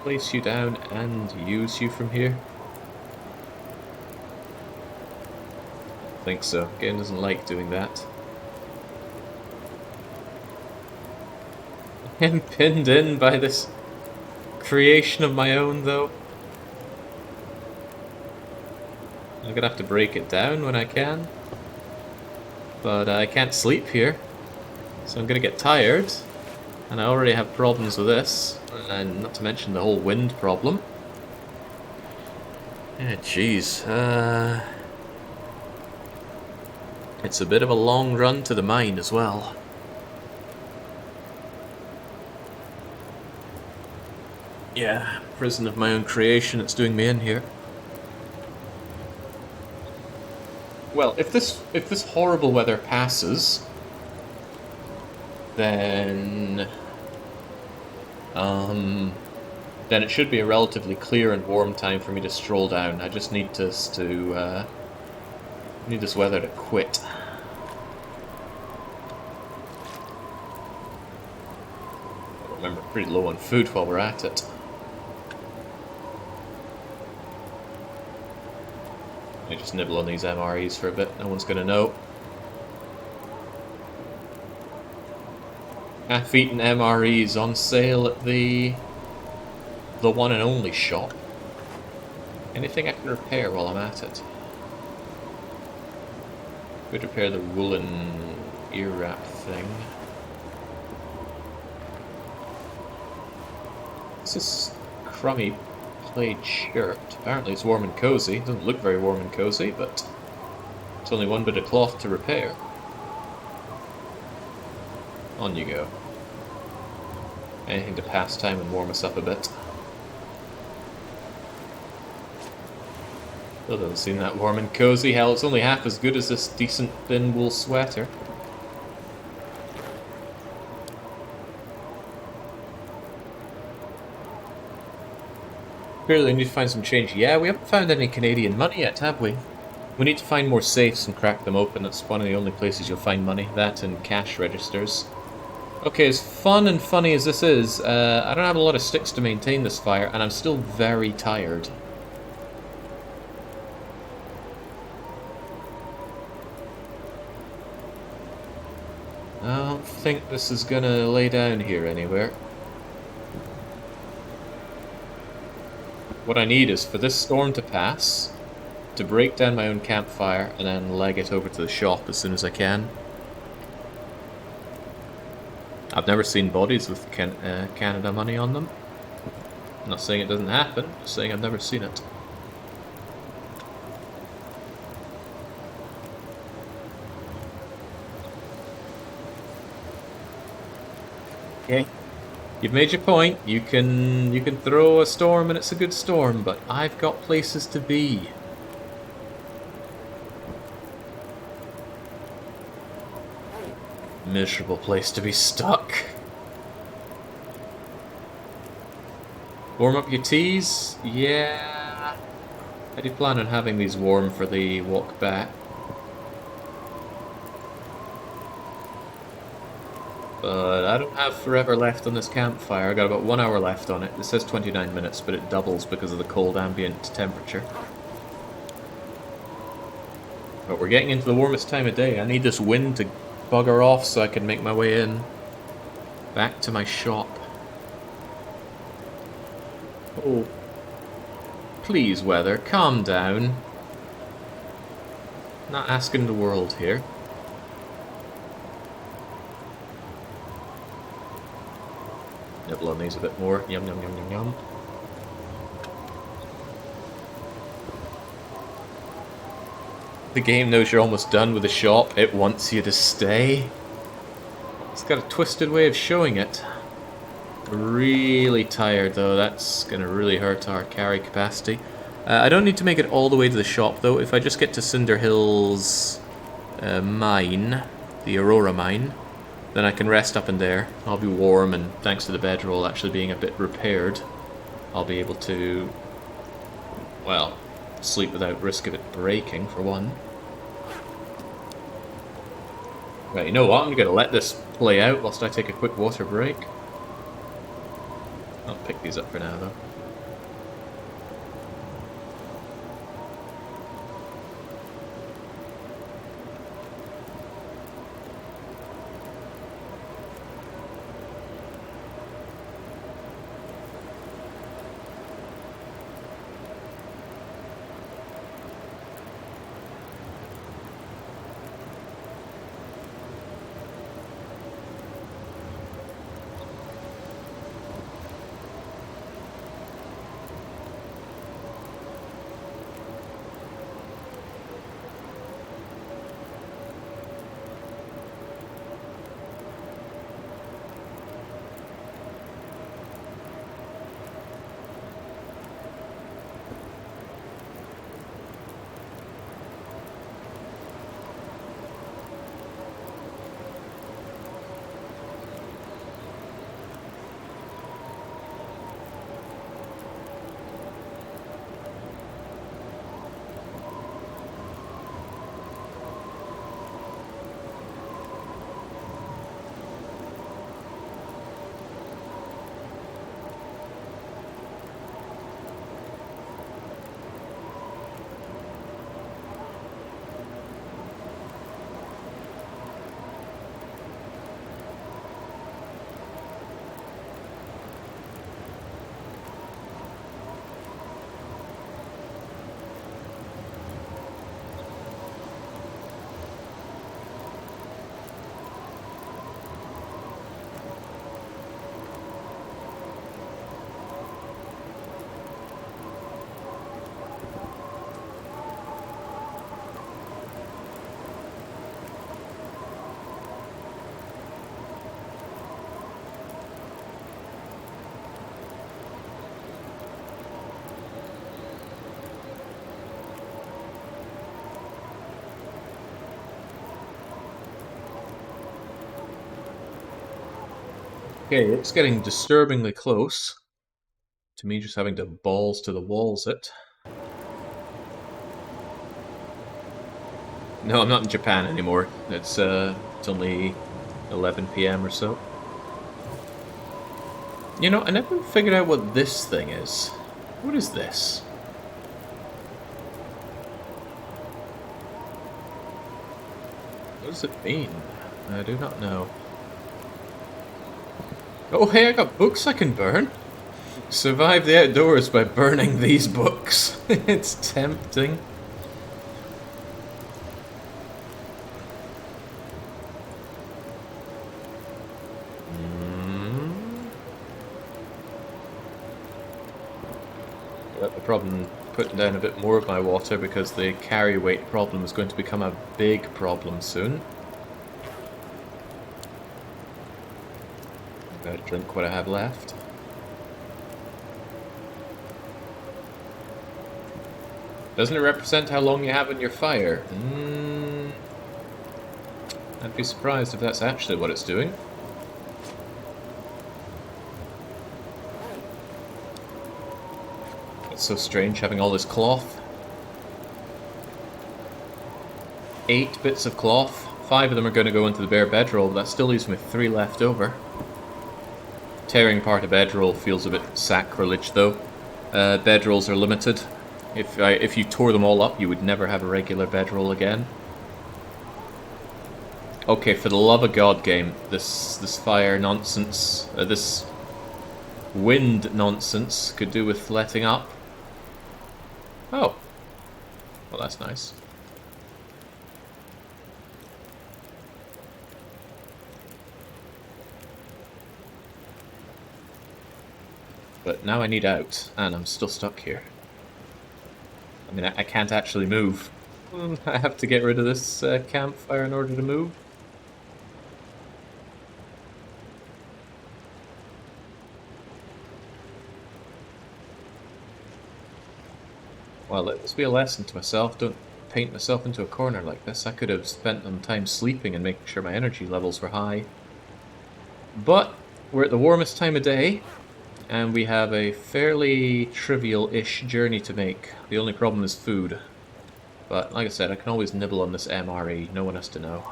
Place you down and use you from here. I think so. Game doesn't like doing that. I'm pinned in by this creation of my own, though. I'm gonna have to break it down when I can. But I can't sleep here. So I'm gonna get tired. And I already have problems with this. And not to mention the whole wind problem. Yeah, jeez. It's a bit of a long run to the mine as well. Yeah, prison of my own creation, it's doing me in here. Well, if this horrible weather passes, then then it should be a relatively clear and warm time for me to stroll down. I just need this need this weather to quit. Remember, pretty low on food while we're at it. Let me just nibble on these MREs for a bit. No one's gonna know. Half-eaten MREs on sale at the one and only shop. Anything I can repair while I'm at it? Could repair the woolen ear wrap thing. This is crummy plaid shirt. Apparently it's warm and cozy. It doesn't look very warm and cozy, but it's only one bit of cloth to repair. On you go. Anything to pass time and warm us up a bit. Still doesn't seem that warm and cozy. Hell, it's only half as good as this decent thin wool sweater. Clearly, need to find some change. Yeah, we haven't found any Canadian money yet, have we? We need to find more safes and crack them open. That's one of the only places you'll find money. That and cash registers. Okay, as fun and funny as this is, I don't have a lot of sticks to maintain this fire, and I'm still very tired. I don't think this is gonna lay down here anywhere. What I need is for this storm to pass, to break down my own campfire, and then leg it over to the shop as soon as I can. I've never seen bodies with Canada money on them. I'm not saying it doesn't happen, just saying I've never seen it. Okay. You've made your point. You can throw a storm and it's a good storm, but I've got places to be. Miserable place to be stuck. Warm up your teas? Yeah. I do plan on having these warm for the walk back. But I don't have forever left on this campfire. I got about 1 hour left on it. It says 29 minutes, but it doubles because of the cold ambient temperature. But we're getting into the warmest time of day. I need this wind to bugger off so I can make my way in. Back to my shop. Oh. Please, weather, calm down. Not asking the world here. Nibble on these a bit more. Yum, yum, yum, yum, yum. The game knows you're almost done with the shop. It wants you to stay. It's got a twisted way of showing it. Really tired though. That's gonna really hurt our carry capacity. I don't need to make it all the way to the shop though. If I just get to Cinder Hill's mine, the Aurora mine, then I can rest up in there. I'll be warm, and thanks to the bedroll actually being a bit repaired, I'll be able to, well, sleep without risk of it breaking, for one. Right, you know what? I'm going to let this play out whilst I take a quick water break. I'll pick these up for now, though. Okay, it's getting disturbingly close to me just having to balls to the walls it. No, I'm not in Japan anymore. It's only 11 p.m. or so. You know, I never figured out what this thing is. What is this? What does it mean? I do not know. Oh, hey, I got books I can burn. Survive the outdoors by burning these books. It's tempting. But the problem, putting down a bit more of my water because the carry weight problem is going to become a big problem soon. I've got to drink what I have left. Doesn't it represent how long you have in your fire? I'd be surprised if that's actually what it's doing. It's so strange having all this cloth. 8 bits of cloth. 5 of them are going to go into the bare bedroll, but that still leaves me with 3 left over. Tearing apart a bedroll feels a bit sacrilege, though. Bedrolls are limited. If you tore them all up, you would never have a regular bedroll again. Okay, for the love of God, game, this fire nonsense, this wind nonsense could do with letting up. Oh, well, that's nice. But now I need out, and I'm still stuck here. I mean, I can't actually move. I have to get rid of this campfire in order to move. Well, let this be a lesson to myself. Don't paint myself into a corner like this. I could have spent some time sleeping and making sure my energy levels were high. But we're at the warmest time of day, and we have a fairly trivial-ish journey to make. The only problem is food. But like I said, I can always nibble on this MRE. No one has to know.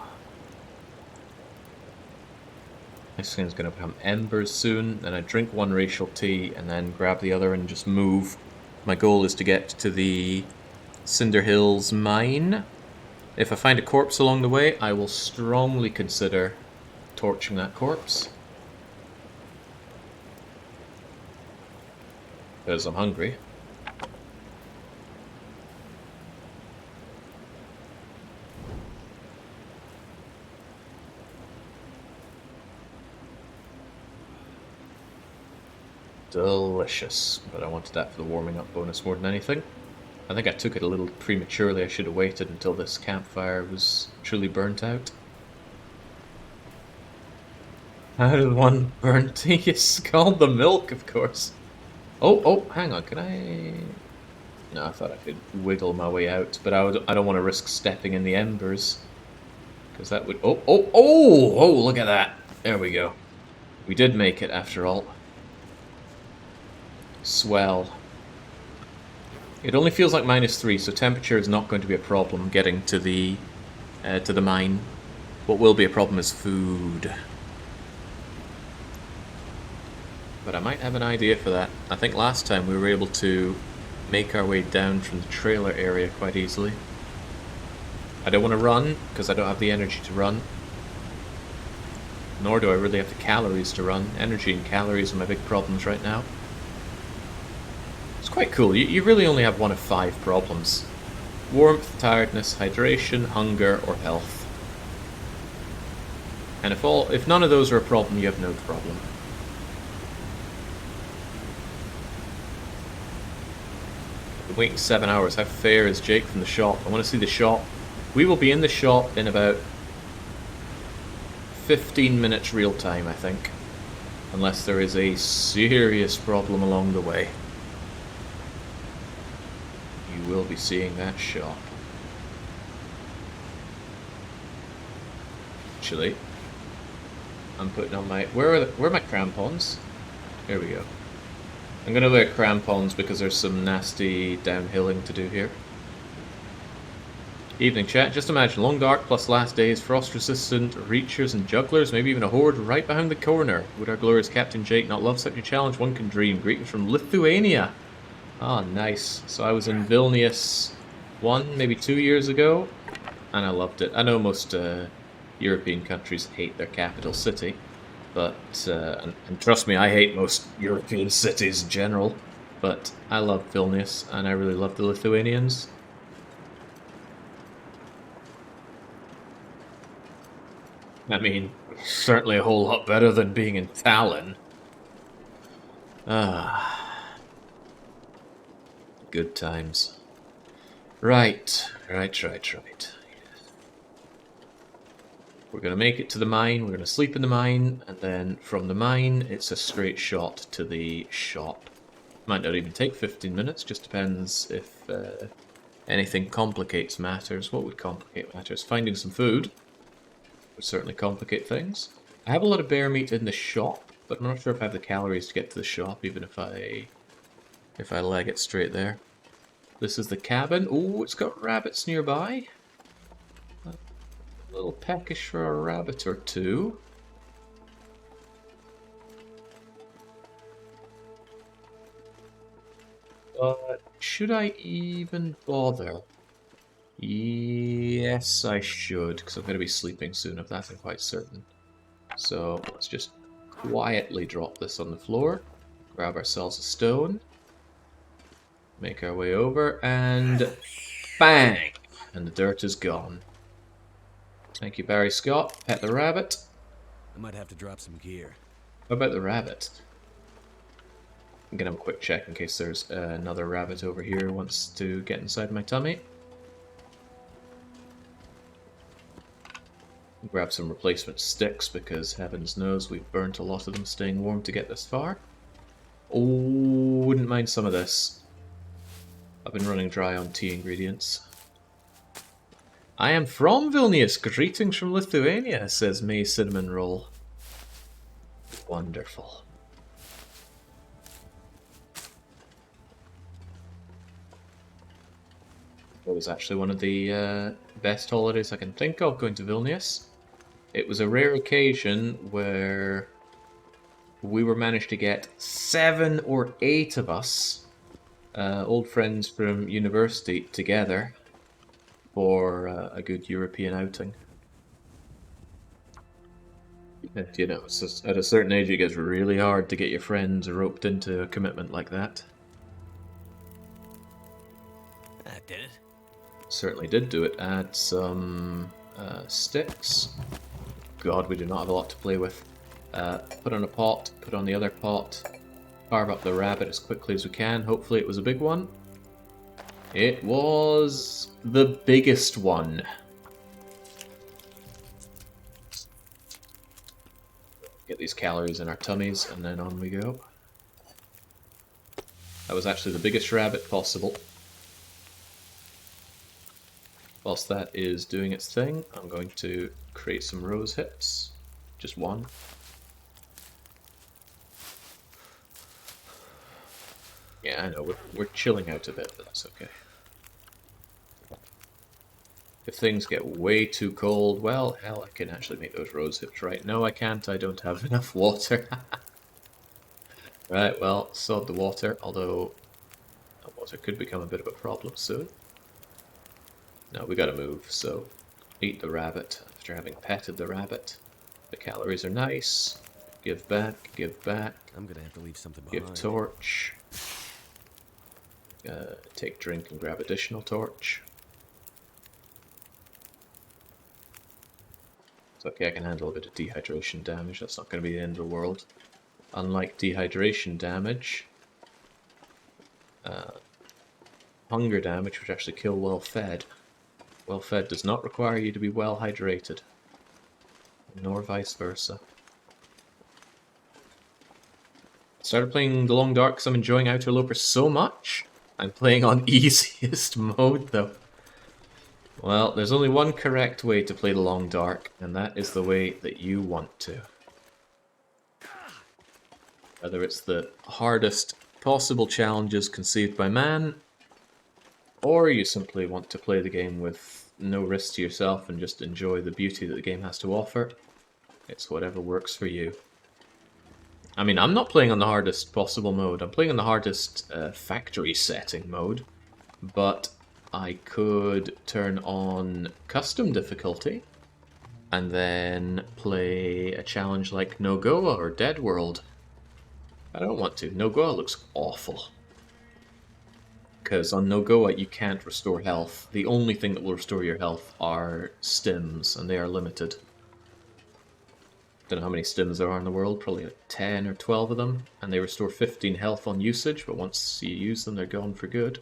This thing's going to become embers soon. Then I drink one racial tea and then grab the other and just move. My goal is to get to the Cinder Hills mine. If I find a corpse along the way, I will strongly consider torching that corpse. Because I'm hungry. Delicious, but I wanted that for the warming up bonus more than anything. I think I took it a little prematurely. I should have waited until this campfire was truly burnt out. How did one burn tea? You scald the milk, of course. Oh, hang on, can I... No, I thought I could wiggle my way out, but I don't want to risk stepping in the embers. Because that would... Oh, look at that. There we go. We did make it after all. Swell. It only feels like -3, so temperature is not going to be a problem getting to the mine. What will be a problem is food. But I might have an idea for that. I think last time we were able to make our way down from the trailer area quite easily. I don't want to run, because I don't have the energy to run. Nor do I really have the calories to run. Energy and calories are my big problems right now. It's quite cool. You really only have one of 5 problems. Warmth, tiredness, hydration, hunger, or health. And if none of those are a problem, you have no problem. I've been waiting 7 hours. How fair is Jake from the shop? I want to see the shop. We will be in the shop in about 15 minutes real time, I think. Unless there is a serious problem along the way. You will be seeing that shop. Actually, I'm putting on my... Where are my crampons? There we go. I'm gonna wear crampons because there's some nasty downhilling to do here. Evening chat. Just imagine Long Dark plus Last Days, frost-resistant reachers and jugglers, maybe even a horde right behind the corner. Would our glorious Captain Jake not love such a challenge? One can dream. Greetings from Lithuania. Ah, nice. So I was in Vilnius maybe 2 years ago, and I loved it. I know most European countries hate their capital city, but and trust me, I hate most European cities in general. But I love Vilnius, and I really love the Lithuanians. I mean, certainly a whole lot better than being in Tallinn. Ah, good times. Right. We're going to make it to the mine, we're going to sleep in the mine, and then from the mine, it's a straight shot to the shop. Might not even take 15 minutes, just depends if anything complicates matters. What would complicate matters? Finding some food would certainly complicate things. I have a lot of bear meat in the shop, but I'm not sure if I have the calories to get to the shop, even if I leg it straight there. This is the cabin. Oh, it's got rabbits nearby. A little peckish for a rabbit or two. But should I even bother? Yes, I should, because I'm going to be sleeping soon, of that I'm quite certain. So let's just quietly drop this on the floor, grab ourselves a stone, make our way over, and bang! And the dirt is gone. Thank you, Barry Scott. Pet the rabbit. I might have to drop some gear. What about the rabbit? I'm gonna have a quick check in case there's another rabbit over here who wants to get inside my tummy. Grab some replacement sticks because heavens knows we've burnt a lot of them staying warm to get this far. Oh, wouldn't mind some of this. I've been running dry on tea ingredients. I am from Vilnius. Greetings from Lithuania, says May Cinnamon Roll. Wonderful. It was actually one of the best holidays I can think of, going to Vilnius. It was a rare occasion where we were managed to get 7 or 8 of us, old friends from university, together for a good European outing. And, you know, it's just, at a certain age it gets really hard to get your friends roped into a commitment like that. That did it. Certainly did do it. Add some sticks. God, we do not have a lot to play with. Put on a pot, put on the other pot, carve up the rabbit as quickly as we can. Hopefully it was a big one. It was the biggest one. Get these calories in our tummies, and then on we go. That was actually the biggest rabbit possible. Whilst that is doing its thing, I'm going to create some rose hips. Just one. Yeah, I know, we're chilling out a bit, but that's okay. If things get way too cold, well, hell, I can actually make those rose hips right. No, I can't, I don't have enough water. Right, well, sod the water, although the water could become a bit of a problem soon. No, we gotta move, so eat the rabbit after having petted the rabbit. The calories are nice. Give back, give back. I'm gonna have to leave something behind. Give torch. Take drink and grab additional torch. It's okay, I can handle a bit of dehydration damage. That's not going to be the end of the world. Unlike dehydration damage, hunger damage, which actually kill well-fed. Well-fed does not require you to be well-hydrated, nor vice versa. Started playing the Long Dark because I'm enjoying Outerloper so much. I'm playing on easiest mode though. Well, there's only one correct way to play the Long Dark, and that is the way that you want to. Whether it's the hardest possible challenges conceived by man, or you simply want to play the game with no risk to yourself and just enjoy the beauty that the game has to offer, it's whatever works for you. I mean, I'm not playing on the hardest possible mode. I'm playing on the hardest factory setting mode, but I could turn on custom difficulty and then play a challenge like Nogoa or Dead World. I don't want to. Nogoa looks awful. Because on Nogoa you can't restore health. The only thing that will restore your health are stims, and they are limited. Don't know how many stims there are in the world, probably like 10 or 12 of them, and they restore 15 health on usage, but once you use them they're gone for good.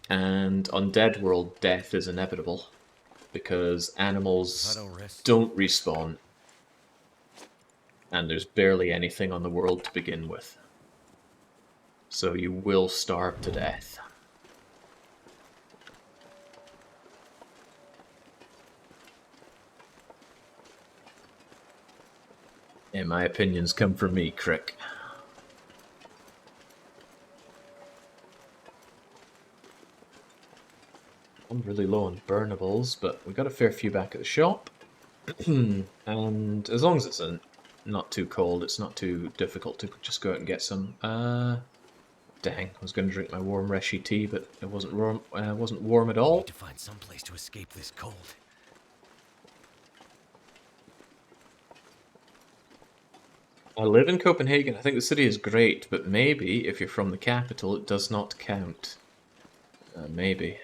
And on Dead World, death is inevitable, because animals don't respawn, and there's barely anything on the world to begin with. So you will starve to death. And my opinions come from me, Crick. I'm really low on burnables, but we got a fair few back at the shop. And as long as it's not too cold, it's not too difficult to just go out and get some. Dang, I was going to drink my warm Reshi tea, but it wasn't warm. Wasn't warm at all. Need to find some place to escape this cold. I live in Copenhagen. I think the city is great, but maybe if you're from the capital, it does not count. Maybe.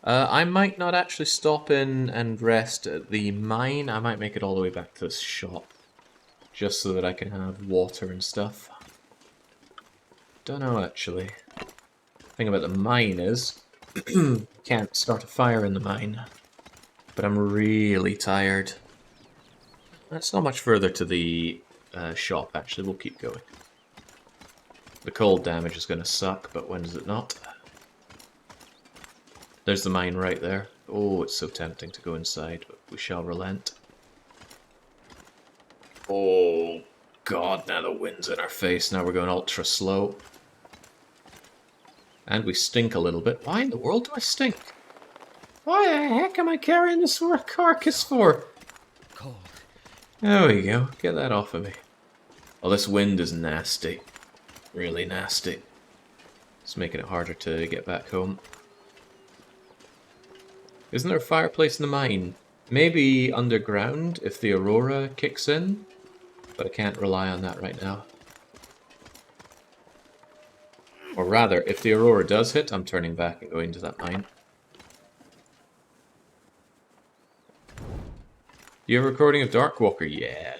I might not actually stop in and rest at the mine. I might make it all the way back to the shop, just so that I can have water and stuff. Don't know, actually. The thing about the mine is, can't start a fire in the mine. But I'm really tired. That's not much further to the shop, actually. We'll keep going. The cold damage is going to suck, but when is it not? There's the mine right there. Oh, it's so tempting to go inside, but we shall relent. Oh, God, now the wind's in our face. Now we're going ultra slow. And we stink a little bit. Why in the world do I stink? Why the heck am I carrying this carcass for? Cold. There we go. Get that off of me. Oh, this wind is nasty. Really nasty. It's making it harder to get back home. Isn't there a fireplace in the mine? Maybe underground if the aurora kicks in, but I can't rely on that right now. Or rather, if the aurora does hit, I'm turning back and going to that mine. You have a recording of Darkwalker? Yeah.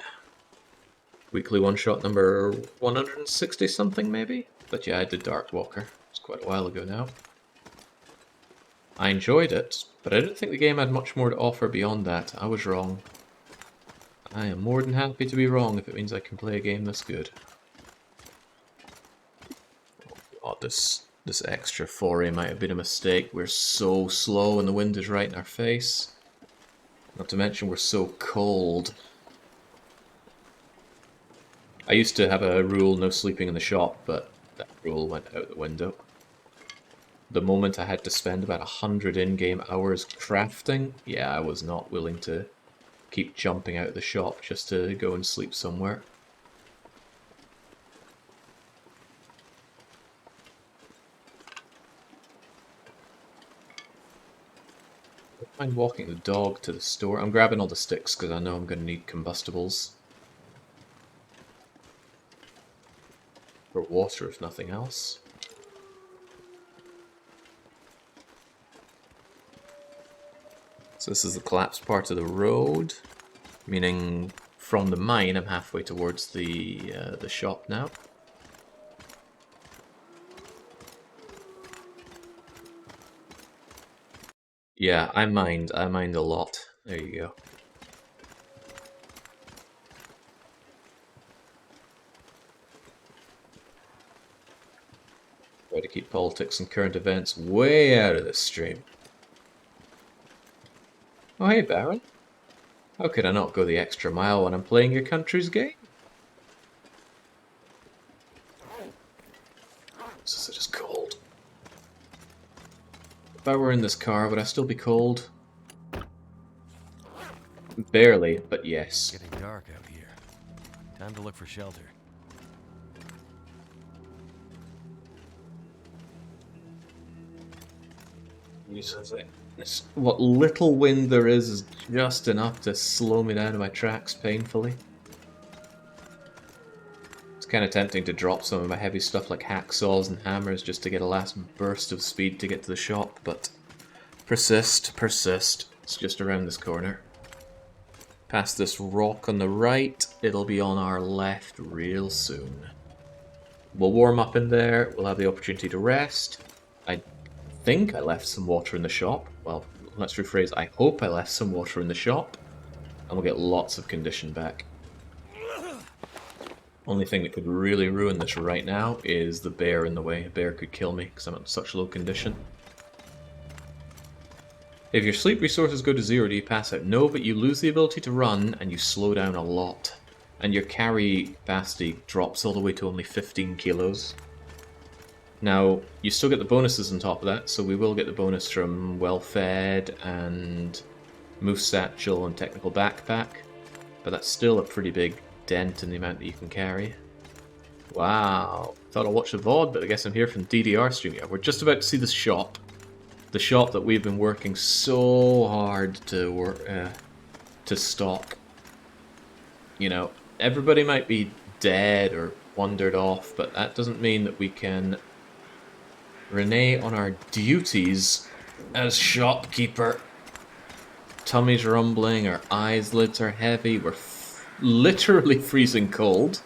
Weekly one-shot number 160 something maybe? But yeah, I did Darkwalker. It's quite a while ago now. I enjoyed it, but I didn't think the game had much more to offer beyond that. I was wrong. I am more than happy to be wrong if it means I can play a game this good. Oh, this extra foray might have been a mistake. We're so slow and the wind is right in our face. Not to mention we're so cold. I used to have a rule, no sleeping in the shop, but that rule went out the window. The moment I had to spend about 100 in-game hours crafting, yeah, I was not willing to keep jumping out of the shop just to go and sleep somewhere. I don't mind walking the dog to the store. I'm grabbing all the sticks because I know I'm going to need combustibles. For water, if nothing else. So this is the collapsed part of the road, meaning from the mine I'm halfway towards the shop now. Yeah, I mined a lot. There you go. Try to keep politics and current events way out of this stream. Oh, hey, Baron. How could I not go the extra mile when I'm playing your country's game? This is just cold. If I were in this car, would I still be cold? Barely, but yes. It's getting dark out here. Time to look for shelter. What little wind there is just enough to slow me down in my tracks painfully. It's kind of tempting to drop some of my heavy stuff like hacksaws and hammers just to get a last burst of speed to get to the shop, but persist, persist. It's just around this corner. Past this rock on the right, it'll be on our left real soon. We'll warm up in there, we'll have the opportunity to rest. I think I left some water in the shop. Well, let's rephrase, I hope I left some water in the shop. And we'll get lots of condition back. Only thing that could really ruin this right now is the bear in the way. A bear could kill me because I'm in such low condition. If your sleep resources go to 0, do you pass out? No, but you lose the ability to run and you slow down a lot. And your carry capacity drops all the way to only 15 kilos. Now, you still get the bonuses on top of that, so we will get the bonus from Well-Fed and Moose Satchel and Technical Backpack, but that's still a pretty big dent in the amount that you can carry. Wow, thought I'd watch the VOD, but I guess I'm here from DDR stream. Yeah, we're just about to see the shop. The shop that we've been working so hard to stock. You know, everybody might be dead or wandered off, but that doesn't mean that we can renege on our duties as shopkeeper. Tummy's rumbling, our eyelids are heavy, we're literally freezing cold.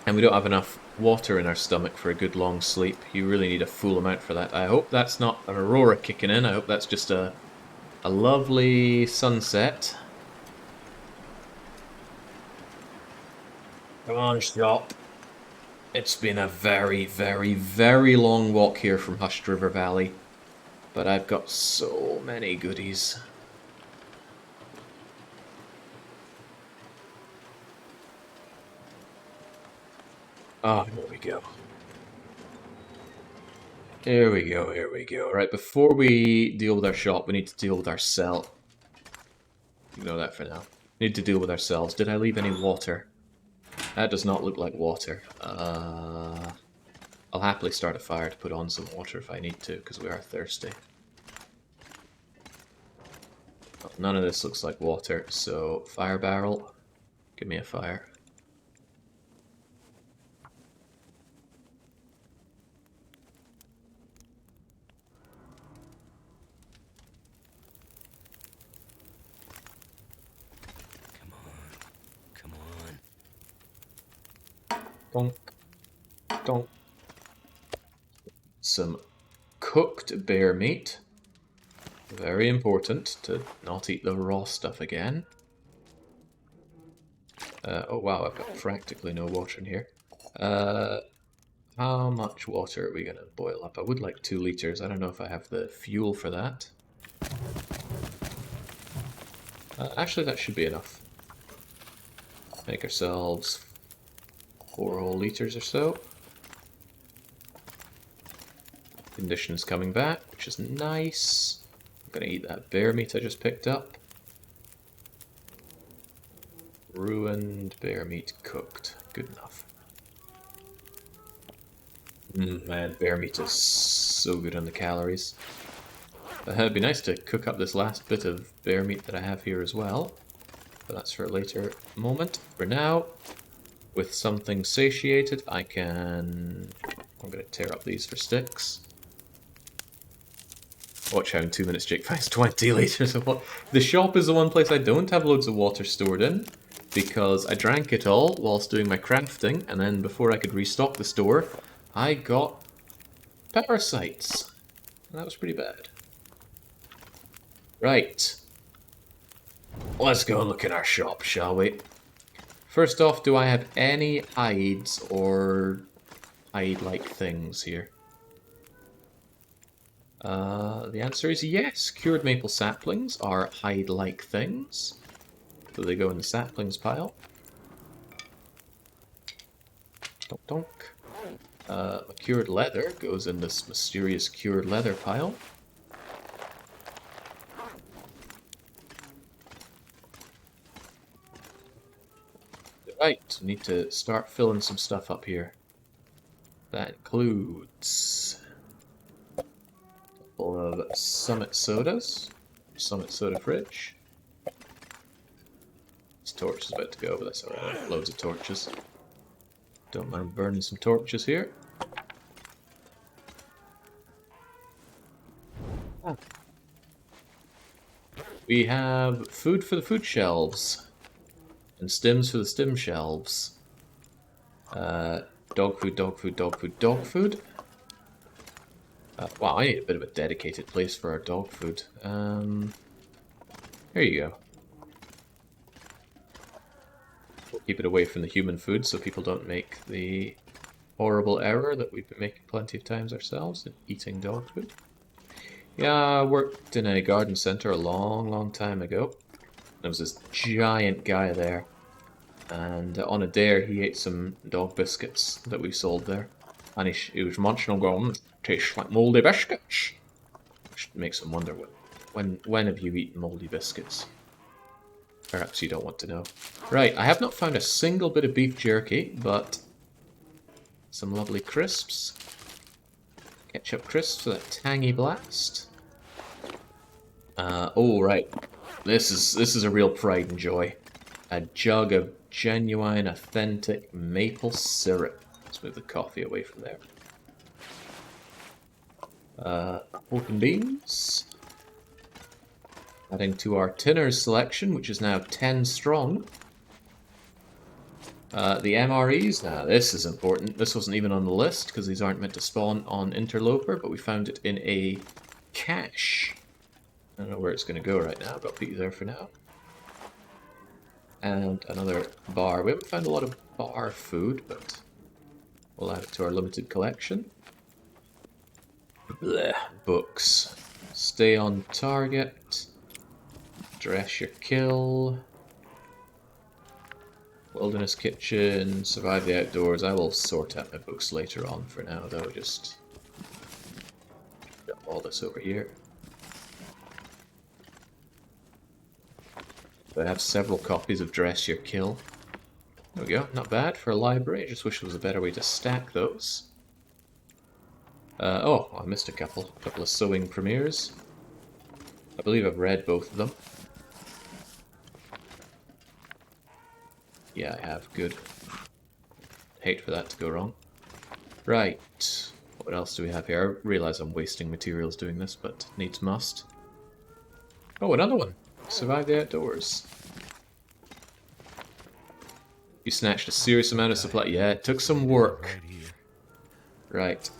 And we don't have enough water in our stomach for a good long sleep. You really need a full amount for that. I hope that's not an aurora kicking in, I hope that's just a lovely sunset. Come on, shop. It's been a very, very, very long walk here from Hushed River Valley, but I've got so many goodies. Ah, here we go. Here we go, here we go. Right, before we deal with our shop, we need to deal with ourselves. Ignore that for now. Need to deal with ourselves. Did I leave any water? That does not look like water. I'll happily start a fire to put on some water if I need to, because we are thirsty. Well, none of this looks like water, so fire barrel, give me a fire. Come on. Donk. Donk. Some cooked bear meat. Very important to not eat the raw stuff again. Oh wow, I've got practically no water in here. How much water are we going to boil up? I would like 2 liters. I don't know if I have the fuel for that. Actually, that should be enough. Make ourselves 4 whole liters or so. Condition's coming back, which is nice. I'm gonna eat that bear meat I just picked up. Ruined bear meat cooked. Good enough. Man, bear meat is so good on the calories. It'd be nice to cook up this last bit of bear meat that I have here as well. But that's for a later moment. For now, with something satiated, I'm going to tear up these for sticks. Watch how in 2 minutes Jake finds 20 liters of water. The shop is the one place I don't have loads of water stored in, because I drank it all whilst doing my crafting, and then before I could restock the store, I got parasites. And that was pretty bad. Right. Let's go and look in our shop, shall we? First off, do I have any hides or hide-like things here? The answer is yes. Cured maple saplings are hide-like things. So they go in the saplings pile. Donk donk. Cured leather goes in this mysterious cured leather pile. Right, we need to start filling some stuff up here. That includes a couple of Summit sodas, Summit soda fridge. This torch is about to go, but that's alright. I have loads of torches. Don't mind burning some torches here. We have food for the food shelves. And stims for the stim shelves. Dog food, dog food, dog food, dog food. Wow, I need a bit of a dedicated place for our dog food. Here you go. We'll keep it away from the human food so people don't make the horrible error that we've been making plenty of times ourselves in eating dog food. Yeah, I worked in a garden center a long time ago. There was this giant guy there. And on a dare, he ate some dog biscuits that we sold there. And he was munching on going, tastes like mouldy biscuits. Which makes him wonder, when have you eaten mouldy biscuits? Perhaps you don't want to know. Right, I have not found a single bit of beef jerky, but some lovely crisps. Ketchup crisps for that tangy blast. Oh, right. This is a real pride and joy. A jug of genuine, authentic maple syrup. Let's move the coffee away from there. Pork and beans. Adding to our tinners selection, which is now 10 strong. The MREs, now this is important. This wasn't even on the list, because these aren't meant to spawn on Outerloper, but we found it in a cache. I don't know where it's going to go right now, but I'll put you there for now. And another bar. We haven't found a lot of bar food, but we'll add it to our limited collection. Blech. Books. Stay on target. Dress your kill. Wilderness kitchen. Survive the outdoors. I will sort out my books later on. For now, though, just dump all this over here. I have several copies of Dress Your Kill. There we go, not bad for a library. I just wish there was a better way to stack those. Oh, I missed a couple of sewing premieres. I believe I've read both of them. Yeah, I have. Good. Hate for that to go wrong. Right. What else do we have here? I realize I'm wasting materials doing this, but needs must. Oh, another one. Survive the outdoors. You snatched a serious amount of supply. Yeah, it took some work. Right.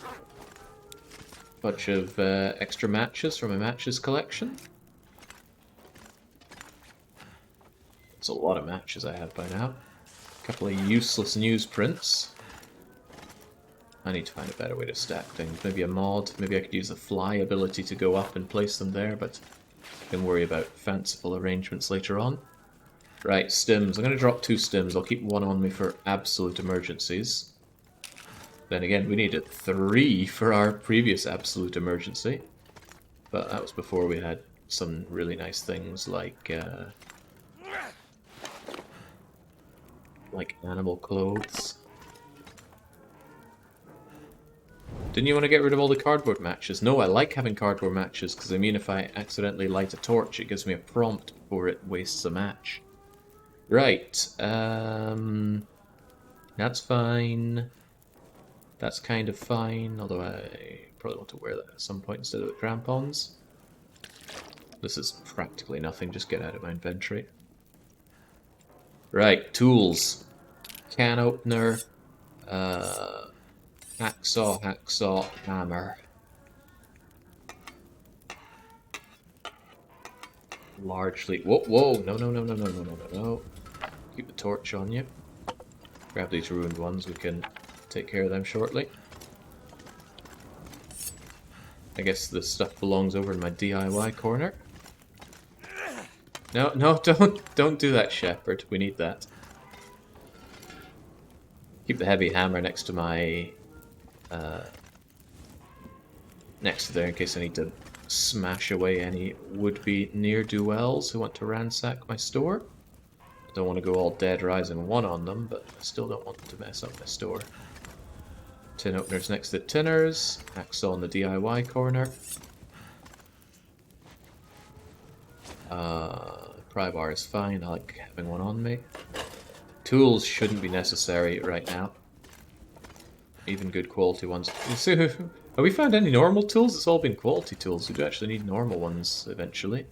Bunch of extra matches from a matches collection. It's a lot of matches I have by now. A couple of useless newsprints. I need to find a better way to stack things. Maybe a mod. Maybe I could use the fly ability to go up and place them there, but I can worry about fanciful arrangements later on. Right, stims. I'm going to drop 2 stims. I'll keep one on me for absolute emergencies. Then again, we needed 3 for our previous absolute emergency. But that was before we had some really nice things like animal clothes. Didn't you want to get rid of all the cardboard matches? No, I like having cardboard matches because they mean if I accidentally light a torch, it gives me a prompt before it wastes a match. Right, that's fine. That's kind of fine, although I probably want to wear that at some point instead of the crampons. This is practically nothing, just get out of my inventory. Right, tools. Can opener, hacksaw, hammer. Largely, whoa, no. Keep the torch on you. Grab these ruined ones, we can take care of them shortly. I guess this stuff belongs over in my DIY corner. No, no, don't do that, Shepherd. We need that. Keep the heavy hammer next to my... next to there in case I need to smash away any would-be ne'er-do-wells who want to ransack my store. I don't want to go all Dead Rising 1 on them, but I still don't want to mess up my store. Tin openers next to tinners. Hacksaw in the DIY corner. Pry bar is fine, I like having one on me. Tools shouldn't be necessary right now. Even good quality ones. So, have we found any normal tools? It's all been quality tools. We do actually need normal ones eventually.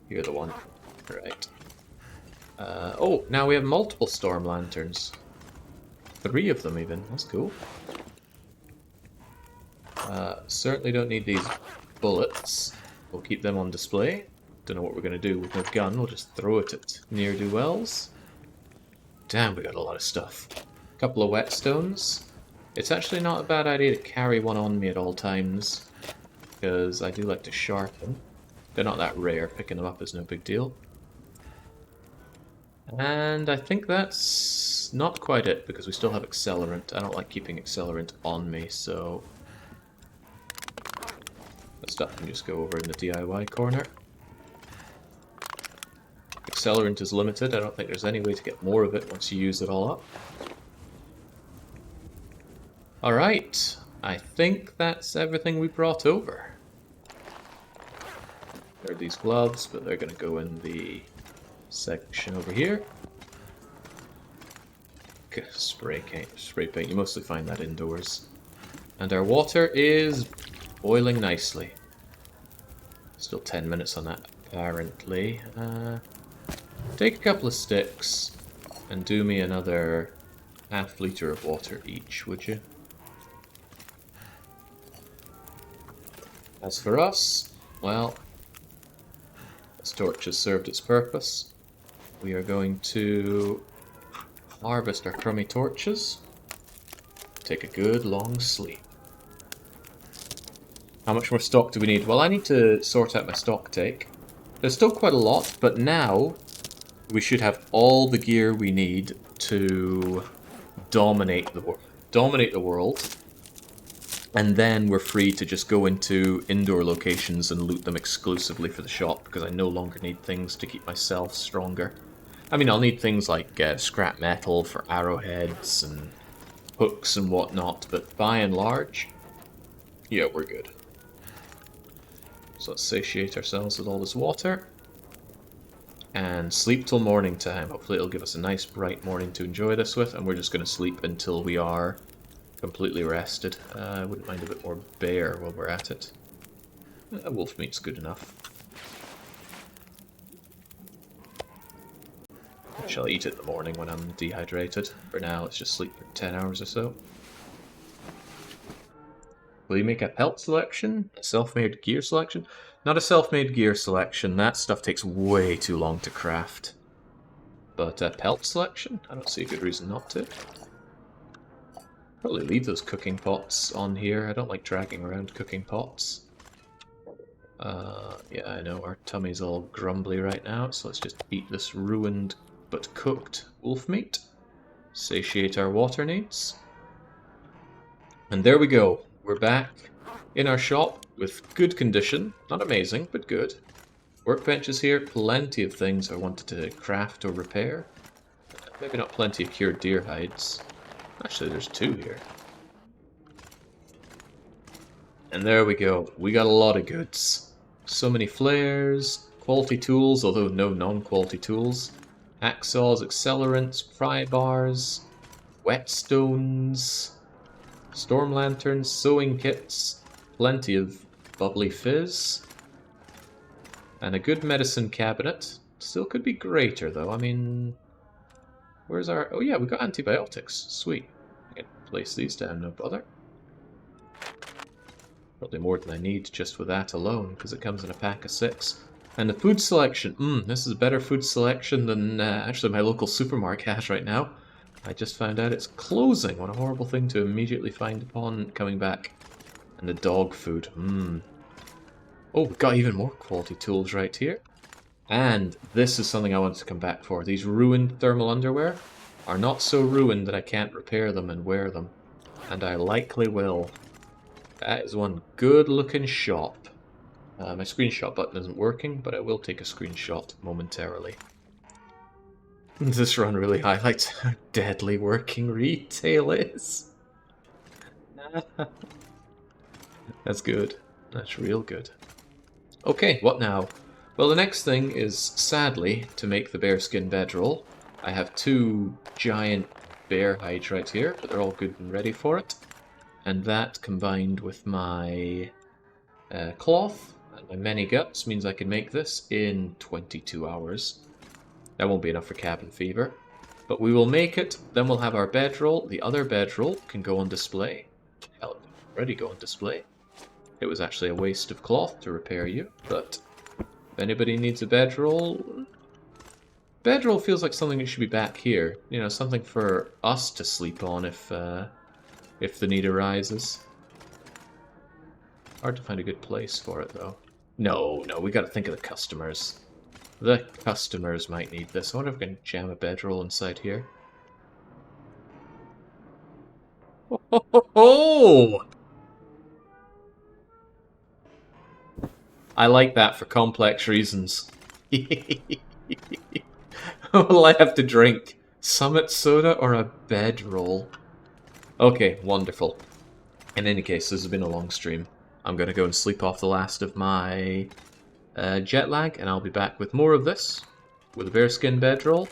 You're the one. Right. Oh, now we have multiple storm lanterns. 3 of them even. That's cool. Certainly don't need these bullets. We'll keep them on display. Don't know what we're going to do with no gun. We'll just throw it at ne'er-do-wells. Damn, we got a lot of stuff. A couple of whetstones. It's actually not a bad idea to carry one on me at all times, because I do like to sharpen. They're not that rare. Picking them up is no big deal. And I think that's not quite it, because we still have accelerant. I don't like keeping accelerant on me, so... that stuff can just go over in the DIY corner. Accelerant is limited. I don't think there's any way to get more of it once you use it all up. Alright, I think that's everything we brought over. There are these gloves, but they're going to go in the section over here. Spray paint, you mostly find that indoors. And our water is boiling nicely. Still 10 minutes on that, apparently. Take a couple of sticks and do me another half liter of water each, would you? As for us, well, this torch has served its purpose. We are going to harvest our crummy torches, take a good long sleep. How much more stock do we need? Well, I need to sort out my stock take. There's still quite a lot, but now we should have all the gear we need to dominate the world. And then we're free to just go into indoor locations and loot them exclusively for the shop, because I no longer need things to keep myself stronger. I mean, I'll need things like scrap metal for arrowheads and hooks and whatnot, but by and large, yeah, we're good. So let's satiate ourselves with all this water. And sleep till morning time. Hopefully it'll give us a nice bright morning to enjoy this with, and we're just going to sleep until we are completely rested. I wouldn't mind a bit more bear while we're at it. Wolf meat's good enough. I shall eat it in the morning when I'm dehydrated. For now, let's just sleep for 10 hours or so. Will you make a pelt selection? A self-made gear selection? Not a self-made gear selection. That stuff takes way too long to craft. But a pelt selection? I don't see a good reason not to. Probably leave those cooking pots on here. I don't like dragging around cooking pots. Yeah, I know, our tummy's all grumbly right now, so let's just eat this ruined but cooked wolf meat. Satiate our water needs. And there we go. We're back in our shop with good condition. Not amazing, but good. Workbenches here, plenty of things I wanted to craft or repair. Maybe not plenty of cured deer hides. Actually, there's 2 here. And there we go. We got a lot of goods. So many flares, quality tools, although no non-quality tools. Hacksaws, accelerants, pry bars, whetstones, storm lanterns, sewing kits, plenty of bubbly fizz, and a good medicine cabinet. Still could be greater, though. I mean, where's our... oh yeah, we got antibiotics. Sweet. I can place these down, no bother. Probably more than I need just with that alone, because it comes in a pack of 6. And the food selection. This is a better food selection than actually my local supermarket has right now. I just found out it's closing. What a horrible thing to immediately find upon coming back. And the dog food. Oh, we've got even more quality tools right here. And this is something I want to come back for. These ruined thermal underwear are not so ruined that I can't repair them and wear them. And I likely will. That is one good looking shop. My screenshot button isn't working, but I will take a screenshot momentarily. This run really highlights how deadly working retail is. That's good. That's real good. Okay, what now? Well, the next thing is, sadly, to make the bearskin bedroll. I have 2 giant bear hides right here, but they're all good and ready for it. And that, combined with my cloth and my many guts, means I can make this in 22 hours. That won't be enough for cabin fever. But we will make it, then we'll have our bedroll. The other bedroll can go on display. Hell, it can already go on display. It was actually a waste of cloth to repair you, but if anybody needs a bedroll... Bedroll feels like something that should be back here. You know, something for us to sleep on if the need arises. Hard to find a good place for it, though. No, we gotta think of the customers. The customers might need this. I wonder if we can jam a bedroll inside here. Oh! I like that for complex reasons. What will I have to drink? Summit soda or a bedroll? Okay, wonderful. In any case, this has been a long stream. I'm going to go and sleep off the last of my jet lag, and I'll be back with more of this, with a bearskin bedroll.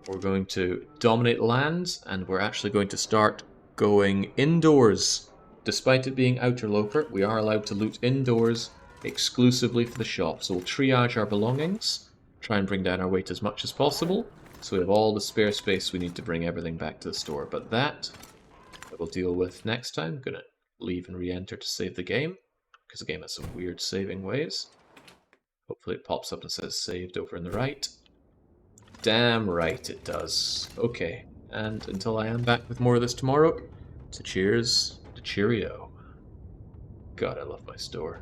We're going to dominate the lands, and we're actually going to start going indoors. Despite it being Outerloper, we are allowed to loot indoors exclusively for the shop. So we'll triage our belongings, try and bring down our weight as much as possible, so we have all the spare space we need to bring everything back to the store. But that we'll deal with next time. I'm going to leave and re-enter to save the game, because the game has some weird saving ways. Hopefully it pops up and says saved over on the right. Damn right it does. Okay, and until I am back with more of this tomorrow, so cheers to cheerio. God, I love my store.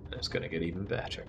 And it's gonna get even better.